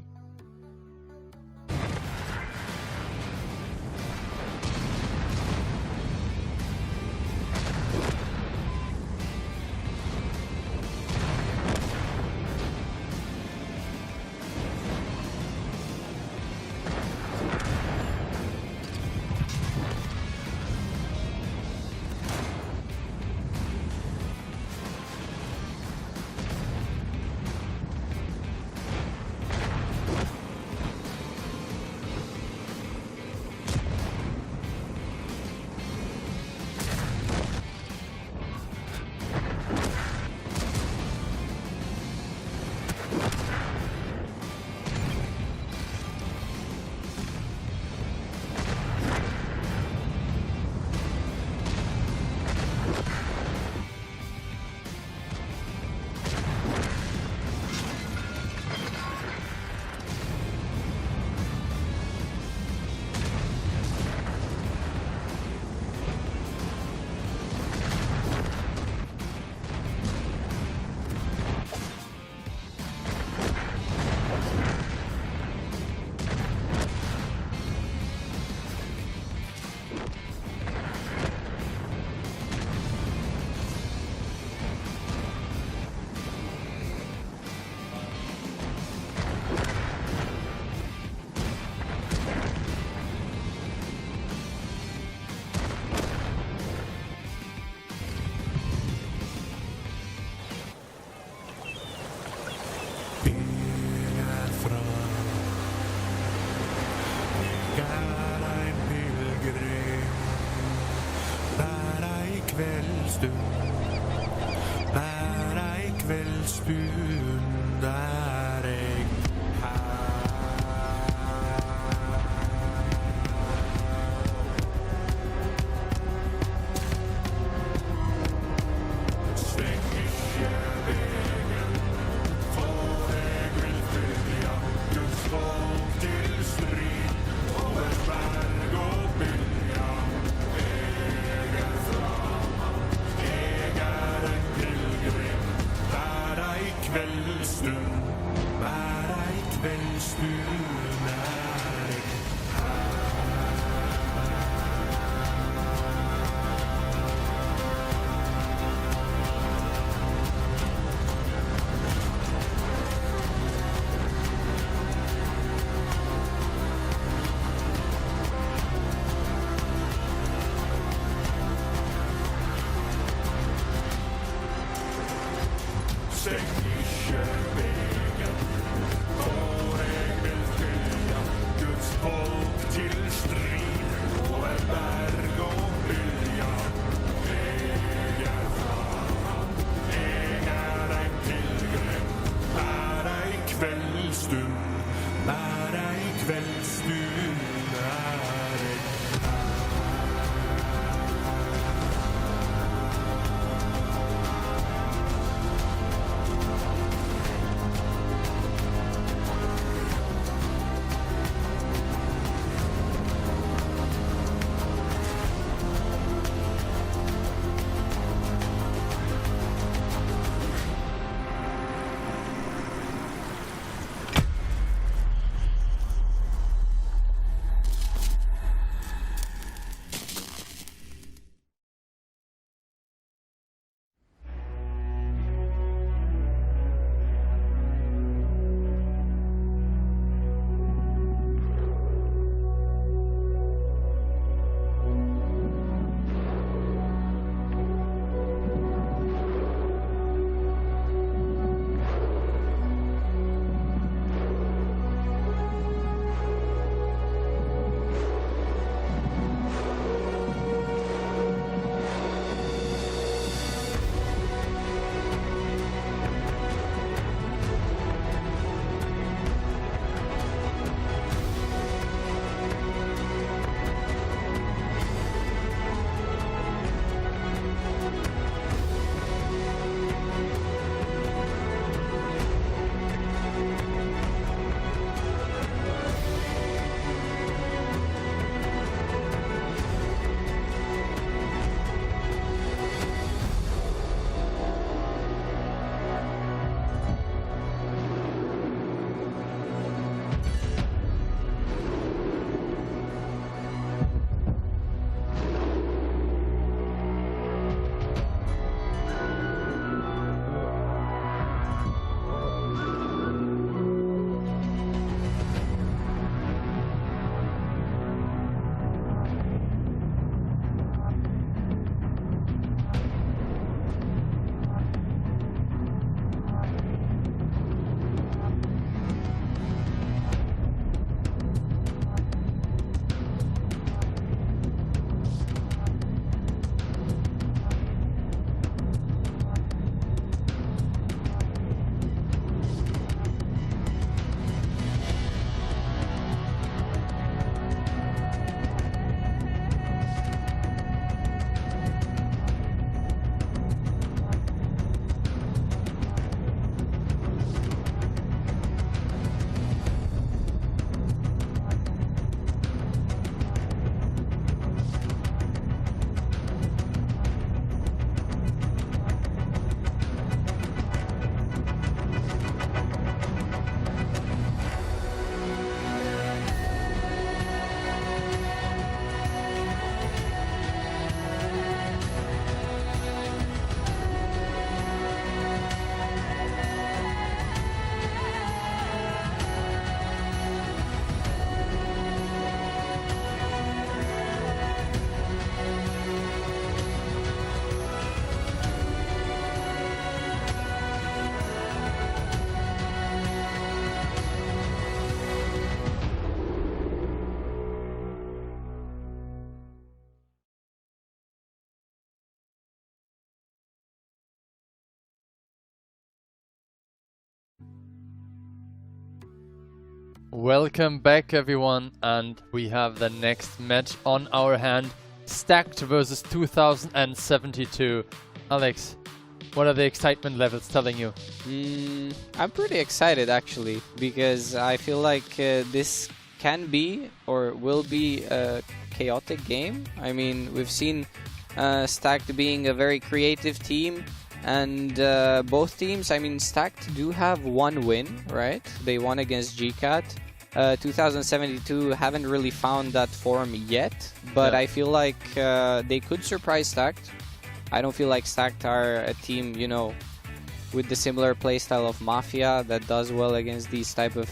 Speaker 1: kveldsbuen der jeg
Speaker 11: Welcome back, everyone, and we have the next match on our hand. Stacked versus 2072. Alex, what are the excitement levels telling you?
Speaker 10: I'm pretty excited, actually, because I feel like this can be or will be a chaotic game. I mean, we've seen Stacked being a very creative team, and both teams, I mean, Stacked do have one win, right? They won against GCAT. 2072 haven't really found that form yet, but I feel like they could surprise Stacked. I don't feel like Stacked are a team, you know, with the similar playstyle of Mafia that does well against these type of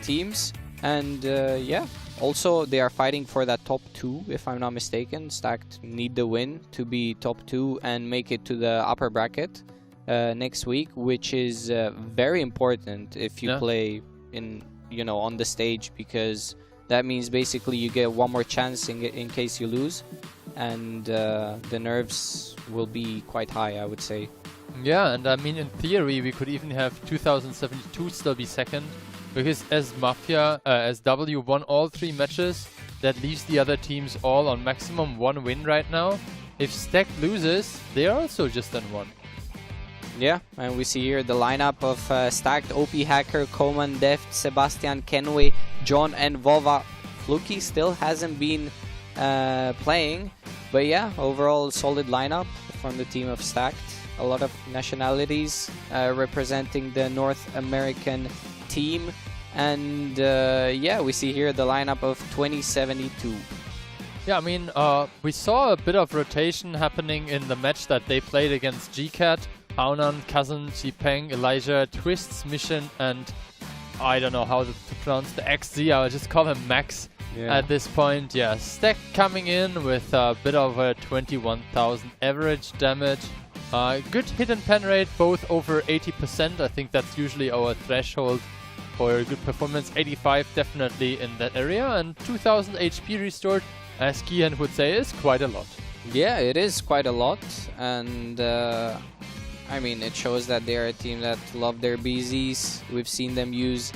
Speaker 10: teams. And yeah, also they are fighting for that top 2, if I'm not mistaken. Stacked need the win to be top 2 and make it to the upper bracket next week, which is very important if you play in, you know, on the stage, because that means basically you get one more chance in case you lose, and the nerves will be quite high, I would say.
Speaker 11: Yeah, and I mean, in theory, we could even have 2072 still be second, because as Mafia, as W won all 3 matches, that leaves the other teams all on maximum 1 win right now. If Stacked loses, they are also just on 1.
Speaker 10: Yeah, and we see here the lineup of Stacked: OP Hacker, Koman, Deft, Sebastian, Kenway, John, and Vova. Fluky still hasn't been playing, but yeah, overall solid lineup from the team of Stacked. A lot of nationalities representing the North American team, and yeah, we see here the lineup of 2072.
Speaker 11: Yeah, I mean, we saw a bit of rotation happening in the match that they played against GCAT. Haunan, Cousin, Xipeng, Elijah, Twists, Mission, and I don't know how to pronounce the XZ, I'll just call him Max at this point. Yeah, Stack coming in with a bit of a 21,000 average damage. Good hit and pen rate, both over 80%. I think that's usually our threshold for good performance. 85 definitely in that area, and 2000 HP restored, as Kian would say, is quite a lot.
Speaker 10: Yeah, it is quite a lot, and I mean, it shows that they are a team that love their BZs. We've seen them use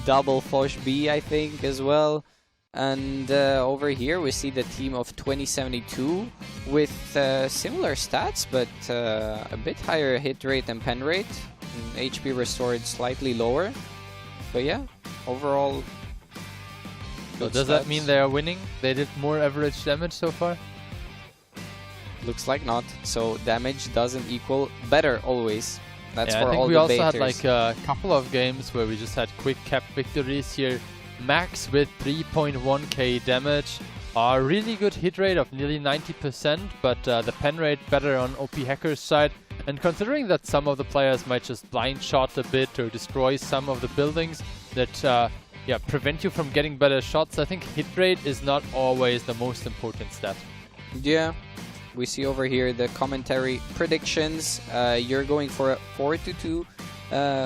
Speaker 10: double Foch B, I think, as well. And over here we see the team of 2072 with similar stats, but a bit higher hit rate and pen rate. And HP restored slightly lower. But yeah, overall.
Speaker 11: So does that mean they are winning? They did more average damage so far?
Speaker 10: Looks like not. So damage doesn't equal better always. That's for all debaters.
Speaker 11: I think we also had like a couple of games where we just had quick cap victories here. Max with 3.1k damage. A really good hit rate of nearly 90%, but the pen rate better on OP Hacker's side. And considering that some of the players might just blind shot a bit or destroy some of the buildings that prevent you from getting better shots, I think hit rate is not always the most important stat.
Speaker 10: Yeah. We see over here the commentary predictions. You're going for a 4-2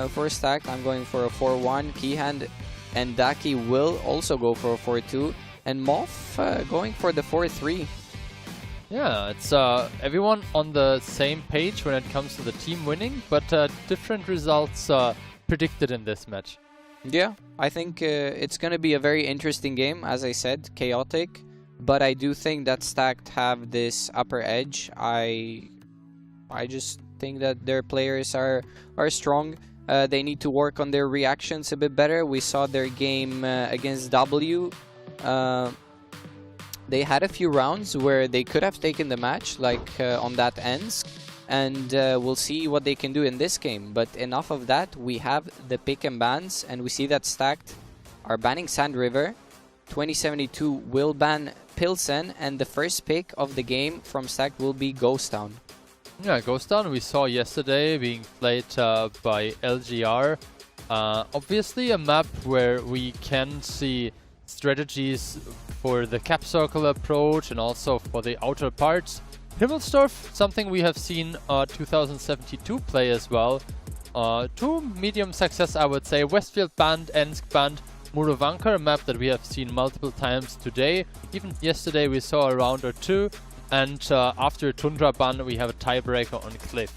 Speaker 10: for Stacked. I'm going for a 4-1. Keyhand and Daki will also go for a 4-2. And Moff going for the 4-3.
Speaker 11: Yeah, it's everyone on the same page when it comes to the team winning, but different results predicted in this match.
Speaker 10: Yeah, I think it's going to be a very interesting game, as I said, chaotic. But I do think that Stacked have this upper edge. I just think that their players are strong. They need to work on their reactions a bit better. We saw their game against W. They had a few rounds where they could have taken the match, like on that ends. And we'll see what they can do in this game. But enough of that. We have the pick and bans, and we see that Stacked are banning Sand River. 2072 will ban Pilsen, and the first pick of the game from Stacked will be Ghost Town.
Speaker 11: Yeah, Ghost Town we saw yesterday being played by LGR. Obviously a map where we can see strategies for the cap circle approach and also for the outer parts. Himmelsdorf, something we have seen 2072 play as well. To medium success, I would say. Westfield banned, Ensk banned, Murovankar, a map that we have seen multiple times today. Even yesterday we saw a round or two. And after Tundra ban, we have a tiebreaker on Cliff.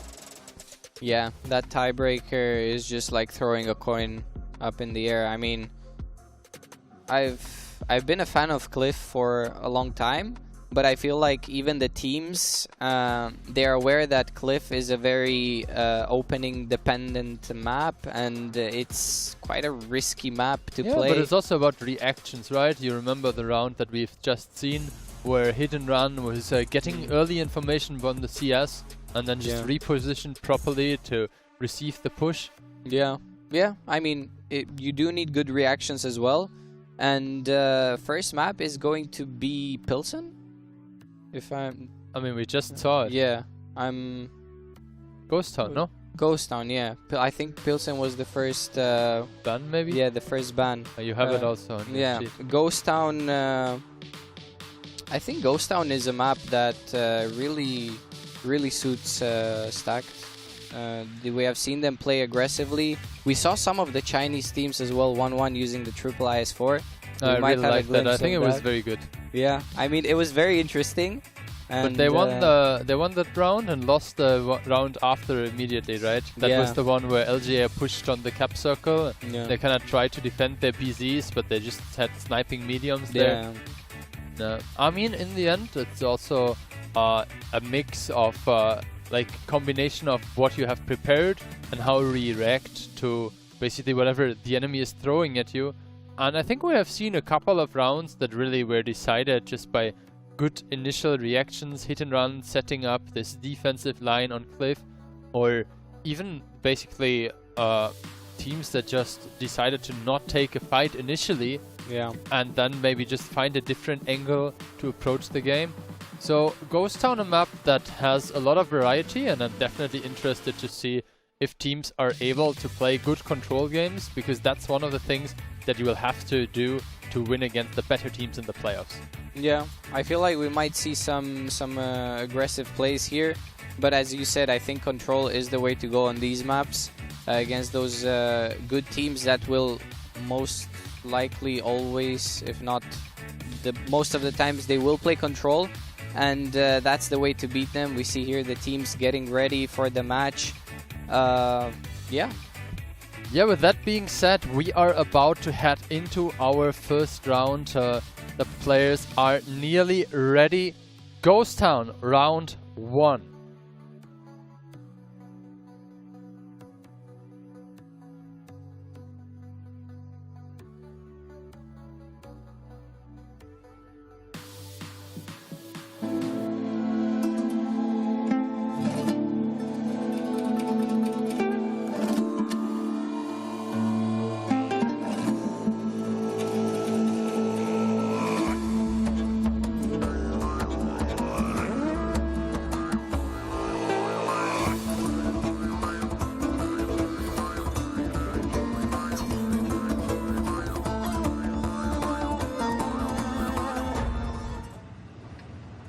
Speaker 10: Yeah, that tiebreaker is just like throwing a coin up in the air. I mean, I've been a fan of Cliff for a long time, but I feel like even the teams, they're aware that Cliff is a very opening dependent map, and it's quite a risky map to play.
Speaker 11: But it's also about reactions, right? You remember the round that we've just seen where Hit and Run was getting early information on the CS and then just repositioned properly to receive the push.
Speaker 10: Yeah, I mean, you do need good reactions as well. And first map is going to be Pilsen?
Speaker 11: I mean, we just saw it.
Speaker 10: Yeah,
Speaker 11: Ghost Town, no?
Speaker 10: Ghost Town, yeah. I think Pilsen was the first...
Speaker 11: ban, maybe?
Speaker 10: Yeah, the first ban.
Speaker 11: You have it also on
Speaker 10: yeah, Ghost Town... I think Ghost Town is a map that really suits Stacked. We have seen them play aggressively. We saw some of the Chinese teams as well, 1-1 using the triple IS-4.
Speaker 11: I really like that. I think it was very good.
Speaker 10: Yeah, I mean, it was very interesting. And
Speaker 11: but they won that round and lost the round after immediately, right? That was the one where LGA pushed on the cap circle.
Speaker 10: Yeah.
Speaker 11: They kind of tried to defend their BZs, but they just had sniping mediums there. I mean, in the end, it's also a mix of like combination of what you have prepared and how you react to basically whatever the enemy is throwing at you. And I think we have seen a couple of rounds that really were decided just by good initial reactions, Hit and Run, setting up this defensive line on Cliff, or even basically teams that just decided to not take a fight initially, and then maybe just find a different angle to approach the game. So Ghost Town, a map that has a lot of variety, and I'm definitely interested to see if teams are able to play good control games, because that's one of the things that you will have to do to win against the better teams in the playoffs. Yeah,
Speaker 10: I feel like we might see some aggressive plays here, but as you said, I think control is the way to go on these maps against those good teams that will most likely always, if not most of the times, they will play control, and that's the way to beat them. We see here the teams getting ready for the match.
Speaker 11: Yeah, with that being said, we are about to head into our first round. The players are nearly ready. Ghost Town, round 1.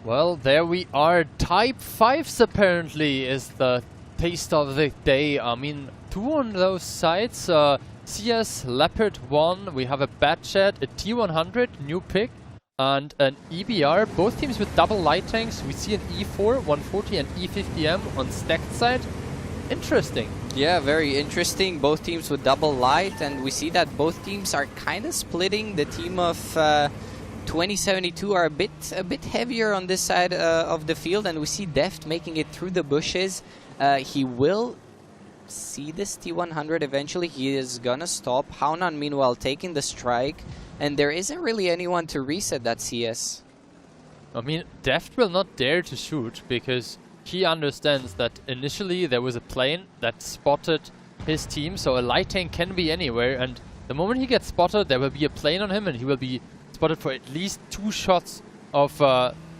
Speaker 11: Well, there we are. Type 5s apparently is the taste of the day. I mean, 2 on those sides. CS Leopard 1, we have a Batchat, a T100, new pick, and an EBR. Both teams with double light tanks. We see an E4, 140 and E50M on Stacked side. Interesting.
Speaker 10: Yeah, very interesting. Both teams with double light, and we see that both teams are kind of splitting. The team of 2072 are a bit heavier on this side of the field, and we see Deft making it through the bushes. He will see this T100 eventually. He is gonna stop. Haunan meanwhile taking the strike, and there isn't really anyone to reset that CS.
Speaker 11: I mean, Deft will not dare to shoot because he understands that initially there was a plane that spotted his team, so a light tank can be anywhere, and the moment he gets spotted there will be a plane on him and he will be spotted for at least 2 shots of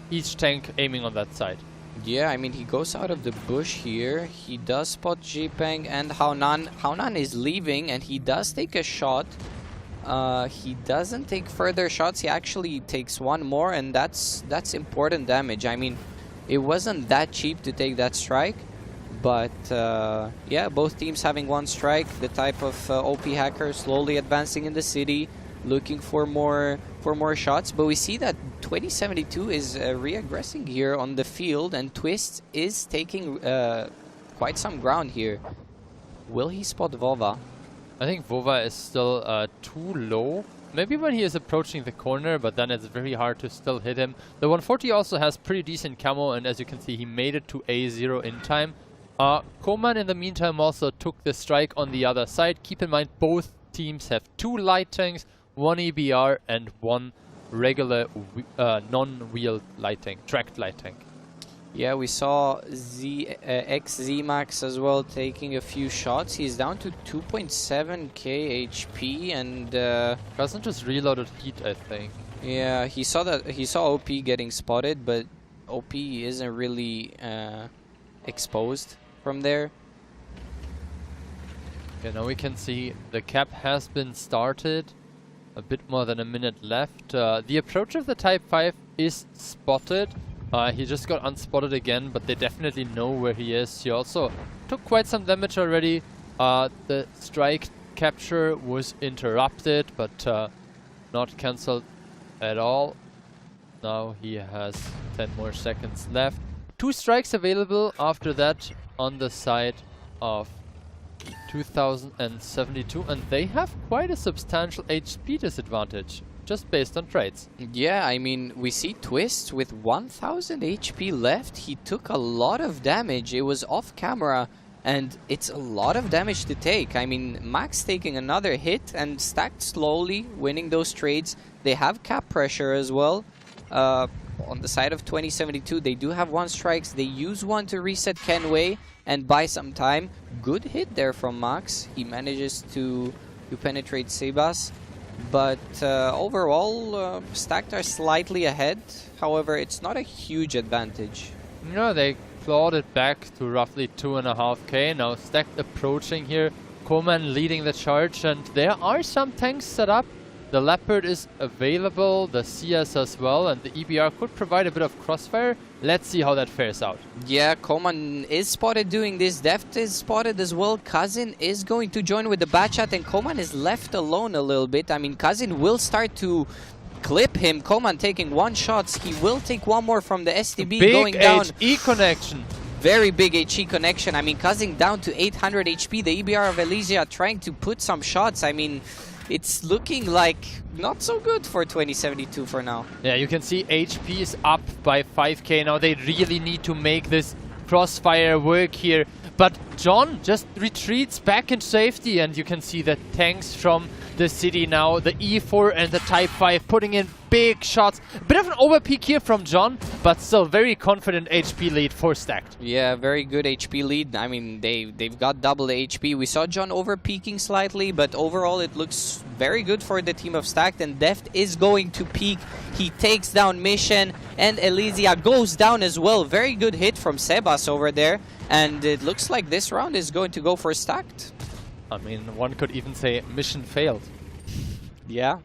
Speaker 11: each tank aiming on that side.
Speaker 10: Yeah, I mean, he goes out of the bush here. He does spot Jipeng and Haunan. Haunan is leaving and he does take a shot. He doesn't take further shots. He actually takes one more, and that's important damage. I mean, it wasn't that cheap to take that strike, but yeah, both teams having one strike. The type of OP hacker slowly advancing in the city, looking for more shots. But we see that 2072 is re-aggressing here on the field, and Twist is taking quite some ground here. Will he spot Vova?
Speaker 11: I think Vova is still too low. Maybe when he is approaching the corner, but then it's very hard to still hit him. The 140 also has pretty decent camo, and as you can see, he made it to A0 in time. Koman in the meantime also took the strike on the other side. Keep in mind both teams have 2 light tanks, 1 EBR and 1 regular non-wheeled light tank, tracked light tank.
Speaker 10: Yeah, we saw XZmax as well taking a few shots. He's down to 2.7k HP, and
Speaker 11: Cousin just reloaded heat, I think.
Speaker 10: Yeah, he saw OP getting spotted, but OP isn't really exposed from there.
Speaker 11: Okay, now we can see the cap has been started. A bit more than a minute left. The approach of the Type 5 is spotted. He just got unspotted again, but they definitely know where he is. He also took quite some damage already. The strike capture was interrupted, but not cancelled at all. Now he has 10 more seconds left. 2 strikes available after that on the side of 2072, and they have quite a substantial HP disadvantage, just based on trades.
Speaker 10: Yeah, I mean, we see Twist with 1000 HP left. He took a lot of damage. It was off camera, and it's a lot of damage to take. I mean, Max taking another hit and Stacked slowly winning those trades. They have cap pressure as well. On the side of 2072, they do have 1 strikes. They use 1 to reset Kenway and buy some time. Good hit there from Max. He manages to penetrate Sebas. But overall, Stacked are slightly ahead. However, it's not a huge advantage.
Speaker 11: No, they clawed it back to roughly 2.5k. Now Stacked approaching here. Koman leading the charge, and there are some tanks set up. The Leopard is available, the CS as well, and the EBR could provide a bit of crossfire. Let's see how that fares out.
Speaker 10: Yeah, Koman is spotted doing this. Deft is spotted as well. Cousin is going to join with the Batchat, and Koman is left alone a little bit. I mean, Cousin will start to clip him. Koman taking 1 shot. He will take 1 more from the STB going down.
Speaker 11: Big HE connection.
Speaker 10: Very big HE connection. I mean, Cousin down to 800 HP. The EBR of Elysia trying to put some shots. I mean, it's looking like not so good for 2072 for now.
Speaker 11: Yeah, you can see HP is up by 5k. Now they really need to make this crossfire work here. But John just retreats back in safety, and you can see the tanks from the city now, the E4 and the Type 5 putting in big shots. A bit of an overpeak here from John, but still very confident HP lead for Stacked.
Speaker 10: Yeah, very good HP lead. I mean, they've got double the HP. We saw John overpeaking slightly, but overall it looks very good for the team of Stacked, and Deft is going to peak. He takes down Mission, and Elysia goes down as well. Very good hit from Sebas over there, and it looks like this round is going to go for Stacked.
Speaker 11: I mean, one could even say mission failed.
Speaker 10: Yeah.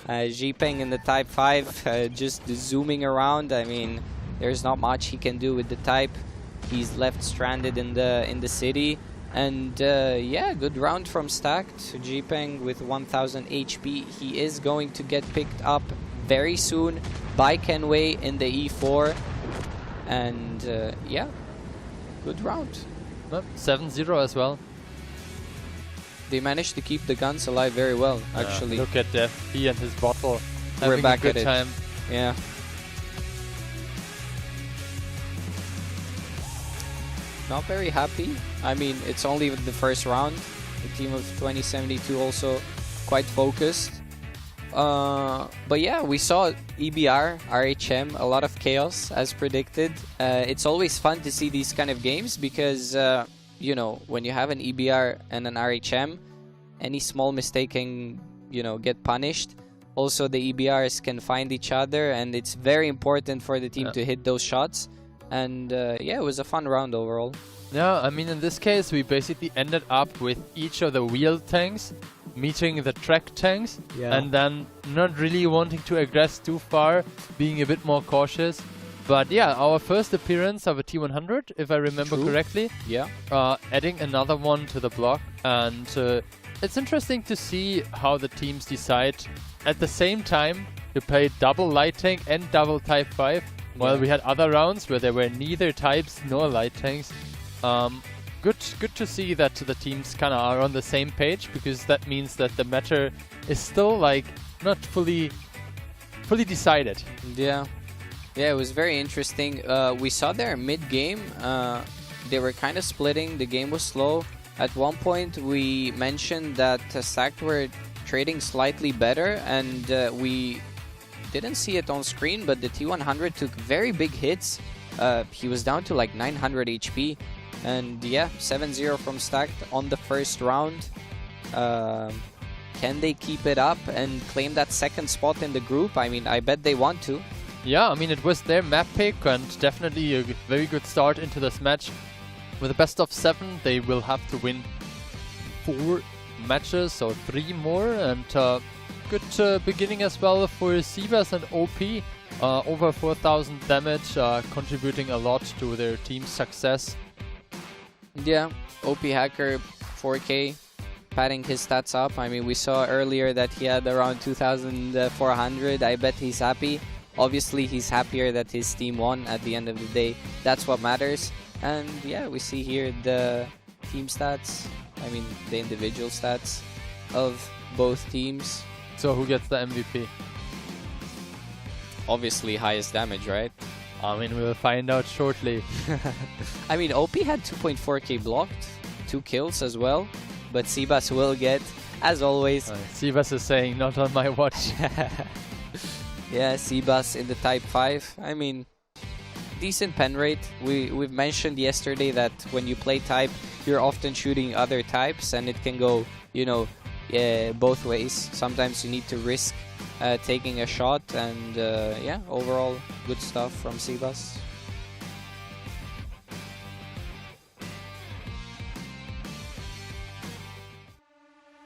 Speaker 10: Jipeng in the Type 5 just zooming around. I mean, there's not much he can do with the Type. He's left stranded in the city. And yeah, good round from Stacked. Jipeng with 1000 HP. He is going to get picked up very soon by Kenway in the E4. And yeah, good round.
Speaker 11: 7-0 as well.
Speaker 10: They managed to keep the guns alive very well, actually.
Speaker 11: Look at Def, he and his bottle
Speaker 10: We're
Speaker 11: having
Speaker 10: back
Speaker 11: a good
Speaker 10: at it.
Speaker 11: time.
Speaker 10: Yeah. Not very happy. I mean, it's only the first round. The team of 2072 also quite focused. But yeah, we saw EBR, RHM, a lot of chaos as predicted. It's always fun to see these kind of games because you know, when you have an EBR and an RHM, any small mistake can, you know, get punished. Also, the EBRs can find each other, and it's very important for the team to hit those shots. And yeah, it was a fun round overall.
Speaker 11: Yeah, I mean, in this case, we basically ended up with each of the wheeled tanks meeting the track tanks, and then not really wanting to aggress too far, being a bit more cautious. But yeah, our first appearance of a T100, if I remember correctly.
Speaker 10: Yeah.
Speaker 11: Adding another one to the block. And it's interesting to see how the teams decide at the same time to play double light tank and double Type 5. While we had other rounds where there were neither types nor light tanks. good to see that the teams kind of are on the same page, because that means that the matter is still like not fully decided.
Speaker 10: Yeah, yeah, it was very interesting. We saw there mid-game, they were kind of splitting. The game was slow. At one point, we mentioned that Stacked were trading slightly better, and we didn't see it on screen, but the T100 took very big hits. He was down to like 900 HP, and yeah, 7-0 from Stacked on the first round. Can they keep it up and claim that second spot in the group? I mean, I bet they want to.
Speaker 11: Yeah, I mean, it was their map pick, and definitely a very good start into this match. With a best of 7, they will have to win 4 matches or 3 more, and good beginning as well for Sivas and OP. Over 4,000 damage, contributing a lot to their team's success.
Speaker 10: Yeah, OP Hacker 4K, padding his stats up. I mean, we saw earlier that he had around 2,400. I bet he's happy. Obviously, he's happier that his team won at the end of the day. That's what matters. And yeah, we see here the team stats. I mean, the individual stats of both teams.
Speaker 11: So who gets the MVP?
Speaker 10: Obviously, highest damage, right?
Speaker 11: I mean, we'll find out shortly.
Speaker 10: I mean, OP had 2.4k blocked, 2 kills as well. But Sivas will get, as always.
Speaker 11: Sivas is saying, not on my watch.
Speaker 10: Yeah, Sivas in the Type 5. I mean, decent pen rate. We've mentioned yesterday that when you play Type, you're often shooting other types, and it can go, you know, both ways. Sometimes you need to risk taking a shot, and yeah, overall good stuff from Sivas.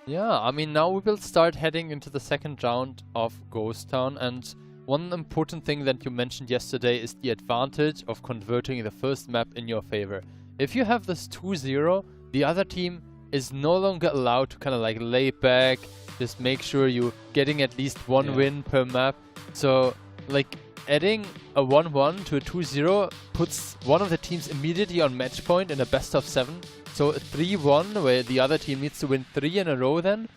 Speaker 11: Yeah, I mean, now we will start heading into the second round of Ghost Town, and one important thing that you mentioned yesterday is the advantage of converting the first map in your favor. If you have this 2-0, the other team is no longer allowed to kind of like lay back, just make sure you're getting at least one win per map. So, like, adding a 1-1 to a 2-0 puts one of the teams immediately on match point in a best of 7. So a 3-1, where the other team needs to win 3 in a row then,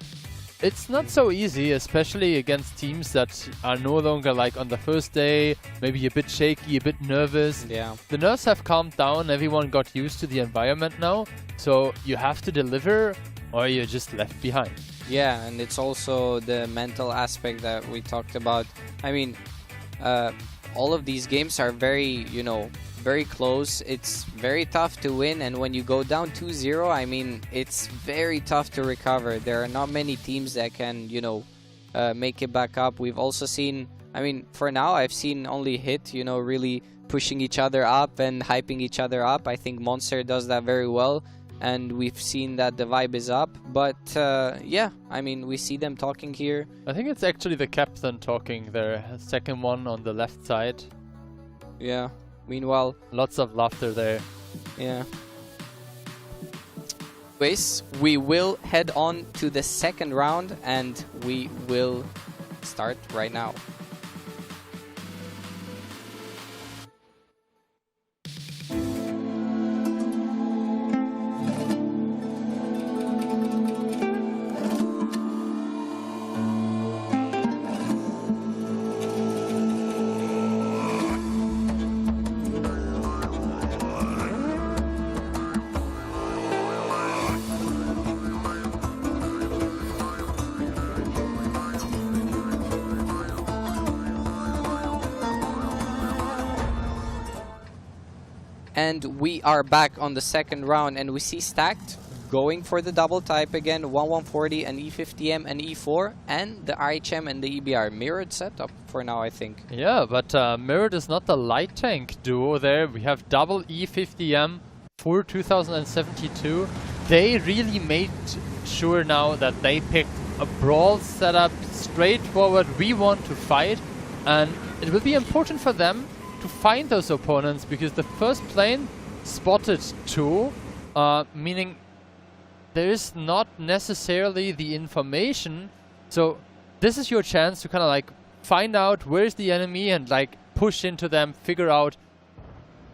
Speaker 11: it's not so easy, especially against teams that are no longer like on the first day, maybe a bit shaky, a bit nervous.
Speaker 10: Yeah.
Speaker 11: The nerves have calmed down, everyone got used to the environment now, so you have to deliver or you're just left behind.
Speaker 10: Yeah, and it's also the mental aspect that we talked about. I mean, all of these games are very, you know, very close. It's very tough to win, and when you go down 2-0, I mean, it's very tough to recover. There are not many teams that can, you know, make it back up. We've also seen, I mean, for now, I've seen only Hit, you know, really pushing each other up and hyping each other up. I think Monster does that very well, and we've seen that the vibe is up. But yeah, I mean, we see them talking here.
Speaker 11: I think it's actually the captain talking there, second one on the left side.
Speaker 10: Yeah. Meanwhile,
Speaker 11: lots of laughter there.
Speaker 10: Yeah. Anyways, we will head on to the second round, and we will start right now. And we are back on the second round, and we see Stacked going for the double type again, 1140 and E50M and E4, and the RHM and the EBR. Mirrored setup for now, I think.
Speaker 11: Yeah, but Mirrored is not the light tank duo there. We have double E50M for 2072. They really made sure now that they picked a brawl setup, straightforward, we want to fight, and it will be important for them to find those opponents, because the first plane spotted 2, meaning there is not necessarily the information. So this is your chance to kind of like find out where's the enemy and like push into them, figure out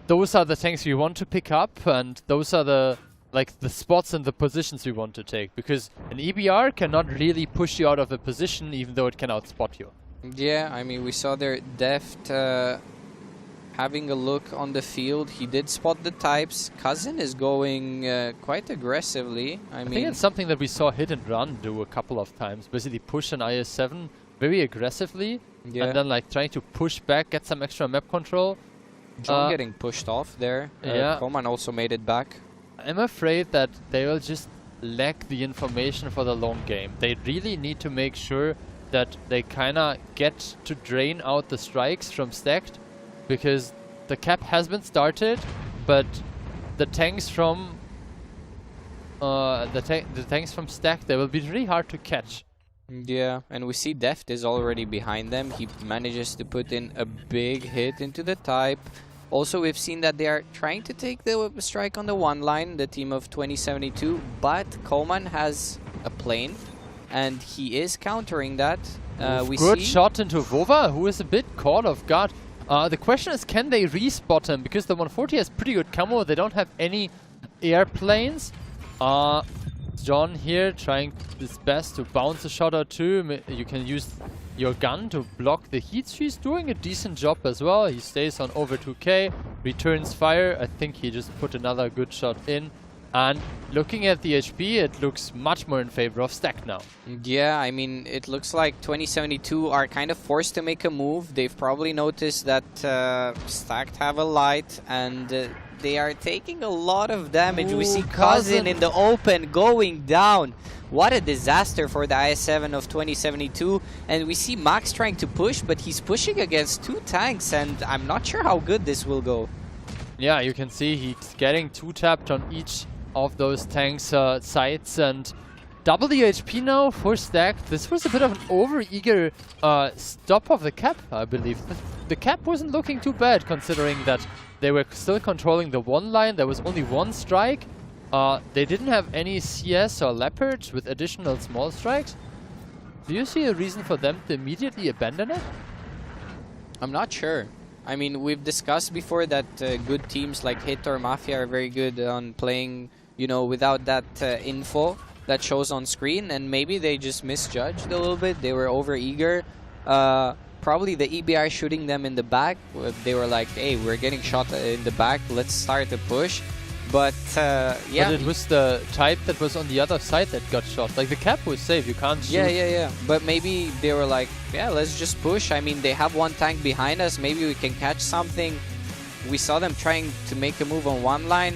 Speaker 11: those are the tanks you want to pick up, and those are the like the spots and the positions we want to take, because an EBR cannot really push you out of a position even though it can outspot you.
Speaker 10: Yeah, I mean, we saw there Deft having a look on the field. He did spot the types. Cousin is going quite aggressively. I mean,
Speaker 11: think it's something that we saw Hit and Run do a couple of times. Basically push an IS-7 very aggressively, and then like trying to push back, get some extra map control.
Speaker 10: John getting pushed off there.
Speaker 11: Yeah.
Speaker 10: Coman also made it back.
Speaker 11: I'm afraid that they will just lack the information for the long game. They really need to make sure that they kinda get to drain out the strikes from Stacked, because the cap has been started, but the tanks from the tanks from Stacked, they will be really hard to catch.
Speaker 10: Yeah, and we see Deft is already behind them. He manages to put in a big hit into the type. Also, we've seen that they are trying to take the strike on the one line, the team of 2072, but Coman has a plane, and he is countering that.
Speaker 11: Good shot into Vova, who is a bit caught off guard. The question is, can they respot him? Because the 140 has pretty good camo, they don't have any airplanes. John here trying his best to bounce a shot or two. You can use your gun to block the heats. He's doing a decent job as well. He stays on over 2k, returns fire. I think he just put another good shot in. And looking at the HP, it looks much more in favor of Stacked now.
Speaker 10: Yeah, I mean, it looks like 2072 are kind of forced to make a move. They've probably noticed that Stacked have a light, and they are taking a lot of damage. We see Cousin in the open going down. What a disaster for the IS-7 of 2072. And we see Max trying to push, but he's pushing against two tanks, and I'm not sure how good this will go.
Speaker 11: Yeah, you can see he's getting two-tapped on each of those tanks' sites, and double the HP now for Stacked. This was a bit of an over-eager stop of the cap, I believe. The cap wasn't looking too bad, considering that they were still controlling the one line. There was only one strike. They didn't have any CS or Leopards with additional small strikes. Do you see a reason for them to immediately abandon it?
Speaker 10: I'm not sure. I mean, we've discussed before that good teams like Hit or Mafia are very good on playing, you know, without that info that shows on screen, and maybe they just misjudged a little bit. They were over-eager. Probably the EBR shooting them in the back. They were like, hey, we're getting shot in the back. Let's start the push. But, yeah.
Speaker 11: But it was the type that was on the other side that got shot. Like, the cap was safe. You can't shoot.
Speaker 10: Yeah. But maybe they were like, yeah, let's just push. I mean, they have one tank behind us. Maybe we can catch something. We saw them trying to make a move on one line.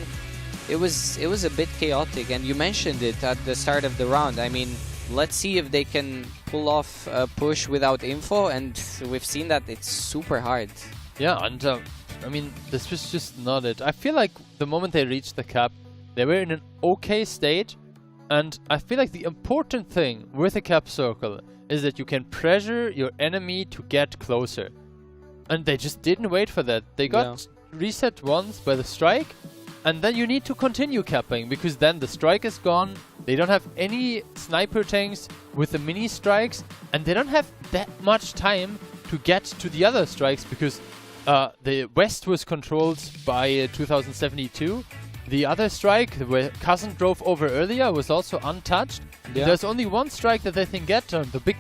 Speaker 10: It was a bit chaotic. And you mentioned it at the start of the round. I mean, let's see if they can pull off a push without info. And we've seen that it's super hard.
Speaker 11: Yeah, and I mean, this was just not it. I feel like the moment they reached the cap, they were in an okay state, and I feel like the important thing with a cap circle is that you can pressure your enemy to get closer. And they just didn't wait for that. They got reset once by the strike, and then you need to continue capping, because then the strike is gone, they don't have any sniper tanks with the mini strikes, and they don't have that much time to get to the other strikes, because the west was controlled by 2072. The other strike, where Cousin drove over earlier, was also untouched. Yeah. There's only one strike that they can get on the big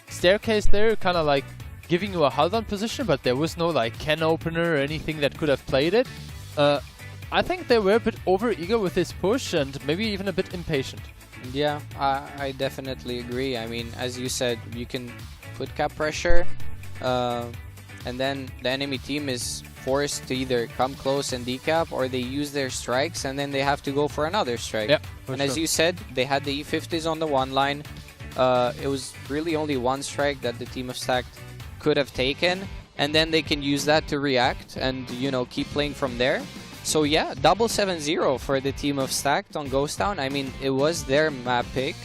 Speaker 11: staircase there, kind of like giving you a hold-on position, but there was no like can opener or anything that could have played it. I think they were a bit over-eager with this push, and maybe even a bit impatient.
Speaker 10: Yeah, I definitely agree. I mean, as you said, you can put cap pressure, and then the enemy team is forced to either come close and decap, or they use their strikes, and then they have to go for another strike.
Speaker 11: Yeah,
Speaker 10: and as you said, they had the E50s on the one line. It was really only one strike that the team of Stacked could have taken, and then they can use that to react and, you know, keep playing from there. So yeah, double 7-0 for the team of Stacked on Ghost Town. I mean, it was their map pick.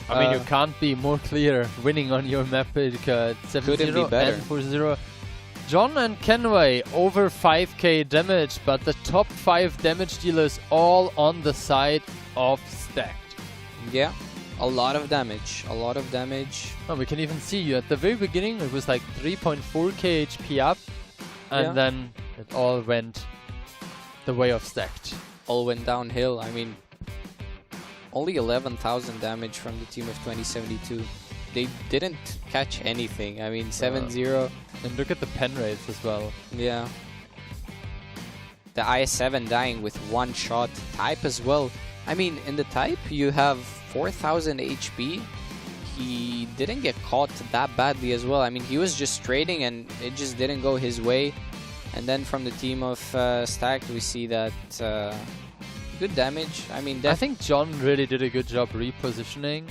Speaker 11: I mean, you can't be more clear winning on your map pick 7-0 and 4-0. John and Kenway over 5k damage, but the top 5 damage dealers all on the side of Stacked.
Speaker 10: Yeah, a lot of damage, a lot of damage.
Speaker 11: Oh, we can even see at the very beginning it was like 3.4k HP up, and then it all went the way of Stacked.
Speaker 10: All went downhill. I mean, Only 11,000 damage from the team of 2072. They didn't catch anything. I mean, 7-0.
Speaker 11: And look at the pen rates as well.
Speaker 10: Yeah. The IS-7 dying with one shot. Type as well. I mean, in the Type, you have 4,000 HP. He didn't get caught that badly as well. I mean, he was just trading and it just didn't go his way. And then from the team of Stacked, we see that good damage. I mean,
Speaker 11: I think John really did a good job repositioning.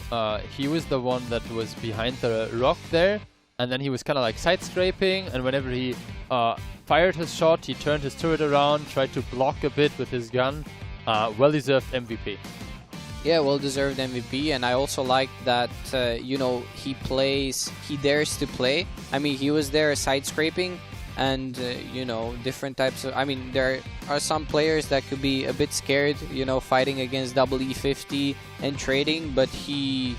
Speaker 11: He was the one that was behind the rock there, and then he was kind of like side scraping, and whenever he fired his shot, he turned his turret around, tried to block a bit with his gun. Well-deserved MVP.
Speaker 10: Yeah, well-deserved MVP, and I also like that, you know, he dares to play. I mean, he was there side scraping, and, you know, different types of... I mean, there are some players that could be a bit scared, you know, fighting against E50 and trading, but he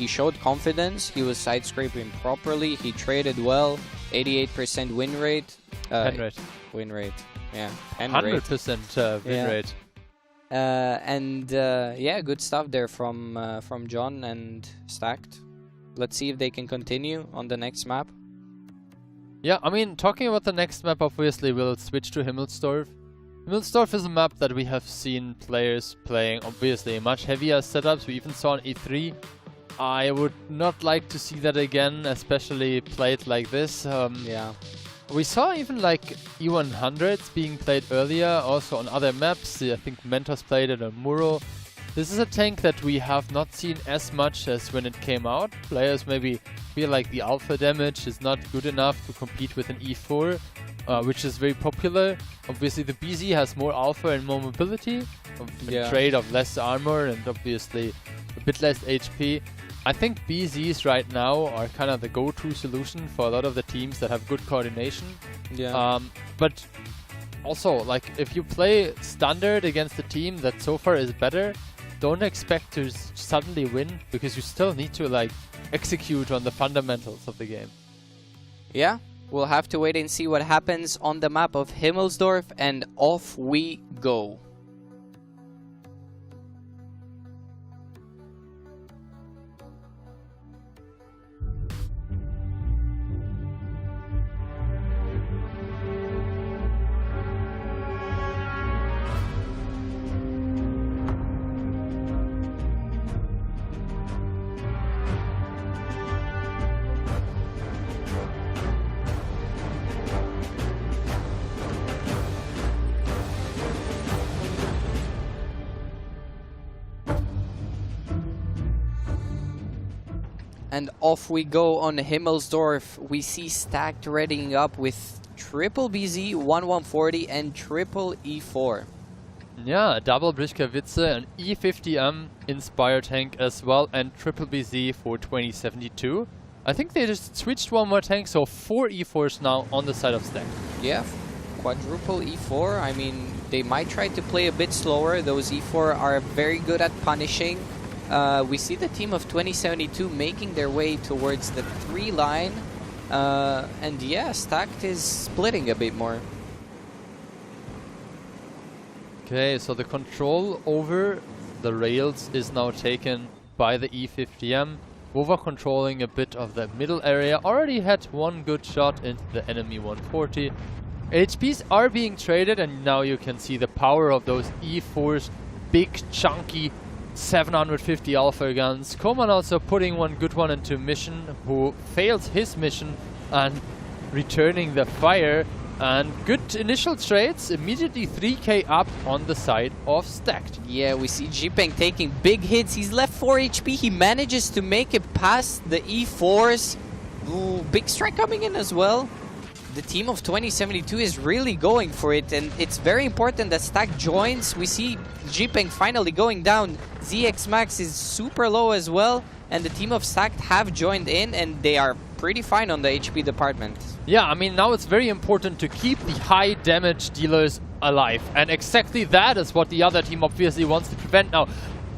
Speaker 10: showed confidence. He was side scraping properly. He traded well. 88% win rate.
Speaker 11: Pen rate.
Speaker 10: Win rate. Yeah.
Speaker 11: 100% win rate.
Speaker 10: Yeah, good stuff there from John and Stacked. Let's see if they can continue on the next map.
Speaker 11: Yeah, I mean, talking about the next map, obviously we'll switch to Himmelsdorf. Himmelsdorf is a map that we have seen players playing, obviously, much heavier setups. We even saw an E3. I would not like to see that again, especially played like this.
Speaker 10: Yeah.
Speaker 11: We saw even like E100s being played earlier, also on other maps. I think Mentos played it on Muro. This is a tank that we have not seen as much as when it came out. Players maybe feel like the alpha damage is not good enough to compete with an E4, which is very popular. Obviously the BZ has more alpha and more mobility, trade of less armor and obviously a bit less HP. I think BZs right now are kind of the go-to solution for a lot of the teams that have good coordination.
Speaker 10: Yeah.
Speaker 11: But also, like, if you play standard against a team that so far is better, don't expect to suddenly win, because you still need to, like, execute on the fundamentals of the game.
Speaker 10: Yeah, we'll have to wait and see what happens on the map of Himmelsdorf, and off we go. And off we go on Himmelsdorf. We see Stacked readying up with triple BZ, 1140 and triple E4.
Speaker 11: Yeah, double Brischkowitze, an E50M Inspire tank as well, and triple BZ for 2072. I think they just switched one more tank, so 4 E4s now on the side of Stacked.
Speaker 10: Yeah, quadruple E4. I mean, they might try to play a bit slower. Those E4 are very good at punishing. We see the team of 2072 making their way towards the 3 line. And yeah, Stacked is splitting a bit more.
Speaker 11: Okay, so the control over the rails is now taken by the E50M. Over controlling a bit of the middle area. Already had one good shot into the enemy 140. HPs are being traded, and now you can see the power of those E4s. Big, chunky 750 alpha guns. Koman also putting one good one into mission, who fails his mission and returning the fire. And good initial trades, immediately 3k up on the side of Stacked.
Speaker 10: Yeah, we see Jipeng taking big hits. He's left 4 HP. He manages to make it past the E4s. Ooh, big strike coming in as well. The team of 2072 is really going for it, and it's very important that Stacked joins. We see Jipeng finally going down. ZX Max is super low as well, and the team of Stacked have joined in, and they are pretty fine on the HP department.
Speaker 11: Yeah, I mean, now it's very important to keep the high damage dealers alive, and exactly that is what the other team obviously wants to prevent now.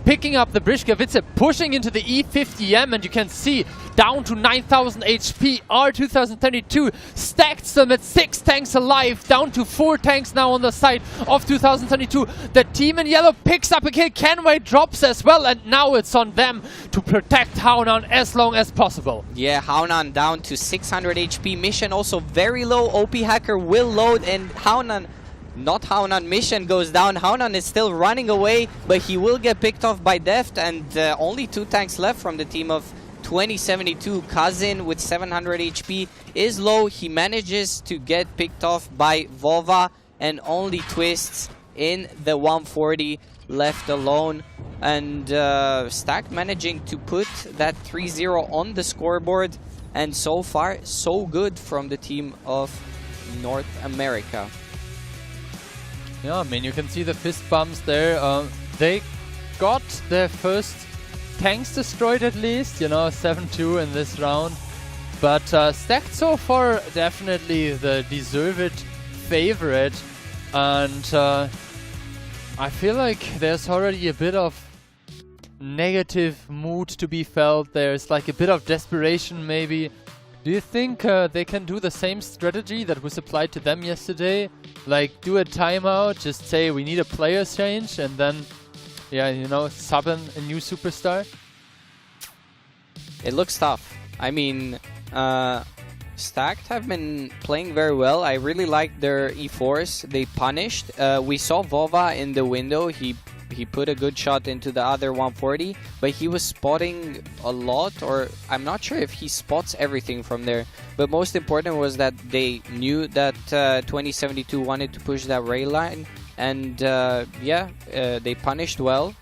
Speaker 11: Picking up the Brischkowitze, pushing into the E50M, and you can see down to 9,000 HP. R2022 stacked them at 6 tanks alive, down to 4 tanks now on the side of 2022. The team in yellow picks up a kill. Kenway drops as well, and now it's on them to protect Haunan as long as possible.
Speaker 10: Yeah, Haunan down to 600 HP. Mission also very low. OP Hacker will load, and Haunan, not Haunan, Mission goes down. Haunan is still running away, but he will get picked off by Deft, and only 2 tanks left from the team of 2072. Kazin with 700 HP is low. He manages to get picked off by Vova, and only Twists in the 140 left alone. And Stack managing to put that 3-0 on the scoreboard, and so far so good from the team of North America.
Speaker 11: Yeah, I mean, you can see the fist bumps there. They got their first tanks destroyed at least, you know, 7-2 in this round. But Stacked so far definitely the deserved favorite. And I feel like there's already a bit of negative mood to be felt. There's like a bit of desperation maybe. Do you think they can do the same strategy that was applied to them yesterday? Like do a timeout, just say we need a player change, and then, yeah, you know, sub in a new superstar?
Speaker 10: It looks tough. I mean, Stacked have been playing very well. I really like their E4s. They punished. We saw Vova in the window. He put a good shot into the other 140, but he was spotting a lot, or I'm not sure if he spots everything from there. But most important was that they knew that 2072 wanted to push that rail line, and they punished well,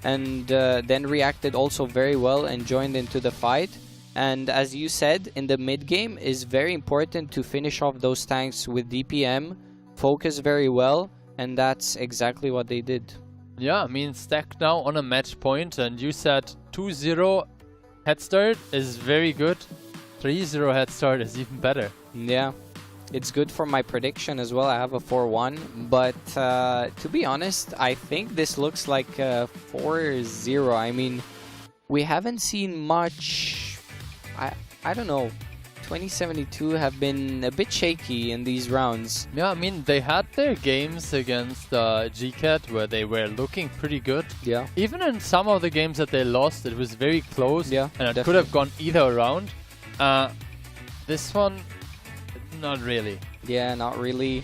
Speaker 10: and then reacted also very well and joined into the fight. And as you said, in the mid game is very important to finish off those tanks with DPM, focus very well, and that's exactly what they did.
Speaker 11: Yeah, I mean, Stacked now on a match point, and you said 2-0 head start is very good. 3-0 head start is even better.
Speaker 10: Yeah, it's good for my prediction as well. I have a 4-1, but to be honest, I think this looks like a 4-0. I mean, we haven't seen much. I don't know. 2072 have been a bit shaky in these rounds.
Speaker 11: Yeah, I mean, they had their games against GCAT where they were looking pretty good.
Speaker 10: Yeah.
Speaker 11: Even in some of the games that they lost, it was very close.
Speaker 10: Yeah,
Speaker 11: and it could have gone either round. This one, not really.
Speaker 10: Yeah, not really.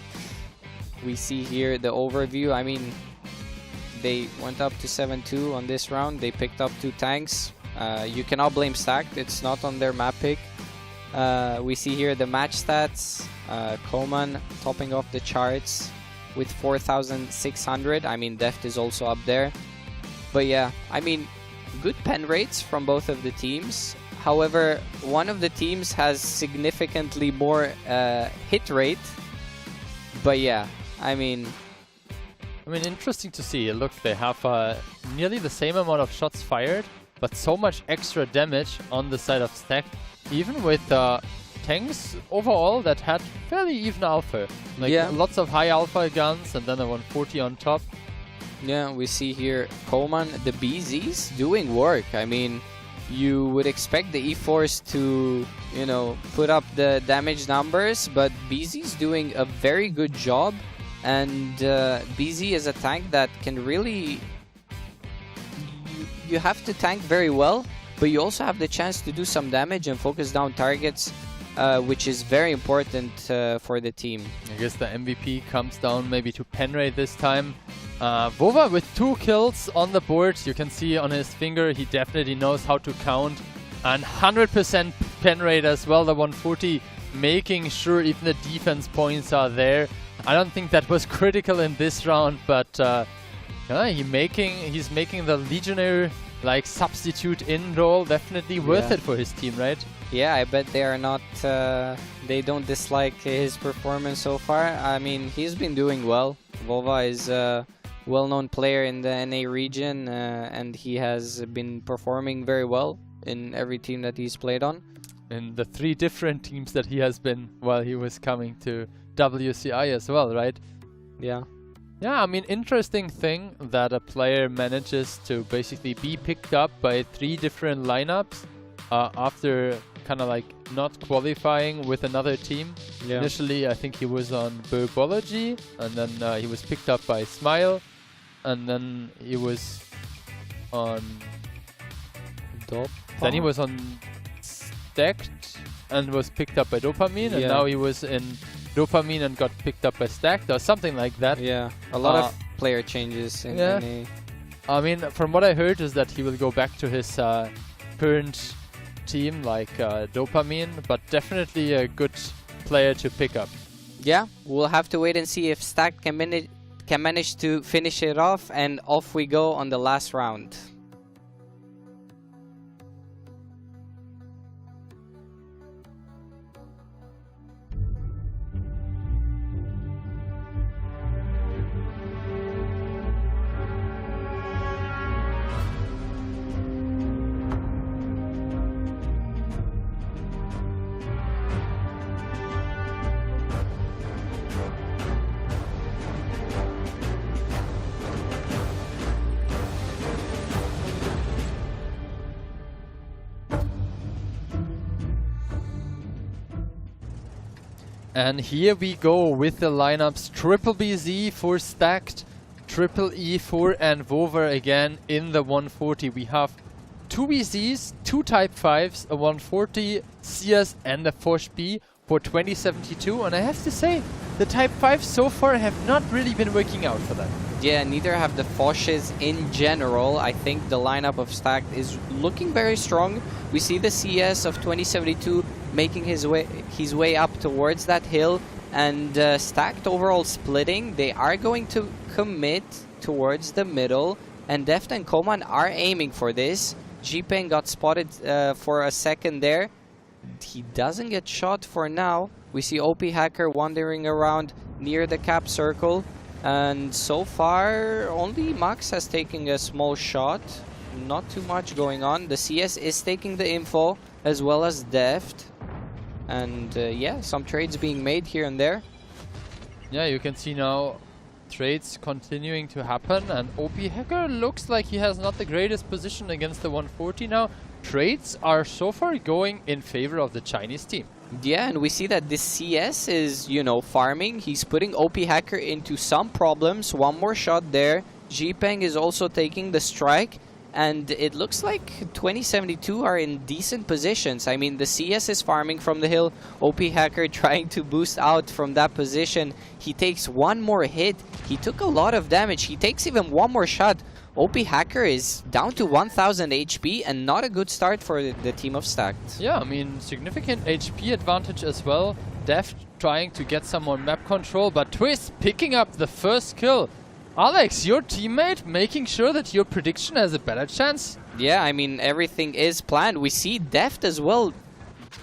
Speaker 10: We see here the overview. I mean, they went up to 7-2 on this round. They picked up 2 tanks. You cannot blame Stacked. It's not on their map pick. We see here the match stats. Koman topping off the charts with 4,600. I mean, Deft is also up there. But yeah, I mean, good pen rates from both of the teams. However, one of the teams has significantly more hit rate. But yeah, I mean,
Speaker 11: interesting to see. Look, they have nearly the same amount of shots fired, but so much extra damage on the side of Stacked. Even with tanks overall that had fairly even alpha. Like lots of high alpha guns and then a 140 on top.
Speaker 10: Yeah, we see here Koman, the BZs doing work. I mean, you would expect the E4s to, you know, put up the damage numbers, but BZ's doing a very good job. And BZ is a tank that can really... You have to tank very well, but you also have the chance to do some damage and focus down targets, which is very important for the team.
Speaker 11: I guess the MVP comes down maybe to pen rate this time. Vova with 2 kills on the board. You can see on his finger he definitely knows how to count. And 100% pen rate as well, the 140, making sure even the defense points are there. I don't think that was critical in this round, but he's making the Legionnaire like substitute in role definitely worth it for his team, right?
Speaker 10: Yeah, I bet they are not, they don't dislike his performance so far. I mean, he's been doing well. Vova is a well-known player in the NA region, and he has been performing very well in every team that he's played on.
Speaker 11: In the 3 different teams that he has been while he was coming to WCI as well, right?
Speaker 10: Yeah.
Speaker 11: Yeah, I mean, interesting thing that a player manages to basically be picked up by 3 different lineups. after kind of like not qualifying with another team.
Speaker 10: Yeah.
Speaker 11: Initially, I think he was on Birbology, and then he was picked up by Smile, and then he was on Then he was on Stacked and was picked up by Dopamine, and now he was in Dopamine and got picked up by Stacked or something like that.
Speaker 10: Yeah, a lot of player changes in NA.
Speaker 11: I mean, from what I heard is that he will go back to his current team, like Dopamine, but definitely a good player to pick up.
Speaker 10: Yeah, we'll have to wait and see if Stacked can manage to finish it off, and off we go on the last round.
Speaker 11: And here we go with the lineups: Triple BZ for Stacked, Triple E for Envover again in the 140. We have 2 BZs, 2 Type 5s, a 140 CS and a Fosh B for 2072. And I have to say, the Type 5s so far have not really been working out for them.
Speaker 10: Yeah, neither have the Foshes in general. I think the lineup of Stacked is looking very strong. We see the CS of 2072 making his way up towards that hill, and Stacked overall splitting. They are going to commit towards the middle, and Deft and Koman are aiming for this. G-Peng got spotted for a second there. He doesn't get shot for now. We see OP Hacker wandering around near the cap circle, and so far only Max has taken a small shot. Not too much going on. The CS is taking the info as well as Deft. And yeah, some trades being made here and there.
Speaker 11: Yeah, you can see now trades continuing to happen, and OP Hacker looks like he has not the greatest position against the 140 now. Trades are so far going in favor of the Chinese team.
Speaker 10: Yeah, and we see that this CS is, you know, farming. He's putting OP Hacker into some problems. One more shot there. G-Peng is also taking the strike. And it looks like 2072 are in decent positions. I mean, the CS is farming from the hill. OP Hacker trying to boost out from that position. He takes one more hit. He took a lot of damage. He takes even one more shot. OP Hacker is down to 1000 HP, and not a good start for the team of Stacked.
Speaker 11: Yeah, I mean, significant HP advantage as well. Deft trying to get some more map control, but Twist picking up the first kill. Alex, your teammate making sure that your prediction has a better chance.
Speaker 10: Yeah, I mean, everything is planned. We see Deft as well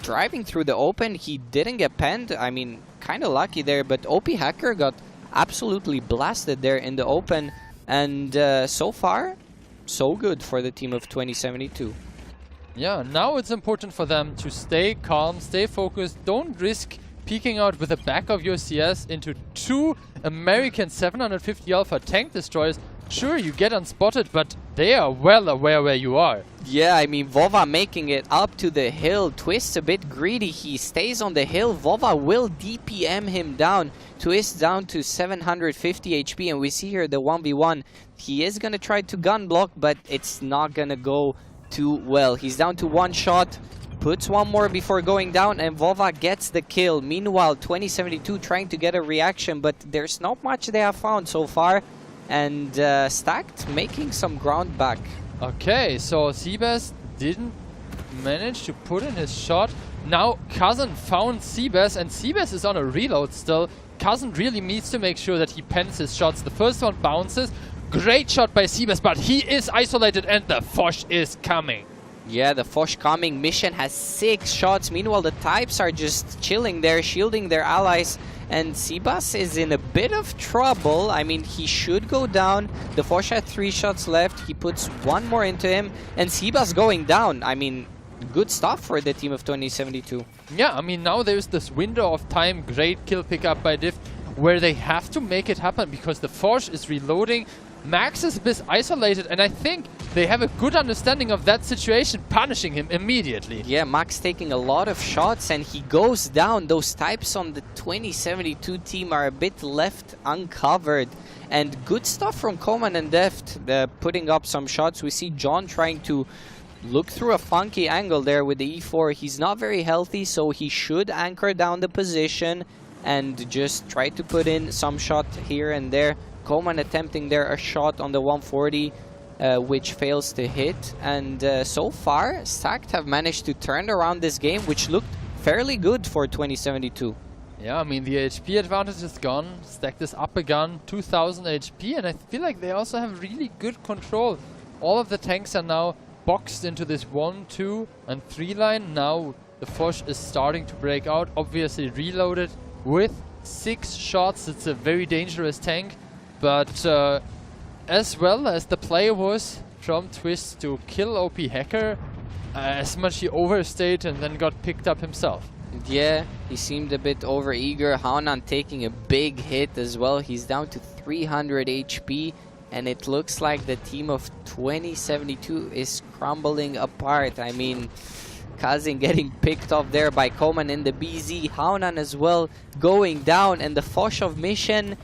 Speaker 10: driving through the open. He didn't get penned. I mean, kind of lucky there, but OP Hacker got absolutely blasted there in the open. And so far, so good for the team of 2072.
Speaker 11: Yeah, now it's important for them to stay calm, stay focused, don't risk peeking out with the back of your CS into 2 American 750 Alpha tank destroyers. Sure, you get unspotted, but they are well aware where you are.
Speaker 10: Yeah, I mean, Vova making it up to the hill. Twist a bit greedy. He stays on the hill. Vova will DPM him down. Twist down to 750 HP, and we see here the 1v1. He is going to try to gun block, but it's not going to go too well. He's down to 1 shot. Puts one more before going down, and Vova gets the kill. Meanwhile, 2072 trying to get a reaction, but there's not much they have found so far. And Stacked making some ground back.
Speaker 11: Okay, so Seabass didn't manage to put in his shot. Now Cousin found Seabass, and Seabass is on a reload still. Cousin really needs to make sure that he pens his shots. The first one bounces. Great shot by Seabass, but he is isolated, and the Fosh is coming.
Speaker 10: Yeah, the Fosh coming. Mission has 6 shots. Meanwhile, the Types are just chilling there, shielding their allies. And Seabass is in a bit of trouble. I mean, he should go down. The Fosh had 3 shots left. He puts one more into him. And Seabass going down. I mean, good stuff for the team of 2072.
Speaker 11: Yeah, I mean, now there's this window of time. Great kill pickup by Diff, where they have to make it happen because the Fosh is reloading. Max is a bit isolated, and I think they have a good understanding of that situation, punishing him immediately.
Speaker 10: Yeah, Max taking a lot of shots and he goes down. Those types on the 2072 team are a bit left uncovered. And good stuff from Coman and Deft, putting up some shots. We see John trying to look through a funky angle there with the E4. He's not very healthy, so he should anchor down the position and just try to put in some shot here and there. Coman attempting there a shot on the 140, which fails to hit. And so far, Stacked have managed to turn around this game, which looked fairly good for 2072.
Speaker 11: Yeah, I mean, the HP advantage is gone. Stacked is up again, 2000 HP, and I feel like they also have really good control. All of the tanks are now boxed into this 1, 2, and 3 line. Now the Foch is starting to break out, obviously reloaded with 6 shots. It's a very dangerous tank, but as well as the play was from Twist to kill OP Hacker, as much he overstayed and then got picked up himself.
Speaker 10: Yeah, he seemed a bit overeager. Haonan taking a big hit as well. He's down to 300 HP, and it looks like the team of 2072 is crumbling apart. I mean, Kazin getting picked off there by Coman in the BZ. Haonan as well going down, and the Foch of Mission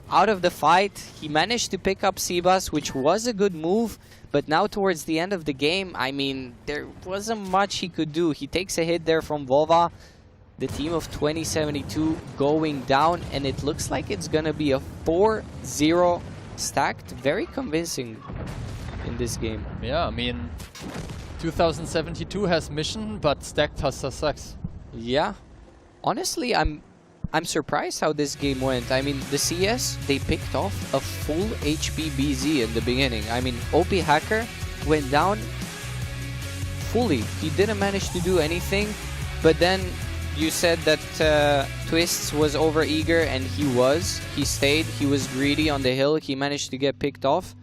Speaker 10: out of the fight. He managed to pick up Sibas, which was a good move. But now towards the end of the game, I mean, there wasn't much he could do. He takes a hit there from Vova. The team of 2072 going down, and it looks like it's gonna be a 4-0 Stacked. Very convincing in this game.
Speaker 11: Yeah, I mean, 2072 has Mission, but Stacked has success.
Speaker 10: Yeah. Honestly, I'm surprised how this game went. I mean, the CS, they picked off a full HP BZ in the beginning. I mean, OP Hacker went down fully. He didn't manage to do anything, but then you said that Twists was overeager, and he was. He stayed, he was greedy on the hill, he managed to get picked off.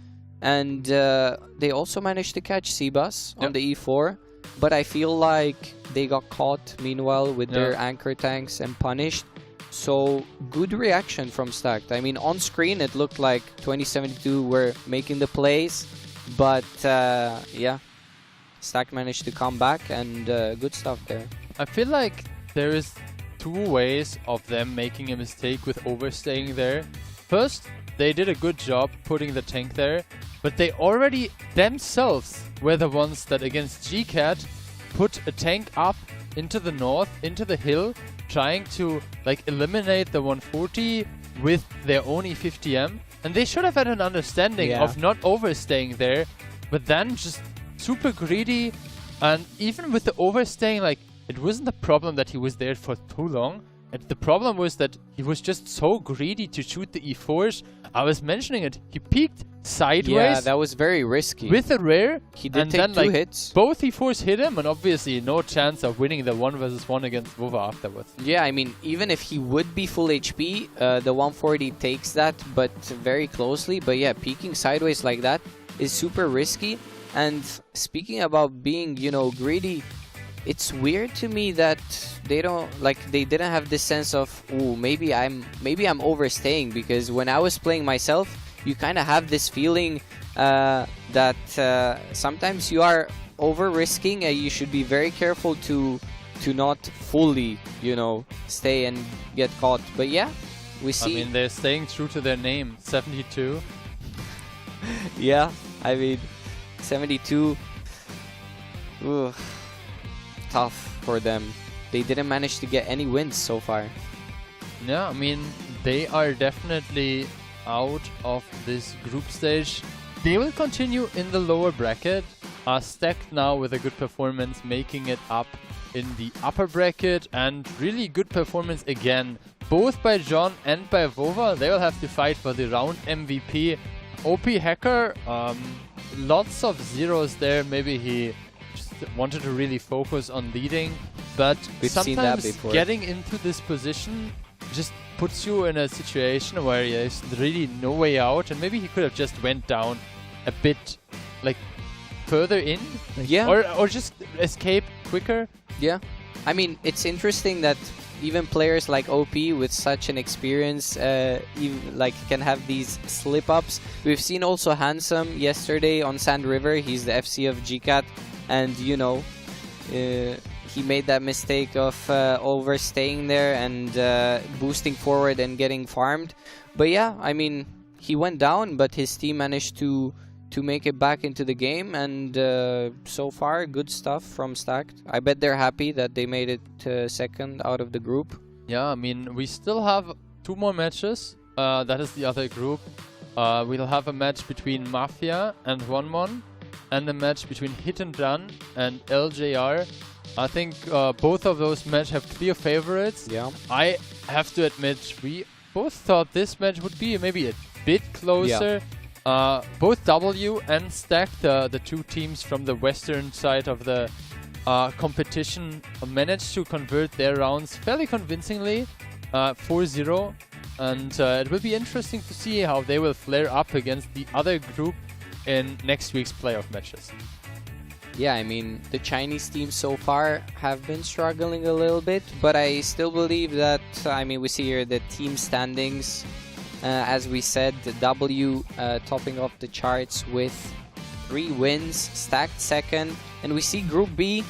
Speaker 10: And they also managed to catch Sibas on the E4, but I feel like they got caught meanwhile with their anchor tanks and punished. So, good reaction from Stacked. I mean, on screen it looked like 2072 were making the plays, but yeah, Stacked managed to come back, and good stuff there.
Speaker 11: I feel like there is 2 ways of them making a mistake with overstaying there. First, they did a good job putting the tank there, but they already themselves were the ones that against GCAT put a tank up into the north, into the hill, trying to like eliminate the 140 with their own E50M, and they should have had an understanding of not overstaying there, but then just super greedy. And even with the overstaying, like, it wasn't the problem that he was there for too long. The problem was that he was just so greedy to shoot the E4s. I was mentioning it. He peeked sideways.
Speaker 10: Yeah, that was very risky.
Speaker 11: With a rare.
Speaker 10: He did take
Speaker 11: then,
Speaker 10: 2 hits.
Speaker 11: Both E4s hit him, and obviously no chance of winning the 1v1 against Vova afterwards.
Speaker 10: Yeah, I mean, even if he would be full HP, the 140 takes that, but very closely. But yeah, peeking sideways like that is super risky. And speaking about being, you know, greedy, it's weird to me that they didn't have this sense of, ooh, maybe I'm overstaying, because when I was playing myself, you kind of have this feeling that sometimes you are over risking, and you should be very careful to not fully, you know, stay and get caught. But yeah, we see.
Speaker 11: I mean, they're staying true to their name, 72.
Speaker 10: Yeah, I mean, 72. Ooh. Tough for them. They didn't manage to get any wins so far.
Speaker 11: Yeah, I mean, they are definitely out of this group stage. They will continue in the lower bracket, are Stacked now with a good performance, making it up in the upper bracket, and really good performance again, both by John and by Vova. They will have to fight for the round MVP. OP Hacker, lots of zeros there. Maybe he wanted to really focus on leading, but sometimes getting into this position just puts you in a situation where there's really no way out, and maybe he could have just went down a bit like further in,
Speaker 10: yeah,
Speaker 11: or just escape quicker.
Speaker 10: Yeah, I mean, it's interesting that even players like OP with such an experience can have these slip-ups. We've seen also Handsome yesterday on Sand River. He's the FC of GCAT, and you know, he made that mistake of overstaying there and boosting forward and getting farmed. But yeah, I mean, he went down, but his team managed to make it back into the game, and so far, good stuff from Stacked. I bet they're happy that they made it second out of the group.
Speaker 11: Yeah, I mean, we still have 2 more matches. That is the other group. We'll have a match between Mafia and Wonwon, and a match between Hit and Run and LJR. I think both of those matches have clear favorites.
Speaker 10: Yeah.
Speaker 11: I have to admit, we both thought this match would be maybe a bit closer. Yeah. Both W and Stacked, the 2 teams from the western side of the competition, managed to convert their rounds fairly convincingly, 4-0. And it will be interesting to see how they will flare up against the other group in next week's playoff matches.
Speaker 10: Yeah, I mean, the Chinese teams so far have been struggling a little bit, but I still believe that, I mean, we see here the team standings. As we said, the W topping off the charts with 3 wins, Stacked second, and we see Group B.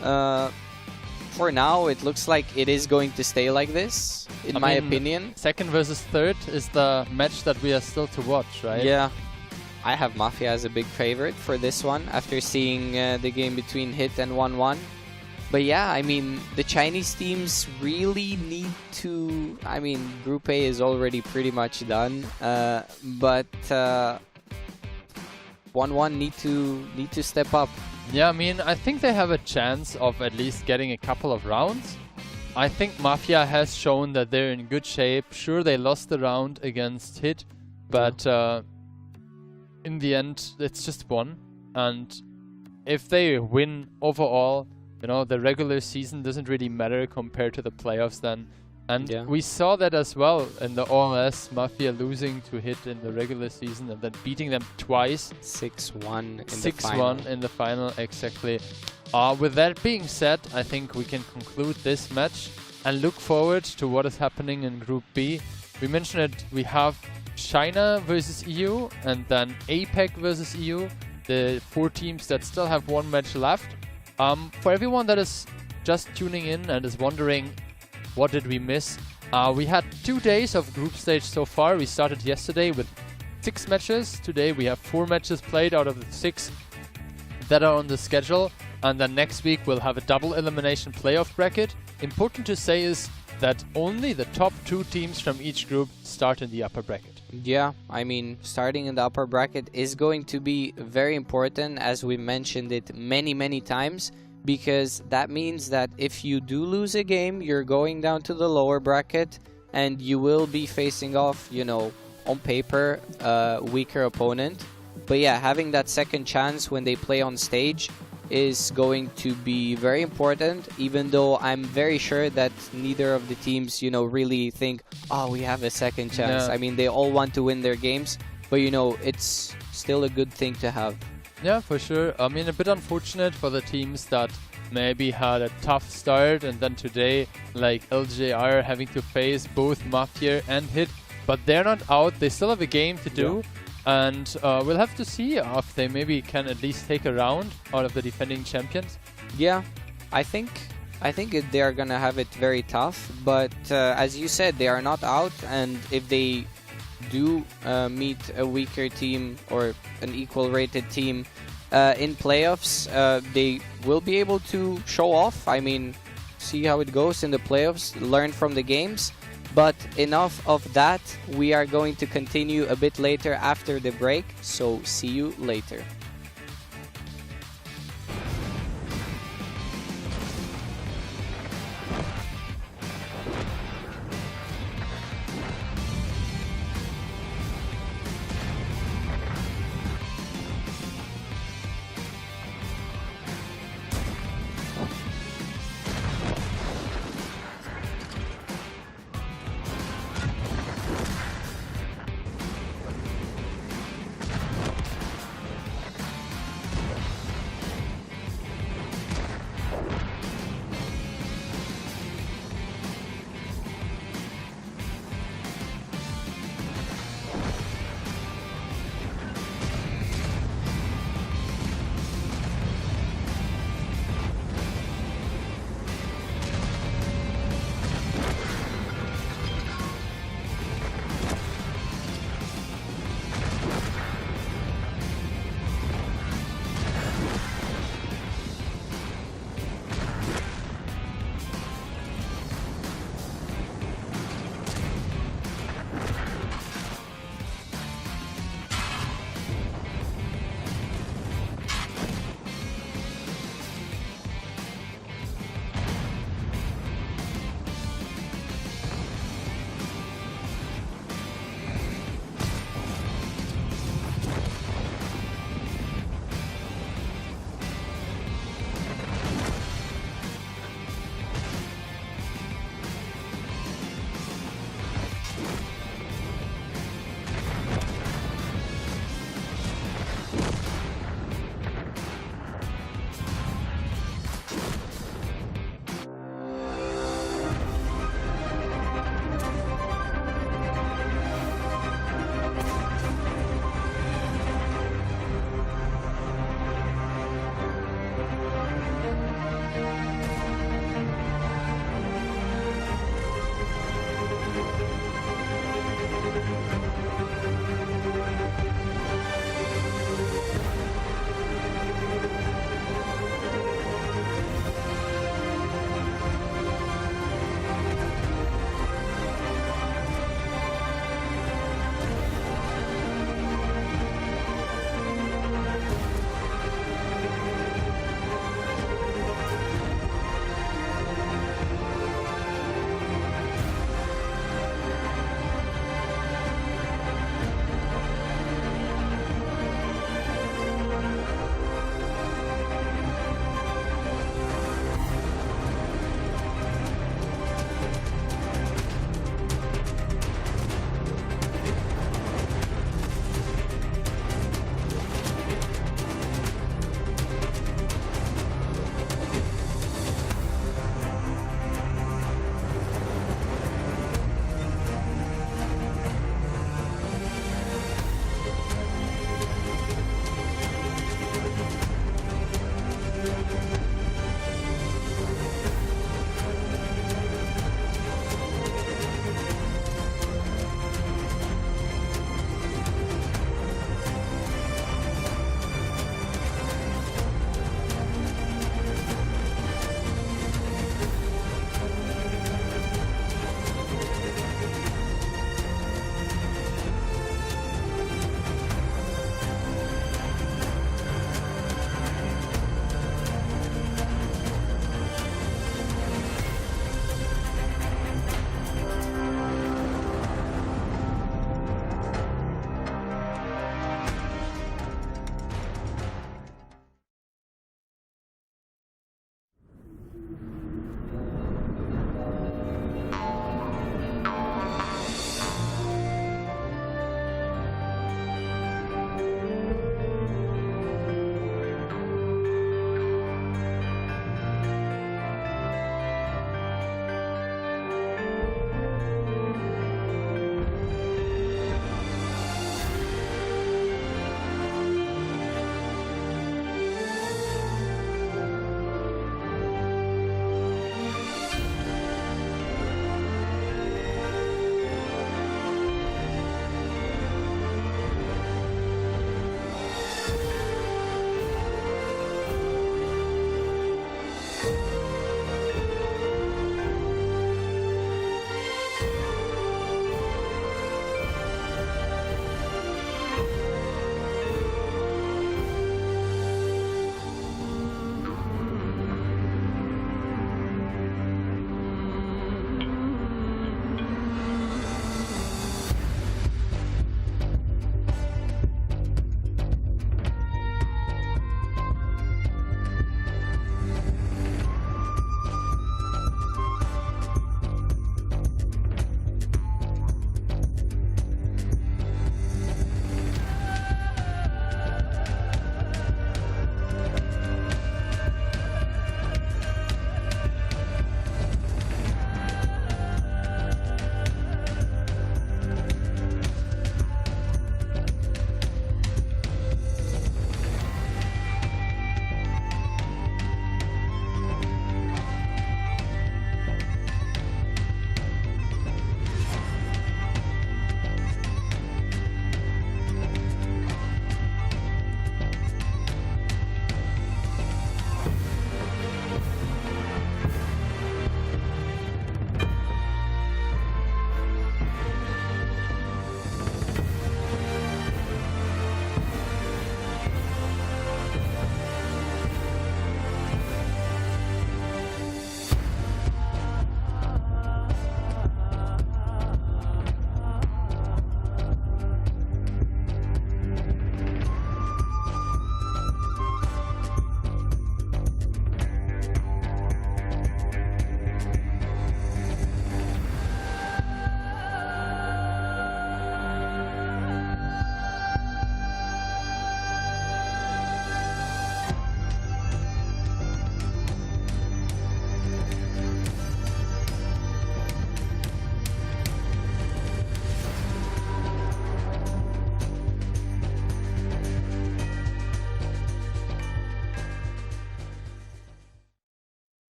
Speaker 10: For now, it looks like it is going to stay like this, in my opinion.
Speaker 11: Second versus third is the match that we are still to watch, right?
Speaker 10: Yeah. I have Mafia as a big favorite for this one after seeing the game between Hit and 1-1. But yeah, I mean, the Chinese teams really need to... I mean, Group A is already pretty much done. But 1-1 need to step up.
Speaker 11: Yeah, I mean, I think they have a chance of at least getting a couple of rounds. I think Mafia has shown that they're in good shape. Sure, they lost the round against Hit, but in the end, it's just one. And if they win overall, you know, the regular season doesn't really matter compared to the playoffs then. And we saw that as well in the OLS, Mafia losing to Hit in the regular season and then beating them twice.
Speaker 10: 6-1 in
Speaker 11: 6-1
Speaker 10: the final.
Speaker 11: in the final, exactly. With that being said, I think we can conclude this match and look forward to what is happening in Group B. We mentioned it, we have China versus EU and then APEC versus EU, the 4 teams that still have 1 match left. For everyone that is just tuning in and is wondering what did we miss, we had 2 days of group stage so far. We started yesterday with 6 matches. Today we have 4 matches played out of the 6 that are on the schedule, and then next week we'll have a double elimination playoff bracket. Important to say is that only the top 2 teams from each group start in the upper bracket.
Speaker 10: Yeah, I mean, starting in the upper bracket is going to be very important, as we mentioned it many times, because that means that if you do lose a game, you're going down to the lower bracket and you will be facing off, you know, on paper, weaker opponent. But yeah, having that second chance when they play on stage is going to be very important, even though I'm very sure that neither of the teams, you know, really think, oh, we have a second chance.
Speaker 11: Yeah.
Speaker 10: I mean, they all want to win their games, but you know, it's still a good thing to have.
Speaker 11: Yeah, for sure. I mean, a bit unfortunate for the teams that maybe had a tough start and then today, like LJR, having to face both Mafia and Hit, but they're not out. They still have a game to do. Yeah. And we'll have to see if they maybe can at least take a round out of the defending champions.
Speaker 10: Yeah, I think they are gonna have it very tough. But as you said, they are not out, and if they do meet a weaker team or an equal-rated team in playoffs, they will be able to show off. I mean, see how it goes in the playoffs, learn from the games. But enough of that. We are going to continue a bit later after the break, so see you later.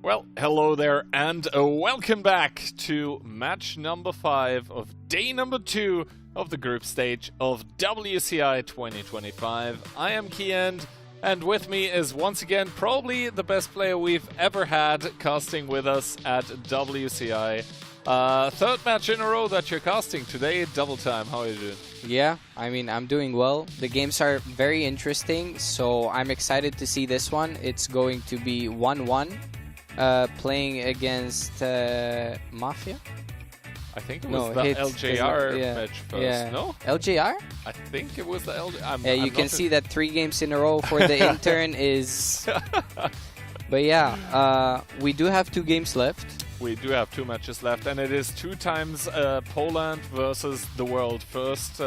Speaker 12: Well, hello there and welcome back to match number 5 of day number 2 of the group stage of WCI 2025. I am Kiend, and with me is once again probably the best player we've ever had casting with us at WCI. Third match in a row that you're casting today, double time. How are you doing?
Speaker 10: Yeah, I mean, I'm doing well. The games are very interesting, so I'm excited to see this one. It's going to be 1-1. Playing against Mafia?
Speaker 12: I think it was the LJR match first,
Speaker 10: yeah.
Speaker 12: no?
Speaker 10: LJR?
Speaker 12: I think it was the LJR.
Speaker 10: Yeah, you can see that 3 games in a row for the intern is... But yeah, we do have 2 games left.
Speaker 12: We do have 2 matches left, and it is 2 times Poland versus the world. First,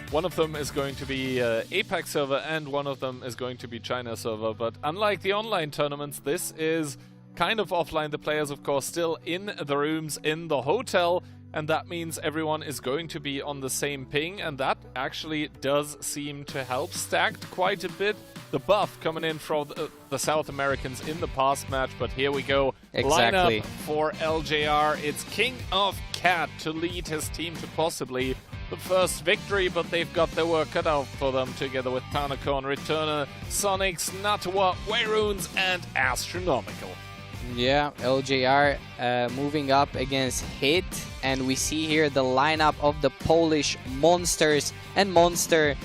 Speaker 12: one of them is going to be APAC server, and one of them is going to be China server. But unlike the online tournaments, this is kind of offline. The players, of course, still in the rooms in the hotel, and that means everyone is going to be on the same ping, and that actually does seem to help. Stacked quite a bit. The buff coming in from the South Americans in the past match, but here we go.
Speaker 10: Exactly.
Speaker 12: Lineup for LJR. It's King of Cat to lead his team to possibly the first victory, but they've got their work cut out for them together with Panacorn, Returner, Sonics, Natawa, Wayrunes, and Astronomical.
Speaker 10: Yeah, LJR moving up against HIT, and we see here the lineup of the Polish monsters and Monster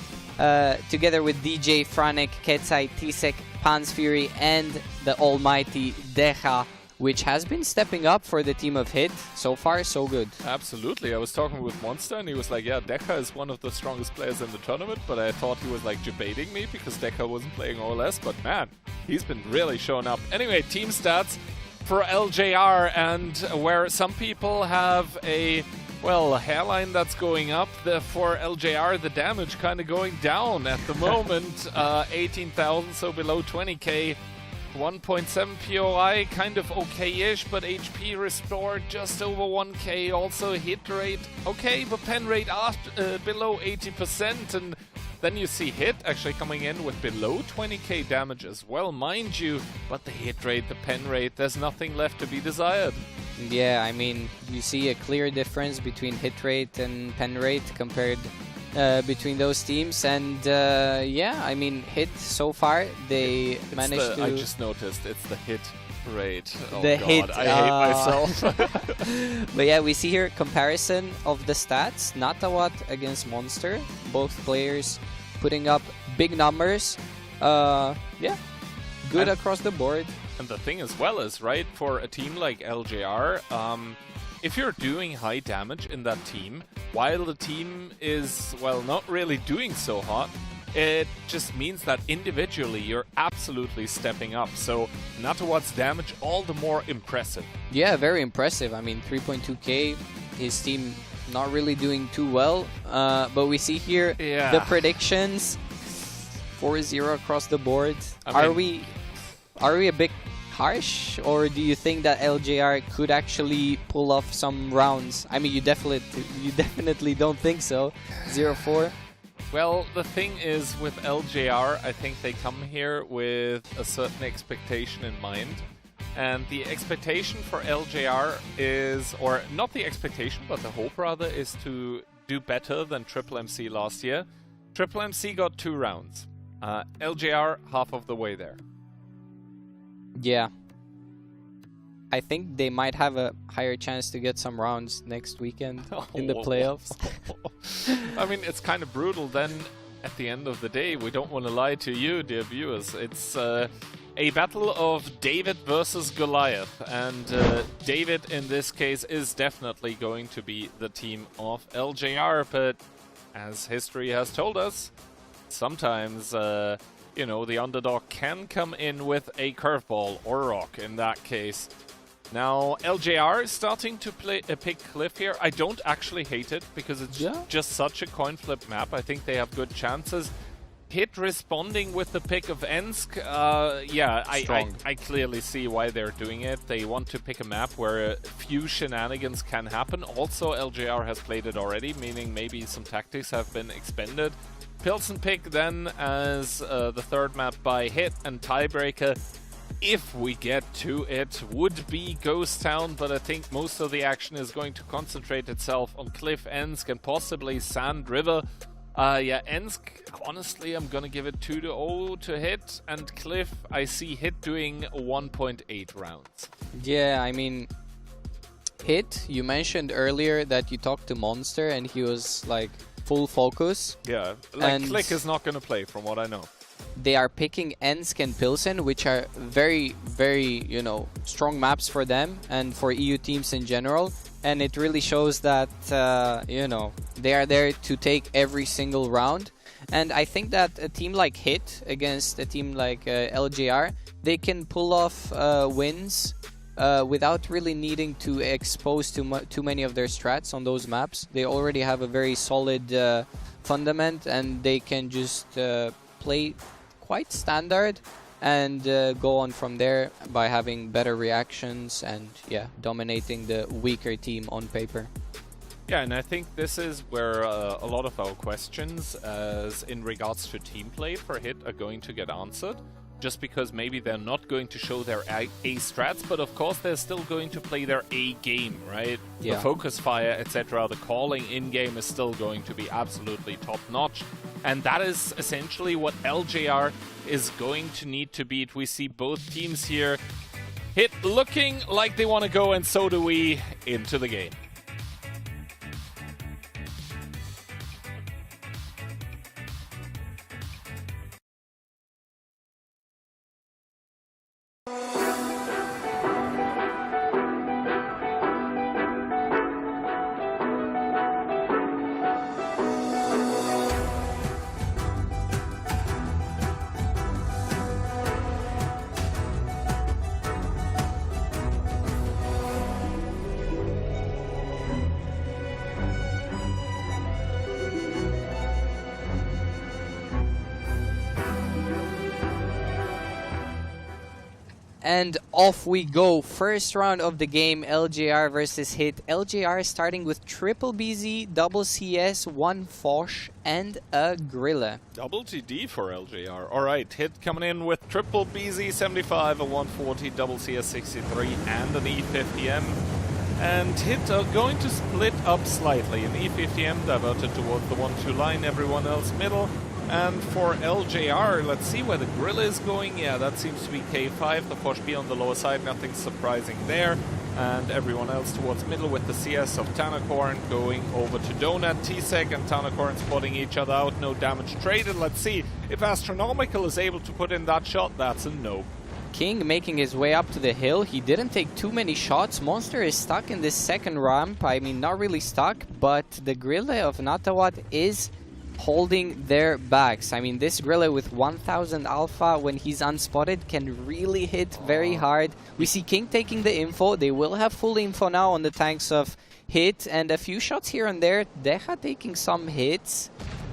Speaker 10: together with DJ, Franek, Kecaj, Tisek, Pan's Fury, and the almighty Decha, which has been stepping up for the team of HIT. So far, so good.
Speaker 12: Absolutely. I was talking with Monster, and he was like, yeah, Decha is one of the strongest players in the tournament, but I thought he was like debating me because Decha wasn't playing OLS, but man, he's been really showing up. Anyway, team stats for LJR, and where some people have a, well, hairline that's going up, for LJR the damage kind of going down at the moment. 18,000, so below 20k. 1.7 POI, kind of okay-ish, but HP restored just over 1k. Also hit rate okay, but pen rate below 80%, and then you see hit actually coming in with below 20k damage as well, mind you, but the hit rate, the pen rate, there's nothing left to be desired.
Speaker 10: Yeah, I mean, you see a clear difference between hit rate and pen rate compared between those teams, and yeah, I mean, HIT so far they managed to.
Speaker 12: I just noticed it's the hit rate. Oh
Speaker 10: the
Speaker 12: God,
Speaker 10: hit.
Speaker 12: I hate myself.
Speaker 10: But yeah, we see here comparison of the stats. Natawat against Monster, both players putting up big numbers. Yeah, good across the board.
Speaker 12: And the thing as well is, right, for a team like LJR, if you're doing high damage in that team, while the team is, well, not really doing so hot, it just means that individually you're absolutely stepping up. So Natawat's damage all the more impressive.
Speaker 10: Yeah, very impressive. I mean, 3.2k, his team not really doing too well. But we see here the predictions, 4-0 across the board. Are we a bit harsh, or do you think that LJR could actually pull off some rounds? I mean, you definitely don't think so. 0-4.
Speaker 12: Well, the thing is with LJR, I think they come here with a certain expectation in mind. And the expectation for LJR is, or not the expectation, but the hope rather, is to do better than Triple MC last year. Triple MC got 2 rounds. LJR half of the way there.
Speaker 10: Yeah. I think they might have a higher chance to get some rounds next weekend in the playoffs.
Speaker 12: I mean, it's kind of brutal. Then, at the end of the day, we don't want to lie to you, dear viewers. It's a battle of David versus Goliath. And David, in this case, is definitely going to be the team of LJR. But as history has told us, sometimes you know, the underdog can come in with a curveball or a rock in that case. Now, LJR is starting to pick Cliff here. I don't actually hate it because it's just such a coin flip map. I think they have good chances. HIT responding with the pick of Ensk. Yeah, I clearly see why they're doing it. They want to pick a map where a few shenanigans can happen. Also, LJR has played it already, meaning maybe some tactics have been expended. Pilsen pick then as the third map by HIT, and tiebreaker if we get to it, would be Ghost Town, but I think most of the action is going to concentrate itself on Cliff, Ensk, and possibly Sand River. Yeah, Ensk, honestly, I'm gonna give it 2-0 to Hit, and Cliff, I see Hit doing 1.8 rounds.
Speaker 10: Yeah, I mean, Hit, you mentioned earlier that you talked to Monster and he was like full focus.
Speaker 12: Yeah, like Click is not gonna play from what I know.
Speaker 10: They are picking Ensk and Pilsen, which are very, very, you know, strong maps for them and for EU teams in general. And it really shows that, you know, they are there to take every single round. And I think that a team like Hit against a team like LJR, they can pull off wins without really needing to expose too many of their strats on those maps. They already have a very solid fundament, and they can just play quite standard and go on from there by having better reactions and, yeah, dominating the weaker team on paper.
Speaker 12: Yeah, and I think this is where a lot of our questions in regards to team play for Hit are going to get answered. Just because maybe they're not going to show their A strats, but of course they're still going to play their A game, right?
Speaker 10: Yeah.
Speaker 12: The focus fire, etc., the calling in-game is still going to be absolutely top-notch. And that is essentially what LJR is going to need to beat. We see both teams here. Hit looking like they want to go, and so do we, into the game.
Speaker 10: And off we go. First round of the game, LJR versus Hit. LJR starting with triple BZ, double CS, one Foch, and a Grilla.
Speaker 12: Double GD for LJR. Alright, Hit coming in with triple BZ 75, a 140, double CS 63, and an E50M. And Hit are going to split up slightly. An E50M diverted towards the 1-2 line, everyone else middle. And for LJR, let's see where the Grilla is going. Yeah, that seems to be K5, the Foch B on the lower side, nothing surprising there. And everyone else towards middle with the CS of Tanakorn going over to Donut. T-Sec and Tanakorn spotting each other out, no damage traded. Let's see if Astronomical is able to put in that shot. That's a no.
Speaker 10: King making his way up to the hill. He didn't take too many shots. Monster is stuck in this second ramp. I mean, not really stuck, but the Grilla of Natawat is holding their backs. I mean, this Grilla with 1000 alpha when he's unspotted can really hit very hard. We see King taking the info. They will have full info now on the tanks of Hit, and a few shots here and there. Deha taking some hits.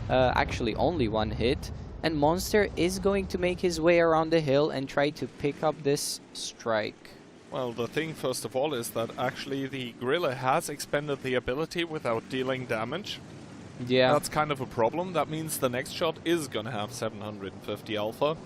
Speaker 10: Actually, only one hit. And Monster is going to make his way around the hill and try to pick up this strike.
Speaker 12: Well, the thing, first of all, is that actually the Grilla has expended the ability without dealing damage.
Speaker 10: Yeah.
Speaker 12: That's kind of a problem. That means the next shot is going to have 750 alpha.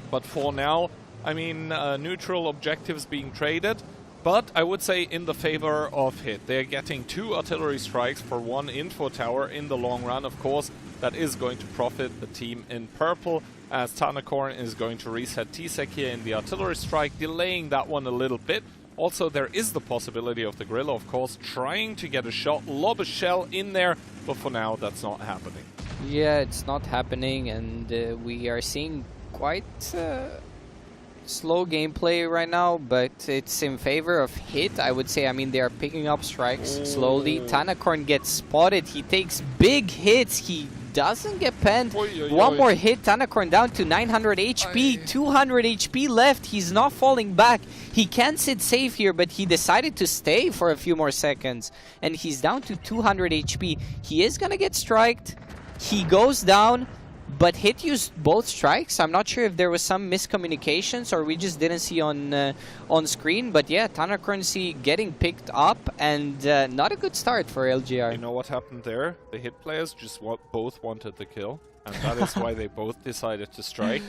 Speaker 12: But for now, I mean, neutral objectives being traded. But I would say in the favor of Hit. They're getting 2 artillery strikes for 1 info tower in the long run. Of course, that is going to profit the team in purple, as Tanakorn is going to reset T-Sec here in the artillery strike, delaying that one a little bit. Also, there is the possibility of the Grilla, of course, trying to get a shot, lob a shell in there, but for now, that's not happening.
Speaker 10: Yeah, it's not happening, and we are seeing quite slow gameplay right now, but it's in favor of Hit, I would say. I mean, they are picking up strikes slowly. Tanakorn gets spotted. He takes big hits. He doesn't get penned. One more hit. Tanakorn down to 900 HP. 200 HP left. He's not falling back. He can sit safe here, but he decided to stay for a few more seconds. And he's down to 200 HP. He is going to get striked. He goes down, but Hit used both strikes. I'm not sure if there was some miscommunications or we just didn't see on screen. But yeah, Tanakorn getting picked up, and not a good start for LGR.
Speaker 12: You know what happened there? The Hit players just both wanted the kill, and that is why they both decided to strike.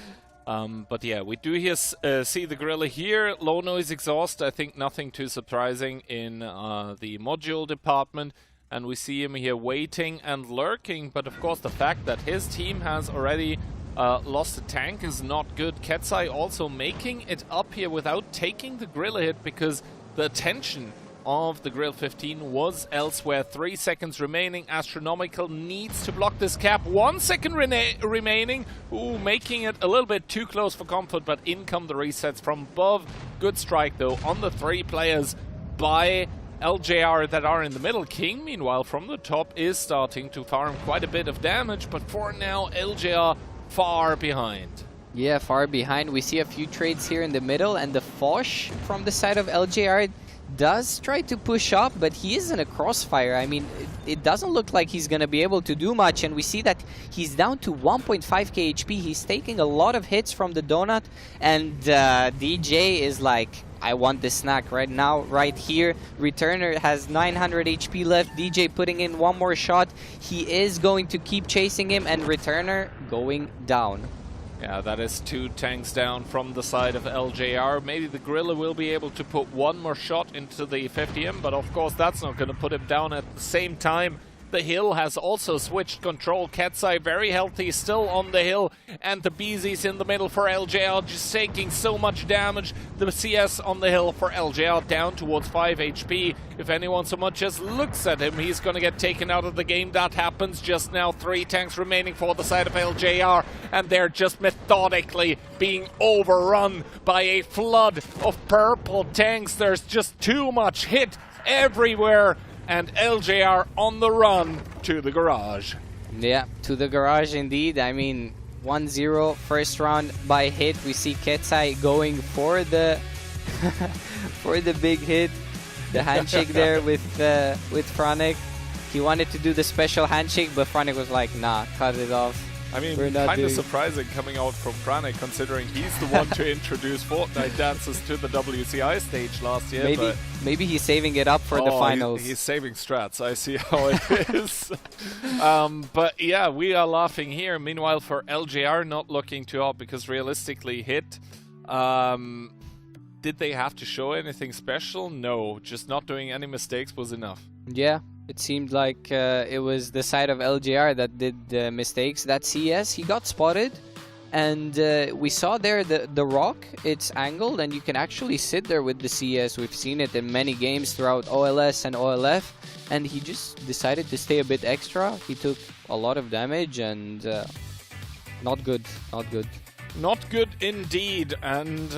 Speaker 12: But yeah, we do here see the gorilla here. Low noise exhaust, I think nothing too surprising in the module department. And we see him here waiting and lurking. But of course, the fact that his team has already lost a tank is not good. Ketsai also making it up here without taking the gorilla hit because the attention of the Grill 15 was elsewhere. 3 seconds remaining. Astronomical needs to block this cap. 1 second remaining. Ooh, making it a little bit too close for comfort, but in come the resets from above. Good strike though on the 3 players by LJR that are in the middle. King, meanwhile, from the top is starting to farm quite a bit of damage, but for now, LJR far behind.
Speaker 10: Yeah, far behind. We see a few trades here in the middle, and the Foch from the side of LJR does try to push up, but he is in a crossfire. I mean, it doesn't look like he's going to be able to do much, and we see that he's down to 1.5k HP. He's taking a lot of hits from the donut, and DJ is like, I want this snack right now, right here. Returner has 900 HP left. DJ putting in one more shot. He is going to keep chasing him, and Returner going down.
Speaker 12: Yeah, that is 2 tanks down from the side of LJR. Maybe the Gorilla will be able to put one more shot into the 50M, but of course that's not going to put him down at the same time. The hill has also switched control. Ketsai very healthy, still on the hill, and the BZ's in the middle for LJR, just taking so much damage. The CS on the hill for LJR down towards 5 HP. If anyone so much as looks at him, he's going to get taken out of the game. That happens just now. 3 tanks remaining for the side of LJR, and they're just methodically being overrun by a flood of purple tanks. There's just too much hit everywhere. And LJR on the run to the garage.
Speaker 10: Yeah, to the garage indeed. I mean, 1-0 first round by hit. We see Ketsai going for the for the big hit, the handshake there with Franek. He wanted to do the special handshake, but Franek was like, "Nah, cut it off."
Speaker 12: I mean, kind of surprising coming out from Franek, considering he's the one to introduce Fortnite dances to the WCI stage last year.
Speaker 10: Maybe he's saving it up for the finals.
Speaker 12: He's saving strats. I see how it is. But yeah, we are laughing here. Meanwhile, for LJR, not looking too hot because realistically, hit. Did they have to show anything special? No, just not doing any mistakes was enough.
Speaker 10: Yeah. It seemed like it was the side of LJR that did mistakes. That CS, he got spotted, and we saw there the rock, it's angled, and you can actually sit there with the CS. We've seen it in many games throughout OLS and OLF, and he just decided to stay a bit extra. He took a lot of damage, and not good, not good.
Speaker 12: Not good indeed, and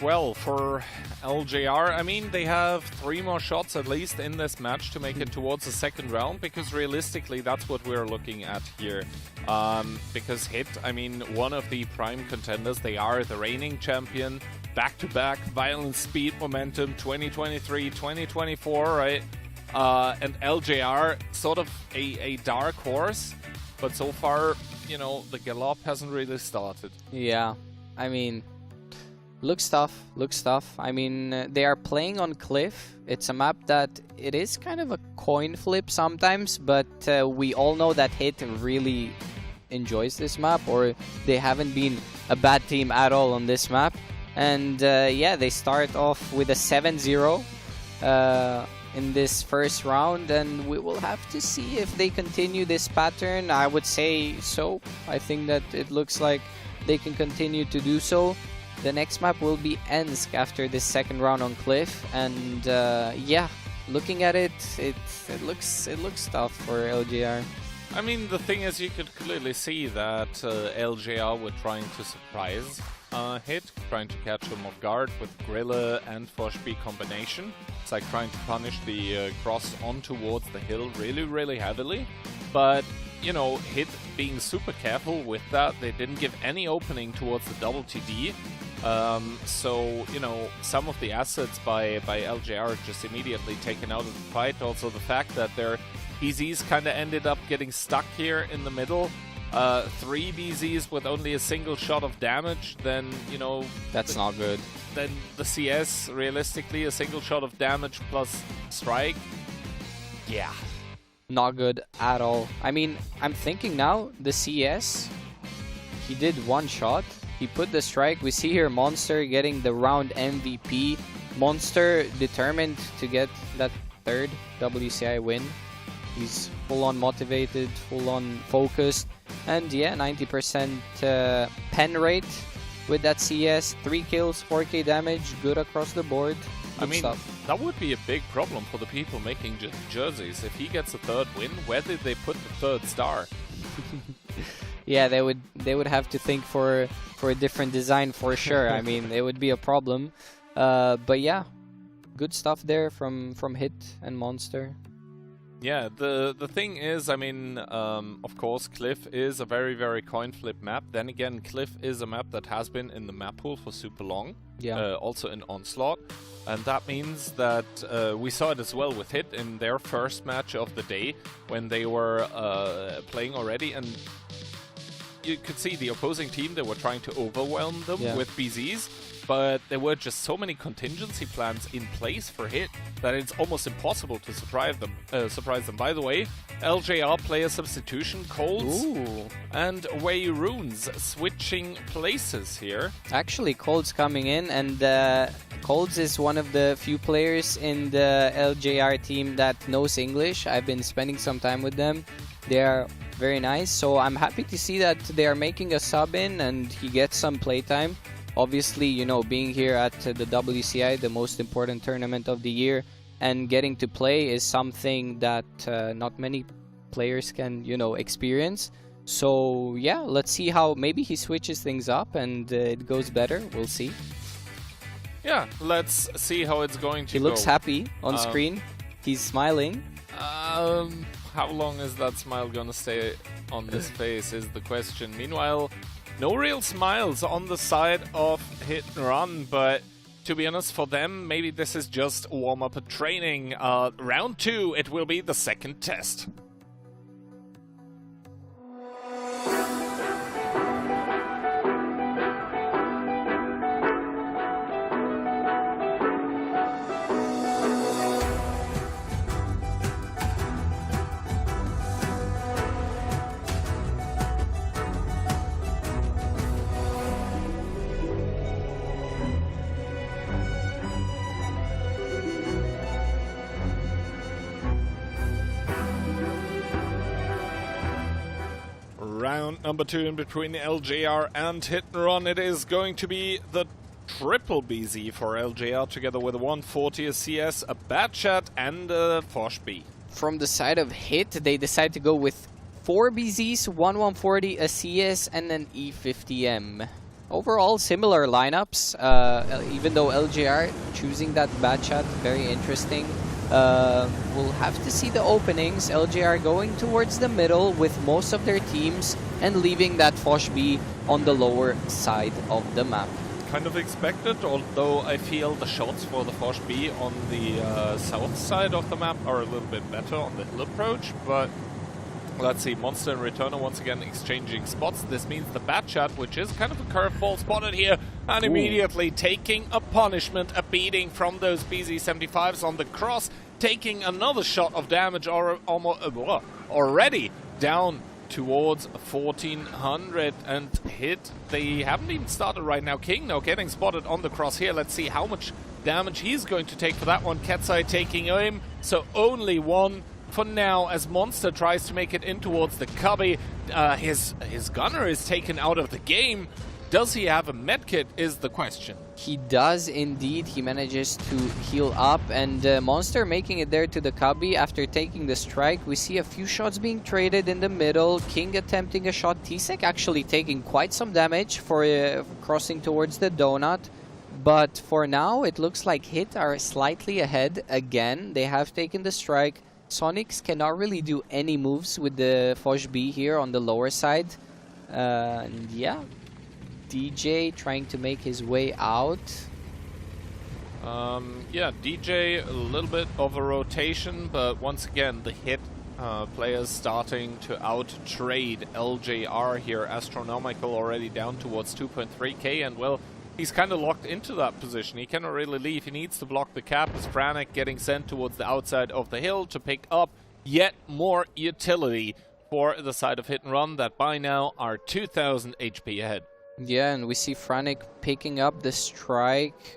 Speaker 12: well, for LJR, I mean, they have 3 more shots at least in this match to make it towards the second round, because realistically that's what we're looking at here. Because Hit, I mean, one of the prime contenders, they are the reigning champion, back-to-back, violence, speed, momentum, 2023, 2024, right? And LJR, sort of a dark horse, but so far, you know, the gallop hasn't really started.
Speaker 10: Yeah, I mean, looks tough, looks tough. I mean, they are playing on Cliff. It's a map that it is kind of a coin flip sometimes, but we all know that Hit really enjoys this map, or they haven't been a bad team at all on this map. And yeah, they start off with a 7-0 in this first round, and we will have to see if they continue this pattern. I would say so. I think that it looks like they can continue to do so. The next map will be Ensk after this second round on Cliff, and yeah, looking at it, it looks tough for LJR.
Speaker 12: I mean, the thing is, you could clearly see that LJR were trying to surprise Hit, trying to catch him off guard with Grilla and Foshby combination. It's like trying to punish the cross on towards the hill really heavily. But, you know, Hit being super careful with that, they didn't give any opening towards the double TD. So, you know, some of the assets by LJR just immediately taken out of the fight. Also the fact that their BZs kind of ended up getting stuck here in the middle. 3 BZs with only a single shot of damage, then, you know...
Speaker 10: That's not good.
Speaker 12: Then the CS, realistically, a single shot of damage plus strike. Yeah.
Speaker 10: Not good at all. I mean, I'm thinking now, the CS, he did 1 shot, He put the strike. We see here Monster getting the round MVP. Monster determined to get that third WCI win. He's full-on motivated, full-on focused. And yeah, 90% pen rate with that CS. 3 kills, 4k damage, good across the board. Good stuff.
Speaker 12: That would be a big problem for the people making jerseys. If he gets a third win, where did they put the third star?
Speaker 10: Yeah, they would have to think for a different design for sure. I mean, it would be a problem. But yeah, good stuff there from Hit and Monster.
Speaker 12: Yeah, the thing is, I mean, of course, Cliff is a very, very coin flip map. Then again, Cliff is a map that has been in the map pool for super long.
Speaker 10: Yeah.
Speaker 12: Also in Onslaught. And that means that we saw it as well with Hit in their first match of the day when they were playing already. And you could see the opposing team, they were trying to overwhelm them with BZs. But there were just so many contingency plans in place for Hit that it's almost impossible to surprise them. By the way, LJR player substitution, Colds and Wei Runes switching places here.
Speaker 10: Actually, Colds coming in, and Colds is one of the few players in the LJR team that knows English. I've been spending some time with them. They are very nice, so I'm happy to see that they are making a sub in and he gets some playtime. Obviously, you know, being here at the WCI, the most important tournament of the year, and getting to play is something that not many players can, you know, experience. So, yeah, let's see how maybe he switches things up and it goes better. We'll see.
Speaker 12: Yeah, let's see how it's going to go.
Speaker 10: He looks happy on screen. He's smiling.
Speaker 12: How long is that smile gonna stay on this face is the question. Meanwhile, no real smiles on the side of Hit and Run, but to be honest, for them, maybe this is just warm-up and training. Round 2, it will be the second test. Round number 2 in between LJR and Hit and Run. It is going to be the triple BZ for LJR together with a 140, a CS, a bad chat, and a Fosh B.
Speaker 10: From the side of Hit, they decide to go with 4 BZs, 140, a CS, and an E50M. Overall, similar lineups, even though LJR choosing that bad chat, very interesting. We'll have to see the openings. LJR going towards the middle with most of their teams and leaving that Fosh B on the lower side of the map.
Speaker 12: Kind of expected, although I feel the shots for the Fosh B on the south side of the map are a little bit better on the hill approach, but let's see, Monster and Returner once again exchanging spots. This means the bad chat, which is kind of a curveball spotted here, and immediately taking a punishment, a beating from those BZ-75s on the cross, taking another shot of damage already down towards 1400 and Hit. They haven't even started right now. King now getting spotted on the cross here. Let's see how much damage he's going to take for that one. Ketsai taking aim, so only one for now as Monster tries to make it in towards the cubby. His gunner is taken out of the game. Does he have a medkit is the question.
Speaker 10: He does indeed. He manages to heal up, and Monster making it there to the cubby after taking the strike. We see a few shots being traded in the middle. King attempting a shot. T-Sec actually taking quite some damage for crossing towards the donut. But for now, it looks like Hit are slightly ahead again. They have taken the strike. Sonics cannot really do any moves with the Fosh B here on the lower side. And yeah, DJ trying to make his way out.
Speaker 12: Yeah, DJ, a little bit of a rotation, but once again, the Hit players starting to out-trade LJR here. Astronomical already down towards 2.3k, and well, he's kind of locked into that position. He cannot really leave. He needs to block the cap as Franek getting sent towards the outside of the hill to pick up yet more utility for the side of Hit and Run that by now are 2000 HP ahead.
Speaker 10: Yeah, and we see Franek picking up the strike.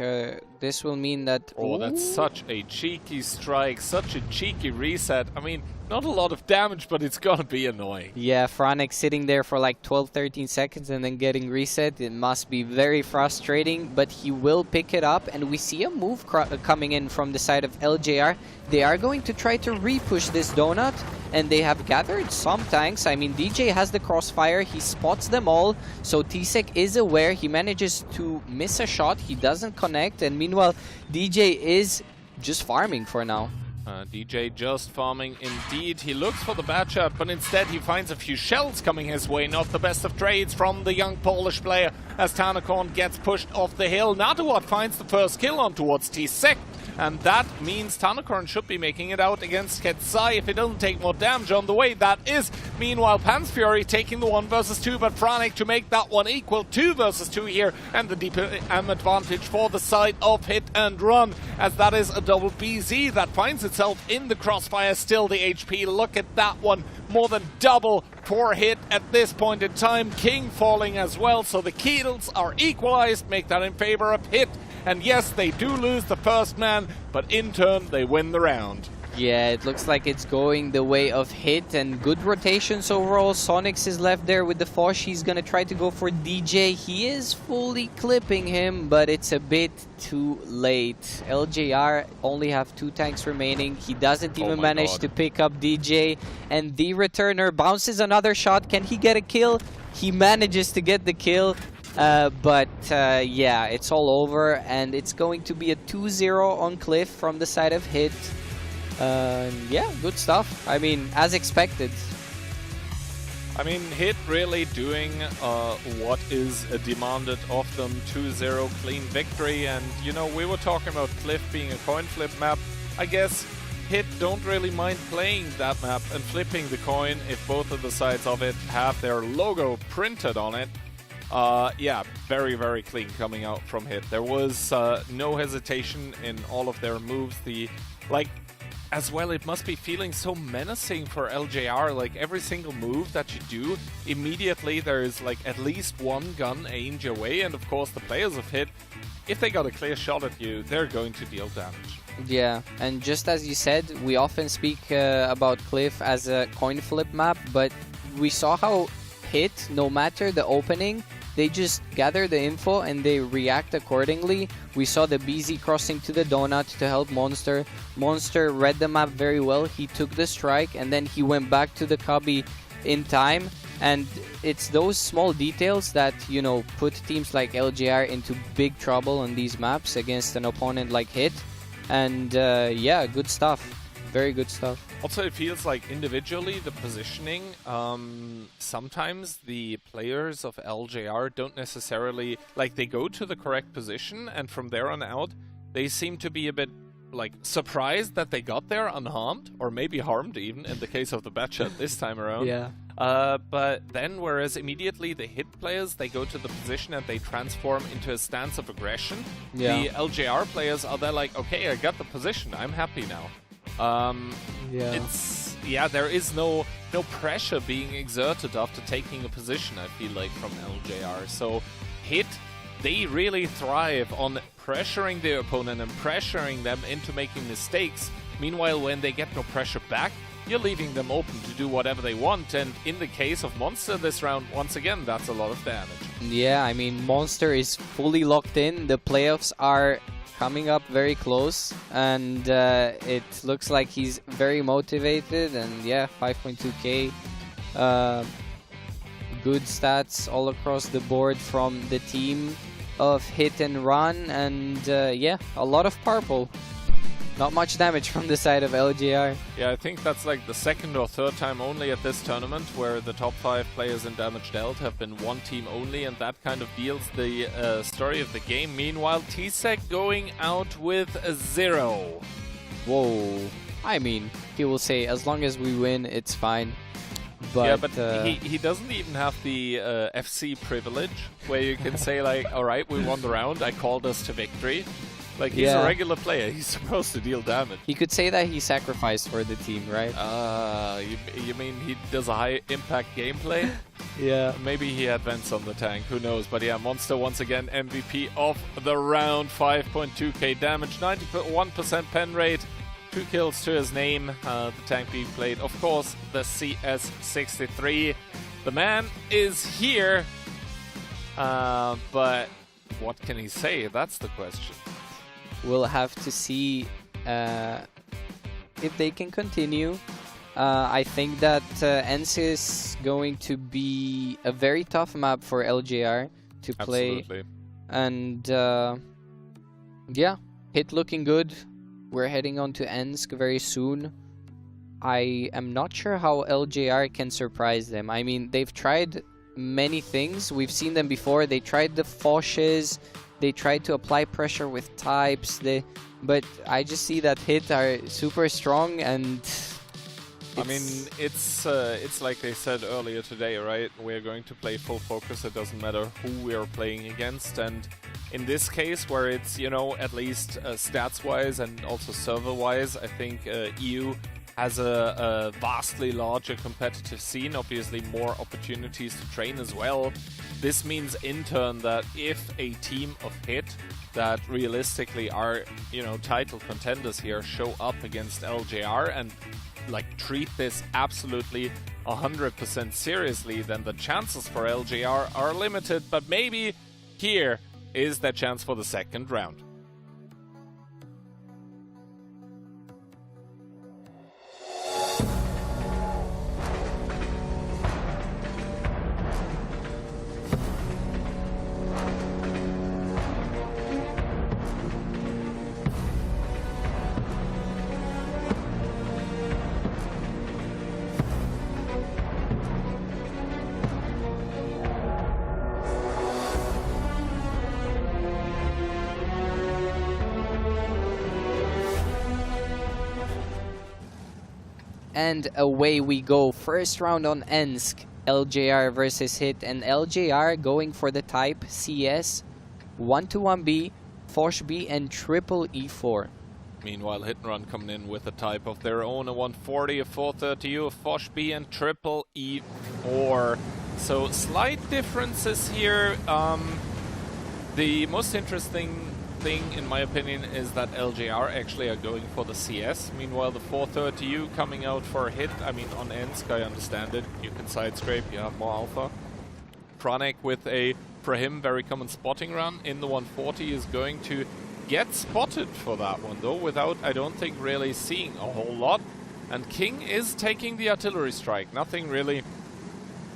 Speaker 10: This will mean that...
Speaker 12: Oh, that's such a cheeky strike, such a cheeky reset. I mean, not a lot of damage, but it's gonna be annoying.
Speaker 10: Yeah, Franek sitting there for like 12-13 seconds and then getting reset. It must be very frustrating, but he will pick it up. And we see a move coming in from the side of LJR. They are going to try to re-push this donut, and they have gathered some tanks. I mean, DJ has the crossfire. He spots them all, so Tsek is aware. He manages to miss a shot. He doesn't connect, and meanwhile, DJ is just farming for now.
Speaker 12: DJ just farming indeed. He looks for the bad shot, but instead he finds a few shells coming his way. Not the best of trades from the young Polish player as Tanakorn gets pushed off the hill. Naduat finds the first kill on towards Tsek. And that means Tanakorn should be making it out against Ketsai if he doesn't take more damage on the way. That is, meanwhile, Pan's Fury taking the 1 versus 2, but Franek to make that one equal 2 versus 2 here. And the deep advantage for the side of Hit and Run, as that is a double BZ that finds itself in the crossfire. Still the HP, look at that one. More than double for Hit at this point in time. King falling as well, so the kills are equalized, make that in favor of Hit. And yes, they do lose the first man, but in turn, they win the round.
Speaker 10: Yeah, it looks like it's going the way of Hit, and good rotations overall. Sonix is left there with the Foch. He's gonna try to go for DJ. He is fully clipping him, but it's a bit too late. LJR only have 2 tanks remaining. He doesn't even manage to pick up DJ, and the returner bounces another shot. Can he get a kill? He manages to get the kill. Yeah, it's all over, and it's going to be a 2-0 on Cliff from the side of Hit. Yeah, good stuff. I mean, as expected.
Speaker 12: I mean, Hit really doing what is demanded of them. 2-0 clean victory, and you know, we were talking about Cliff being a coin flip map. I guess Hit don't really mind playing that map and flipping the coin if both of the sides of it have their logo printed on it. Yeah, very, very clean coming out from Hit. There was no hesitation in all of their moves. As well, it must be feeling so menacing for LJR. Like, every single move that you do, immediately there's like at least one gun aimed your way. And of course, the players of Hit, if they got a clear shot at you, they're going to deal damage.
Speaker 10: Yeah, and just as you said, we often speak about Cliff as a coin flip map, but we saw how Hit, no matter the opening, they just gather the info and they react accordingly. We saw the BZ crossing to the donut to help Monster. Monster read the map very well. He took the strike and then he went back to the cubby in time. And it's those small details that, you know, put teams like LJR into big trouble on these maps against an opponent like Hit. And yeah, good stuff. Very good stuff.
Speaker 12: Also, it feels like individually the positioning, sometimes the players of LJR don't necessarily, like, they go to the correct position and from there on out they seem to be a bit like surprised that they got there unharmed, or maybe harmed even in the case of the Batchat this time around.
Speaker 10: Yeah.
Speaker 12: But then, whereas immediately the Hit players, they go to the position and they transform into a stance of aggression.
Speaker 10: Yeah.
Speaker 12: The LJR players are there like, okay, I got the position, I'm happy now. There is no pressure being exerted after taking a position, I feel like, from LJR. So Hit, they really thrive on pressuring their opponent and pressuring them into making mistakes. Meanwhile, when they get no pressure back, you're leaving them open to do whatever they want. And in the case of Monster this round, once again, that's a lot of damage.
Speaker 10: Yeah, I mean, Monster is fully locked in. The playoffs are coming up very close, and it looks like he's very motivated. And yeah, 5.2k, good stats all across the board from the team of Hit and Run, and yeah, a lot of purple. Not much damage from the side of LJR.
Speaker 12: Yeah, I think that's like the second or third time only at this tournament where the top 5 players in damage dealt have been one team only, and that kind of deals the story of the game. Meanwhile, Tsek going out with a 0.
Speaker 10: Whoa. I mean, he will say, as long as we win, it's fine. But,
Speaker 12: yeah, but he doesn't even have the FC privilege, where you can say like, alright, we won the round, I called us to victory. Like, he's a regular player, he's supposed to deal damage.
Speaker 10: He could say that he sacrificed for the team, right?
Speaker 12: You mean he does a high impact gameplay?
Speaker 6: Yeah.
Speaker 12: Maybe he had vents on the tank, who knows. But yeah, Monster once again MVP of the round. 5.2k damage, 91% pen rate, 2 kills to his name. The tank being played, of course, the CS63. The man is here, but what can he say? That's the question.
Speaker 10: We'll have to see if they can continue. I think that ENSC is going to be a very tough map for LJR to play.
Speaker 12: Absolutely.
Speaker 10: And yeah, Hit looking good. We're heading on to ENSC very soon. I am not sure how LJR can surprise them. I mean, they've tried many things. We've seen them before. They tried the Foshes. They tried to apply pressure with types. But I just see that Hit are super strong, and
Speaker 12: I mean, it's like they said earlier today, right? We're going to play full focus. It doesn't matter who we are playing against. And in this case, where it's, you know, at least stats-wise and also server-wise, I think EU has a vastly larger competitive scene, obviously more opportunities to train as well. This means in turn that if a team of Hit that realistically are, you know, title contenders here show up against LJR and like treat this absolutely 100% seriously, then the chances for LJR are limited, but maybe here is the chance for the second round.
Speaker 10: And away we go. First round on ENSC. LJR versus Hit. And LJR going for the type CS, 1-1B, Fosh B, and triple E4.
Speaker 12: Meanwhile, Hit and Run coming in with a type of their own, a 140, a 430U, a Fosh B, and triple E4. So slight differences here. The most interesting thing, in my opinion, is that LJR actually are going for the CS. Meanwhile, the 430U coming out for Hit. I mean, on ENSC, I understand it. You can side scrape, you have more alpha. Franek with a, for him, very common spotting run in the 140 is going to get spotted for that one, though, without, I don't think, really seeing a whole lot. And King is taking the artillery strike. Nothing really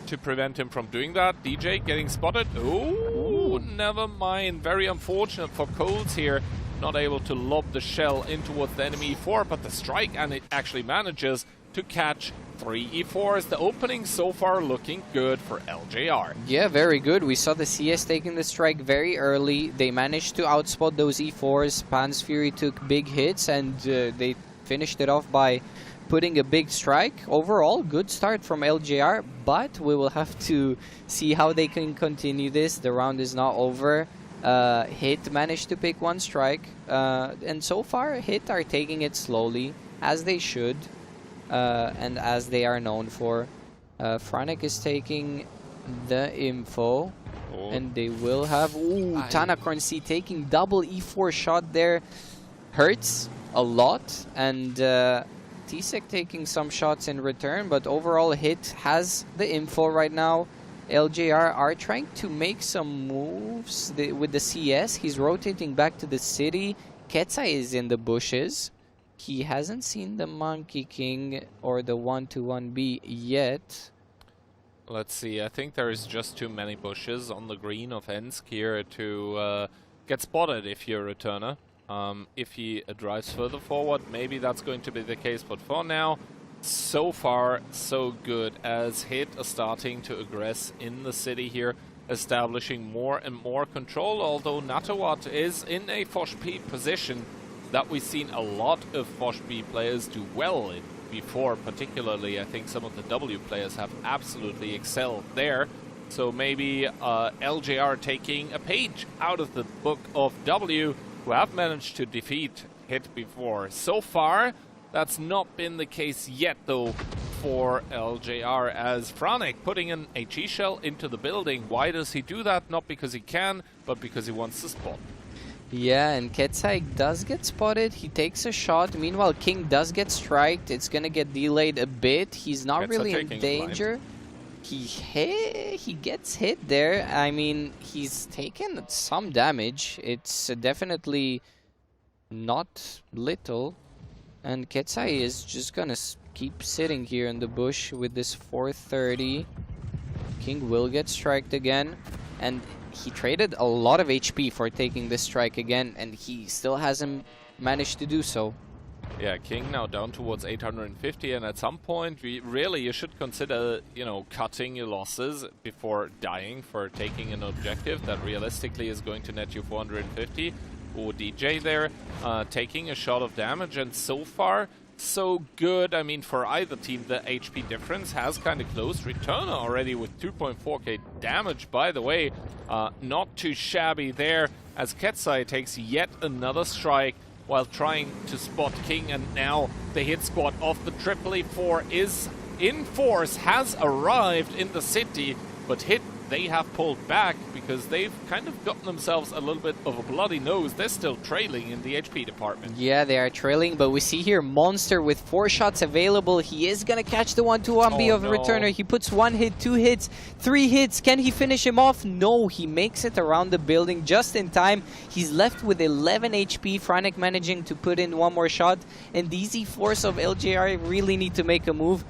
Speaker 12: to prevent him from doing that. DJ getting spotted. Oh, never mind. Very unfortunate for Coles here. Not able to lob the shell in towards the enemy E4, but the strike, and it actually manages to catch 3 E4s. The opening so far looking good for LJR.
Speaker 10: Yeah, very good. We saw the CS taking the strike very early. They managed to outspot those E4s. Pan's Fury took big hits, and they finished it off by putting a big strike. Overall, good start from LJR, but we will have to see how they can continue this. The round is not over. Hit managed to pick 1 strike, and so far Hit are taking it slowly, as they should, and as they are known for. Franek is taking the info, and they will have... Ooh, Tanakorn C taking double E4 shot there. Hurts a lot, and T-Sec taking some shots in return, but overall Hit has the info right now. LJR are trying to make some moves with the CS. He's rotating back to the city. Ketsa is in the bushes. He hasn't seen the Monkey King or the 1-1B yet.
Speaker 12: Let's see, I think there is just too many bushes on the green of ENSC here to get spotted if you're a returner. If he drives further forward, maybe that's going to be the case, but for now, so far, so good, as Hit are starting to aggress in the city here, establishing more and more control, although Natawat is in a Fosh B position that we've seen a lot of Fosh B players do well in before. Particularly, I think some of the W players have absolutely excelled there. So maybe LJR taking a page out of the book of W, who have managed to defeat Hit before. So far, that's not been the case yet, though. for LJR as Franek putting an HE shell into the building. Why does he do that? Not because he can, but because he wants to spot.
Speaker 10: Yeah, and Ketsai does get spotted. He takes a shot. Meanwhile, King does get striked. It's gonna get delayed a bit. He's not really in danger. He gets hit there. I mean, he's taken some damage. It's definitely not little. And Ketsai is just gonna keep sitting here in the bush with this 430. King will get striked again. And he traded a lot of HP for taking this strike again, and he still hasn't managed to do so.
Speaker 12: Yeah, King now down towards 850, and at some point, you should consider, you know, cutting your losses before dying for taking an objective that realistically is going to net you 450. Or DJ there, taking a shot of damage, and so far, so good. I mean, for either team, the HP difference has kind of closed. Returner already with 2.4k damage, by the way. Not too shabby there, as Ketsai takes yet another strike while trying to spot King, and now the hit squad of the Tripoli 4 is in force, has arrived in the city, but Hit, they have pulled back because they've kind of gotten themselves a little bit of a bloody nose. They're still trailing in the HP department.
Speaker 10: Yeah, they are trailing, but we see here Monster with 4 shots available. He is gonna catch the 1-2-1B of the returner. He puts 1 hit, 2 hits, 3 hits. Can he finish him off? No, he makes it around the building just in time. He's left with 11 HP. Franek managing to put in 1 more shot, and these E4s of LJR really need to make a move.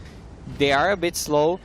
Speaker 10: They are a bit slow.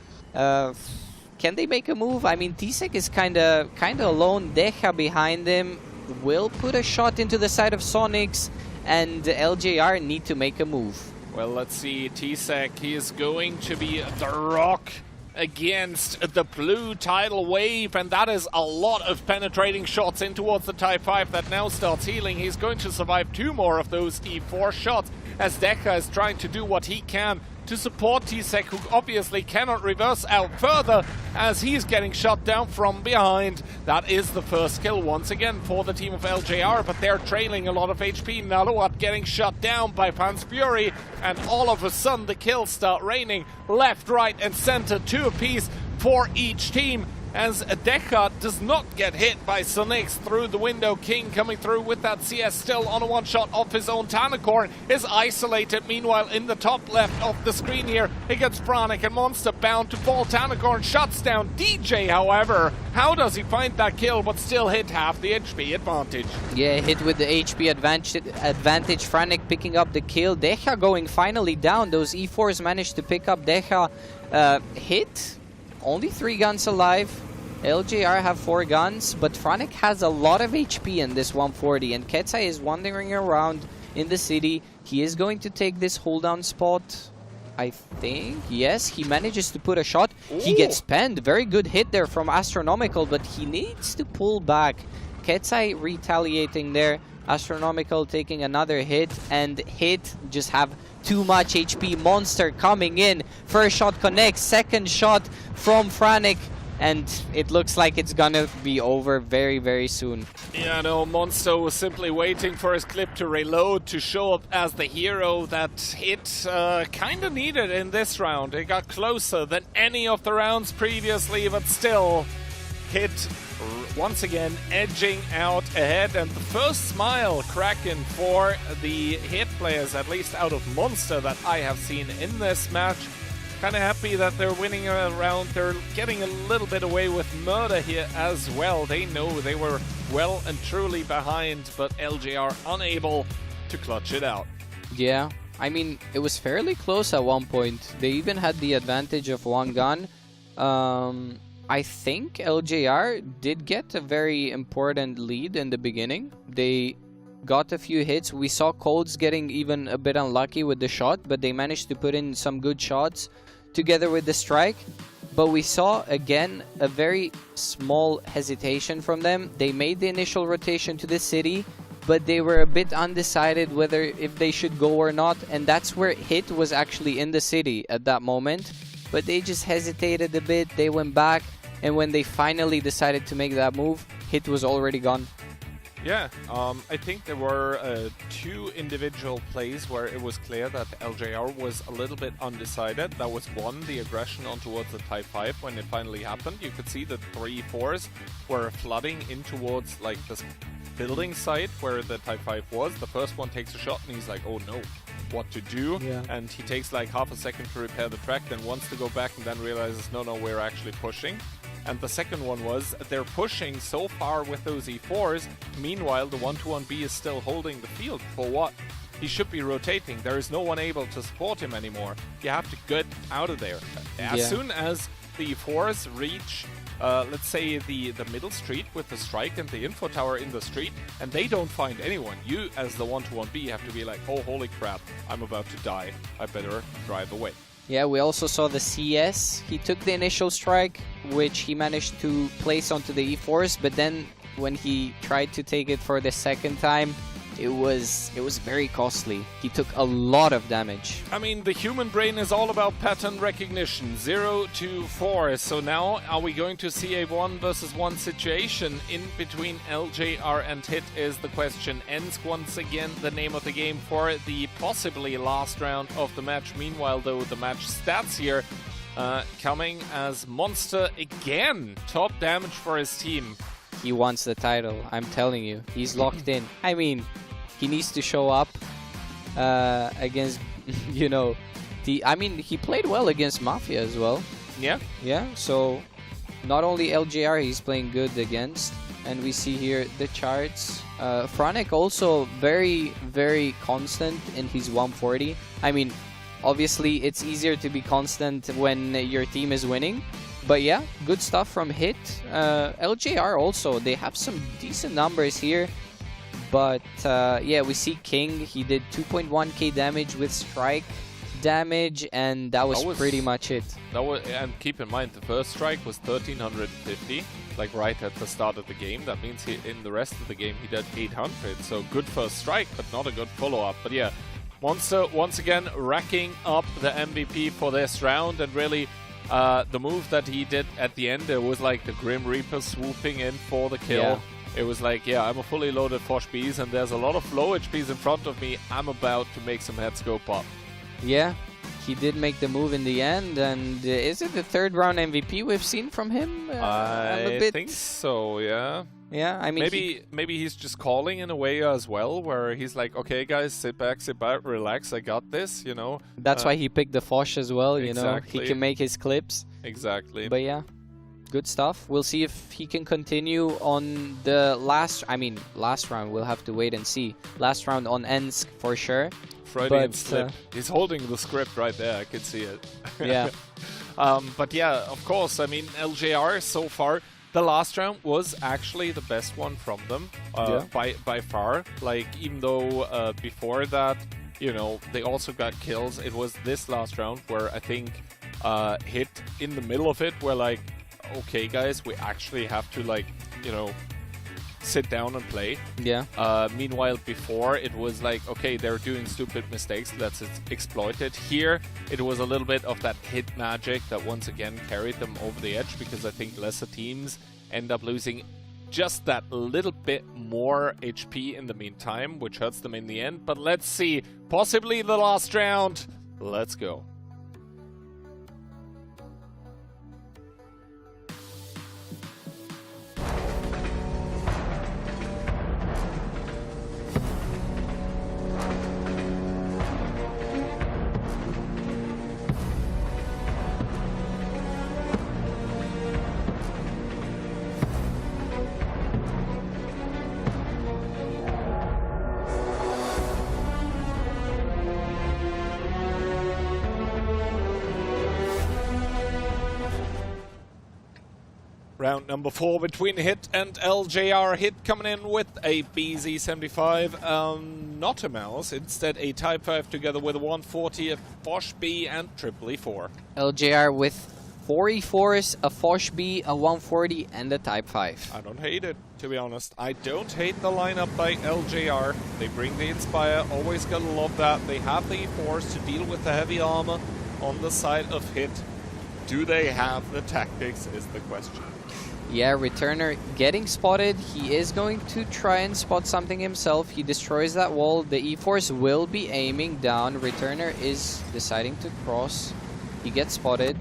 Speaker 10: Can they make a move? I mean, T-Sec is kinda alone. Deja behind him will put a shot into the side of Sonics, and LJR need to make a move.
Speaker 12: Well, let's see. T-Sec, he is going to be the rock against the blue tidal wave, and that is a lot of penetrating shots in towards the Type 5 that now starts healing. He's going to survive 2 more of those E4 shots, as Deca is trying to do what he can to support T-Sec, who obviously cannot reverse out further as he's getting shot down from behind. That is the first kill once again for the team of LJR, but they're trailing a lot of HP. Naluat getting shot down by Pan's Fury, and all of a sudden the kills start raining left, right and center, 2 apiece for each team, as Deca does not get hit by Sonix through the window. King coming through with that CS still on a 1-shot off his own. Tanakorn is isolated. Meanwhile, in the top left of the screen here, it gets Franek and Monster bound to fall. Tanakorn shuts down DJ, however. How does he find that kill but still hit half the HP advantage?
Speaker 10: Yeah, hit with the HP advantage. Franek picking up the kill. Deja going finally down. Those E4s managed to pick up Deja. Hit. Only 3 guns alive. LJR have 4 guns, but Franek has a lot of HP in this 140, and Ketsai is wandering around in the city. He is going to take this hold down spot, I think. Yes, he manages to put a shot. Ooh. He gets penned. Very good hit there from Astronomical, but he needs to pull back. Ketsai retaliating there. Astronomical taking another hit, and Hit just have too much HP. Monster coming in. First shot connects. Second shot from Franek, and it looks like it's gonna be over very, very soon.
Speaker 12: Yeah, no, Monster was simply waiting for his clip to reload to show up as the hero that Hit kinda needed in this round. It got closer than any of the rounds previously, but still, Hit once again edging out ahead, and the first smile cracking for the Hit players, at least out of Monster, that I have seen in this match. Kind of happy that they're winning a round. They're getting a little bit away with murder here as well. They know they were well and truly behind, but LJR unable to clutch it out.
Speaker 10: Yeah, I mean, it was fairly close at one point. They even had the advantage of 1 gun. I think LJR did get a very important lead in the beginning. They got a few hits. We saw Codes getting even a bit unlucky with the shot, but they managed to put in some good shots together with the strike. But we saw again a very small hesitation from them. They made the initial rotation to the city, but they were a bit undecided whether if they should go or not, and that's where Hit was actually in the city at that moment. But they just hesitated a bit. They went back, and when they finally decided to make that move, Hit was already gone.
Speaker 12: Yeah, I think there were 2 individual plays where it was clear that LJR was a little bit undecided. That was one, the aggression on towards the Type 5 when it finally happened. You could see the 3-4s were flooding in towards like this building site where the Type 5 was. The first one takes a shot and he's like, oh no, what to do?
Speaker 6: Yeah.
Speaker 12: And he takes like half a second to repair the track, then wants to go back and then realizes, no, we're actually pushing. And the second one was, they're pushing so far with those E4s, meanwhile the 121B is still holding the field. For what? He should be rotating. There is no one able to support him anymore. You have to get out of there. As soon as the E4s reach, let's say the middle street with the strike and the info tower in the street, and they don't find anyone, you as the 121B have to be like, oh holy crap, I'm about to die. I better drive away.
Speaker 10: Yeah, we also saw the CS. He took the initial strike, which he managed to place onto the E4s, but then when he tried to take it for the second time, it was very costly. He took a lot of damage.
Speaker 12: I mean, the human brain is all about pattern recognition. 0 to 4. So now, are we going to see a 1 versus 1 situation in between LJR and Hit is the question. Ensk once again the name of the game for the possibly last round of the match. Meanwhile, though, the match stats here coming as Monster again. Top damage for his team.
Speaker 10: He wants the title, I'm telling you. He's locked in. I mean, he needs to show up against, you know, I mean, he played well against Mafia as well.
Speaker 12: Yeah.
Speaker 10: Yeah, so not only LJR he's playing good against, and we see here the charts. Franek also very, very constant in his 140. I mean, obviously it's easier to be constant when your team is winning. But yeah, good stuff from Hit. LJR also, they have some decent numbers here. But yeah, we see King, he did 2.1k damage with strike damage, and that was pretty much it.
Speaker 12: And keep in mind, the first strike was 1350, like right at the start of the game. That means in the rest of the game he did 800. So good first strike, but not a good follow-up. But yeah, Monster once again racking up the MVP for this round, and really the move that he did at the end, it was like the Grim Reaper swooping in for the kill.
Speaker 10: Yeah.
Speaker 12: It was like, yeah, I'm a fully loaded Fosh Bees and there's a lot of low HPs in front of me. I'm about to make some heads go pop.
Speaker 10: Yeah, he did make the move in the end, and is it the third round MVP we've seen from him?
Speaker 12: I think so, yeah.
Speaker 10: Yeah, I mean,
Speaker 12: maybe he's just calling in a way as well, where he's like, okay guys, sit back, relax, I got this, you know.
Speaker 10: That's why he picked the Fosh as well, you
Speaker 12: exactly.
Speaker 10: know. He can make his clips.
Speaker 12: Exactly.
Speaker 10: But yeah, good stuff. We'll see if he can continue on the last round. We'll have to wait and see. Last round on Ensk for sure.
Speaker 12: Freudian slip. He's holding the script right there, I can see it.
Speaker 10: Yeah.
Speaker 12: But yeah, of course, I mean, LJR so far, the last round was actually the best one from them, by far. Like, even though before that, you know, they also got kills, it was this last round where I think Hit in the middle of it were like, okay guys, we actually have to, like, you know, sit down and play.
Speaker 10: Yeah.
Speaker 12: Meanwhile, before it was like, okay, they're doing stupid mistakes, let's exploit it. Here, it was a little bit of that Hit magic that once again carried them over the edge, because I think lesser teams end up losing just that little bit more HP in the meantime, which hurts them in the end. But let's see, possibly the last round. Let's go. Round number 4 between Hit and LJR. Hit coming in with a BZ75, not a mouse, instead a Type 5 together with a 140, a Fosh B, and triple E4.
Speaker 10: LJR with 4 E4s, a Fosh B, a 140, and a Type 5.
Speaker 12: I don't hate it, to be honest. I don't hate the lineup by LJR. They bring the Inspire, always gotta love that. They have the E4s to deal with the heavy armor on the side of Hit. do they have the tactics is the question.
Speaker 10: Yeah, Returner getting spotted. He is going to try and spot something himself. He destroys that wall. The E-Force will be aiming down. Returner is deciding to cross. He gets spotted.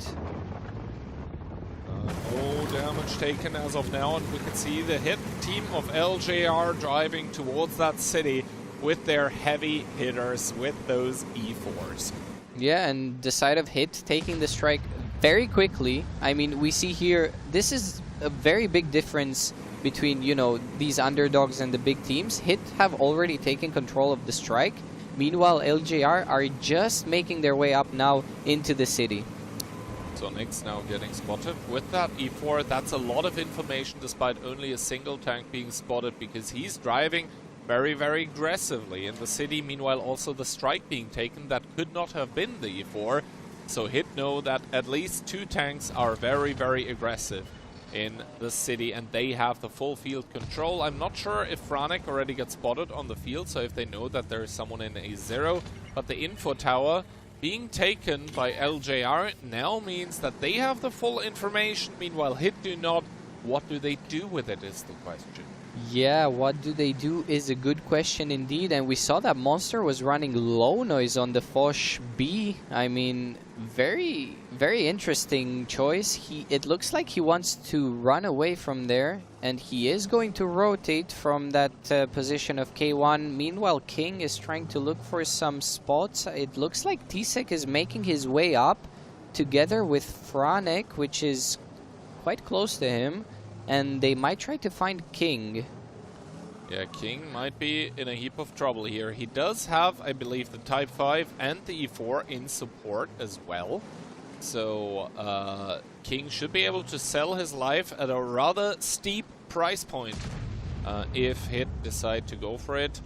Speaker 12: No damage taken as of now, and we can see the hit team of LJR driving towards that city with their heavy hitters, with those E4s.
Speaker 10: Yeah, and the side of Hit taking the strike very quickly. I mean, we see here, this is a very big difference between, you know, these underdogs and the big teams. Hit have already taken control of the strike. Meanwhile, LJR are just making their way up now into the city.
Speaker 12: So Nick's now getting spotted with that E4. That's a lot of information despite only a single tank being spotted, because he's driving very, very aggressively in the city. Meanwhile, also the strike being taken that could not have been the E4. So Hit know that at least 2 tanks are very, very aggressive in the city, and they have the full field control. I'm not sure if Franek already got spotted on the field, so if they know that there is someone in A0, but the info tower being taken by LJR now means that they have the full information. Meanwhile, Hit do not. What do they do with it is the question.
Speaker 10: Yeah, what do they do is a good question indeed. And we saw that Monster was running low noise on the Foch B. I mean, very, very interesting choice. It looks like he wants to run away from there, and he is going to rotate from that position of K1. Meanwhile, King is trying to look for some spots. It looks like Tisek is making his way up together with Franek, which is quite close to him. And they might try to find King.
Speaker 12: Yeah, King might be in a heap of trouble here. He does have, I believe, the Type 5 and the E4 in support as well. So King should be able to sell his life at a rather steep price point if Hit decide to go for it.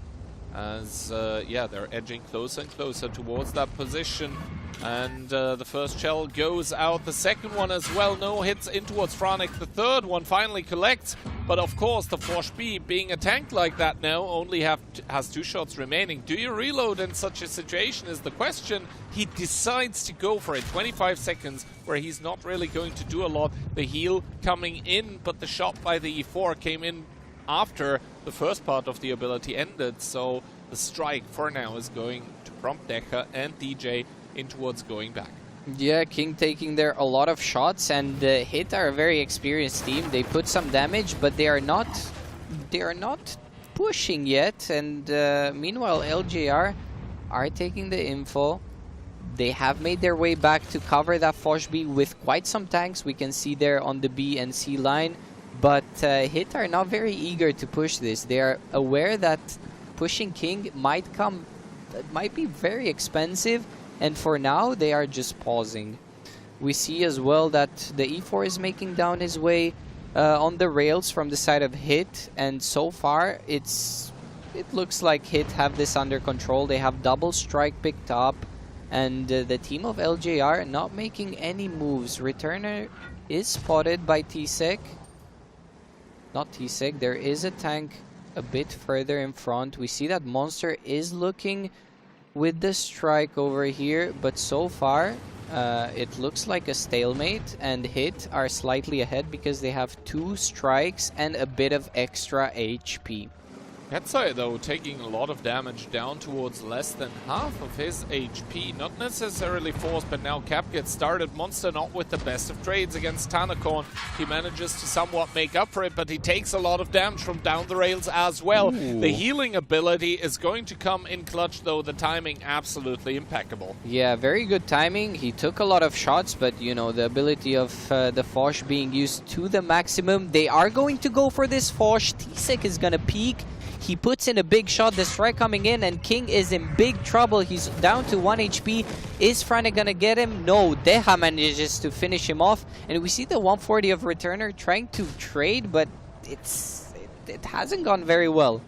Speaker 12: As, yeah, they're edging closer and closer towards that position. And the first shell goes out, the second one as well, no hits in towards Franek, the third one finally collects, but of course the Foch B, being a tank like that now, only has 2 shots remaining. Do you reload in such a situation is the question. He decides to go for it, 25 seconds, where he's not really going to do a lot. The heal coming in, but the shot by the E4 came in after the first part of the ability ended, so the strike for now is going to prompt Decker and DJ in towards going back.
Speaker 10: Yeah, King taking there a lot of shots, and Hit are a very experienced team. They put some damage, but they are not pushing yet. And meanwhile, LJR are taking the info. They have made their way back to cover that Foch B with quite some tanks. We can see there on the B and C line, but Hit are not very eager to push this. They are aware that pushing King might be very expensive. And for now, they are just pausing. We see as well that the E4 is making down his way on the rails from the side of Hit. And so far, it looks like Hit have this under control. They have double strike picked up. And the team of LJR not making any moves. Returner is spotted by Tisek. Not Tisek. There is a tank a bit further in front. We see that Monster is looking with the strike over here, but so far it looks like a stalemate, and Hit are slightly ahead because they have 2 strikes and a bit of extra HP.
Speaker 12: Ketsai, though, taking a lot of damage down towards less than half of his HP. Not necessarily forced, but now Cap gets started. Monster not with the best of trades against Tanakon. He manages to somewhat make up for it, but he takes a lot of damage from down the rails as well. Ooh. The healing ability is going to come in clutch, though. The timing absolutely impeccable.
Speaker 10: Yeah, very good timing. He took a lot of shots, but, you know, the ability of the Foch being used to the maximum. They are going to go for this Foch. Tisek is going to peek. He puts in a big shot, the strike coming in, and King is in big trouble. He's down to 1 HP. Is Franek gonna get him? No, Deha manages to finish him off. And we see the 140 of Returner trying to trade, but it hasn't gone very well.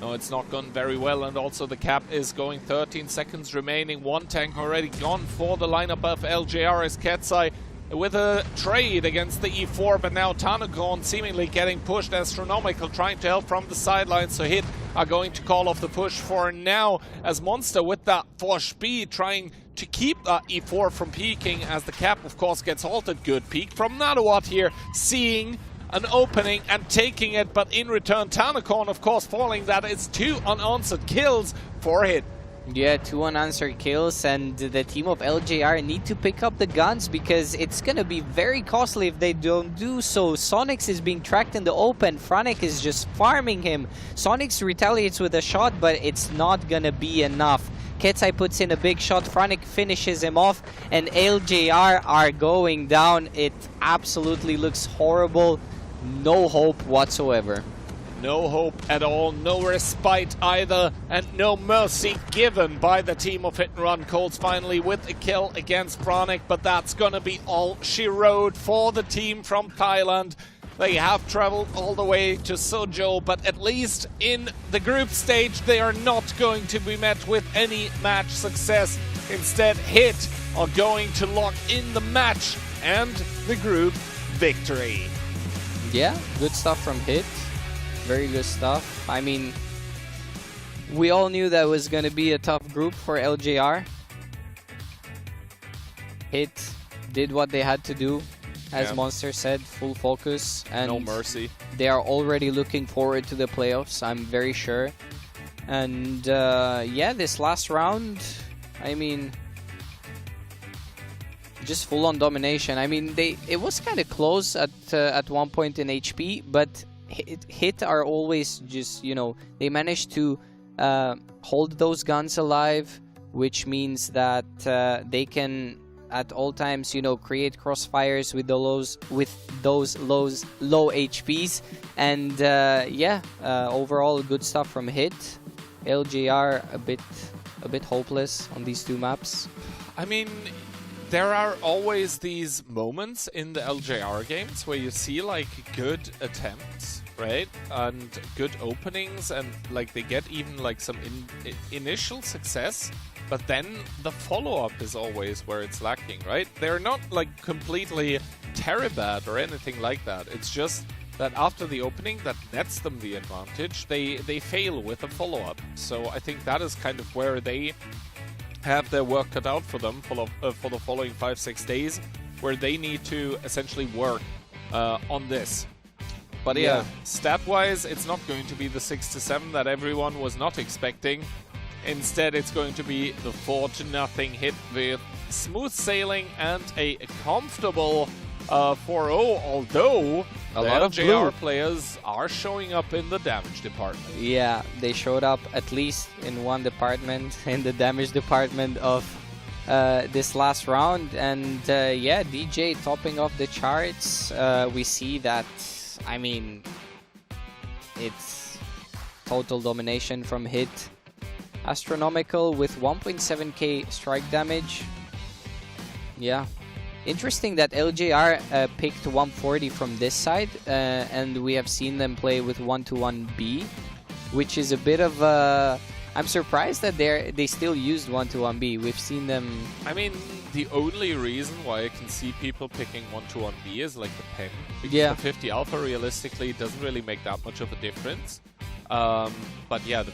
Speaker 12: No, it's not gone very well, and also the Cap is going 13 seconds remaining. 1 tank already gone for the lineup of LJR is Ketsai with a trade against the E4, but now Tanagon seemingly getting pushed. Astronomical trying to help from the sidelines, so Hit are going to call off the push for now, as Monster with that Foch B trying
Speaker 9: to keep E4 from peeking, as the cap, of course, gets halted. Good peek from Nadawat here, seeing an opening and taking it, but in return, Tanakorn, of course, falling. That is 2 unanswered kills for Hit.
Speaker 10: Yeah, 2 unanswered kills, and the team of LJR need to pick up the guns because it's gonna be very costly if they don't do so. Sonics is being tracked in the open. Franek is just farming him. Sonics retaliates with a shot, but it's not gonna be enough. Ketsai puts in a big shot, Franek finishes him off, and LJR are going down. It absolutely looks horrible. No hope whatsoever.
Speaker 9: No hope at all, no respite either, and no mercy given by the team of Hit and Run. Colts finally with a kill against Franek, but that's gonna be all she wrote for the team from Thailand. They have traveled all the way to Suzhou, but at least in the group stage they are not going to be met with any match success. Instead, Hit are going to lock in the match and the group victory.
Speaker 10: Yeah, good stuff from Hit. Very good stuff. I mean, we all knew that was going to be a tough group for LJR. Hit did what they had to do. As Monster said, full focus. And
Speaker 12: no mercy.
Speaker 10: They are already looking forward to the playoffs, I'm very sure. And yeah, this last round, I mean, just full-on domination. I mean, it was kind of close at one point in HP, but Hit are always just, you know, they managed to hold those guns alive, which means that they can at all times, you know, create crossfires with those low HPs. And yeah, overall good stuff from Hit. LJR a bit hopeless on these 2 maps.
Speaker 12: I mean, there are always these moments in the LJR games where you see like good attempts, right? And good openings, and like they get even like some initial success, but then the follow-up is always where it's lacking, right? They're not like completely terribad or anything like that. It's just that after the opening that nets them the advantage, they fail with a follow-up. So I think that is kind of where they have their work cut out for them for the following 5-6 days, where they need to essentially work on this. But yeah, stat-wise, it's not going to be the 6-7 that everyone was not expecting. Instead, it's going to be the 4-0 Hit with smooth sailing and a comfortable 4-0, although a lot of LJR players are showing up in the damage department.
Speaker 10: Yeah, they showed up at least in one department, in the damage department of this last round. And yeah, DJ topping off the charts. We see that, I mean, it's total domination from Hit. Astronomical with 1.7k strike damage. Yeah. Interesting that LJR picked 140 from this side, and we have seen them play with 1-1B, which is a bit of a... I'm surprised that they still used 1-1B. We've seen them...
Speaker 12: I mean, the only reason why I can see people picking 1-1B is like the pen. Because the 50 alpha realistically doesn't really make that much of a difference. But yeah, the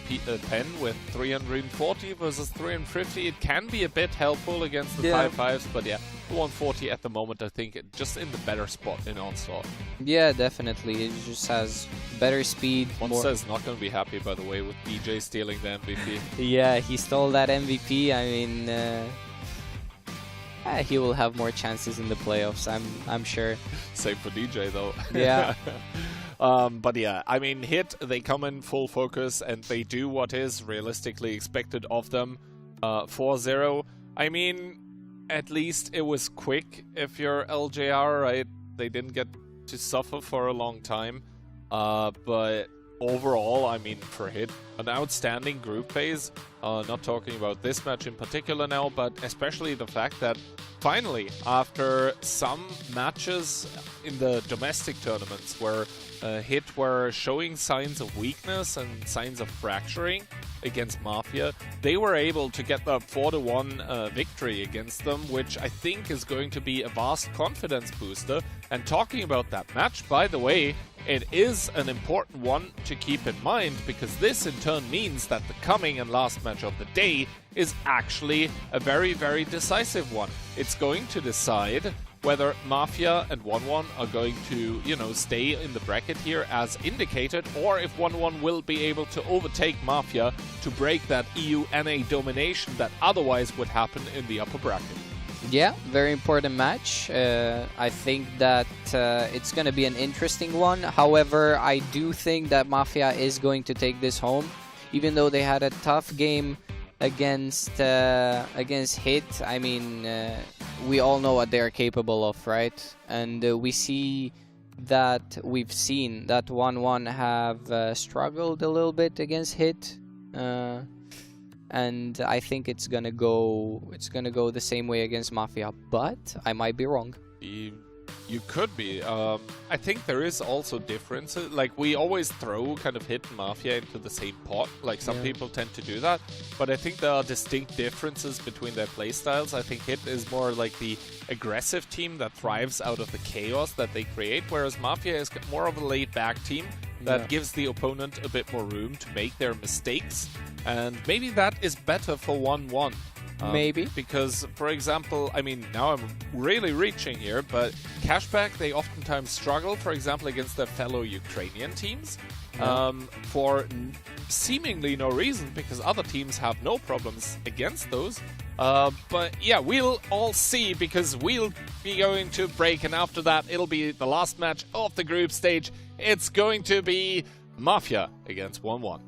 Speaker 12: pen with 340 versus 350, it can be a bit helpful against the 5-5s, but yeah, 140 at the moment, I think, just in the better spot in Onslaught.
Speaker 10: Yeah, definitely. It just has better speed.
Speaker 12: Monster is not going to be happy, by the way, with DJ stealing the MVP.
Speaker 10: Yeah, he stole that MVP. I mean, he will have more chances in the playoffs, I'm sure.
Speaker 12: Same for DJ, though.
Speaker 10: Yeah.
Speaker 12: But yeah, I mean, Hit, they come in full focus and they do what is realistically expected of them. 4-0. I mean, at least it was quick if you're LJR, right? They didn't get to suffer for a long time. But overall, I mean, for Hit, an outstanding group phase. Not talking about this match in particular now, but especially the fact that finally, after some matches in the domestic tournaments where Hit were showing signs of weakness and signs of fracturing against Mafia, they were able to get the 4-1 victory against them, which I think is going to be a vast confidence booster. And talking about that match, by the way, it is an important one to keep in mind, because this in turn means that the coming and last match of the day is actually a very, very decisive one. It's going to decide whether Mafia and 1-1 are going to, you know, stay in the bracket here as indicated, or if 1-1 will be able to overtake Mafia to break that EU-NA domination that otherwise would happen in the upper bracket.
Speaker 10: Yeah, very important match. I think that it's going to be an interesting one. However, I do think that Mafia is going to take this home, even though they had a tough game against Hit. I mean, we all know what they're capable of, right? And we've seen that 1-1 have struggled a little bit against Hit. And I think it's gonna go the same way against Mafia, but I might be wrong.
Speaker 12: You could be. I think there is also differences. Like, we always throw kind of Hit and Mafia into the same pot. Like, some people tend to do that. But I think there are distinct differences between their playstyles. I think Hit is more like the aggressive team that thrives out of the chaos that they create, whereas Mafia is more of a laid-back team that gives the opponent a bit more room to make their mistakes. And maybe that is better for 1-1.
Speaker 10: Maybe.
Speaker 12: Because, for example, I mean, now I'm really reaching here, but Cashback, they oftentimes struggle, for example, against their fellow Ukrainian teams for seemingly no reason, because other teams have no problems against those. But yeah, we'll all see, because we'll be going to break, and after that, it'll be the last match of the group stage. It's going to be Mafia against 1-1.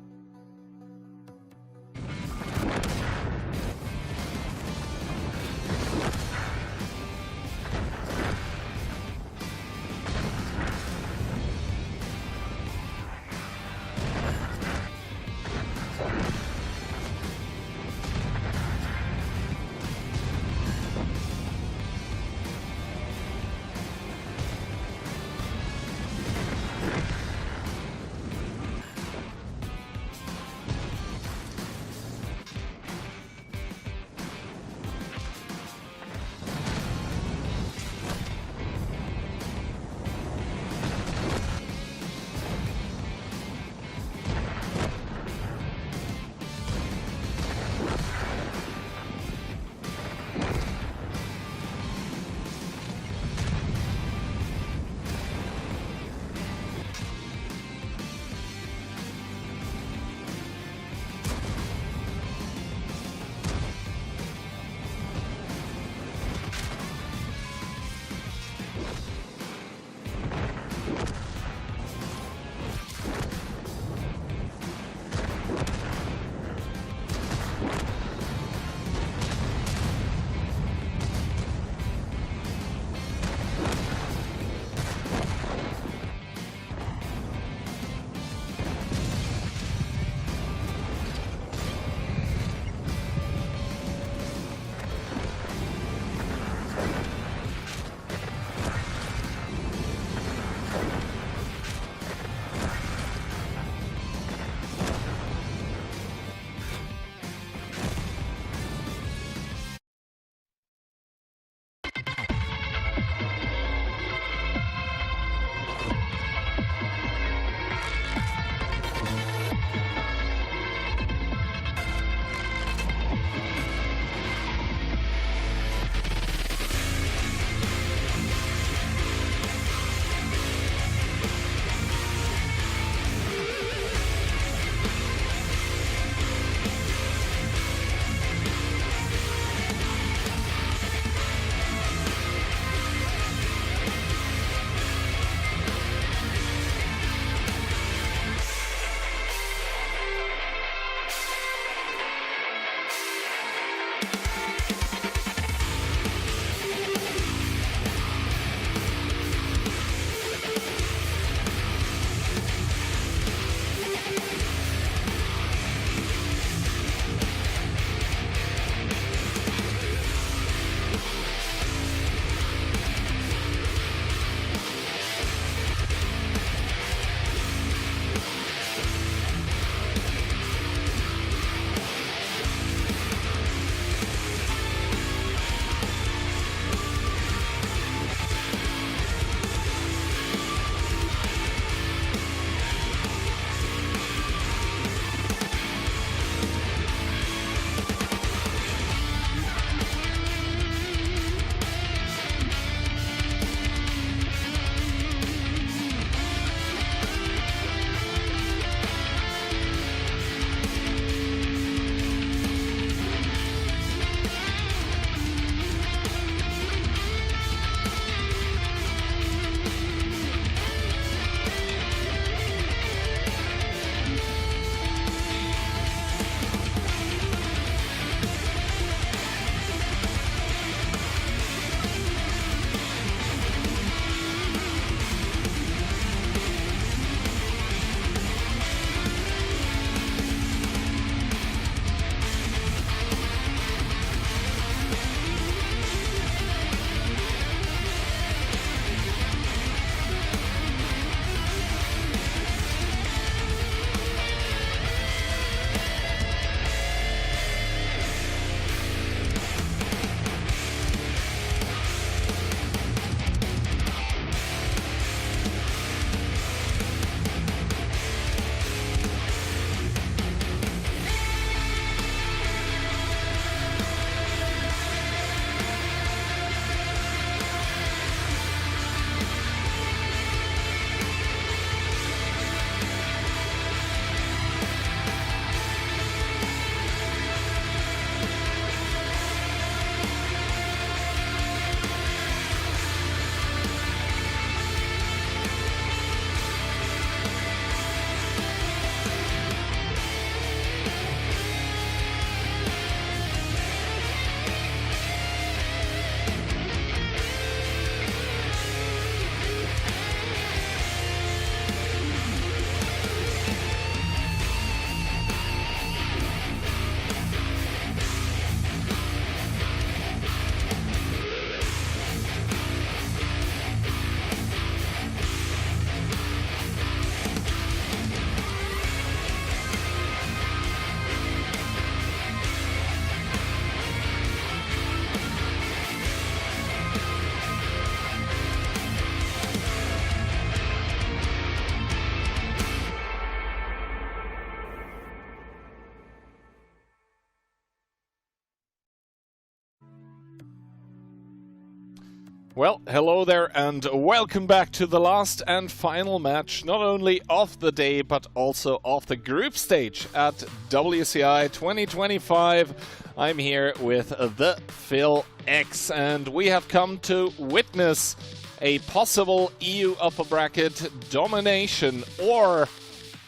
Speaker 12: Well, hello there and welcome back to the last and final match, not only of the day, but also of the group stage at WCI 2025. I'm here with the Phil X, and we have come to witness a possible EU upper bracket domination, or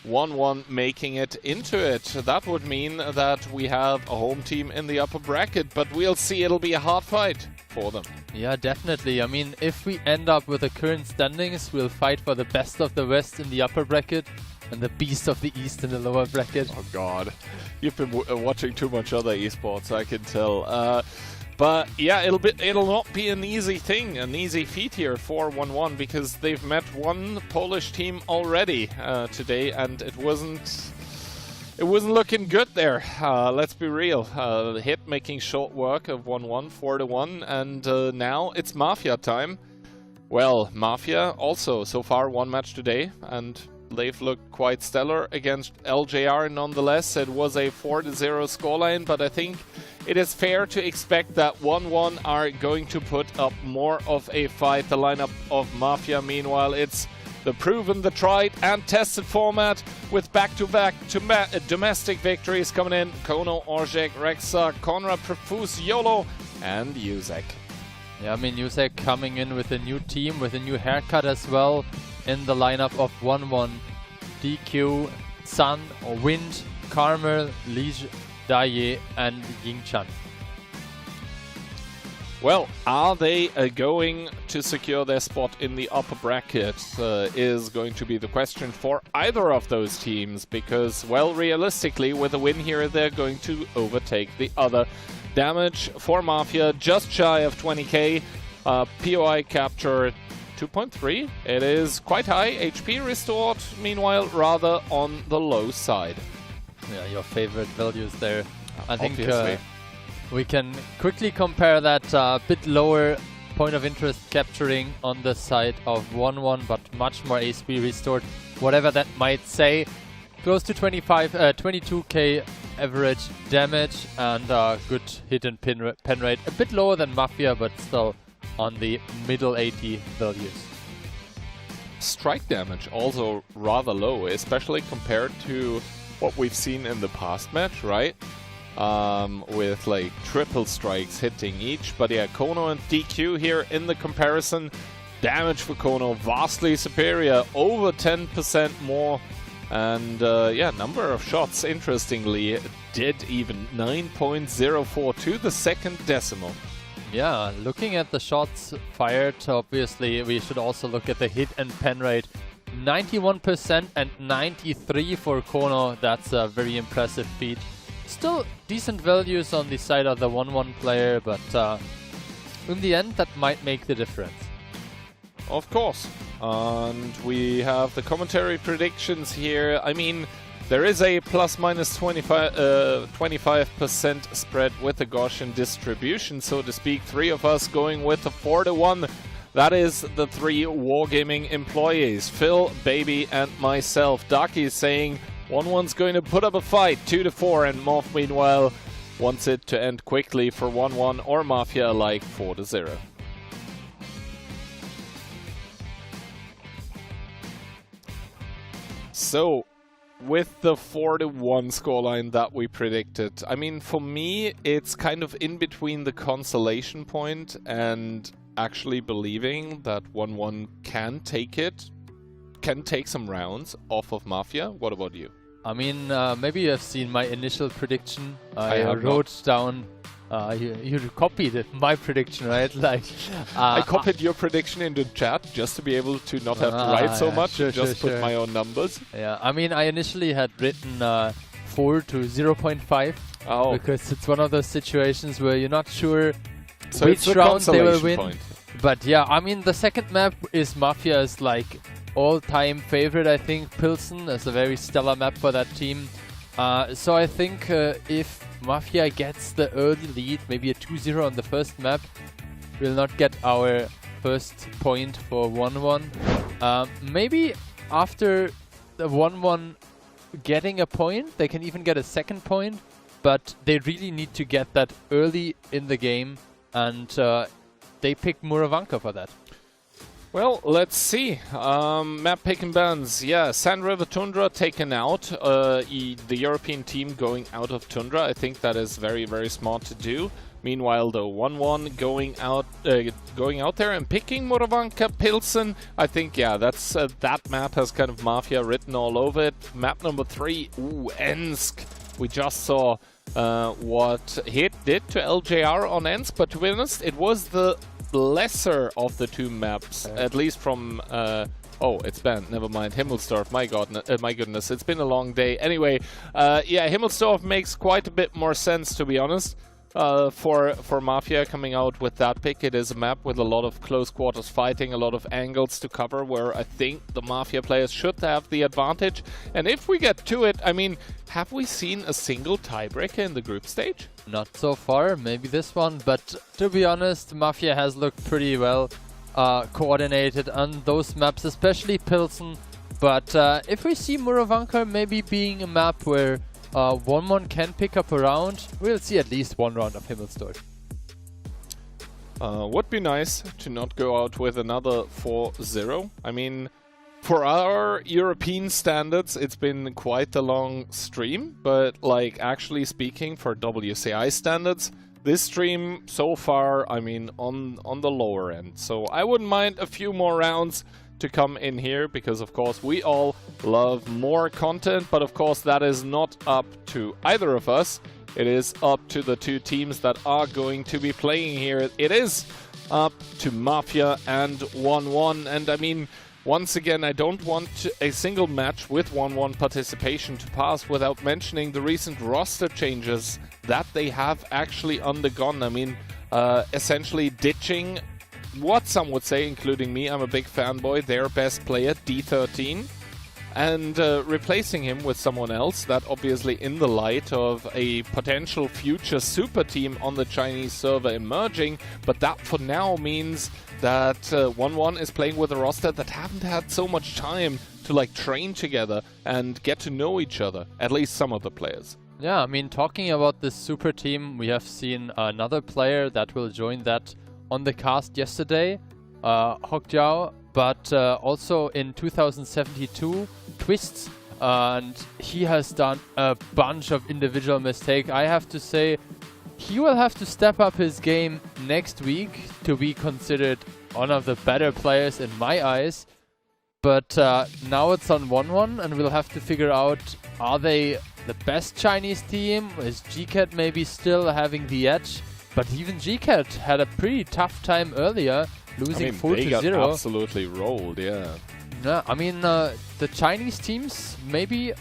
Speaker 12: 1-1 making it into it. That would mean that we have a home team in the upper bracket, but we'll see. It'll be a hard fight for them.
Speaker 11: Yeah, definitely. I mean, if we end up with the current standings, we'll fight for the best of the West in the upper bracket and the beast of the East in the lower bracket.
Speaker 12: Oh god, you've been watching too much other esports, I can tell. But yeah, it'll not be an easy thing, an easy feat here for 1-1, because they've met one Polish team already today, and it wasn't looking good there. Let's be real. Hit making short work of 1-1, 4-1, and now it's Mafia time. Well, Mafia also so far one match today, and they've looked quite stellar against LJR nonetheless. It was a 4-0 scoreline, but I think it is fair to expect that 1-1 are going to put up more of a fight. The lineup of Mafia, meanwhile, it's the proven, the tried and tested format with back-to-back domestic victories coming in. Kono, Orzek, Rexa, Konrad, Profuse, Yolo and Yuzek.
Speaker 11: Yeah, I mean, Yuzek coming in with a new team, with a new haircut as well, in the lineup of 1-1. DQ, Sun, Wind, Carmel, Lige, Daye and Yingchan.
Speaker 12: Well, are they going to secure their spot in the upper bracket is going to be the question for either of those teams, because, well, realistically, with a win here, they're going to overtake the other. Damage for Mafia just shy of 20k, POI capture 2.3. It is quite high. HP restored, meanwhile, rather on the low side.
Speaker 11: Yeah, your favorite values there. I think we can quickly compare that bit lower point of interest capturing on the side of 1-1, but much more HP restored, whatever that might say. Close to 22k average damage and good hit and pen rate. A bit lower than Mafia, but still on the middle 80 values.
Speaker 12: Strike damage also rather low, especially compared to what we've seen in the past match, right? With like triple strikes hitting each. But yeah, Kono and DQ here in the comparison. Damage for Kono vastly superior, over 10% more. And yeah, number of shots, interestingly, did even 9.04 to the second decimal.
Speaker 11: Yeah, looking at the shots fired, obviously we should also look at the hit and pen rate. 91% and 93 for Kono. That's a very impressive feat. Still decent values on the side of the 1-1 player, but in the end that might make the difference.
Speaker 12: Of course. And we have the commentary predictions here. I mean, there is a plus-minus 25% spread with the Gaussian distribution, so to speak. Three of us going with the 4-1. That is the three Wargaming employees, Phil, Baby, and myself. Daki is saying 1-1's going to put up a fight, 2-4, and Moth, meanwhile, wants it to end quickly for 1-1 or Mafia alike, 4-0. So, with the 4-1 scoreline that we predicted, I mean, for me, it's kind of in between the consolation point and actually believing that 1-1 can take some rounds off of Mafia. What about you?
Speaker 11: I mean, maybe you have seen my initial prediction. I wrote down. You copied my prediction, right? Like,
Speaker 12: I copied your prediction into chat just to be able to not have to write so much. Just put my own numbers.
Speaker 11: Yeah, I mean, I initially had written 4 to 0.5 because it's one of those situations where you're not sure which round they will win. But yeah, I mean, the second map is Mafia's like all-time favorite. I think Pilsen is a very stellar map for that team. So I think if Mafia gets the early lead, maybe a 2-0 on the first map, we'll not get our first point for 1-1. Maybe after the 1-1 getting a point, they can even get a second point, but they really need to get that early in the game. And they picked Muravanka for that.
Speaker 12: Well, let's see. Map pick and bans. Yeah, Sand River Tundra taken out. The European team going out of Tundra. I think that is very, very smart to do. Meanwhile, the 1-1 going out there and picking Muravanka Pilsen. I think, yeah, that's that map has kind of Mafia written all over it. Map number 3, Ensk. We just saw what Hit did to LJR on Ensk, but to be honest, it was the lesser of the two maps, at least from oh, it's banned. Never mind. Himmelsdorf. My goodness. It's been a long day. Anyway, yeah, Himmelsdorf makes quite a bit more sense, to be honest. For Mafia coming out with that pick. It is a map with a lot of close quarters fighting, a lot of angles to cover, where I think the Mafia players should have the advantage. And if we get to it, I mean, have we seen a single tiebreaker in the group stage?
Speaker 11: Not so far, maybe this one, but to be honest, Mafia has looked pretty well coordinated on those maps, especially Pilsen. But if we see Muravanka maybe being a map where 1-1 can pick up a round, we'll see at least one round of Himmelsdorf.
Speaker 12: Would be nice to not go out with another 4-0. I mean, for our European standards, it's been quite a long stream, but like actually speaking for WCI standards, this stream so far, I mean, on the lower end. So I wouldn't mind a few more rounds to come in here, because of course we all love more content, but of course that is not up to either of us. It is up to the two teams that are going to be playing here. It is up to Mafia and 1-1, and I mean, once again, I don't want a single match with 1-1 participation to pass without mentioning the recent roster changes that they have actually undergone. I mean, essentially ditching what some would say, including me, I'm a big fanboy, their best player, D13, and replacing him with someone else, that obviously in the light of a potential future super team on the Chinese server emerging, but that for now means that 1-1 is playing with a roster that haven't had so much time to like train together and get to know each other, at least some of the players.
Speaker 11: Yeah, I mean, talking about this super team, we have seen another player that will join that on the cast yesterday, Hokjiao, but also in 2072, Twists, and he has done a bunch of individual mistakes. I have to say, he will have to step up his game next week to be considered one of the better players in my eyes. But now it's on 1-1, and we'll have to figure out, are they the best Chinese team? Is GCAT maybe still having the edge? But even GCAT had a pretty tough time earlier, losing 4-0.
Speaker 12: They got absolutely rolled, yeah.
Speaker 11: Yeah, I mean, the Chinese teams maybe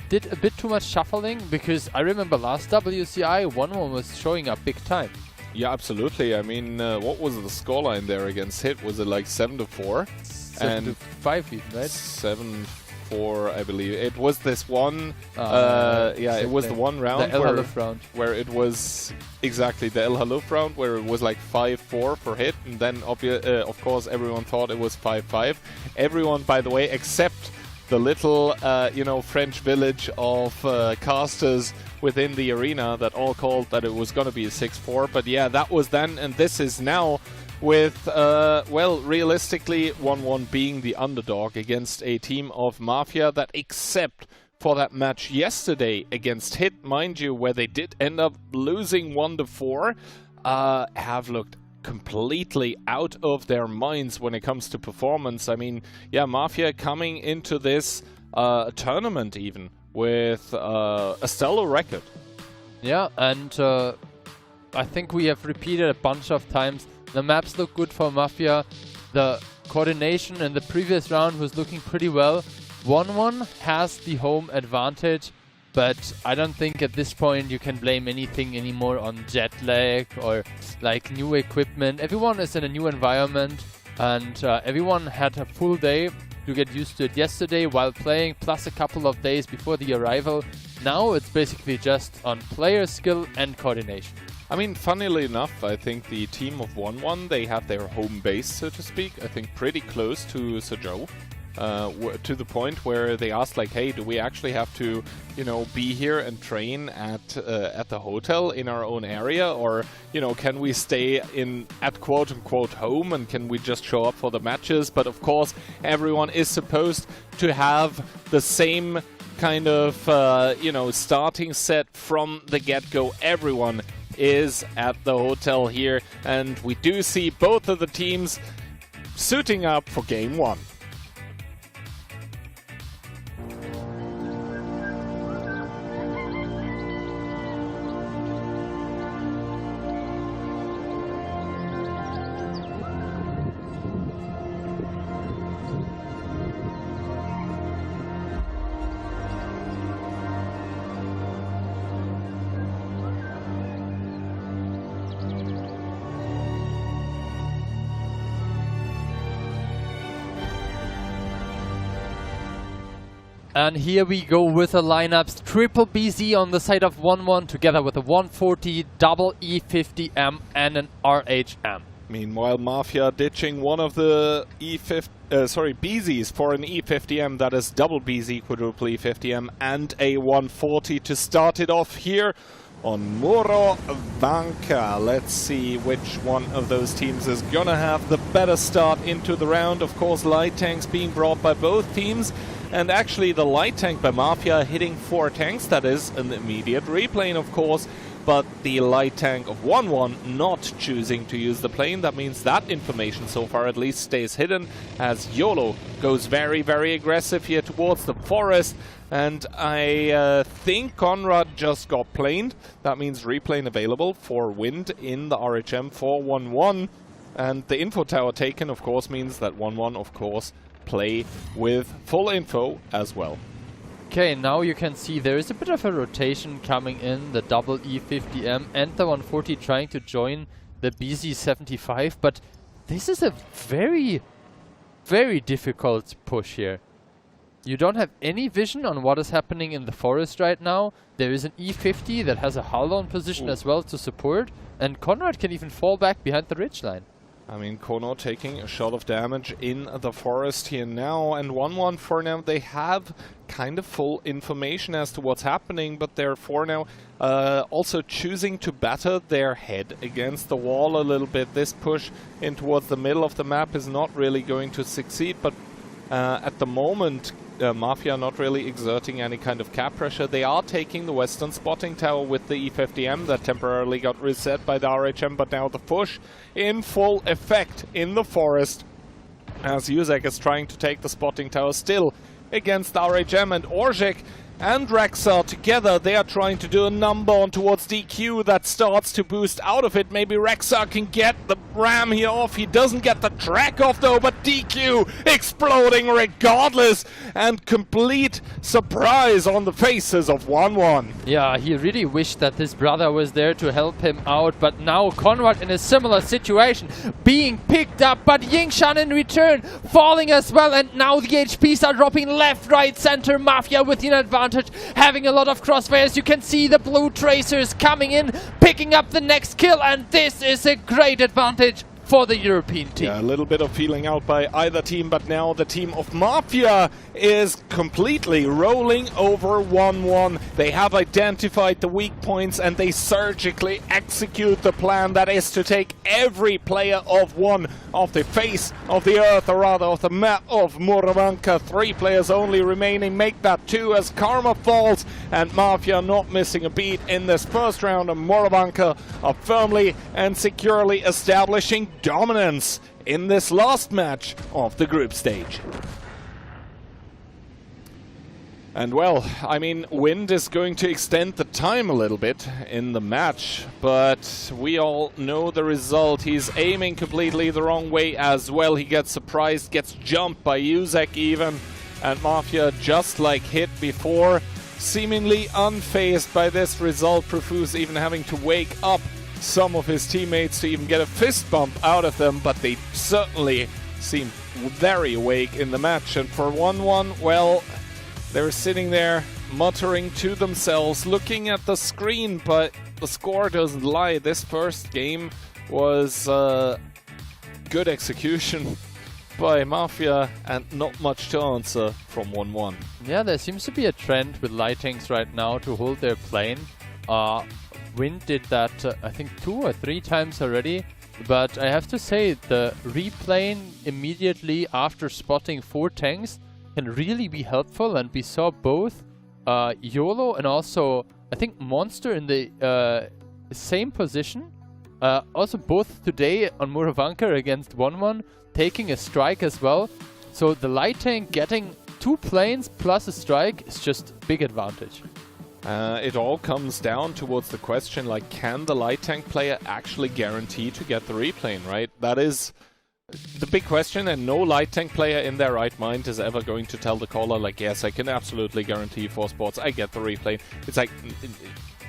Speaker 11: did a bit too much shuffling, because I remember last WCI, 1-1 was showing up big time.
Speaker 12: Yeah, absolutely. I mean, what was the scoreline there against Hit? Was it like 7-4?
Speaker 11: 7-5 even, right?
Speaker 12: 7-4, I believe. It was this one, yeah, it was the one round,
Speaker 11: the El Haluf round
Speaker 12: where it was exactly the El Haluf round, where it was like 5-4 for Hit, and then of course everyone thought it was 5-5. Everyone, by the way, except the little, you know, French village of casters within the arena that all called that it was going to be a 6-4. But yeah, that was then, and this is now, with, well, realistically, 1-1 being the underdog against a team of Mafia that, except for that match yesterday against Hit, mind you, where they did end up losing 1-4, have looked completely out of their minds when it comes to performance. I mean, yeah, Mafia coming into this tournament even with a stellar record.
Speaker 11: Yeah, and I think we have repeated a bunch of times, the maps look good for Mafia. The coordination in the previous round was looking pretty well. 1-1 has the home advantage, but I don't think at this point you can blame anything anymore on jet lag or like new equipment. Everyone is in a new environment, and everyone had a full day to get used to it yesterday while playing, plus a couple of days before the arrival. Now it's basically just on player skill and coordination.
Speaker 12: I mean, funnily enough, I think the team of 1-1, they have their home base, so to speak, I think pretty close to Suzhou. to the point where they asked, like, hey, do we actually have to, you know, be here and train at the hotel in our own area, or, you know, can we stay at quote-unquote home, and can we just show up for the matches? But of course, everyone is supposed to have the same kind of, you know, starting set from the get-go. Everyone is at the hotel here, and we do see both of the teams suiting up for Game 1.
Speaker 11: And here we go with the lineups. Triple BZ on the side of 1-1 together with a 140, double E50M and an RHM.
Speaker 12: Meanwhile, Mafia ditching one of the BZs for an E50M, that is double BZ quadruple E50M and a 140 to start it off here on Morovanka. Let's see which one of those teams is gonna have the better start into the round. Of course, light tanks being brought by both teams. And actually the light tank by Mafia hitting 4 tanks, that is an immediate replane of course, but the light tank of 1-1 not choosing to use the plane. That means that information so far at least stays hidden, as YOLO goes very, very aggressive here towards the forest. And I think Conrad just got planed. That means replane available for Wind in the RHM for 1-1. And the info tower taken of course means that 1-1 of course play with full info as well.
Speaker 11: Okay, now you can see there is a bit of a rotation coming in, the double E50M and the 140 trying to join the BZ75, but this is a very, very difficult push here. You don't have any vision on what is happening in the forest right now. There is an E50 that has a hull on position as well to support, and Conrad can even fall back behind the ridgeline.
Speaker 12: I mean, Kono taking a shot of damage in the forest here now, and 1-1 for now. They have kind of full information as to what's happening, but they're for now also choosing to batter their head against the wall a little bit. This push in towards the middle of the map is not really going to succeed, but at the moment Mafia not really exerting any kind of cap pressure. They are taking the western spotting tower with the E50M that temporarily got reset by the RHM, but now the push in full effect in the forest as Yuzek is trying to take the spotting tower still against the RHM, and Orzhik and Rexar together, they are trying to do a number on towards DQ that starts to boost out of it. Maybe Rexar can get the ram here off. He doesn't get the track off though, but DQ exploding regardless, and complete surprise on the faces of 1-1.
Speaker 11: Yeah, he really wished that his brother was there to help him out, but now Conrad in a similar situation, being picked up, but Yingshan in return falling as well, and now the HPs are dropping left, right, center. Mafia with an advantage, having a lot of crossfires. You can see the blue tracers coming in, picking up the next kill, and this is a great advantage for the European team.
Speaker 12: Yeah, a little bit of feeling out by either team, but now the team of Mafia is completely rolling over 1-1. They have identified the weak points and they surgically execute the plan, that is to take every player of 1 off the face of the earth, or rather of the map of Morovanka. 3 players only remaining, make that 2 as Karma falls, and Mafia not missing a beat in this first round, and Morovanka are firmly and securely establishing dominance in this last match of the group stage. And well, I mean, Wind is going to extend the time a little bit in the match, but we all know the result. He's aiming completely the wrong way as well. He gets surprised, gets jumped by Yuzek even, and Mafia, just like hit before, seemingly unfazed by this result. Profuse even having to wake up some of his teammates to even get a fist bump out of them, but they certainly seem very awake in the match. And for 1-1, well, they're sitting there muttering to themselves, looking at the screen, but the score doesn't lie. This first game was good execution by Mafia and not much to answer from 1-1.
Speaker 11: Yeah, there seems to be a trend with light tanks right now to hold their plane. Wind did that, I think 2 or 3 times already. But I have to say, the replaying immediately after spotting 4 tanks can really be helpful. And we saw both YOLO and also, I think, Monster in the same position. Also both today on Muravanka against 1-1, taking a strike as well. So the light tank getting 2 planes plus a strike is just big advantage.
Speaker 12: It all comes down towards the question, like, can the light tank player actually guarantee to get the replane, right? That is the big question, and no light tank player in their right mind is ever going to tell the caller, like, yes, I can absolutely guarantee 4 spots, I get the replane. It's like,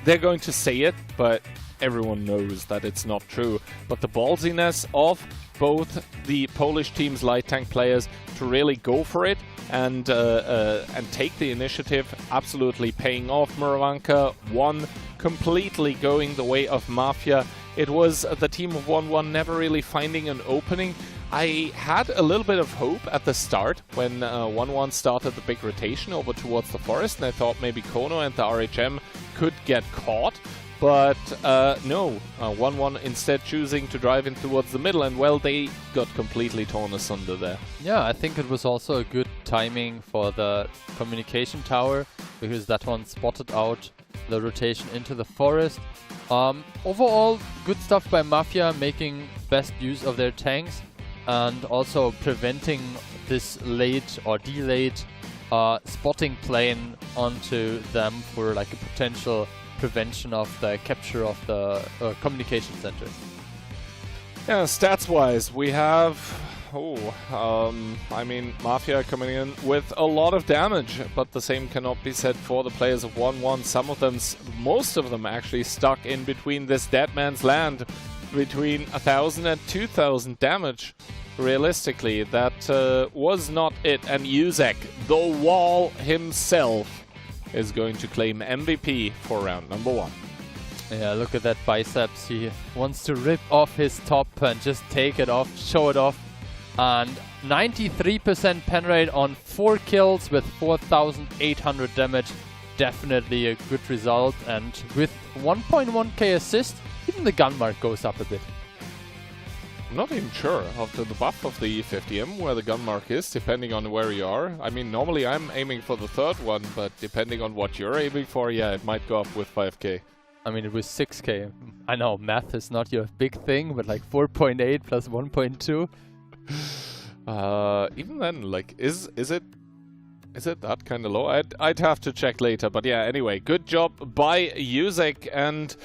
Speaker 12: they're going to say it, but everyone knows that it's not true. But the ballsiness of both the Polish team's light tank players to really go for it and take the initiative, absolutely paying off. Muravanka won, completely going the way of Mafia. It was the team of 1-1 never really finding an opening. I had a little bit of hope at the start when 1-1 started the big rotation over towards the forest, and I thought maybe Kono and the RHM could get caught. But no, 1-1 instead choosing to drive in towards the middle, and well, they got completely torn asunder there.
Speaker 11: Yeah, I think it was also a good timing for the communication tower, because that one spotted out the rotation into the forest. Overall, good stuff by Mafia, making best use of their tanks, and also preventing this late or delayed spotting plane onto them for like a potential prevention of the capture of the communication center.
Speaker 12: Yeah, stats-wise, we have, I mean, Mafia coming in with a lot of damage, but the same cannot be said for the players of 1-1. Some of them, most of them actually stuck in between this dead man's land, between 1,000 and 2,000 damage. Realistically, that was not it, and Yuzek, the wall himself, is going to claim MVP for round number 1.
Speaker 11: Yeah, look at that biceps. He wants to rip off his top and just take it off, show it off. And 93% pen rate on 4 kills with 4,800 damage. Definitely a good result. And with 1.1k assist, even the gun mark goes up a bit.
Speaker 12: I'm not even sure after the buff of the E50M where the gun mark is, depending on where you are. I mean, normally I'm aiming for the 3rd one, but depending on what you're aiming for, yeah, it might go up with 5k.
Speaker 11: I mean, it was 6k. I know, math is not your big thing, but like 4.8 plus 1.2.
Speaker 12: Even then, like, is it that kind of low? I'd have to check later, but yeah, anyway, good job by Yuzek, and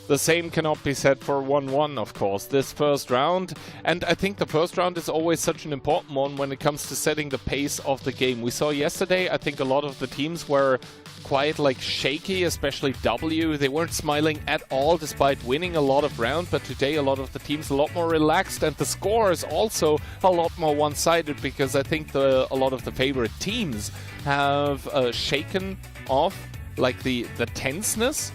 Speaker 12: the same cannot be said for 1-1, of course, this first round. And I think the first round is always such an important one when it comes to setting the pace of the game. We saw yesterday, I think a lot of the teams were quite like shaky, especially W. They weren't smiling at all despite winning a lot of rounds, but today a lot of the teams a lot more relaxed, and the score is also a lot more one-sided, because I think a lot of the favorite teams have shaken off like the tenseness.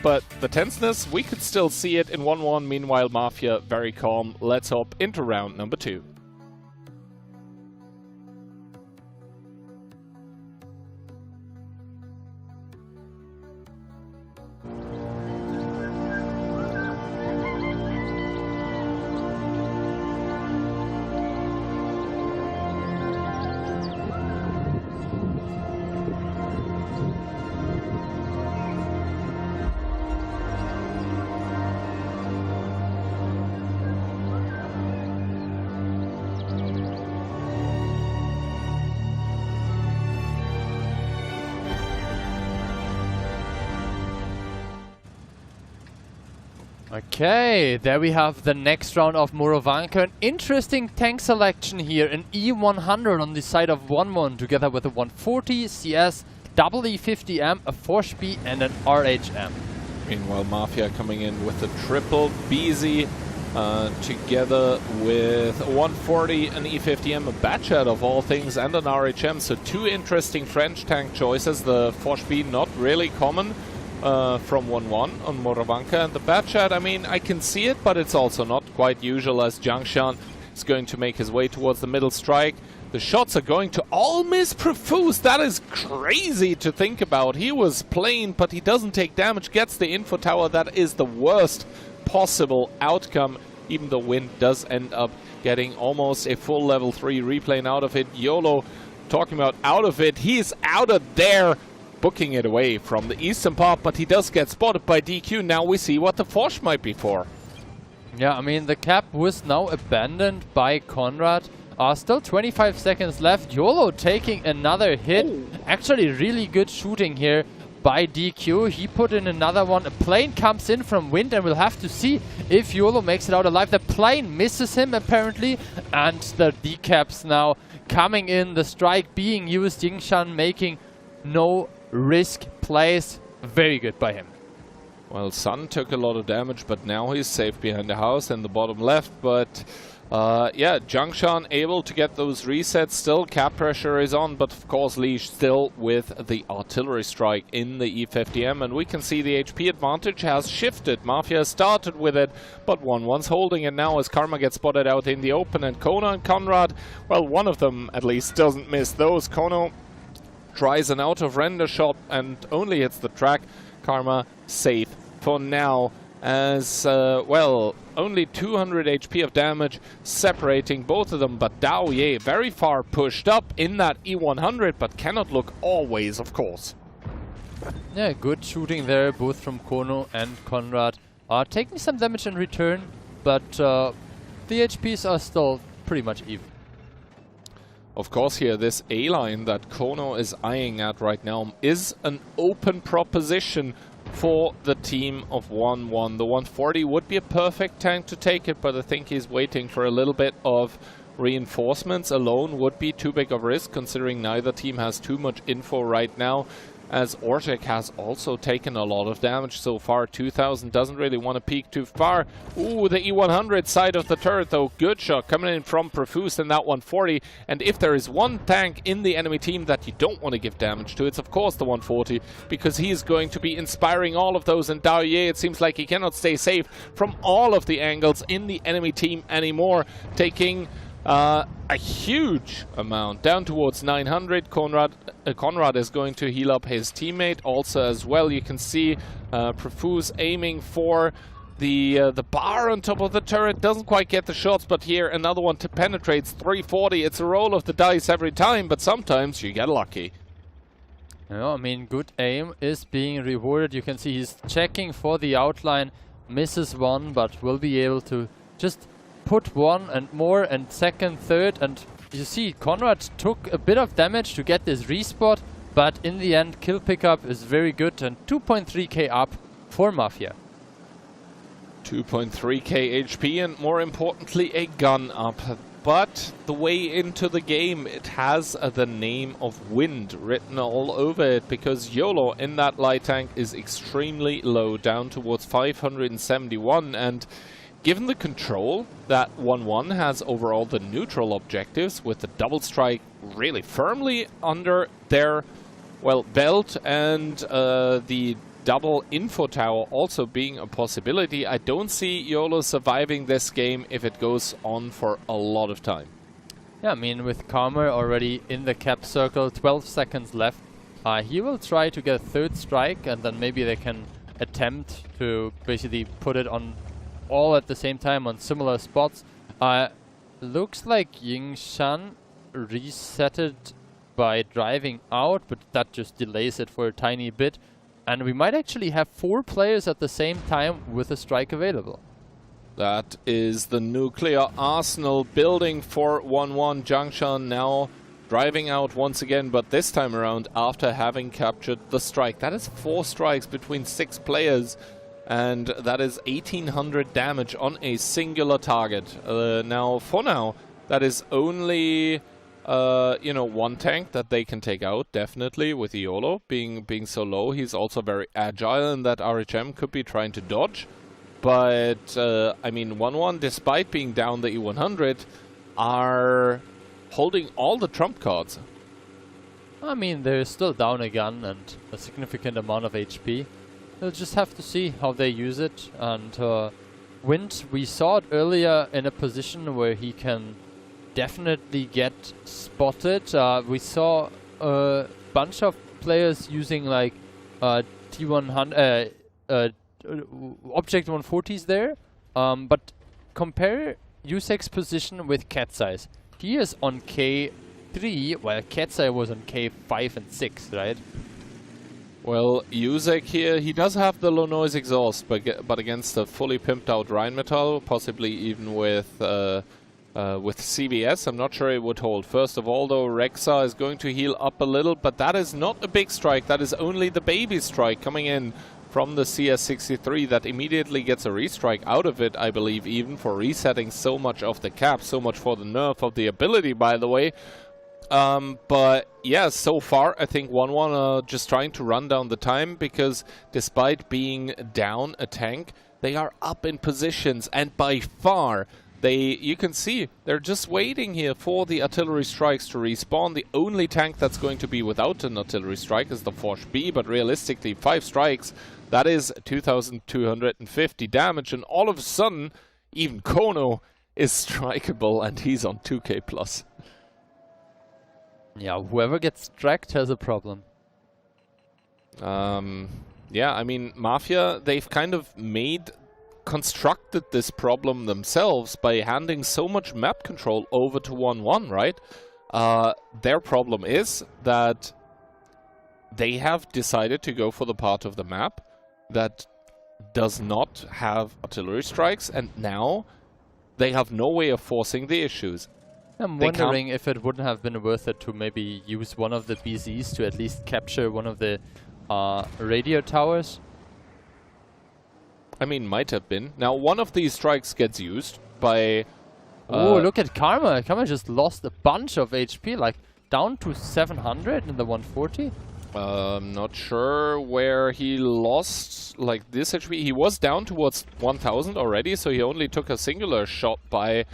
Speaker 12: But the tenseness, we could still see it in 1-1. Meanwhile, Mafia very calm. Let's hop into round number 2.
Speaker 11: Okay, there we have the next round of Muravanka. An interesting tank selection here. An E100 on the side of 1-1 together with a 140 CS, double E50M, a 4-speed and an RHM.
Speaker 12: Meanwhile, Mafia coming in with a triple BZ together with a 140, an E50M, a Batchat of all things, and an RHM. So 2 interesting French tank choices. The 4-speed not really common from 1-1 on Muravanka, and the Batchat, I mean, I can see it, but it's also not quite usual, as Jiangshan is going to make his way towards the middle strike. The shots are going to all miss Profuse. That is crazy to think about. He was plain, but he doesn't take damage, gets the info tower. That is the worst possible outcome. Even though Wind does end up getting almost a full level 3 replane out of it. YOLO, talking about out of it, he's out of there, booking it away from the eastern part, but he does get spotted by DQ. Now we see what the Force might be for.
Speaker 11: Yeah, I mean, the cap was now abandoned by Conrad. Still 25 seconds left. YOLO taking another hit. Actually, really good shooting here by DQ. He put in another one. A plane comes in from Wind, and we'll have to see if YOLO makes it out alive. The plane misses him, apparently, and the decaps now coming in. The strike being used. Yingshan making no risk plays. Very good by him.
Speaker 12: Well, Sun took a lot of damage, but now he's safe behind the house in the bottom left. But yeah, Zhangshan able to get those resets still. Cap pressure is on, but of course Leash still with the artillery strike in the E50M. And we can see the HP advantage has shifted. Mafia started with it, but 1-1's holding it now as Karma gets spotted out in the open. And Kono and Conrad, well, one of them at least doesn't miss those. Kono tries an out of render shot and only hits the track. Karma safe for now, as well, only 200 HP of damage separating both of them, but Dao Ye very far pushed up in that E100, but cannot look always, of course.
Speaker 11: Yeah, good shooting there, both from Kono and Conrad. Taking some damage in return, but the HPs are still pretty much even.
Speaker 12: Of course, here, this A-line that Kono is eyeing at right now is an open proposition for the team of 1-1. The 140 would be a perfect tank to take it, but I think he's waiting for a little bit of reinforcements. Alone would be too big of a risk, considering neither team has too much info right now, as Ortek has also taken a lot of damage so far. 2000 doesn't really want to peek too far. Ooh, the E100 side of the turret though. Good shot coming in from Profuse in that 140. And if there is one tank in the enemy team that you don't want to give damage to, it's of course the 140, because he is going to be inspiring all of those. And Dao Ye, it seems like he cannot stay safe from all of the angles in the enemy team anymore, taking a huge amount down towards 900. Conrad is going to heal up his teammate also as well. You can see Profuse aiming for the bar on top of the turret. Doesn't quite get the shots, but here another one penetrates 340. It's a roll of the dice every time, but sometimes you get lucky.
Speaker 11: Yeah, I mean, good aim is being rewarded. You can see he's checking for the outline, misses one, but will be able to just put one and more, and second, third, and you see Conrad took a bit of damage to get this respot, but in the end kill pickup is very good, and 2.3k up for Mafia.
Speaker 12: 2.3k HP, and more importantly a gun up. But the way into the game, it has the name of Wind written all over it, because YOLO in that light tank is extremely low, down towards 571, and given the control that 1-1 has over all the neutral objectives, with the double strike really firmly under their, well, belt, and the double info tower also being a possibility, I don't see YOLO surviving this game if it goes on for a lot of time.
Speaker 11: Yeah, I mean, with Karma already in the cap circle, 12 seconds left, he will try to get a third strike, and then maybe they can attempt to basically put it on all at the same time on similar spots. Looks like Yingshan resetted by driving out, but that just delays it for a tiny bit. And we might actually have 4 players at the same time with a strike available.
Speaker 12: That is the nuclear arsenal building for 1-1. Zhangshan now driving out once again, but this time around after having captured the strike. That is 4 strikes between 6 players. And that is 1800 damage on a singular target. Now, for now, that is only, you know, one tank that they can take out, definitely, with YOLO being so low. He's also very agile, and that RHM could be trying to dodge. But, I mean, 1-1, despite being down the E100, are holding all the trump cards.
Speaker 11: I mean, they're still down a gun and a significant amount of HP. We'll just have to see how they use it, and Wind, we saw it earlier in a position where he can definitely get spotted. We saw a bunch of players using like T100 Object 140s there, but compare Yusek's position with Katsai's. He is on K3, while Katsai was on K5 and 6, right?
Speaker 12: Well, Yusek here, he does have the low noise exhaust, but against a fully pimped out Rheinmetall, possibly even with CBS, I'm not sure it would hold. First of all, though, Rexa is going to heal up a little, but that is not a big strike. That is only the baby strike coming in from the CS63 that immediately gets a restrike out of it, I believe, even for resetting so much of the cap, so much for the nerf of the ability, by the way. But yeah, so far I think 1-1 are just trying to run down the time, because despite being down a tank, they are up in positions, and by far you can see they're just waiting here for the artillery strikes to respawn. The only tank that's going to be without an artillery strike is the Forge B, but realistically 5 strikes, that is 2,250 damage, and all of a sudden even Kono is strikeable and he's on 2k plus.
Speaker 11: Yeah, whoever gets tracked has a problem.
Speaker 12: Yeah, I mean, Mafia, they've kind of constructed this problem themselves by handing so much map control over to 1-1, right? Their problem is that they have decided to go for the part of the map that does not have artillery strikes, and now they have no way of forcing the issues.
Speaker 11: I'm wondering if it wouldn't have been worth it to maybe use one of the BZs to at least capture one of the radio towers.
Speaker 12: I mean, might have been. Now, one of these strikes gets used by...
Speaker 11: oh, look at Karma. Karma just lost a bunch of HP, like down to 700 in the 140.
Speaker 12: I'm not sure where he lost like this HP. He was down towards 1000 already, so he only took a singular shot by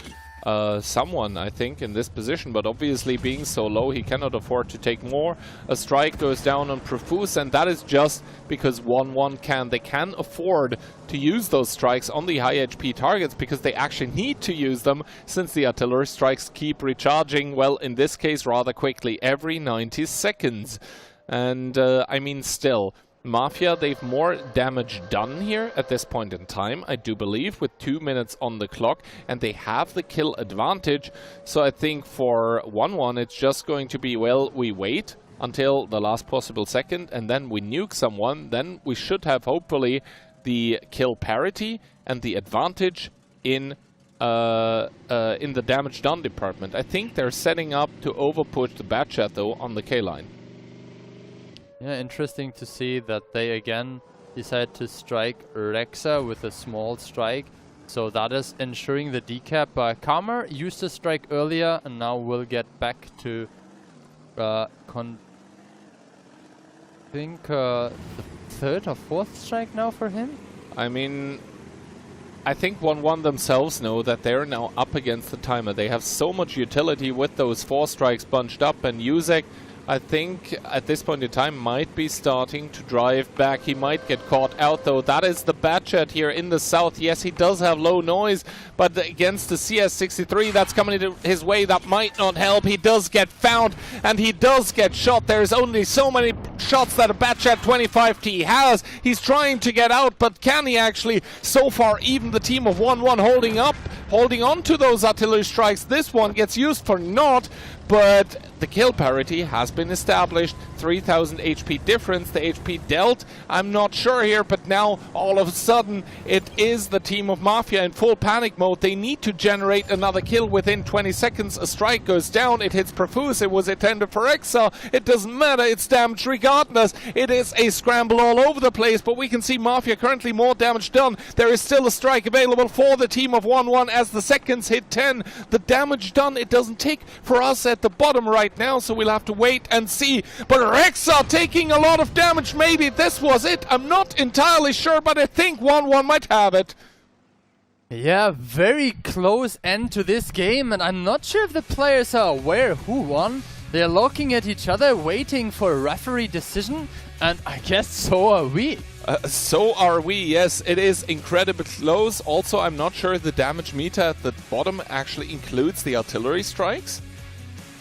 Speaker 12: someone, I think, in this position, but obviously being so low, he cannot afford to take more. A strike goes down on Profuse, and that is just because 1-1 they can afford to use those strikes on the high HP targets, because they actually need to use them, since the artillery strikes keep recharging, well, in this case, rather quickly, every 90 seconds. And, I mean, still, Mafia, they've more damage done here at this point in time, I do believe, with 2 minutes on the clock, and they have the kill advantage. So I think for 1-1, it's just going to be, well, we wait until the last possible second, and then we nuke someone. Then we should have, hopefully, the kill parity and the advantage in the damage done department. I think they're setting up to overpush the Batchat, though, on the K-line.
Speaker 11: Yeah, interesting to see that they again decide to strike Rexa with a small strike. So that is ensuring the decap. Karma used a strike earlier and now will get back to the third or fourth strike now for him.
Speaker 12: I mean, I think 1-1 themselves know that they're now up against the timer. They have so much utility with those 4 strikes bunched up, and Yusek, I think at this point in time, might be starting to drive back. He might get caught out, though. That is the Batchat here in the south. Yes, he does have low noise, but against the CS63 that's coming his way, that might not help. He does get found, and he does get shot. There's only so many shots that a Batchat 25T has. He's trying to get out, but can he actually? So far, even the team of 1-1 holding on to those artillery strikes. This one gets used for naught, but the kill parity has been established. 3000 HP difference, the HP dealt, I'm not sure here, but now all of a sudden it is the team of Mafia in full panic mode. They need to generate another kill within 20 seconds. A strike goes down, it hits Profuse, it was intended for Exa, it doesn't matter, it's damaged regardless. It is a scramble all over the place, but we can see Mafia currently more damage done. There is still a strike available for the team of 1-1 as the seconds hit 10. The damage done, it doesn't tick for us at the bottom right now, so we'll have to wait and see. But Rexa taking a lot of damage. Maybe this was it. I'm not entirely sure, but I think 1-1 might have it.
Speaker 11: Yeah, very close end to this game, and I'm not sure if the players are aware who won. They're looking at each other, waiting for a referee decision, and I guess so are we.
Speaker 12: So are we, yes. It is incredibly close. Also, I'm not sure the damage meter at the bottom actually includes the artillery strikes.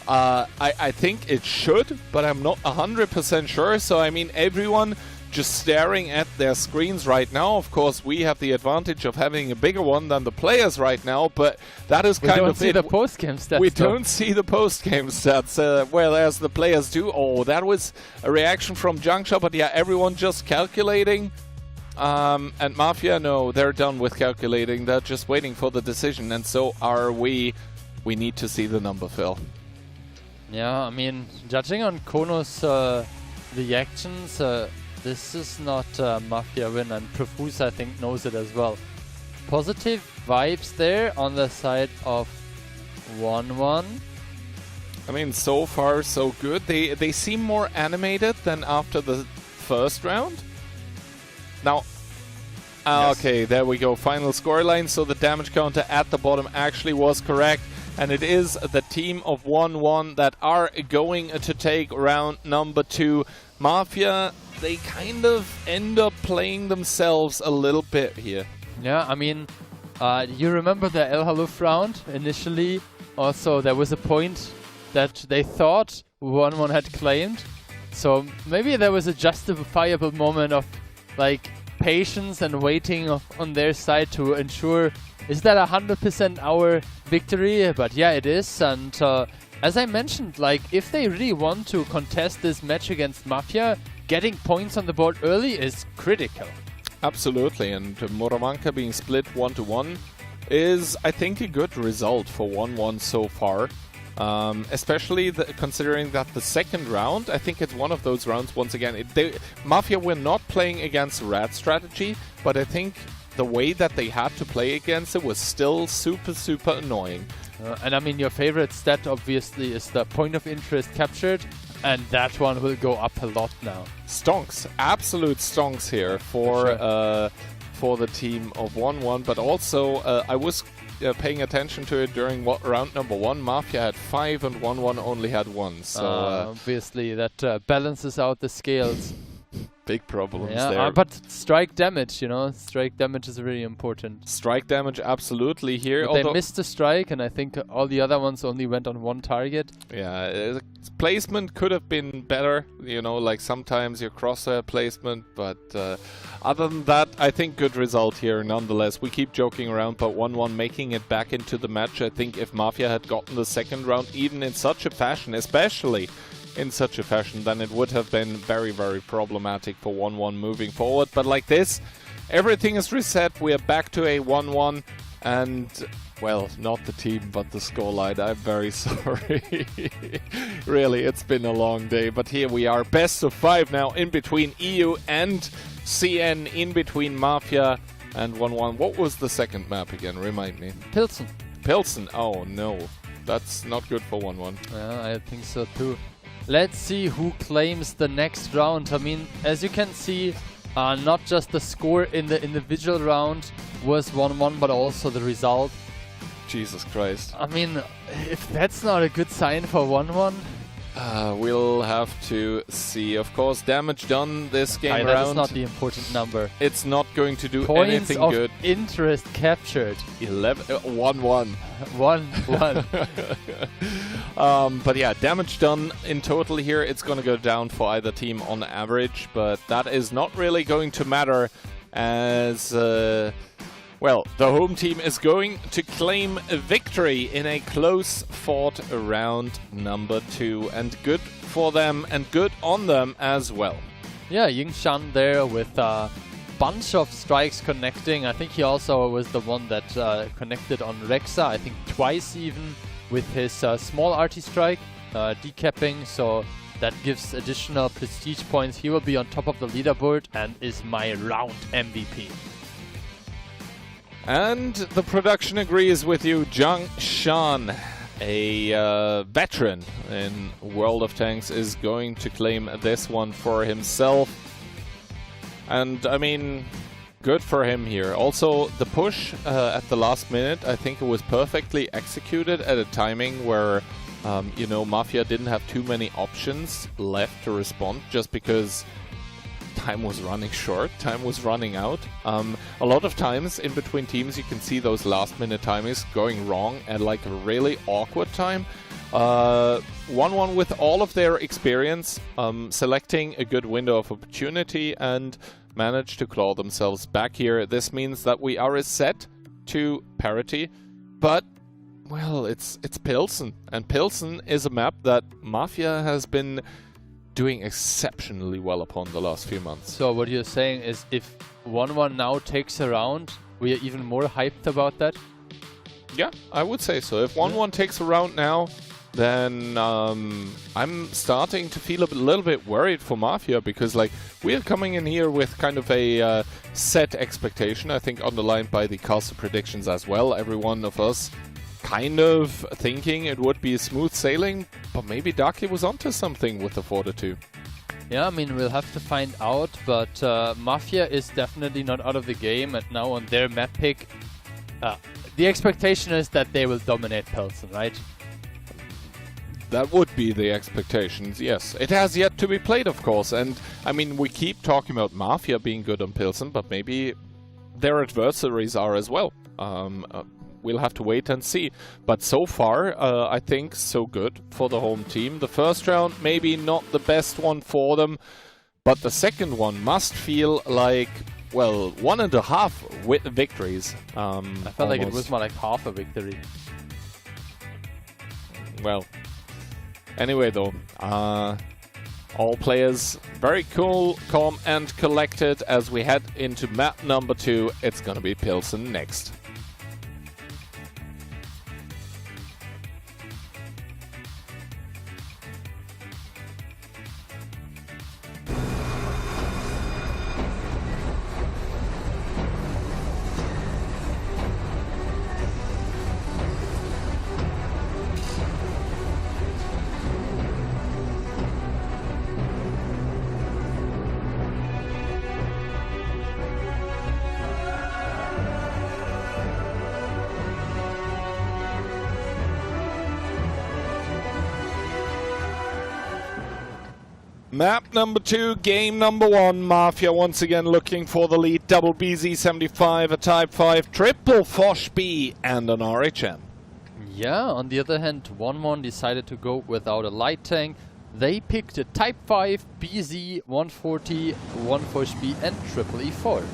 Speaker 12: I think it should, but I'm not 100% sure. So, I mean, everyone just staring at their screens right now. Of course, we have the advantage of having a bigger one than the players right now, but that is kind of it.
Speaker 11: We don't see the post-game stats.
Speaker 12: We don't see the post-game stats, whereas the players do. Oh, that was a reaction from Jiangxia, but yeah, everyone just calculating. And Mafia, no, they're done with calculating. They're just waiting for the decision, and so are we. We need to see the number, Phil.
Speaker 11: Yeah, I mean, judging on Kono's reactions, this is not a Mafia win, and Profuse, I think, knows it as well. Positive vibes there on the side of 1-1.
Speaker 12: I mean, so far, so good. They seem more animated than after the first round. Now,
Speaker 11: Yes.
Speaker 12: Okay, there we go. Final scoreline. So the damage counter at the bottom actually was correct. And it is the team of 1-1 that are going to take round number 2. Mafia, they kind of end up playing themselves a little bit here.
Speaker 11: Yeah, I mean, you remember the El Haluf round initially? Also, there was a point that they thought 1-1 had claimed. So maybe there was a justifiable moment of like patience and waiting on their side to ensure, is that 100% our victory? But yeah, it is. And as I mentioned, like if they really want to contest this match against Mafia, getting points on the board early is critical.
Speaker 12: Absolutely, and Moramanka being split 1-1 is, I think, a good result for 1-1 so far. Especially considering that the second round, I think it's one of those rounds, once again, Mafia were not playing against Rat strategy, but I think the way that they had to play against it was still super, super annoying.
Speaker 11: And I mean, your favorite stat obviously is the point of interest captured, and that one will go up a lot now.
Speaker 12: Stonks, absolute stonks here for the team of 1-1, but also I was paying attention to it during round number 1. Mafia had 5 and 1-1 only had 1. So
Speaker 11: obviously that balances out the scales.
Speaker 12: Big problems
Speaker 11: yeah,
Speaker 12: there.
Speaker 11: But strike damage, you know, strike damage is really important.
Speaker 12: Strike damage, absolutely here.
Speaker 11: But they missed the strike, and I think all the other ones only went on one target.
Speaker 12: Yeah, placement could have been better, you know, like sometimes your crosshair placement, but other than that, I think good result here nonetheless. We keep joking around, but 1-1 making it back into the match. I think if Mafia had gotten the second round even in such a fashion, especially in such a fashion, then it would have been very, very problematic for 1-1 moving forward. But like this, everything is reset. We are back to a 1-1, and well, not the team, but the scoreline. I'm very sorry. Really, it's been a long day, but here we are. Best of 5 now in between EU and CN, in between Mafia and 1-1. What was the second map again? Remind me.
Speaker 11: Pilsen.
Speaker 12: Pilsen. Oh no, that's not good for 1-1.
Speaker 11: Yeah, I think so too. Let's see who claims the next round. I mean, as you can see, not just the score in the individual round was 1-1, but also the result.
Speaker 12: Jesus Christ.
Speaker 11: I mean, if that's not a good sign for 1-1...
Speaker 12: we'll have to see. Of course, damage done this game round.
Speaker 11: That is not the important number.
Speaker 12: It's not going to do
Speaker 11: Points
Speaker 12: anything
Speaker 11: of
Speaker 12: good.
Speaker 11: Interest captured.
Speaker 12: 1-1.
Speaker 11: 1-1.
Speaker 12: But yeah, damage done in total here. It's going to go down for either team on average, but that is not really going to matter as... well, the home team is going to claim a victory in a close-fought round number 2. And good for them and good on them as well.
Speaker 11: Yeah, Yingshan there with a bunch of strikes connecting. I think he also was the one that connected on Rexa, I think twice even, with his small arty strike, decapping. So that gives additional prestige points. He will be on top of the leaderboard and is my round MVP.
Speaker 12: And the production agrees with you. Zhang Shan, a veteran in World of Tanks, is going to claim this one for himself. And, I mean, good for him here. Also, the push at the last minute, I think it was perfectly executed at a timing where, you know, Mafia didn't have too many options left to respond, just because time was running short, time was running out. A lot of times in between teams you can see those last minute timings going wrong at like a really awkward time. 1-1 with all of their experience, selecting a good window of opportunity and managed to claw themselves back here. This means that we are set to parity, but well, it's Pilsen, and Pilsen is a map that Mafia has been doing exceptionally well upon the last few months.
Speaker 11: So what you're saying is if 1-1 now takes a round, we are even more hyped about that?
Speaker 12: Yeah, I would say so. If 1-1 takes a round now, then I'm starting to feel a little bit worried for Mafia, because like we are coming in here with kind of a set expectation, I think underlined by the caster predictions as well. Every one of us kind of thinking it would be smooth sailing, but maybe Daki was onto something with the 4-2.
Speaker 11: Yeah, I mean, we'll have to find out, but Mafia is definitely not out of the game, and now on their map pick, the expectation is that they will dominate Pilsen, right?
Speaker 12: That would be the expectations, yes. It has yet to be played, of course, and I mean, we keep talking about Mafia being good on Pilsen, but maybe their adversaries are as well. We'll have to wait and see. But so far, I think so good for the home team. The first round, maybe not the best one for them, but the second one must feel like, well, 1.5 victories.
Speaker 11: I felt like it was more like half a victory.
Speaker 12: Well, anyway though, all players very cool, calm and collected as we head into map number 2. It's gonna be Pilsen next. Map number 2, game number 1. Mafia once again looking for the lead. Double BZ75, a Type 5, triple Foch B, and an RHM.
Speaker 11: Yeah, on the other hand, 1-1 decided to go without a light tank. They picked a Type 5, BZ, 140, 1 Foch B, and triple E4.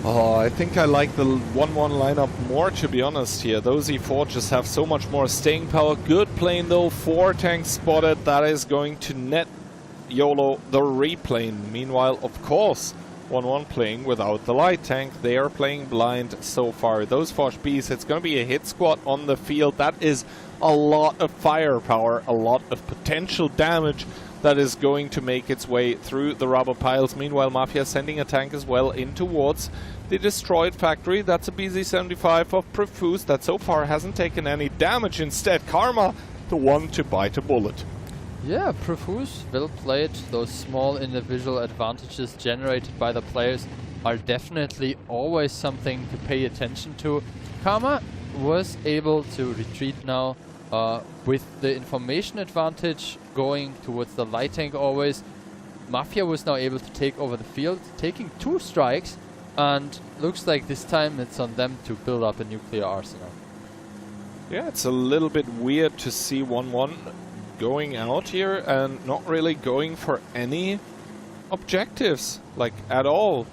Speaker 12: Oh, I think I like the 1-1 lineup more, to be honest here. Those E4 just have so much more staying power. Good plane though, 4 tanks spotted. That is going to net YOLO the replane. Meanwhile, of course, 1-1 playing without the light tank. They are playing blind so far. Those Foch Bs, it's going to be a hit squad on the field. That is a lot of firepower, a lot of potential damage that is going to make its way through the rubber piles. Meanwhile, Mafia sending a tank as well in towards the destroyed factory. That's a BZ75 of Profuse that so far hasn't taken any damage. Instead, Karma, the one to bite a bullet.
Speaker 11: Yeah, Profuse, well played. Those small individual advantages generated by the players are definitely always something to pay attention to. Karma was able to retreat now with the information advantage going towards the light tank always. Mafia was now able to take over the field, taking 2 strikes, and looks like this time it's on them to build up a nuclear arsenal.
Speaker 12: Yeah, it's a little bit weird to see 1-1 going out here and not really going for any objectives, like at all.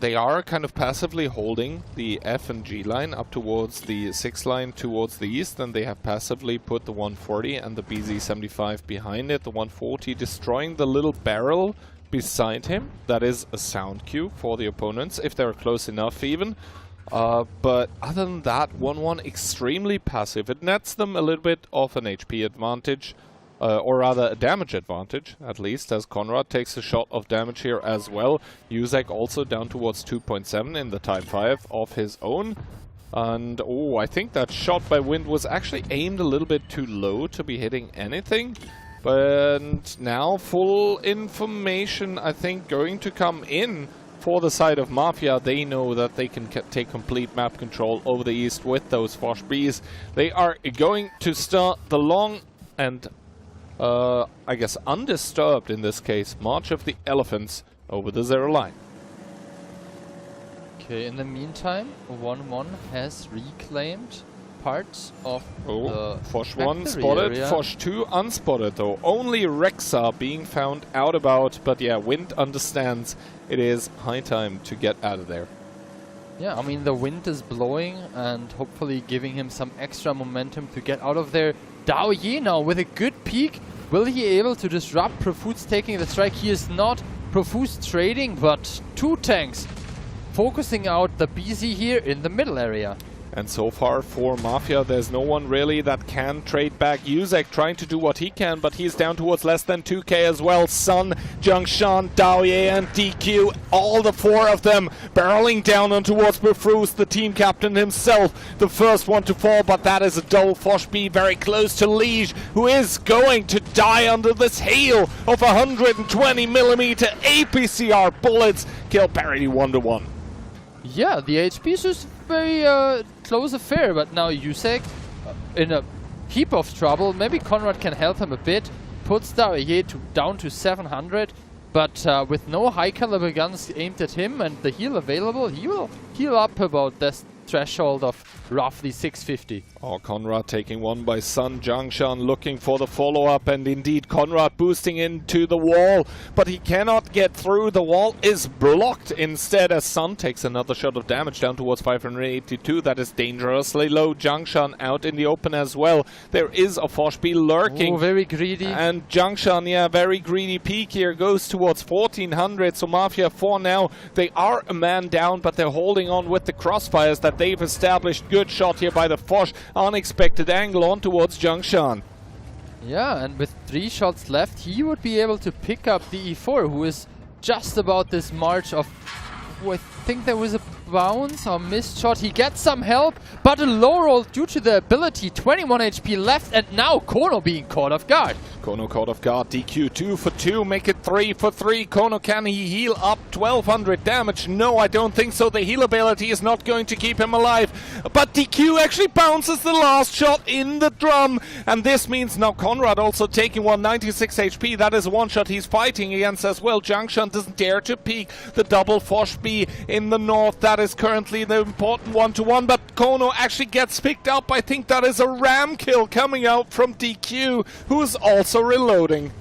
Speaker 12: They are kind of passively holding the F and G line up towards the 6 line towards the east, and they have passively put the 140 and the BZ75 behind it. The 140 destroying the little barrel beside him. That is a sound cue for the opponents, if they're close enough even. But other than that, 1-1 extremely passive. It nets them a little bit of an HP advantage, or rather a damage advantage, at least, as Conrad takes a shot of damage here as well. Yuzek also down towards 2.7 in the Type 5 of his own. And, oh, I think that shot by Wind was actually aimed a little bit too low to be hitting anything. But now full information, I think, going to come in for the side of Mafia. They know that they can take complete map control over the east with those Foch Bs. They are going to start the long and I guess, undisturbed in this case. March of the Elephants over the 0 line.
Speaker 11: Okay, in the meantime, 1-1 has reclaimed parts of the
Speaker 12: Foch 1
Speaker 11: factory
Speaker 12: spotted,
Speaker 11: area.
Speaker 12: Foch 2 unspotted though. Only Rexa being found out about, but yeah, Wind understands it is high time to get out of there.
Speaker 11: Yeah, I mean the wind is blowing and hopefully giving him some extra momentum to get out of there. Dao Ye now with a good peek. Will he able to disrupt Profuse taking the strike? He is not. Profuse trading, but 2 tanks focusing out the BZ here in the middle area.
Speaker 12: And so far for Mafia, there's no one really that can trade back. Yuzek trying to do what he can, but he's down towards less than 2k as well. Sun, Zhongshan, Daoye and DQ, all the 4 of them barreling down on towards Befruz, the team captain himself. The first one to fall, but that is a double Foch B very close to Liege, who is going to die under this hail of 120mm APCR bullets. Kill parity 1-1.
Speaker 11: Yeah, the HP is just very close affair, but now Yusek in a heap of trouble. Maybe Conrad can help him a bit. Puts Daoye down to 700, but with no high caliber guns aimed at him and the heal available, he will heal up about this threshold of roughly 650.
Speaker 12: Oh, Conrad taking one by Sun. Zhongshan looking for the follow-up, and indeed Conrad boosting into the wall, but he cannot get through. The wall is blocked instead as Sun takes another shot of damage down towards 582. That is dangerously low. Zhongshan out in the open as well. There is a Foch B lurking.
Speaker 11: Oh, very greedy.
Speaker 12: And Zhongshan, yeah, very greedy peak here, goes towards 1400. So Mafia 4 now, they are a man down, but they're holding on with the crossfires that they've established. Good shot here by the Foch. Unexpected angle on towards Zhongshan.
Speaker 11: Yeah, and with 3 shots left, he would be able to pick up the E4, who is just about this march of... I think there was a bounce or missed shot. He gets some help, but a low roll due to the ability. 21 HP left, and now Kono being caught off guard.
Speaker 12: Kono caught off guard. DQ 2 for 2, make it 3 for 3. Kono, can he heal up 1200 damage? No, I don't think so. The heal ability is not going to keep him alive. But DQ actually bounces the last shot in the drum. And this means now Conrad also taking 196 HP. That is one shot he's fighting against as well. Zhongshan doesn't dare to peek. The double Foch B in the north. That is currently the important 1-1. But Kono actually gets picked up. I think that is a ram kill coming out from DQ, who is also reloading.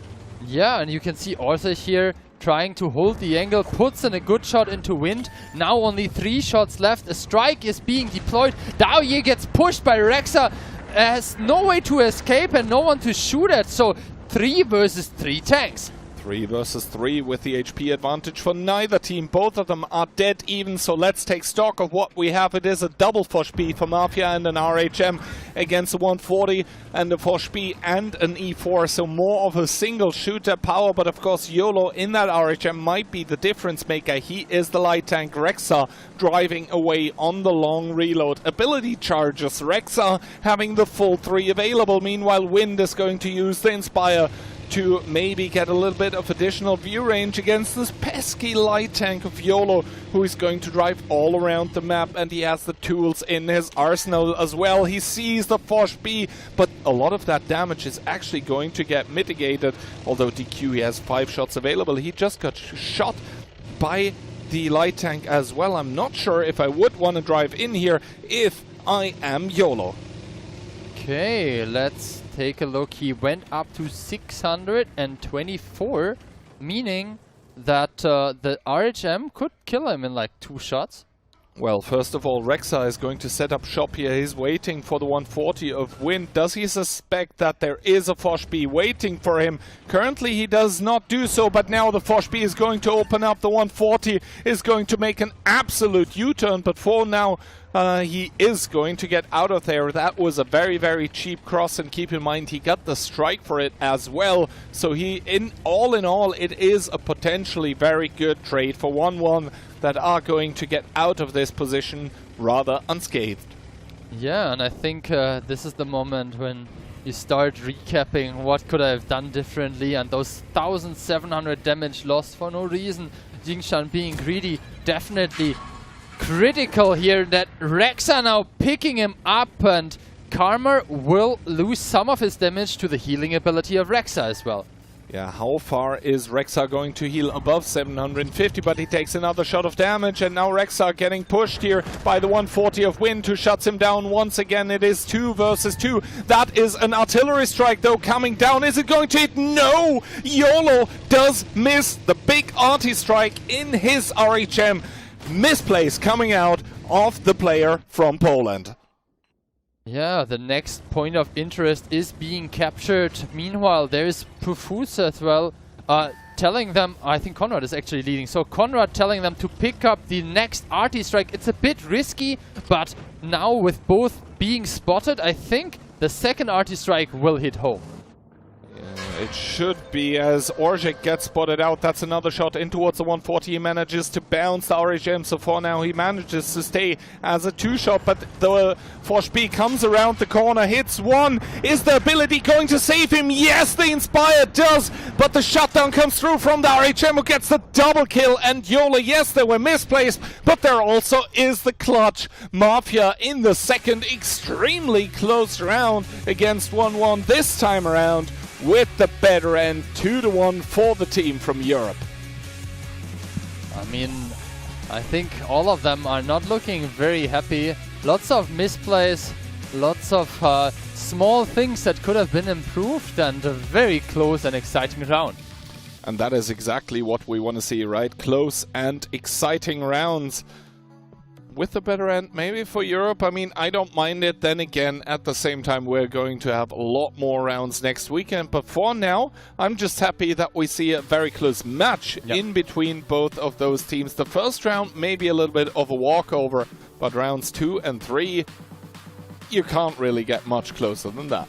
Speaker 11: Yeah, and you can see Orsa here trying to hold the angle, puts in a good shot into Wind. Now only 3 shots left. A strike is being deployed. Daoye gets pushed by Rexa, has no way to escape and no one to shoot at. So 3 versus 3 tanks.
Speaker 12: 3 versus 3 with the HP advantage for neither team. Both of them are dead even, so let's take stock of what we have. It is a double Foch B for Mafia and an RHM against a 140 and a Foch B and an E4, so more of a single shooter power, but of course YOLO in that RHM might be the difference maker. He is the light tank. Rexa driving away on the long reload. Ability charges, Rexa having the full 3 available. Meanwhile, Wind is going to use the Inspire to maybe get a little bit of additional view range against this pesky light tank of YOLO, who is going to drive all around the map, and he has the tools in his arsenal as well. He sees the Foch B, but a lot of that damage is actually going to get mitigated. Although DQ, he has 5 shots available. He just got shot by the light tank as well. I'm not sure if I would want to drive in here if I am YOLO.
Speaker 11: Okay, let's take a look. He went up to 624, meaning that the RHM could kill him in like 2 shots.
Speaker 12: Well, first of all, Rexa is going to set up shop here. He's waiting for the 140 of Wind. Does he suspect that there is a Foch B waiting for him? Currently, he does not do so, but now the Foch B is going to open up. The 140 is going to make an absolute U-turn, but for now, he is going to get out of there. That was a very, very cheap cross, and keep in mind, he got the strike for it as well. So in all, it is a potentially very good trade for 1-1 that are going to get out of this position rather unscathed.
Speaker 11: Yeah, and I think this is the moment when you start recapping what could I have done differently, and those 1700 damage lost for no reason. Jingshan being greedy, definitely critical here. That Rexa now picking him up, and Karma will lose some of his damage to the healing ability of Rexa as well.
Speaker 12: Yeah, how far is Rexa going to heal? Above 750, but he takes another shot of damage, and now Rexa getting pushed here by the 140 of Wind, who shuts him down once again. It is 2 versus 2. That is an artillery strike, though, coming down. Is it going to hit? No! YOLO does miss the big arty strike in his RHM. Misplace coming out of the player from Poland.
Speaker 11: Yeah, the next point of interest is being captured. Meanwhile, there is Profuse as well, telling them, I think Conrad is actually leading, so Conrad telling them to pick up the next arty strike. It's a bit risky, but now with both being spotted, I think the second arty strike will hit home.
Speaker 12: It should be, as Orzik gets spotted out. That's another shot in towards the 140. He manages to bounce the RHM, so for now he manages to stay as a 2-shot, but the Force B comes around the corner, hits one. Is the ability going to save him? Yes, the Inspire does, but the shutdown comes through from the RHM, who gets the double kill, and YOLO, yes, they were misplaced, but there also is the clutch. Mafia in the second extremely close round against 1-1 this time around, with the better end, 2-1 for the team from Europe.
Speaker 11: I mean, I think all of them are not looking very happy. Lots of misplays, lots of small things that could have been improved, and a very close and exciting round.
Speaker 12: And that is exactly what we want to see, right? Close and exciting rounds. With the better end, maybe for Europe, I mean, I don't mind it. Then again, at the same time, we're going to have a lot more rounds next weekend. But for now, I'm just happy that we see a very close match in between both of those teams. The first round, maybe a little bit of a walkover, but rounds 2 and 3, you can't really get much closer than that.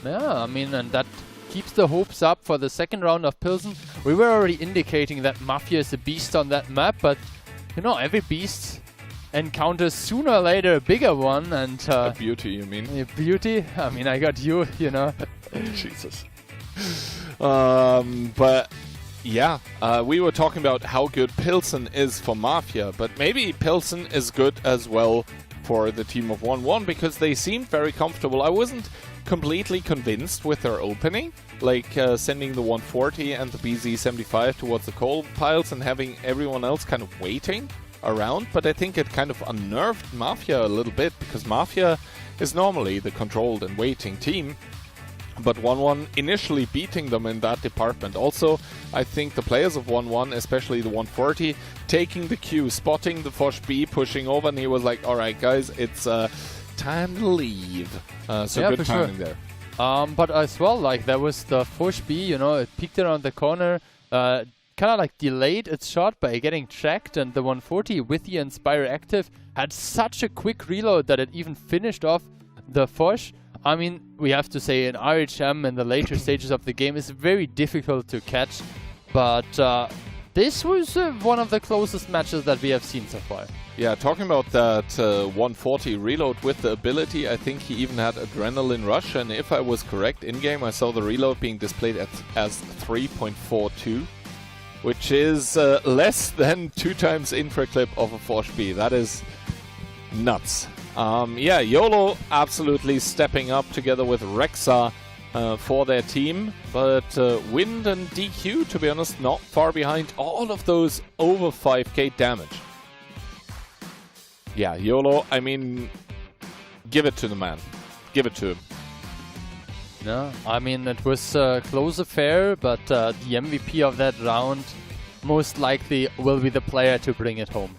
Speaker 11: Yeah, I mean, and that keeps the hopes up for the second round of Pilsen. We were already indicating that Mafia is a beast on that map, but, you know, every beast encounters sooner or later a bigger one, and
Speaker 12: a beauty, you mean?
Speaker 11: A beauty? I mean, I got you, you know.
Speaker 12: Jesus. But yeah, we were talking about how good Pilsen is for Mafia, but maybe Pilsen is good as well for the team of 1-1, because they seemed very comfortable. I wasn't completely convinced with their opening, like sending the 140 and the BZ75 towards the coal piles and having everyone else kind of waiting around, but I think it kind of unnerved Mafia a little bit, because Mafia is normally the controlled and waiting team, but 1-1 initially beating them in that department. Also, I think the players of 1-1, especially the 140, taking the cue, spotting the Foch B pushing over, and he was like, alright guys, it's time to leave. So yeah, good timing there.
Speaker 11: But as well, like, there was the Foch B, you know, it peeked around the corner, kind of like delayed its shot by getting tracked, and the 140 with the Inspire active had such a quick reload that it even finished off the Foch. I mean, we have to say an RHM in the later stages of the game is very difficult to catch, but this was one of the closest matches that we have seen so far.
Speaker 12: Yeah, talking about that 140 reload with the ability, I think he even had Adrenaline Rush, and if I was correct in-game, I saw the reload being displayed as 3.42. which is less than 2 times infra clip of a Force B. That is nuts. Yeah, YOLO absolutely stepping up together with Rexa for their team, but Wind and DQ, to be honest, not far behind. All of those over 5k damage. Yeah, YOLO, I mean, give it to the man. Give it to him.
Speaker 11: No, I mean, it was a close affair, but the MVP of that round most likely will be the player to bring it home.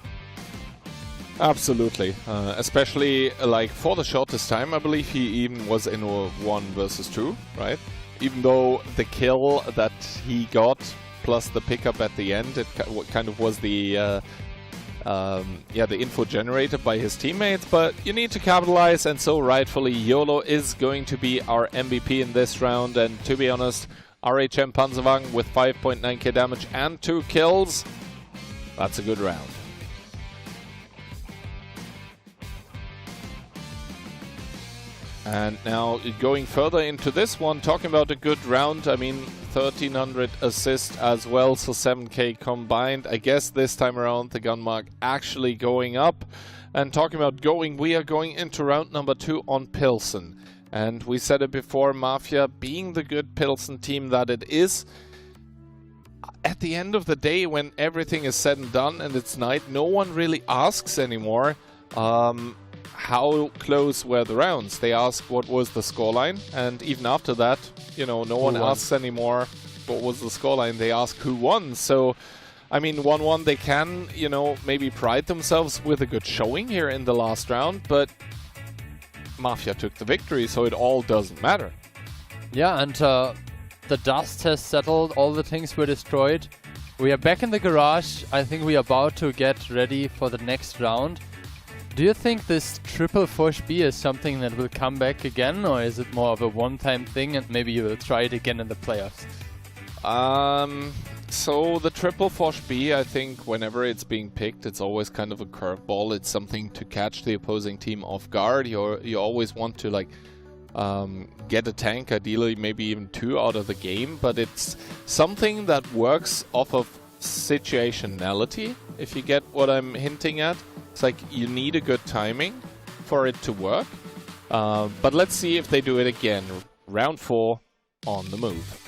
Speaker 12: Absolutely. Especially, like, for the shortest time, I believe he even was in a 1 versus 2, right? Even though the kill that he got, plus the pickup at the end, it kind of was the the info generated by his teammates, but you need to capitalize, and so rightfully YOLO is going to be our MVP in this round. And to be honest, RHM Panzerwagen with 5.9k damage and 2 kills, that's a good round. And now going further into this one, talking about a good round, I mean 1300 assist as well, so 7k combined. I guess this time around the gun mark actually going up. And talking about going, we are going into round number 2 on Pilsen. And we said it before, Mafia being the good Pilsen team that it is, at the end of the day, when everything is said and done and it's night, no one really asks anymore how close were the rounds. They ask what was the scoreline, and even after that, you know, no one asks anymore what was the scoreline. They ask who won. So I mean, 1-1, they can, you know, maybe pride themselves with a good showing here in the last round, but Mafia took the victory, so it all doesn't matter.
Speaker 11: Yeah, and the dust has settled, all the things were destroyed. We are back in the garage. I think we are about to get ready for the next round. Do you think this triple Force B is something that will come back again, or is it more of a one-time thing and maybe you will try it again in the playoffs?
Speaker 12: So the triple Force B, I think whenever it's being picked, it's always kind of a curveball. It's something to catch the opposing team off guard. You always want to like get a tank, ideally maybe even 2 out of the game, but it's something that works off of situationality, if you get what I'm hinting at. It's like you need a good timing for it to work. But let's see if they do it again. Round 4 on the move.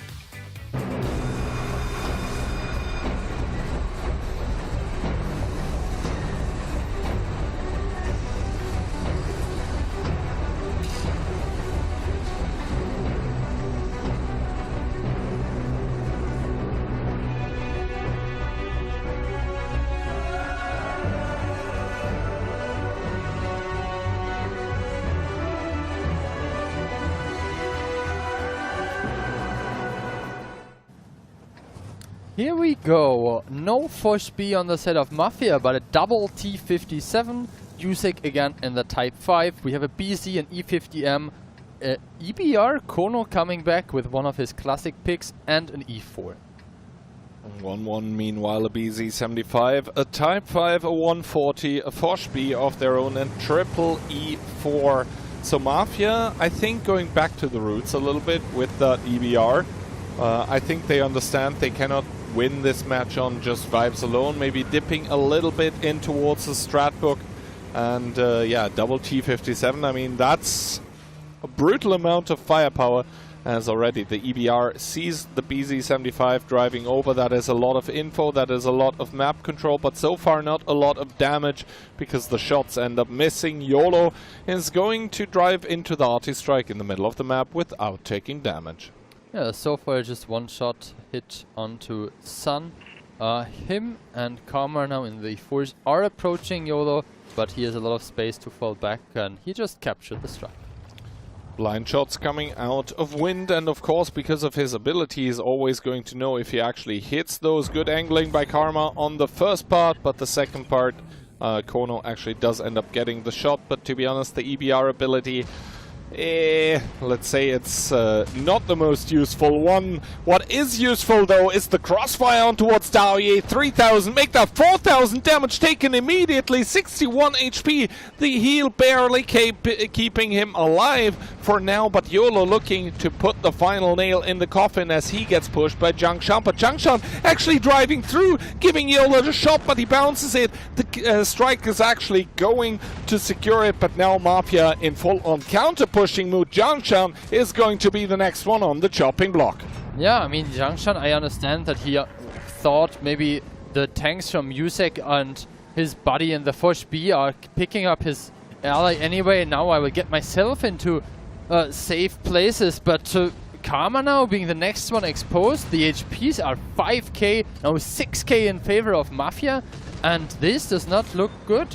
Speaker 11: Here we go. No Force B on the side of Mafia, but a double T57. Jusek again in the Type 5. We have a BZ and E50M. EBR, Kono coming back with one of his classic picks and an E4.
Speaker 12: 1-1, meanwhile a BZ75, a Type 5, a 140, a Force B of their own, and triple E4. So Mafia, I think, going back to the roots a little bit with that EBR. I think they understand they cannot win this match on just vibes alone, maybe dipping a little bit in towards the strat book. And yeah, double T57, I mean, that's a brutal amount of firepower, as already the EBR sees the BZ75 driving over. That is a lot of info, that is a lot of map control, but so far not a lot of damage because the shots end up missing. YOLO is going to drive into the arty strike in the middle of the map without taking damage.
Speaker 11: Yeah, so far just one shot hit onto Sun. Him and Karma now in the force are approaching YOLO, but he has a lot of space to fall back and he just captured the strike.
Speaker 12: Blind shots coming out of Wind, and of course because of his ability he's always going to know if he actually hits those. Good angling by Karma on the first part, but the second part Kono actually does end up getting the shot. But to be honest, the EBR ability, let's say it's not the most useful one. What is useful though is the crossfire on towards Daoye. 3000, make that 4000 damage taken immediately, 61 HP. The heal barely keeping him alive for now, but YOLO looking to put the final nail in the coffin as he gets pushed by Jiangshan. But Jiangshan actually driving through, giving YOLO the shot, but he bounces it. The strike is actually going to secure it, but now Mafia in full-on counter pushing mood. Jiangshan is going to be the next one on the chopping block.
Speaker 11: Yeah, I mean, Jiangshan, I understand that he thought maybe the tanks from Jusek and his buddy in the Force B are picking up his ally anyway. Now I will get myself into safe places, but Karma now being the next one exposed. The HPs are 5k, now 6k in favor of Mafia, and this does not look good.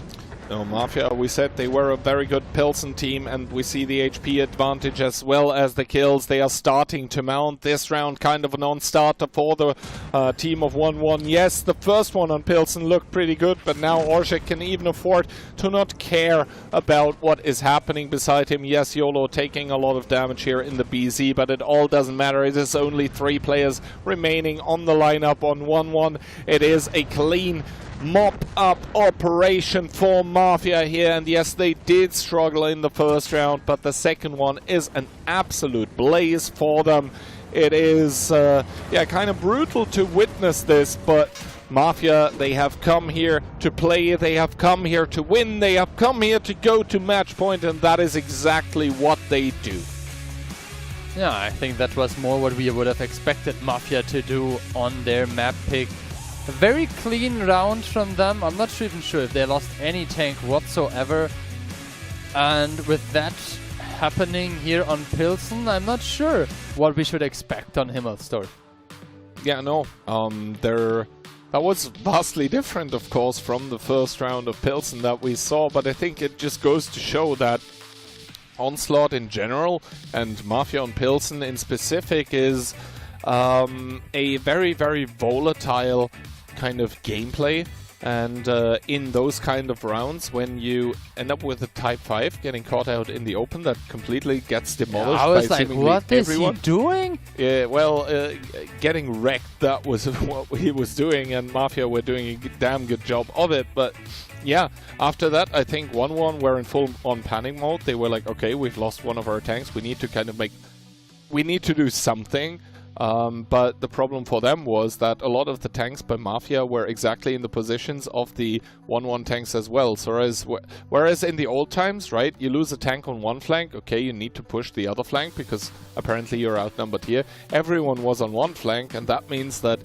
Speaker 12: No, Mafia, we said they were a very good Pilsen team, and we see the HP advantage as well as the kills. They are starting to mount this round, kind of a non-starter for the team of 1-1. Yes, the first one on Pilsen looked pretty good, but now Orzhek can even afford to not care about what is happening beside him. Yes, YOLO taking a lot of damage here in the BZ, but it all doesn't matter. It is only 3 players remaining on the lineup on 1-1. It is a clean mop-up operation for Mafia here, and yes, they did struggle in the first round, but the second one is an absolute blaze for them. It is, yeah, kind of brutal to witness this, but Mafia, they have come here to play, they have come here to win, they have come here to go to match point, and that is exactly what they do.
Speaker 11: Yeah, I think that was more what we would have expected Mafia to do on their map pick. A very clean round from them. I'm not even sure if they lost any tank whatsoever. And with that happening here on Pilsen, I'm not sure what we should expect on Himmelsdorf.
Speaker 12: Yeah, no, that was vastly different, of course, from the first round of Pilsen that we saw, but I think it just goes to show that Onslaught in general and Mafia on Pilsen in specific is a very, very volatile kind of gameplay. And in those kind of rounds, when you end up with a Type 5 getting caught out in the open, that completely gets demolished.
Speaker 11: I was
Speaker 12: by
Speaker 11: like,
Speaker 12: seemingly
Speaker 11: what is
Speaker 12: everyone.
Speaker 11: he doing?
Speaker 12: Yeah, well, getting wrecked, that was what he was doing, and Mafia were doing a damn good job of it. But yeah, after that, I think 1-1 were in full-on panic mode. They were like, okay, we've lost one of our tanks. We need to kind of we need to do something. But the problem for them was that a lot of the tanks by Mafia were exactly in the positions of the 1-1 tanks as well. So whereas in the old times, right, you lose a tank on one flank, okay, you need to push the other flank because apparently you're outnumbered here. Everyone was on one flank, and that means that,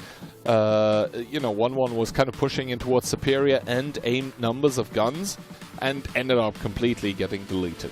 Speaker 12: you know, 1-1 was kind of pushing in towards superior and aimed numbers of guns and ended up completely getting deleted.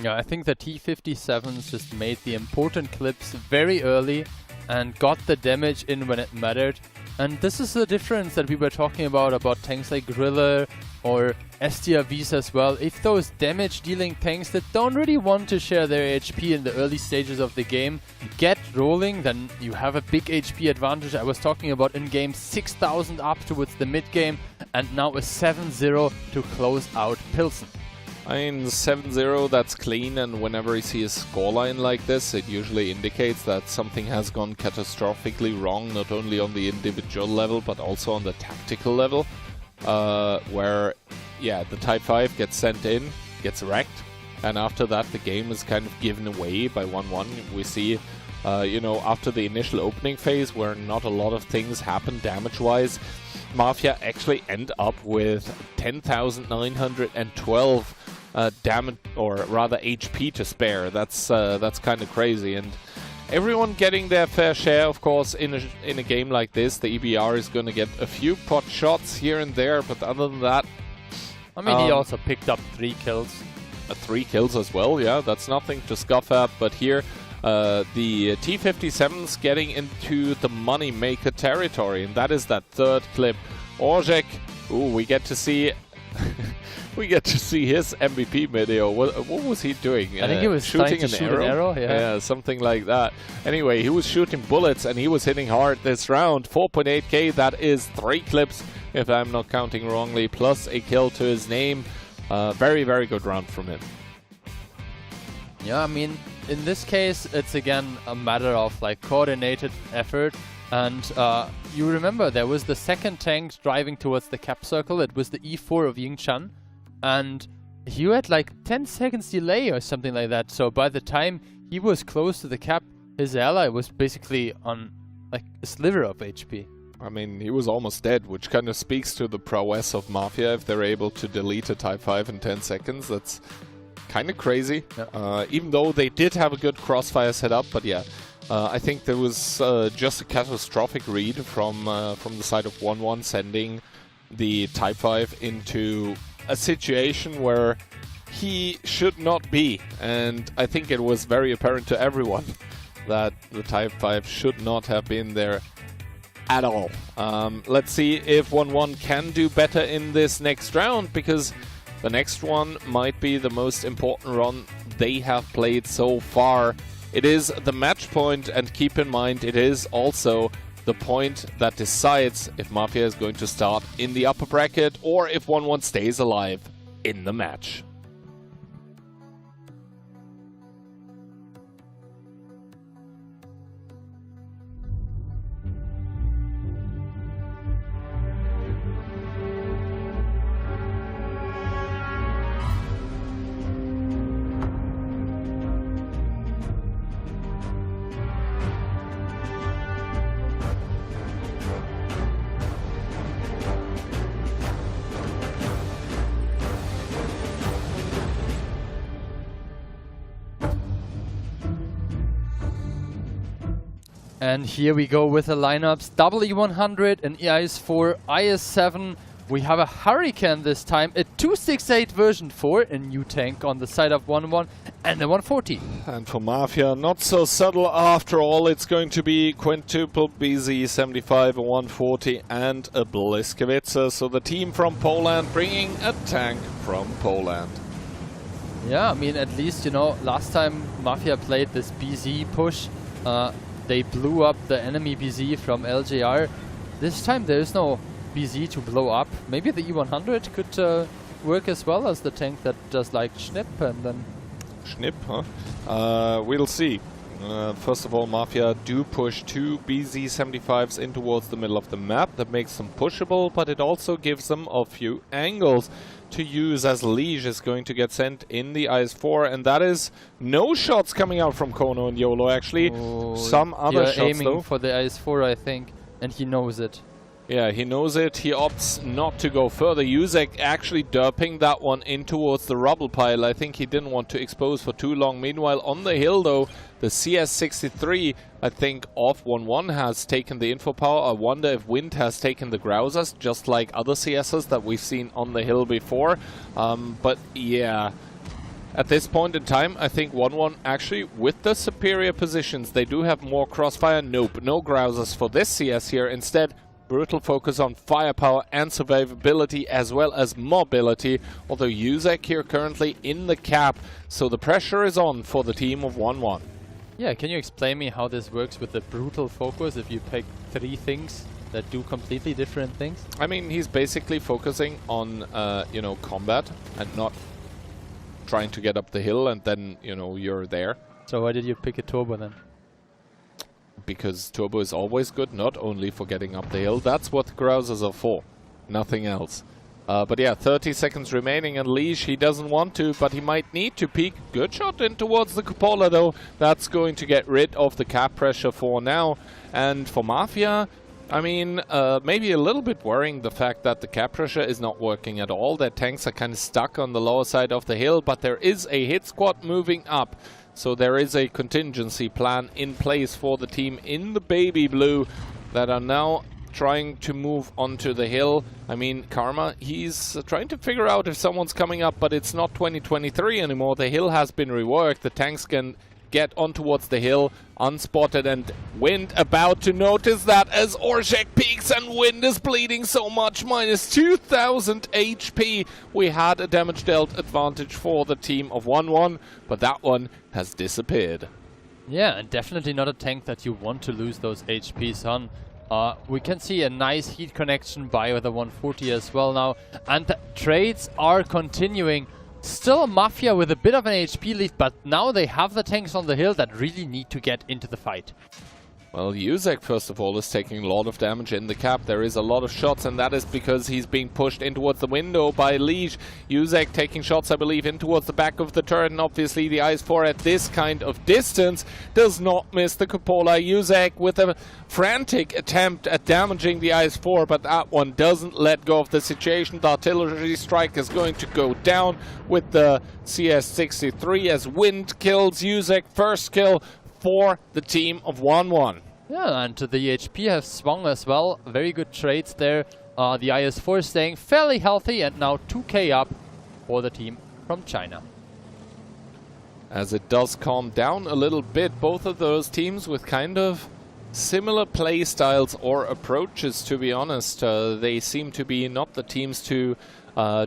Speaker 11: Yeah, I think the T-57s just made the important clips very early and got the damage in when it mattered. And this is the difference that we were talking about tanks like Griller or STRVs as well. If those damage-dealing tanks that don't really want to share their HP in the early stages of the game get rolling, then you have a big HP advantage. I was talking about in-game 6,000 up towards the mid-game, and now a 7-0 to close out Pilsen.
Speaker 12: I mean, 7-0, that's clean, and whenever you see a scoreline like this, it usually indicates that something has gone catastrophically wrong, not only on the individual level, but also on the tactical level, where, yeah, the Type 5 gets sent in, gets wrecked, and after that the game is kind of given away by 1-1. We see, you know, after the initial opening phase, where not a lot of things happen damage-wise, Mafia actually end up with 10,912 damage, or rather HP to spare. That's kind of crazy, and everyone getting their fair share, of course. In a game like this, the EBR is going to get a few pot shots here and there, but other than that,
Speaker 11: I mean, he also picked up 3 kills.
Speaker 12: 3 kills as well, yeah, that's nothing to scoff at. But here, the T-57's getting into the money-maker territory, and that is that third clip. Orzek, ooh, we get to see we get to see his MVP video. What was he doing?
Speaker 11: I think he was shooting an arrow.
Speaker 12: Yeah, something like that. Anyway, he was shooting bullets and he was hitting hard this round. 4.8k, that is 3 clips, if I'm not counting wrongly, plus a kill to his name. Very, very good round from him.
Speaker 11: Yeah, I mean, in this case, it's again a matter of like coordinated effort. And you remember there was the second tank driving towards the cap circle. It was the E4 of Yingchan, and he had like 10 seconds delay or something like that. So by the time he was close to the cap, his ally was basically on like a sliver of HP.
Speaker 12: I mean, he was almost dead, which kind of speaks to the prowess of Mafia if they're able to delete a Type 5 in 10 seconds. That's kind of crazy. Yeah. Even though they did have a good crossfire setup, but yeah. I think there was just a catastrophic read from the side of 1-1, sending the Type 5 into a situation where he should not be. And I think it was very apparent to everyone that the Type 5 should not have been there at all. Let's see if 1-1 can do better in this next round, because the next one might be the most important run they have played so far. It is the match point, and keep in mind, it is also the point that decides if Mafia is going to start in the upper bracket or if 1-1 stays alive in the match.
Speaker 11: And here we go with the lineups. WE100 and IS-4, IS-7. We have a Hurricane this time, a 268 version 4, a new tank on the side of 1-1, and a 140.
Speaker 12: And for Mafia, not so subtle after all. It's going to be quintuple BZ-75, a 140, and a Błyskawica. So the team from Poland bringing a tank from Poland.
Speaker 11: Yeah, I mean, at least, you know, last time Mafia played this BZ push, they blew up the enemy BZ from LJR. This time there is no BZ to blow up. Maybe the E100 could work as well as the tank that does like Schnip and then...
Speaker 12: Schnip, huh? We'll see. First of all, Mafia do push 2 BZ-75s in towards the middle of the map. That makes them pushable, but it also gives them a few angles to use, as Liege is going to get sent in the IS-4, and that is no shots coming out from Kono and YOLO, actually. Some other shots,
Speaker 11: aiming
Speaker 12: though.
Speaker 11: for the IS-4, I think, and he knows it.
Speaker 12: Yeah, he knows it. He opts not to go further. Yuzek actually derping that one in towards the rubble pile. I think he didn't want to expose for too long. Meanwhile, on the hill, though, the CS63, I think, off 1-1 has taken the info power. I wonder if Wind has taken the Grousers, just like other CSs that we've seen on the hill before. But yeah, at this point in time, I think 1-1 actually, with the superior positions, they do have more crossfire. Nope, no Grousers for this CS here. Instead, brutal focus on firepower and survivability as well as mobility, although Yuzek here currently in the cap, so the pressure is on for the team of 1-1.
Speaker 11: Yeah, can you explain me how this works with the brutal focus if you pick 3 things that do completely different things?
Speaker 12: I mean, he's basically focusing on, you know, combat and not trying to get up the hill and then, you know, you're there.
Speaker 11: So why did you pick a turbo then?
Speaker 12: Because turbo is always good, not only for getting up the hill. That's what the Grousers are for, nothing else. But yeah, 30 seconds remaining, and Liege, he doesn't want to, but he might need to peek. Good shot in towards the cupola, though. That's going to get rid of the cap pressure for now. And for Mafia, I mean, maybe a little bit worrying the fact that the cap pressure is not working at all. Their tanks are kind of stuck on the lower side of the hill, but there is a hit squad moving up. So there is a contingency plan in place for the team in the baby blue that are now trying to move onto the hill. I mean, Karma, he's trying to figure out if someone's coming up, but it's not 2023 anymore. The hill has been reworked. The tanks can get on towards the hill unspotted, and Wind about to notice that as Orszak peaks, and Wind is bleeding so much, minus 2000 HP. We had a damage dealt advantage for the team of 1-1, but that one has disappeared.
Speaker 11: Yeah, and definitely not a tank that you want to lose those HPs on. We can see a nice heat connection by the 140 as well now, and the trades are continuing. Still Mafia with a bit of an HP lead, but now they have the tanks on the hill that really need to get into the fight.
Speaker 12: Well, Yuzek, first of all, is taking a lot of damage in the cap. There is a lot of shots, and that is because he's being pushed in towards the window by Liege. Yuzek taking shots, I believe, in towards the back of the turret, and obviously the IS-4 at this kind of distance does not miss the cupola. Yuzek with a frantic attempt at damaging the IS-4, but that one doesn't let go of the situation. The artillery strike is going to go down with the CS63 as Wind kills Yuzek. First kill for the team of 1-1.
Speaker 11: Yeah, and the HP has swung as well. Very good trades there. The IS-4 staying fairly healthy, and now 2k up for the team from China.
Speaker 12: As it does calm down a little bit, both of those teams with kind of similar play styles or approaches, to be honest. They seem to be not the teams to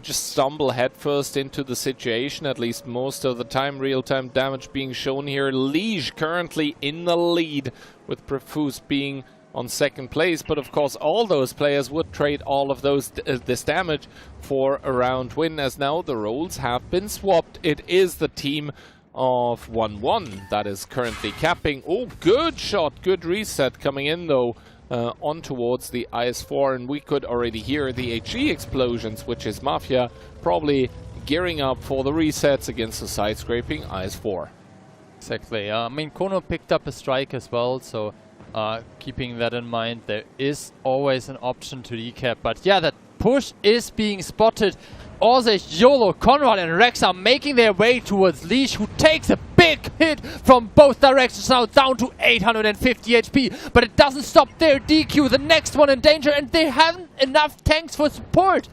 Speaker 12: just stumble headfirst into the situation, at least most of the time. Real-time damage being shown here. Liege currently in the lead, with Profuse being on second place, but of course all those players would trade all of this damage for a round win, as now the roles have been swapped. It is the team of 1-1 that is currently capping. Oh, good shot, good reset coming in though. On towards the IS-4, and we could already hear the HE explosions, which is Mafia probably gearing up for the resets against the side-scraping IS-4.
Speaker 11: Exactly. I mean, Kono picked up a strike as well, so keeping that in mind, there is always an option to decap. But yeah, that push is being spotted Orzech, YOLO, Conrad and Rex are making their way towards Leash, who takes a big hit from both directions, now down to 850 HP. But it doesn't stop there. DQ, the next one in danger, and they haven't enough tanks for support.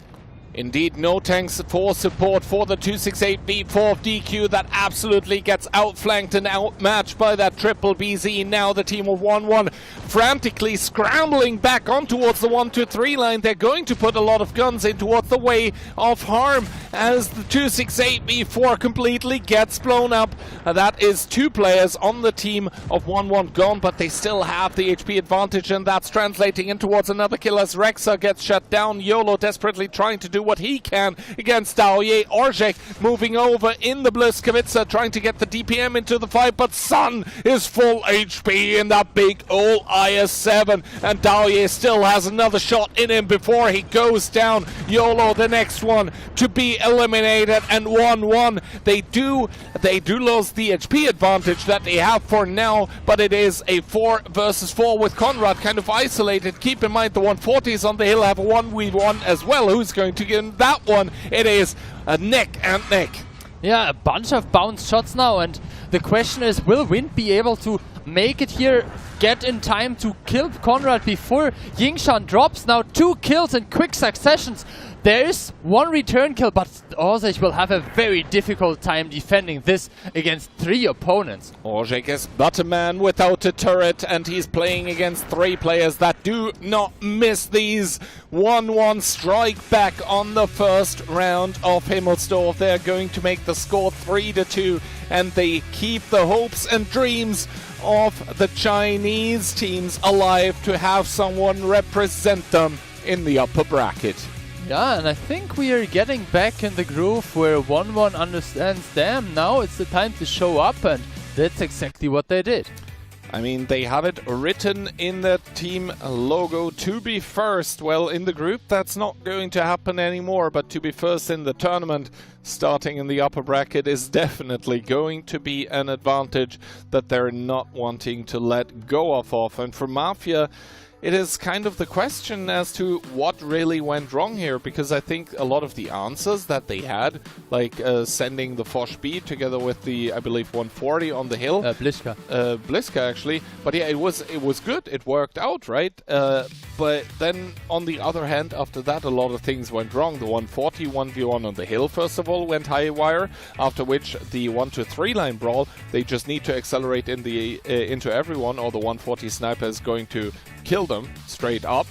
Speaker 12: Indeed, no tanks for support for the 268B4 of DQ. That absolutely gets outflanked and outmatched by that triple BZ. Now the team of 1-1 frantically scrambling back on towards the 1-2-3 line. They're going to put a lot of guns in towards the way of harm as the 268B4 completely gets blown up. That is 2 players on the team of 1-1 gone, but they still have the HP advantage, and that's translating in towards another kill as Rexa gets shut down. YOLO desperately trying to do what he can against Daoye. Orzech moving over in the Bliskavitsa, trying to get the DPM into the fight, but Sun is full HP in that big old IS-7, and Daoye still has another shot in him before he goes down. YOLO, the next one to be eliminated, and 1-1. They do lose the HP advantage that they have for now, but it is a 4 versus 4 with Conrad kind of isolated. Keep in mind the 140s on the hill have a 1v1 as well. Who's going to get that one? It is a neck and neck.
Speaker 11: Yeah, a bunch of bounce shots now, and the question is, will Wind be able to make it here, get in time to kill Conrad before Yingshan drops? Now 2 kills in quick successions. There is 1 return kill, but Orzech will have a very difficult time defending this against 3 opponents.
Speaker 12: Orzech is but a man without a turret, and he's playing against 3 players that do not miss these 1-1 strike back on the first round of Himmelsdorf. They're going to make the score 3-2, and they keep the hopes and dreams of the Chinese teams alive to have someone represent them in the upper bracket.
Speaker 11: Yeah, and I think we are getting back in the groove where 1-1 understands, damn, now it's the time to show up, and that's exactly what they did.
Speaker 12: I mean, they have it written in the team logo to be first. Well, in the group, that's not going to happen anymore, but to be first in the tournament, starting in the upper bracket, is definitely going to be an advantage that they're not wanting to let go of. And for Mafia, it is kind of the question as to what really went wrong here, because I think a lot of the answers that they had, like sending the Foch B together with the, I believe, 140 on the hill.
Speaker 11: Bliska.
Speaker 12: Bliska, actually. But yeah, it was good. It worked out, right? But then, on the other hand, after that, a lot of things went wrong. The 140 1v1 on the hill, first of all, went high wire, after which the 1-2-3 line brawl, they just need to accelerate in the into everyone, or the 140 sniper is going to kill them straight up.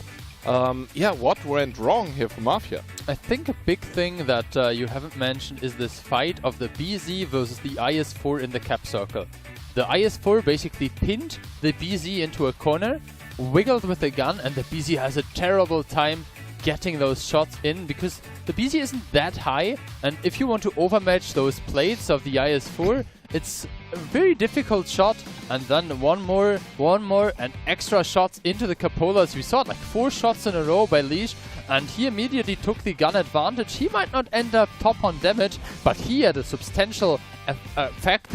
Speaker 12: Yeah, what went wrong here for Mafia?
Speaker 11: I think a big thing that you haven't mentioned is this fight of the BZ versus the IS-4 in the cap circle. The IS-4 basically pinned the BZ into a corner, wiggled with the gun, and the BZ has a terrible time getting those shots in because the BZ isn't that high, and if you want to overmatch those plates of the IS-4, it's a very difficult shot, and then one more, and extra shots into the cupolas. We saw it like 4 shots in a row by Leash, and he immediately took the gun advantage. He might not end up top on damage, but he had a substantial effect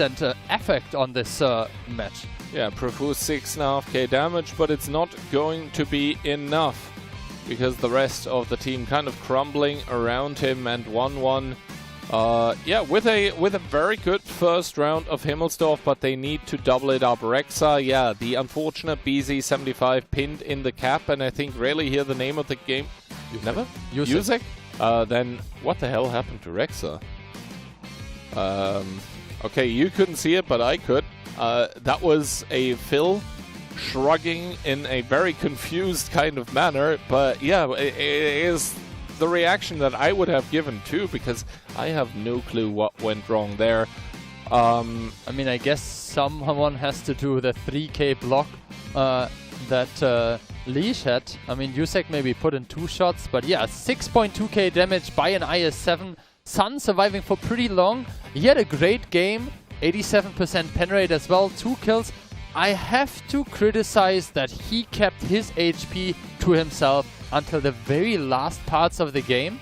Speaker 11: on this match.
Speaker 12: Yeah, Profuse 6.5k damage, but it's not going to be enough because the rest of the team kind of crumbling around him, and 1-1. Yeah, with a very good first round of Himmelsdorf, but they need to double it up. Rexa, yeah, the unfortunate BZ75 pinned in the cap, and I think really here the name of the game. Never? Yusek? Then what the hell happened to Rexa? Okay, you couldn't see it, but I could. That was a Phil shrugging in a very confused kind of manner, but yeah, it is the reaction that I would have given too, because I have no clue what went wrong there.
Speaker 11: I mean, I guess someone has to do the 3k block that Leash had. I mean, Yusek maybe put in 2 shots, but yeah, 6.2k damage by an IS-7. Sun surviving for pretty long. He had a great game, 87% pen rate as well, 2 kills. I have to criticize that he kept his HP to himself until the very last parts of the game.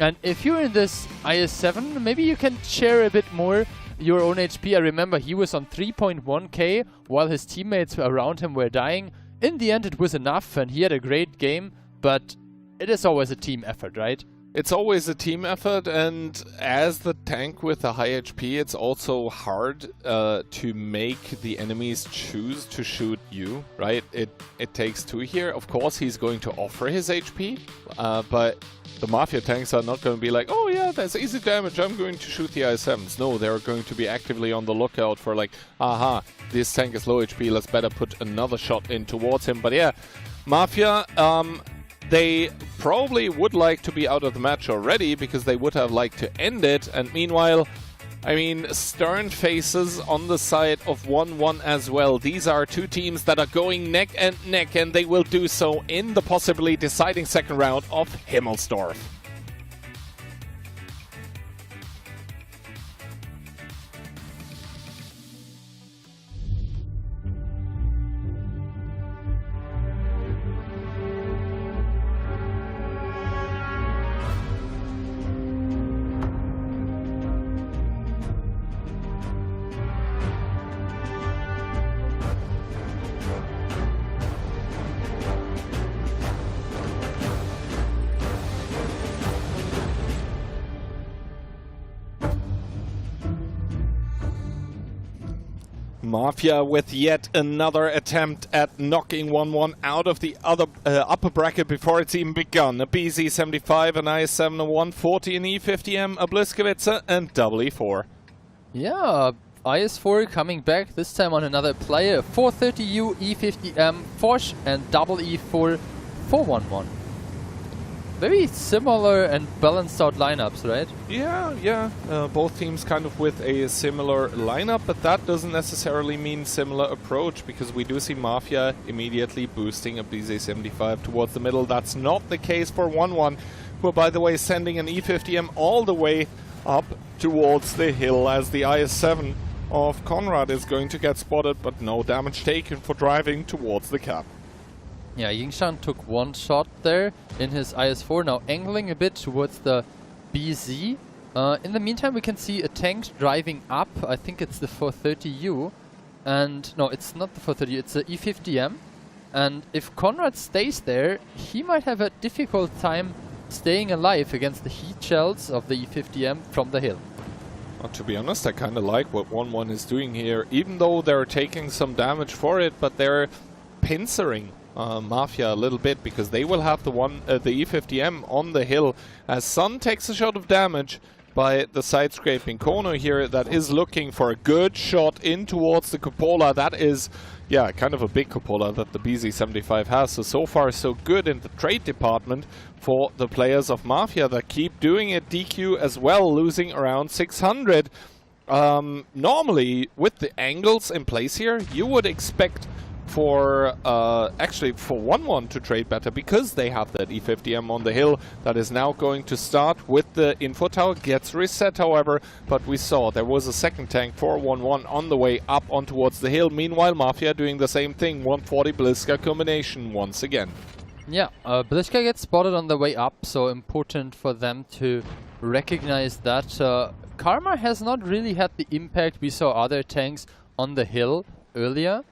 Speaker 11: And if you're in this IS-7, maybe you can share a bit more your own HP. I remember he was on 3.1k while his teammates around him were dying. In the end, it was enough and he had a great game, but it is always a team effort, right?
Speaker 12: It's always a team effort, and as the tank with the high HP, it's also hard to make the enemies choose to shoot you, right? It takes two here. Of course, he's going to offer his HP, but the Mafia tanks are not going to be like, oh yeah, that's easy damage, I'm going to shoot the IS-7s. No, they're going to be actively on the lookout for like, aha, this tank is low HP, let's better put another shot in towards him. But yeah, Mafia, they probably would like to be out of the match already because they would have liked to end it. And meanwhile, I mean, stern faces on the side of 1-1 as well. These are two teams that are going neck and neck, and they will do so in the possibly deciding second round of Himmelsdorf. Mafia with yet another attempt at knocking 1-1 out of the other upper bracket before it's even begun. A BZ75, an IS-7, a 140, an E50M, a Bliskowitz, and double E4.
Speaker 11: Yeah, IS-4 coming back, this time on another player. 430U, E50M, Foch, and double E4, 411. Very similar and balanced out lineups, right?
Speaker 12: Yeah. Both teams kind of with a similar lineup, but that doesn't necessarily mean similar approach, because we do see Mafia immediately boosting a BZ75 towards the middle. That's not the case for 1-1, who are, by the way, sending an E50M all the way up towards the hill as the IS-7 of Konrad is going to get spotted, but no damage taken for driving towards the cap.
Speaker 11: Yeah, Yingshan took one shot there in his IS-4, now angling a bit towards the BZ. In the meantime, we can see a tank driving up. I think it's the 430U. And no, it's not the 430U, it's the E50M. And if Konrad stays there, he might have a difficult time staying alive against the heat shells of the E50M from the hill.
Speaker 12: To be honest, I kind of like what 1-1 is doing here, even though they're taking some damage for it, but they're pincering Mafia a little bit, because they will have the E50M on the hill as Sun takes a shot of damage by the side scraping corner here that is looking for a good shot in towards the cupola. That is, yeah, kind of a big cupola that the BZ75 has. So far so good in the trade department for the players of Mafia that keep doing it. DQ as well, losing around 600. Normally, with the angles in place here, you would expect for actually for 1-1 to trade better, because they have that E50M on the hill that is now going to start with the info tower. Gets reset, however, but we saw there was a second tank for 1-1 on the way up on towards the hill. Meanwhile, Mafia doing the same thing, 140 Bliska combination once again.
Speaker 11: Yeah, Bliska gets spotted on the way up, so important for them to recognize that. Karma has not really had the impact we saw other tanks on the hill earlier.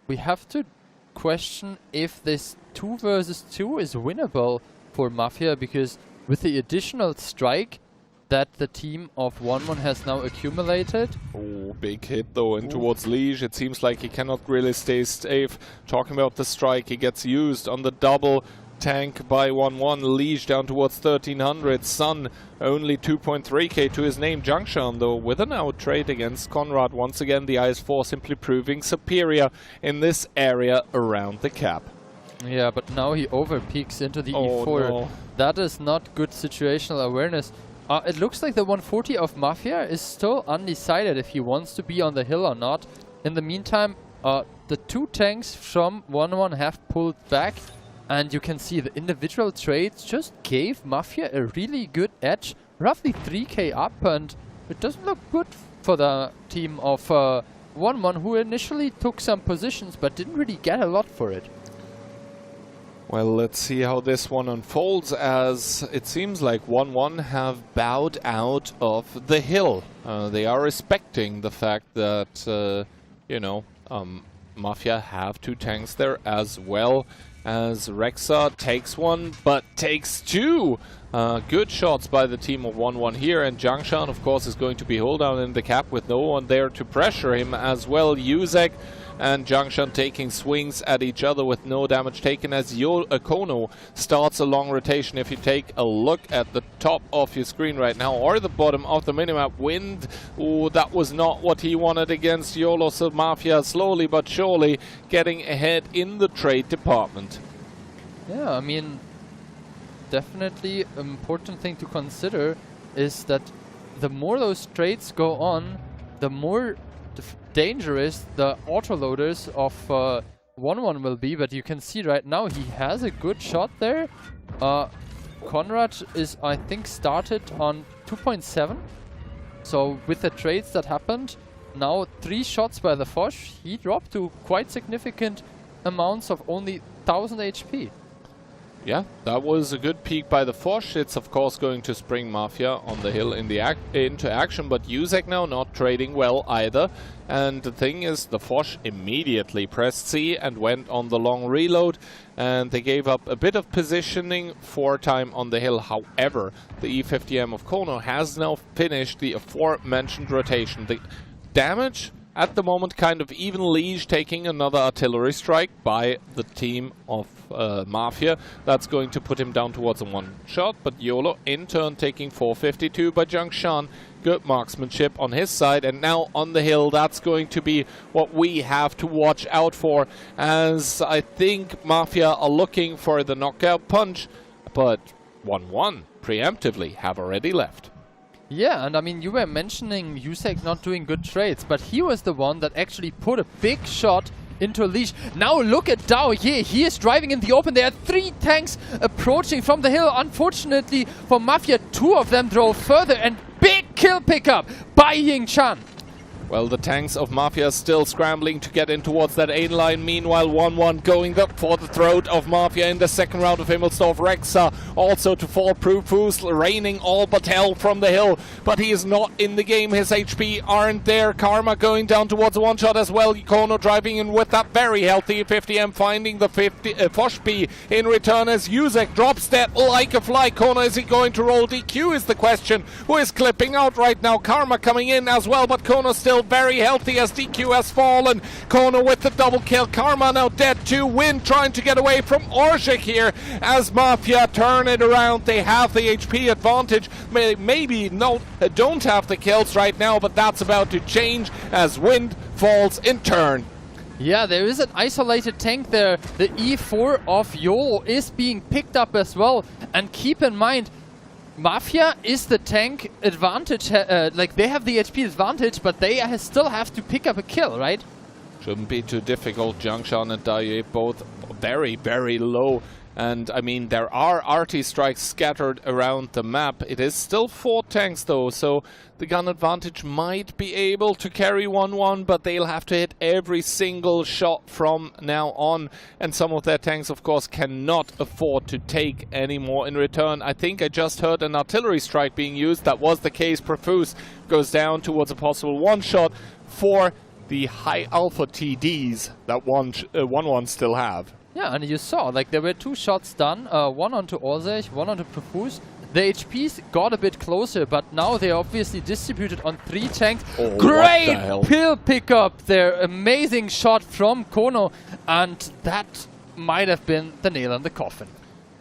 Speaker 11: We have to question if this 2 versus 2 is winnable for Mafia, because with the additional strike that the team of 1-1 has now accumulated.
Speaker 12: Oh, big hit though in towards Liege. It seems like he cannot really stay safe. Talking about the strike, he gets used on the double tank by 1-1. Liege down towards 1300. Sun only 2.3k to his name. Jiangshan though with an out trade against Konrad. Once again the IS-4 simply proving superior in this area around the cap.
Speaker 11: Yeah, but now he overpeaks into the E4.
Speaker 12: No.
Speaker 11: That is not good situational awareness. It looks like the 140 of Mafia is still undecided if he wants to be on the hill or not. In the meantime, the two tanks from 1-1 have pulled back. And you can see the individual trades just gave Mafia a really good edge, roughly 3k up, and it doesn't look good for the team of 1-1, who initially took some positions but didn't really get a lot for it.
Speaker 12: Well, let's see how this one unfolds, as it seems like 1-1 have bowed out of the hill. They are respecting the fact that, you know, Mafia have 2 tanks there as well, as Rexa takes 1, but takes 2. Good shots by the team of 1-1 here, and Jiangshan, of course, is going to be hold down in the cap with no one there to pressure him as well. Yuzek and Jiangshan taking swings at each other with no damage taken, as Kono starts a long rotation. If you take a look at the top of your screen right now, or the bottom of the minimap, Wind, that was not what he wanted against YOLO, so Mafia slowly but surely getting ahead in the trade department.
Speaker 11: Yeah, I mean, definitely important thing to consider is that the more those trades go on, the more dangerous the autoloaders of 1-1 will be. But you can see right now he has a good shot there. Conrad is, I think, started on 2.7. So with the trades that happened, now 3 shots by the Foch, he dropped to quite significant amounts of only 1000 HP.
Speaker 12: Yeah, that was a good peak by the Foch. It's of course going to spring Mafia on the hill in the into action, but Yuzek now not trading well either. And the thing is, the Foch immediately pressed C and went on the long reload, and they gave up a bit of positioning for time on the hill. However, the E50M of Kono has now finished the aforementioned rotation. The damage at the moment kind of even Liege taking another artillery strike by the team of Mafia. That's going to put him down towards a 1 shot, but YOLO in turn taking 452 by Jiangshan. Good marksmanship on his side, and now on the hill, that's going to be what we have to watch out for, as I think Mafia are looking for the knockout punch, but 1-1 preemptively have already left.
Speaker 11: Yeah, and I mean, you were mentioning Yusek not doing good trades, but he was the one that actually put a big shot into a leash. Now look at Dao Ye, he is driving in the open. There are 3 tanks approaching from the hill. Unfortunately for Mafia, 2 of them drove further, and big kill pickup by Ying Chan.
Speaker 12: Well, the tanks of Mafia still scrambling to get in towards that A line. Meanwhile, 1-1 going up for the throat of Mafia in the second round of Himmelsdorf. Rexa also to fall. Profus raining all but hell from the hill, but he is not in the game. His HP aren't there. Karma going down towards a 1-shot as well. Kono driving in with that very healthy 50M, finding the Foch P in return as Yuzek drops that like a fly. Kono, is he going to roll DQ is the question. Who is clipping out right now? Karma coming in as well, but Kono still very healthy as DQ has fallen. Kono with the double kill. Karma now dead too. Wind trying to get away from Orzhik here as Mafia turn it around. They have the HP advantage. Maybe don't have the kills right now, but that's about to change as Wind falls in turn.
Speaker 11: Yeah, there is an isolated tank there. The E4 of YOLO is being picked up as well. And keep in mind, Mafia is the tank advantage, like they have the HP advantage, but they still have to pick up a kill, right?
Speaker 12: Shouldn't be too difficult. Jiangshan and Dao both very, very low. And I mean, there are RT strikes scattered around the map. It is still 4 tanks though, so the gun advantage might be able to carry 1-1, but they'll have to hit every single shot from now on. And some of their tanks, of course, cannot afford to take any more in return. I think I just heard an artillery strike being used. That was the case. Profuse goes down towards a possible 1-shot for the high alpha TDs that 1-1 still have.
Speaker 11: Yeah, and you saw, like, there were 2 shots done, one onto Orzhik, one onto Profuse. The HPs got a bit closer, but now they're obviously distributed on 3 tanks.
Speaker 12: Oh,
Speaker 11: great kill pickup there, amazing shot from Kono, and that might have been the nail in the coffin.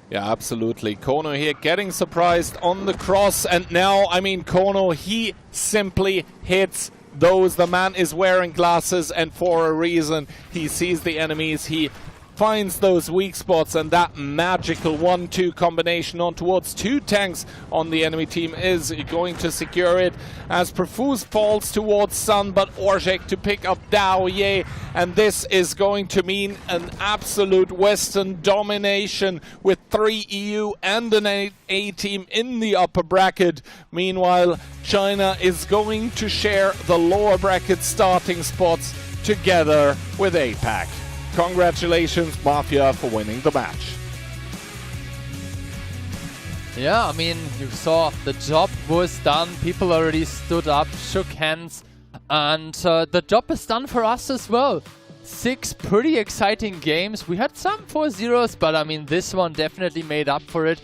Speaker 12: Yeah, absolutely. Kono here getting surprised on the cross, and now, I mean, Kono, he simply hits those. The man is wearing glasses, and for a reason. He sees the enemies, he finds those weak spots, and that magical 1-2 combination on towards 2 tanks on the enemy team is going to secure it as Profuse falls towards Sun, but Orzhik to pick up Dao Ye, and this is going to mean an absolute Western domination with 3 EU and an A team in the upper bracket. Meanwhile, China is going to share the lower bracket starting spots together with APAC. Congratulations, Mafia, for winning the match.
Speaker 11: Yeah, I mean, you saw the job was done. People already stood up, shook hands, and the job is done for us as well. 6 pretty exciting games. We had some 4-0s, but I mean, this one definitely made up for it.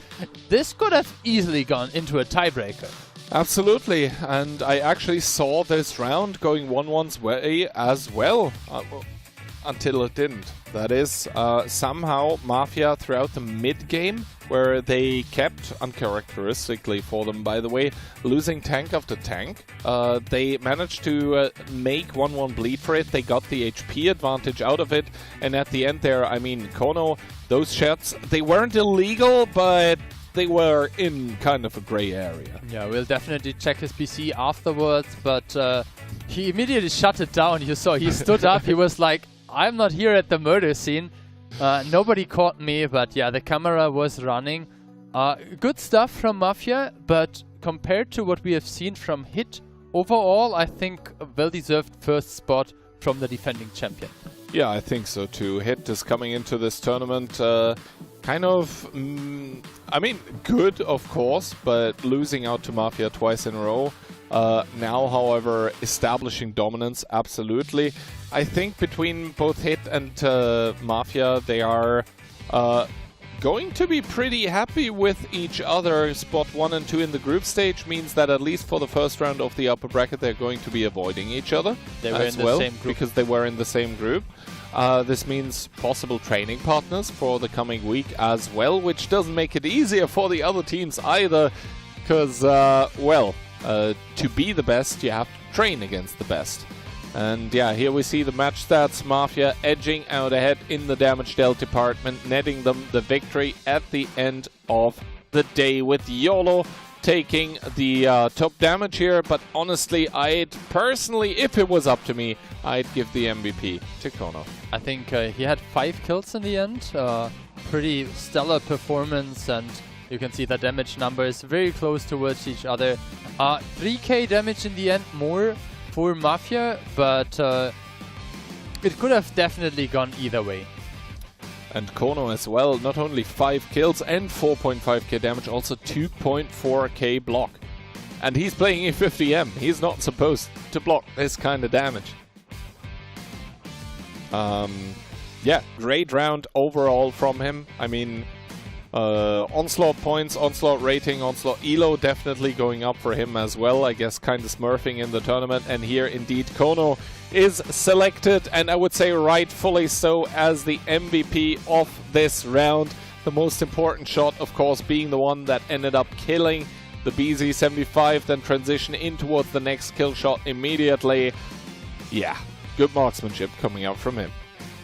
Speaker 11: This could have easily gone into a tiebreaker.
Speaker 12: Absolutely, and I actually saw this round going 1-1's way as well, until it didn't. That is, somehow Mafia throughout the mid-game, where they kept, uncharacteristically for them by the way, losing tank after tank, they managed to make 1-1 bleed for it. They got the HP advantage out of it, and at the end there, I mean, Kono, those shots, they weren't illegal, but they were in kind of a grey area.
Speaker 11: Yeah, we'll definitely check his PC afterwards, but he immediately shut it down. You saw, he stood up, he was like, I'm not here at the murder scene. Nobody caught me, but yeah, the camera was running. Good stuff from Mafia, but compared to what we have seen from Hit, overall, I think a well-deserved first spot from the defending champion.
Speaker 12: Yeah, I think so too. Hit is coming into this tournament kind of, I mean, good of course, but losing out to Mafia twice in a row. Now, however, establishing dominance, absolutely. I think between both Hit and Mafia, they are going to be pretty happy with each other. Spot 1 and 2 in the group stage means that at least for the first round of the upper bracket, they're going to be avoiding each other
Speaker 11: they were
Speaker 12: as
Speaker 11: in
Speaker 12: well,
Speaker 11: the same group.
Speaker 12: because they were in the same group. This means possible training partners for the coming week as well, which doesn't make it easier for the other teams either, because, well, to be the best, you have to train against the best. And yeah, here we see the match stats. Mafia edging out ahead in the damage dealt department, netting them the victory at the end of the day, with YOLO taking the top damage here. But honestly, I'd personally, if it was up to me, I'd give the MVP to Kono.
Speaker 11: I think he had 5 kills in the end. Pretty stellar performance, and you can see the damage numbers very close towards each other. 3k damage in the end, more for Mafia, but it could have definitely gone either way.
Speaker 12: And Kono as well, not only 5 kills and 4.5k damage, also 2.4k block. And he's playing E50M. He's not supposed to block this kind of damage. Yeah, great round overall from him. I mean, onslaught points, onslaught rating, onslaught elo definitely going up for him as well. I guess kind of smurfing in the tournament. And here indeed Kono is selected, and I would say rightfully so, as the MVP of this round. The most important shot, of course, being the one that ended up killing the BZ75, then transition in towards the next kill shot immediately. Yeah, good marksmanship coming out from him.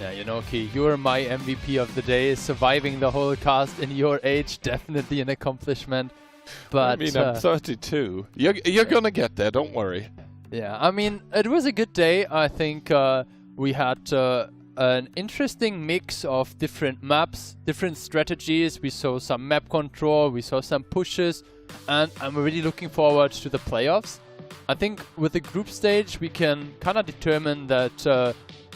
Speaker 11: Yeah, you know, Key, you're my MVP of the day. Surviving the whole cast in your age, definitely an accomplishment. But
Speaker 12: I mean, I'm 32. You're gonna get there, don't worry.
Speaker 11: Yeah, I mean, it was a good day. I think we had an interesting mix of different maps, different strategies. We saw some map control, we saw some pushes, and I'm really looking forward to the playoffs. I think with the group stage, we can kind of determine that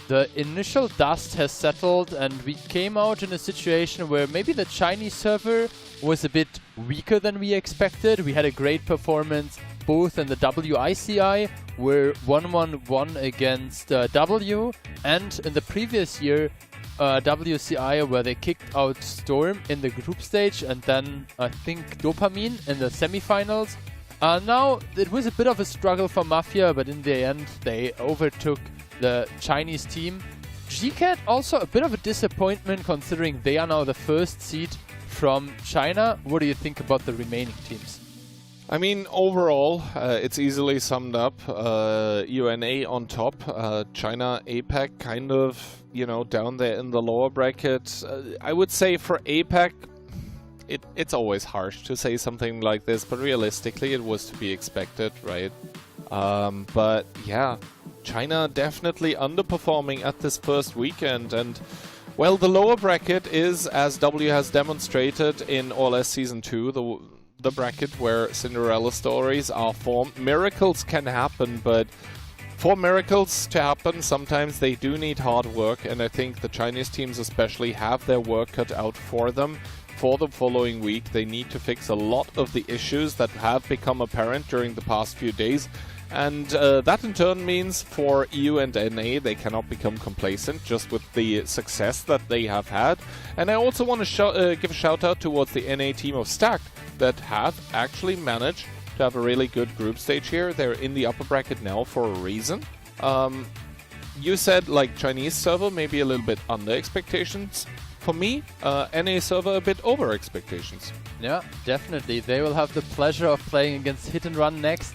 Speaker 11: the initial dust has settled, and we came out in a situation where maybe the Chinese server was a bit weaker than we expected. We had a great performance both in the WCI, where 1-1 won against W, and in the previous year WCI, where they kicked out Storm in the group stage, and then I think Dopamine in the semifinals. Now it was a bit of a struggle for Mafia, but in the end they overtook the Chinese team. GCAT also a bit of a disappointment, considering they are now the first seed from China. What do you think about the remaining teams?
Speaker 12: I mean, overall, it's easily summed up. UNA on top, China, APAC kind of, you know, down there in the lower bracket. I would say for APAC, it's always harsh to say something like this, but realistically it was to be expected, right? But yeah, China definitely underperforming at this first weekend, and well, the lower bracket is, as W has demonstrated in OLS Season 2, the bracket where Cinderella stories are formed. Miracles can happen, but for miracles to happen, sometimes they do need hard work, and I think the Chinese teams especially have their work cut out for them. For the following week, they need to fix a lot of the issues that have become apparent during the past few days. And that in turn means for EU and NA they cannot become complacent just with the success that they have had. And I also want to give a shout out towards the NA team of Stacked that have actually managed to have a really good group stage here. They're in the upper bracket now for a reason. You said like Chinese server maybe a little bit under expectations. For me, NA server a bit over expectations.
Speaker 11: Yeah, definitely. They will have the pleasure of playing against Hit and Run next.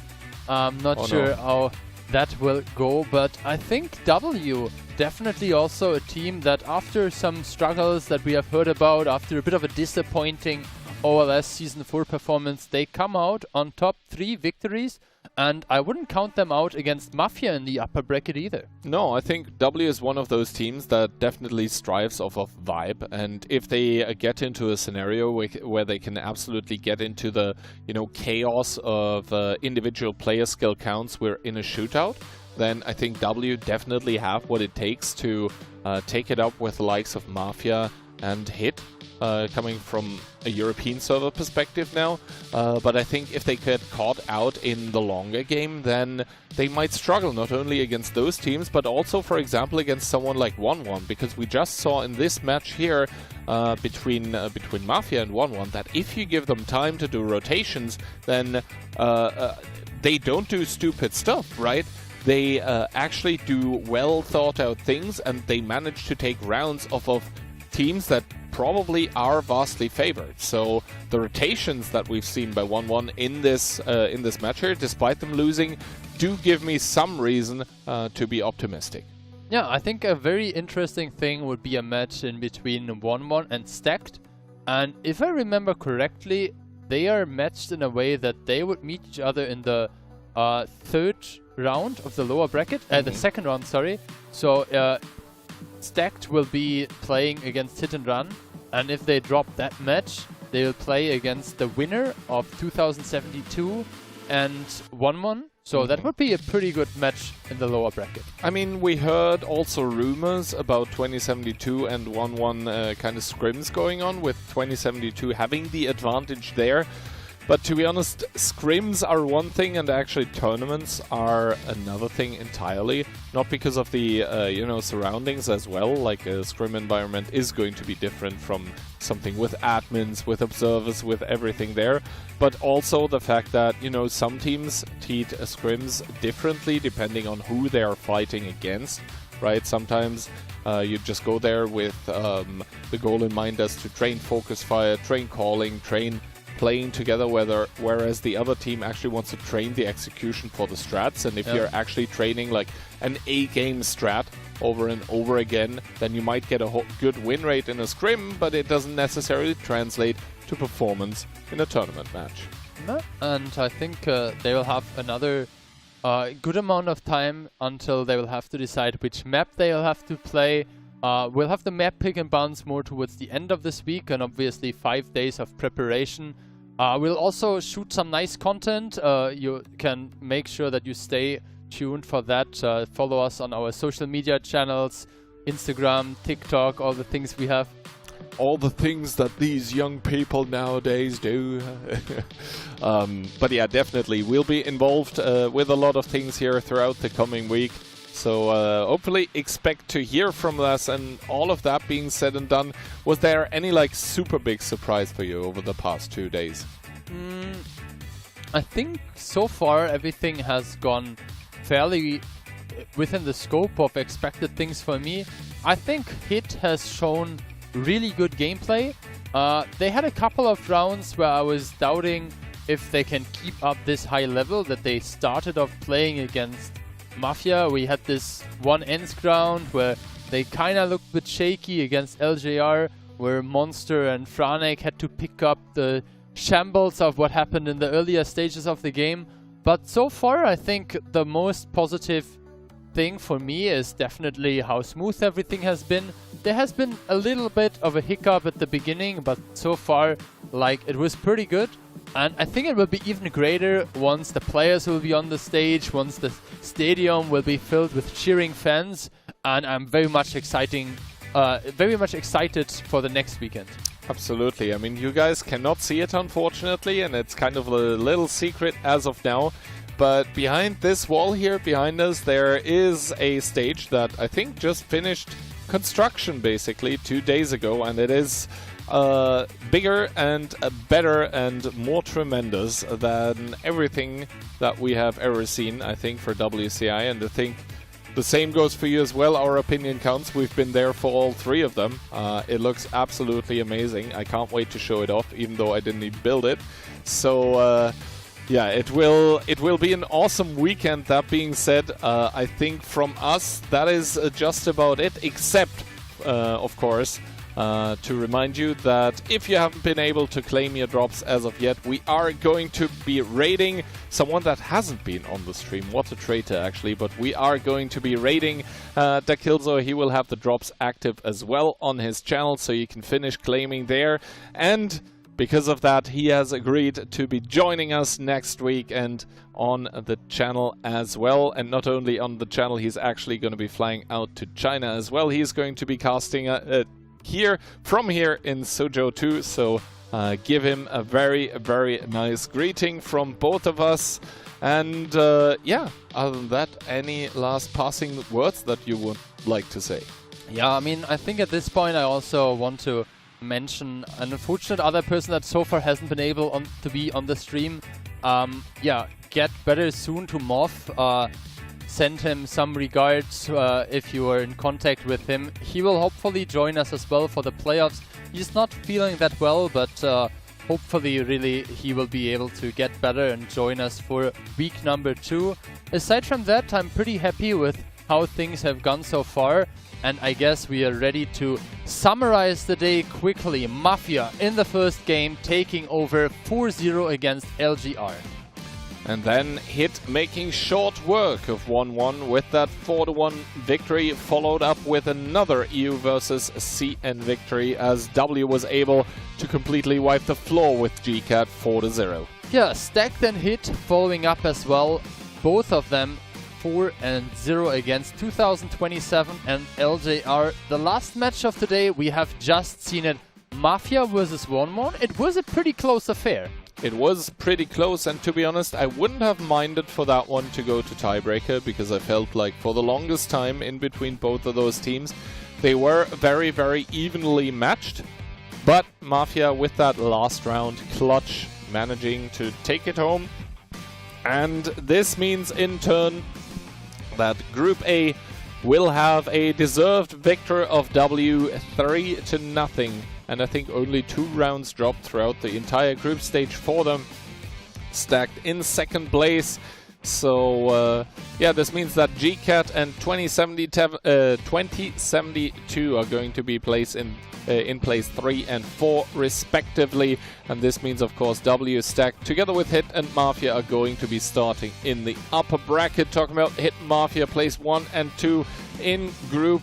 Speaker 11: I'm not sure how that will go, but I think W definitely also a team that after some struggles that we have heard about, after a bit of a disappointing OLS Season 4 performance, they come out on top, 3 victories, and I wouldn't count them out against Mafia in the upper bracket either.
Speaker 12: No, I think W is one of those teams that definitely strives off of vibe, and if they get into a scenario where they can absolutely get into the chaos of individual player skill counts, we're in a shootout, then I think W definitely have what it takes to take it up with the likes of Mafia and Hit. Coming from a European server perspective now, but I think if they get caught out in the longer game, then they might struggle not only against those teams, but also, for example, against someone like 1-1, because we just saw in this match here between Mafia and 1-1 that if you give them time to do rotations, then they don't do stupid stuff, right? They actually do well thought out things, and they manage to take rounds off of teams that probably are vastly favored. So the rotations that we've seen by 1-1 in this match here, despite them losing, do give me some reason to be optimistic.
Speaker 11: Yeah, I think a very interesting thing would be a match in between 1-1 and Stacked. And if I remember correctly, they are matched in a way that they would meet each other in the third round of the lower bracket, the second round, sorry. So Stacked will be playing against Hit and Run, and if they drop that match, they will play against the winner of 2072 and 1-1. So that would be a pretty good match in the lower bracket.
Speaker 12: I mean, we heard also rumors about 2072 and 1-1 kind of scrims going on, with 2072 having the advantage there. But to be honest, scrims are one thing and actually tournaments are another thing entirely. Not because of the surroundings as well, like a scrim environment is going to be different from something with admins, with observers, with everything there. But also the fact that, some teams treat scrims differently depending on who they are fighting against, right? Sometimes you just go there with the goal in mind as to train focus fire, train calling, train playing together, whereas the other team actually wants to train the execution for the strats. And if you're actually training like an A-game strat over and over again, then you might get a good win rate in a scrim, but it doesn't necessarily translate to performance in a tournament match.
Speaker 11: And I think they will have another good amount of time until they will have to decide which map they will have to play. We'll have the map pick and bounce more towards the end of this week, and obviously 5 days of preparation. We'll also shoot some nice content. You can make sure that you stay tuned for that. Follow us on our social media channels, Instagram, TikTok, all the things we have.
Speaker 12: All the things that these young people nowadays do. But yeah, definitely. We'll be involved with a lot of things here throughout the coming week. So hopefully expect to hear from us. And all of that being said and done, was there any super big surprise for you over the past 2 days?
Speaker 11: I think so far everything has gone fairly within the scope of expected things for me. I think Hit has shown really good gameplay. They had a couple of rounds where I was doubting if they can keep up this high level that they started off playing against Mafia. We had this one ends round where they kind of looked a bit shaky against LJR, where Monster and Franek had to pick up the shambles of what happened in the earlier stages of the game. But so far, I think the most positive thing for me is definitely how smooth everything has been. There has been a little bit of a hiccup at the beginning, but so far, it was pretty good. And I think it will be even greater once the players will be on the stage, once the stadium will be filled with cheering fans. And I'm very much excited for the next weekend.
Speaker 12: Absolutely. I mean, you guys cannot see it, unfortunately, and it's kind of a little secret as of now. but behind this wall here, behind us, there is a stage that I think just finished construction basically 2 days ago, and it is bigger and better and more tremendous than everything that we have ever seen, I think, for WCI, and I think the same goes for you as well. Our opinion counts. We've been there for all 3 of them. It looks absolutely amazing. I can't wait to show it off, even though I didn't even build it. So yeah, it will be an awesome weekend. That being said, I think from us that is just about it, except of course to remind you that if you haven't been able to claim your drops as of yet, we are going to be raiding someone that hasn't been on the stream. What a traitor, actually. But we are going to be raiding Dakilzo. He will have the drops active as well on his channel, so you can finish claiming there. And because of that, he has agreed to be joining us next week and on the channel as well. And not only on the channel, he's actually going to be flying out to China as well. He's going to be casting from here in Suzhou too, so give him a very, very nice greeting from both of us. And yeah, other than that, any last passing words that you would like to say?
Speaker 11: Yeah, I mean, I think at this point I also want to mention an unfortunate other person that so far hasn't been able to be on the stream. Yeah, get better soon to Moth. Send him some regards if you are in contact with him. He will hopefully join us as well for the playoffs. He's not feeling that well, but hopefully really he will be able to get better and join us for week number 2. Aside from that, I'm pretty happy with how things have gone so far, and I guess we are ready to summarize the day quickly. Mafia in the first game taking over 4-0 against LGR.
Speaker 12: And then Hit making short work of 1-1 with that 4-1 victory, followed up with another EU versus CN victory as W was able to completely wipe the floor with GCAT 4-0.
Speaker 11: Yeah, Stacked and Hit following up as well, both of them 4-0 against 2027 and LJR. The last match of the day, we have just seen it, Mafia versus 1-1. It was a pretty close affair.
Speaker 12: It was pretty close, and to be honest, I wouldn't have minded for that one to go to tiebreaker, because I felt like for the longest time in between both of those teams, they were very, very evenly matched. But Mafia with that last round clutch, managing to take it home. And this means in turn that Group A will have a deserved victor of W 3-0. And I think only 2 rounds dropped throughout the entire group stage for them. Stacked in second place. So yeah, this means that GCAT and 2072 are going to be placed in place 3 and 4 respectively. And this means, of course, W Stacked together with Hit and Mafia are going to be starting in the upper bracket. Talking about Hit and Mafia, place 1 and 2 in Group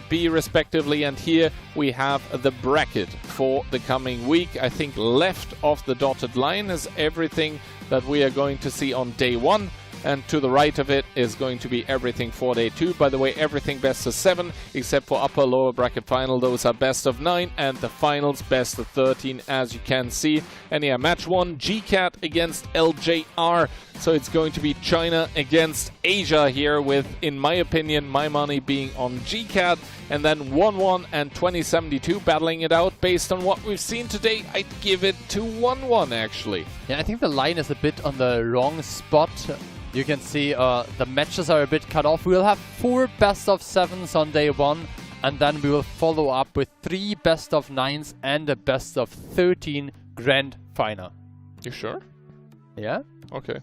Speaker 12: B respectively, and here we have the bracket for the coming week. I think left of the dotted line is everything that we are going to see on day 1, and to the right of it is going to be everything for day 2. By the way, everything best of 7 except for upper lower bracket final, those are best of 9, and the finals best of 13, as you can see. And yeah, match 1, GCAT against LJR. So it's going to be China against Asia here, with, in my opinion, my money being on GCAT, and then 1-1 and 2072 battling it out. Based on what we've seen today, I'd give it to 1-1 actually.
Speaker 11: Yeah, I think the line is a bit on the wrong spot. You can see the matches are a bit cut off. We'll have 4 best of 7s on day 1, and then we will follow up with 3 best of 9s and a best of 13 grand final.
Speaker 12: You sure?
Speaker 11: Yeah.
Speaker 12: Okay.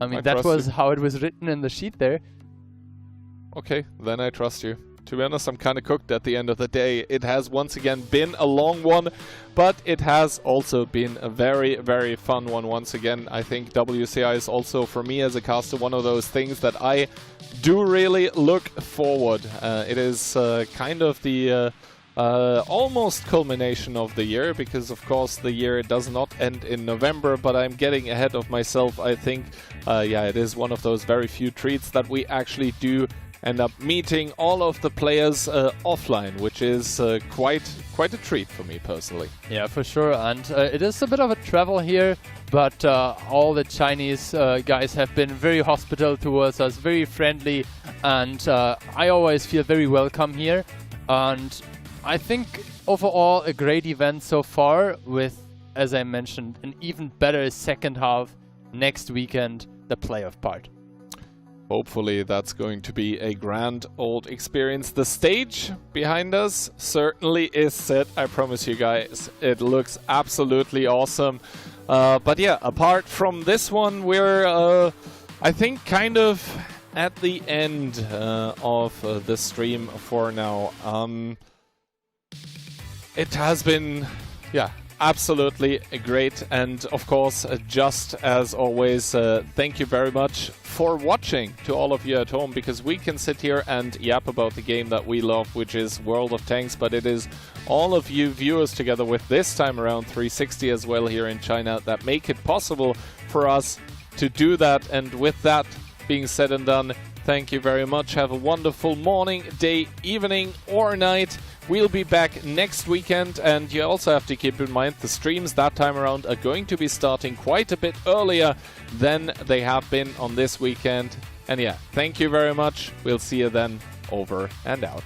Speaker 11: I mean, that was how it was written in the sheet there.
Speaker 12: Okay, then I trust you. To be honest, I'm kind of cooked at the end of the day. It has once again been a long one, but it has also been a very, very fun one once again. I think WCI is also, for me as a caster, one of those things that I do really look forward. It is kind of the almost culmination of the year, because of course the year does not end in November, but I'm getting ahead of myself. I think, yeah, it is one of those very few treats that we actually do end up meeting all of the players offline, which is quite a treat for me personally.
Speaker 11: Yeah, for sure. And it is a bit of a travel here, but all the Chinese guys have been very hospitable towards us, very friendly, and I always feel very welcome here. And I think overall a great event so far with, as I mentioned, an even better second half next weekend, the playoff part.
Speaker 12: Hopefully that's going to be a grand old experience. The stage behind us certainly is set, I promise you guys. It looks absolutely awesome. But yeah, apart from this one, we're, I think, kind of at the end of the stream for now. It has been, yeah, absolutely great, and of course, just as always, thank you very much for watching to all of you at home, because we can sit here and yap about the game that we love, which is World of Tanks, but it is all of you viewers together with this time around 360 as well here in China that make it possible for us to do that. And with that being said and done, thank you very much. Have a wonderful morning, day, evening or night. We'll be back next weekend, and you also have to keep in mind the streams that time around are going to be starting quite a bit earlier than they have been on this weekend. And yeah, thank you very much. We'll see you then. Over and out.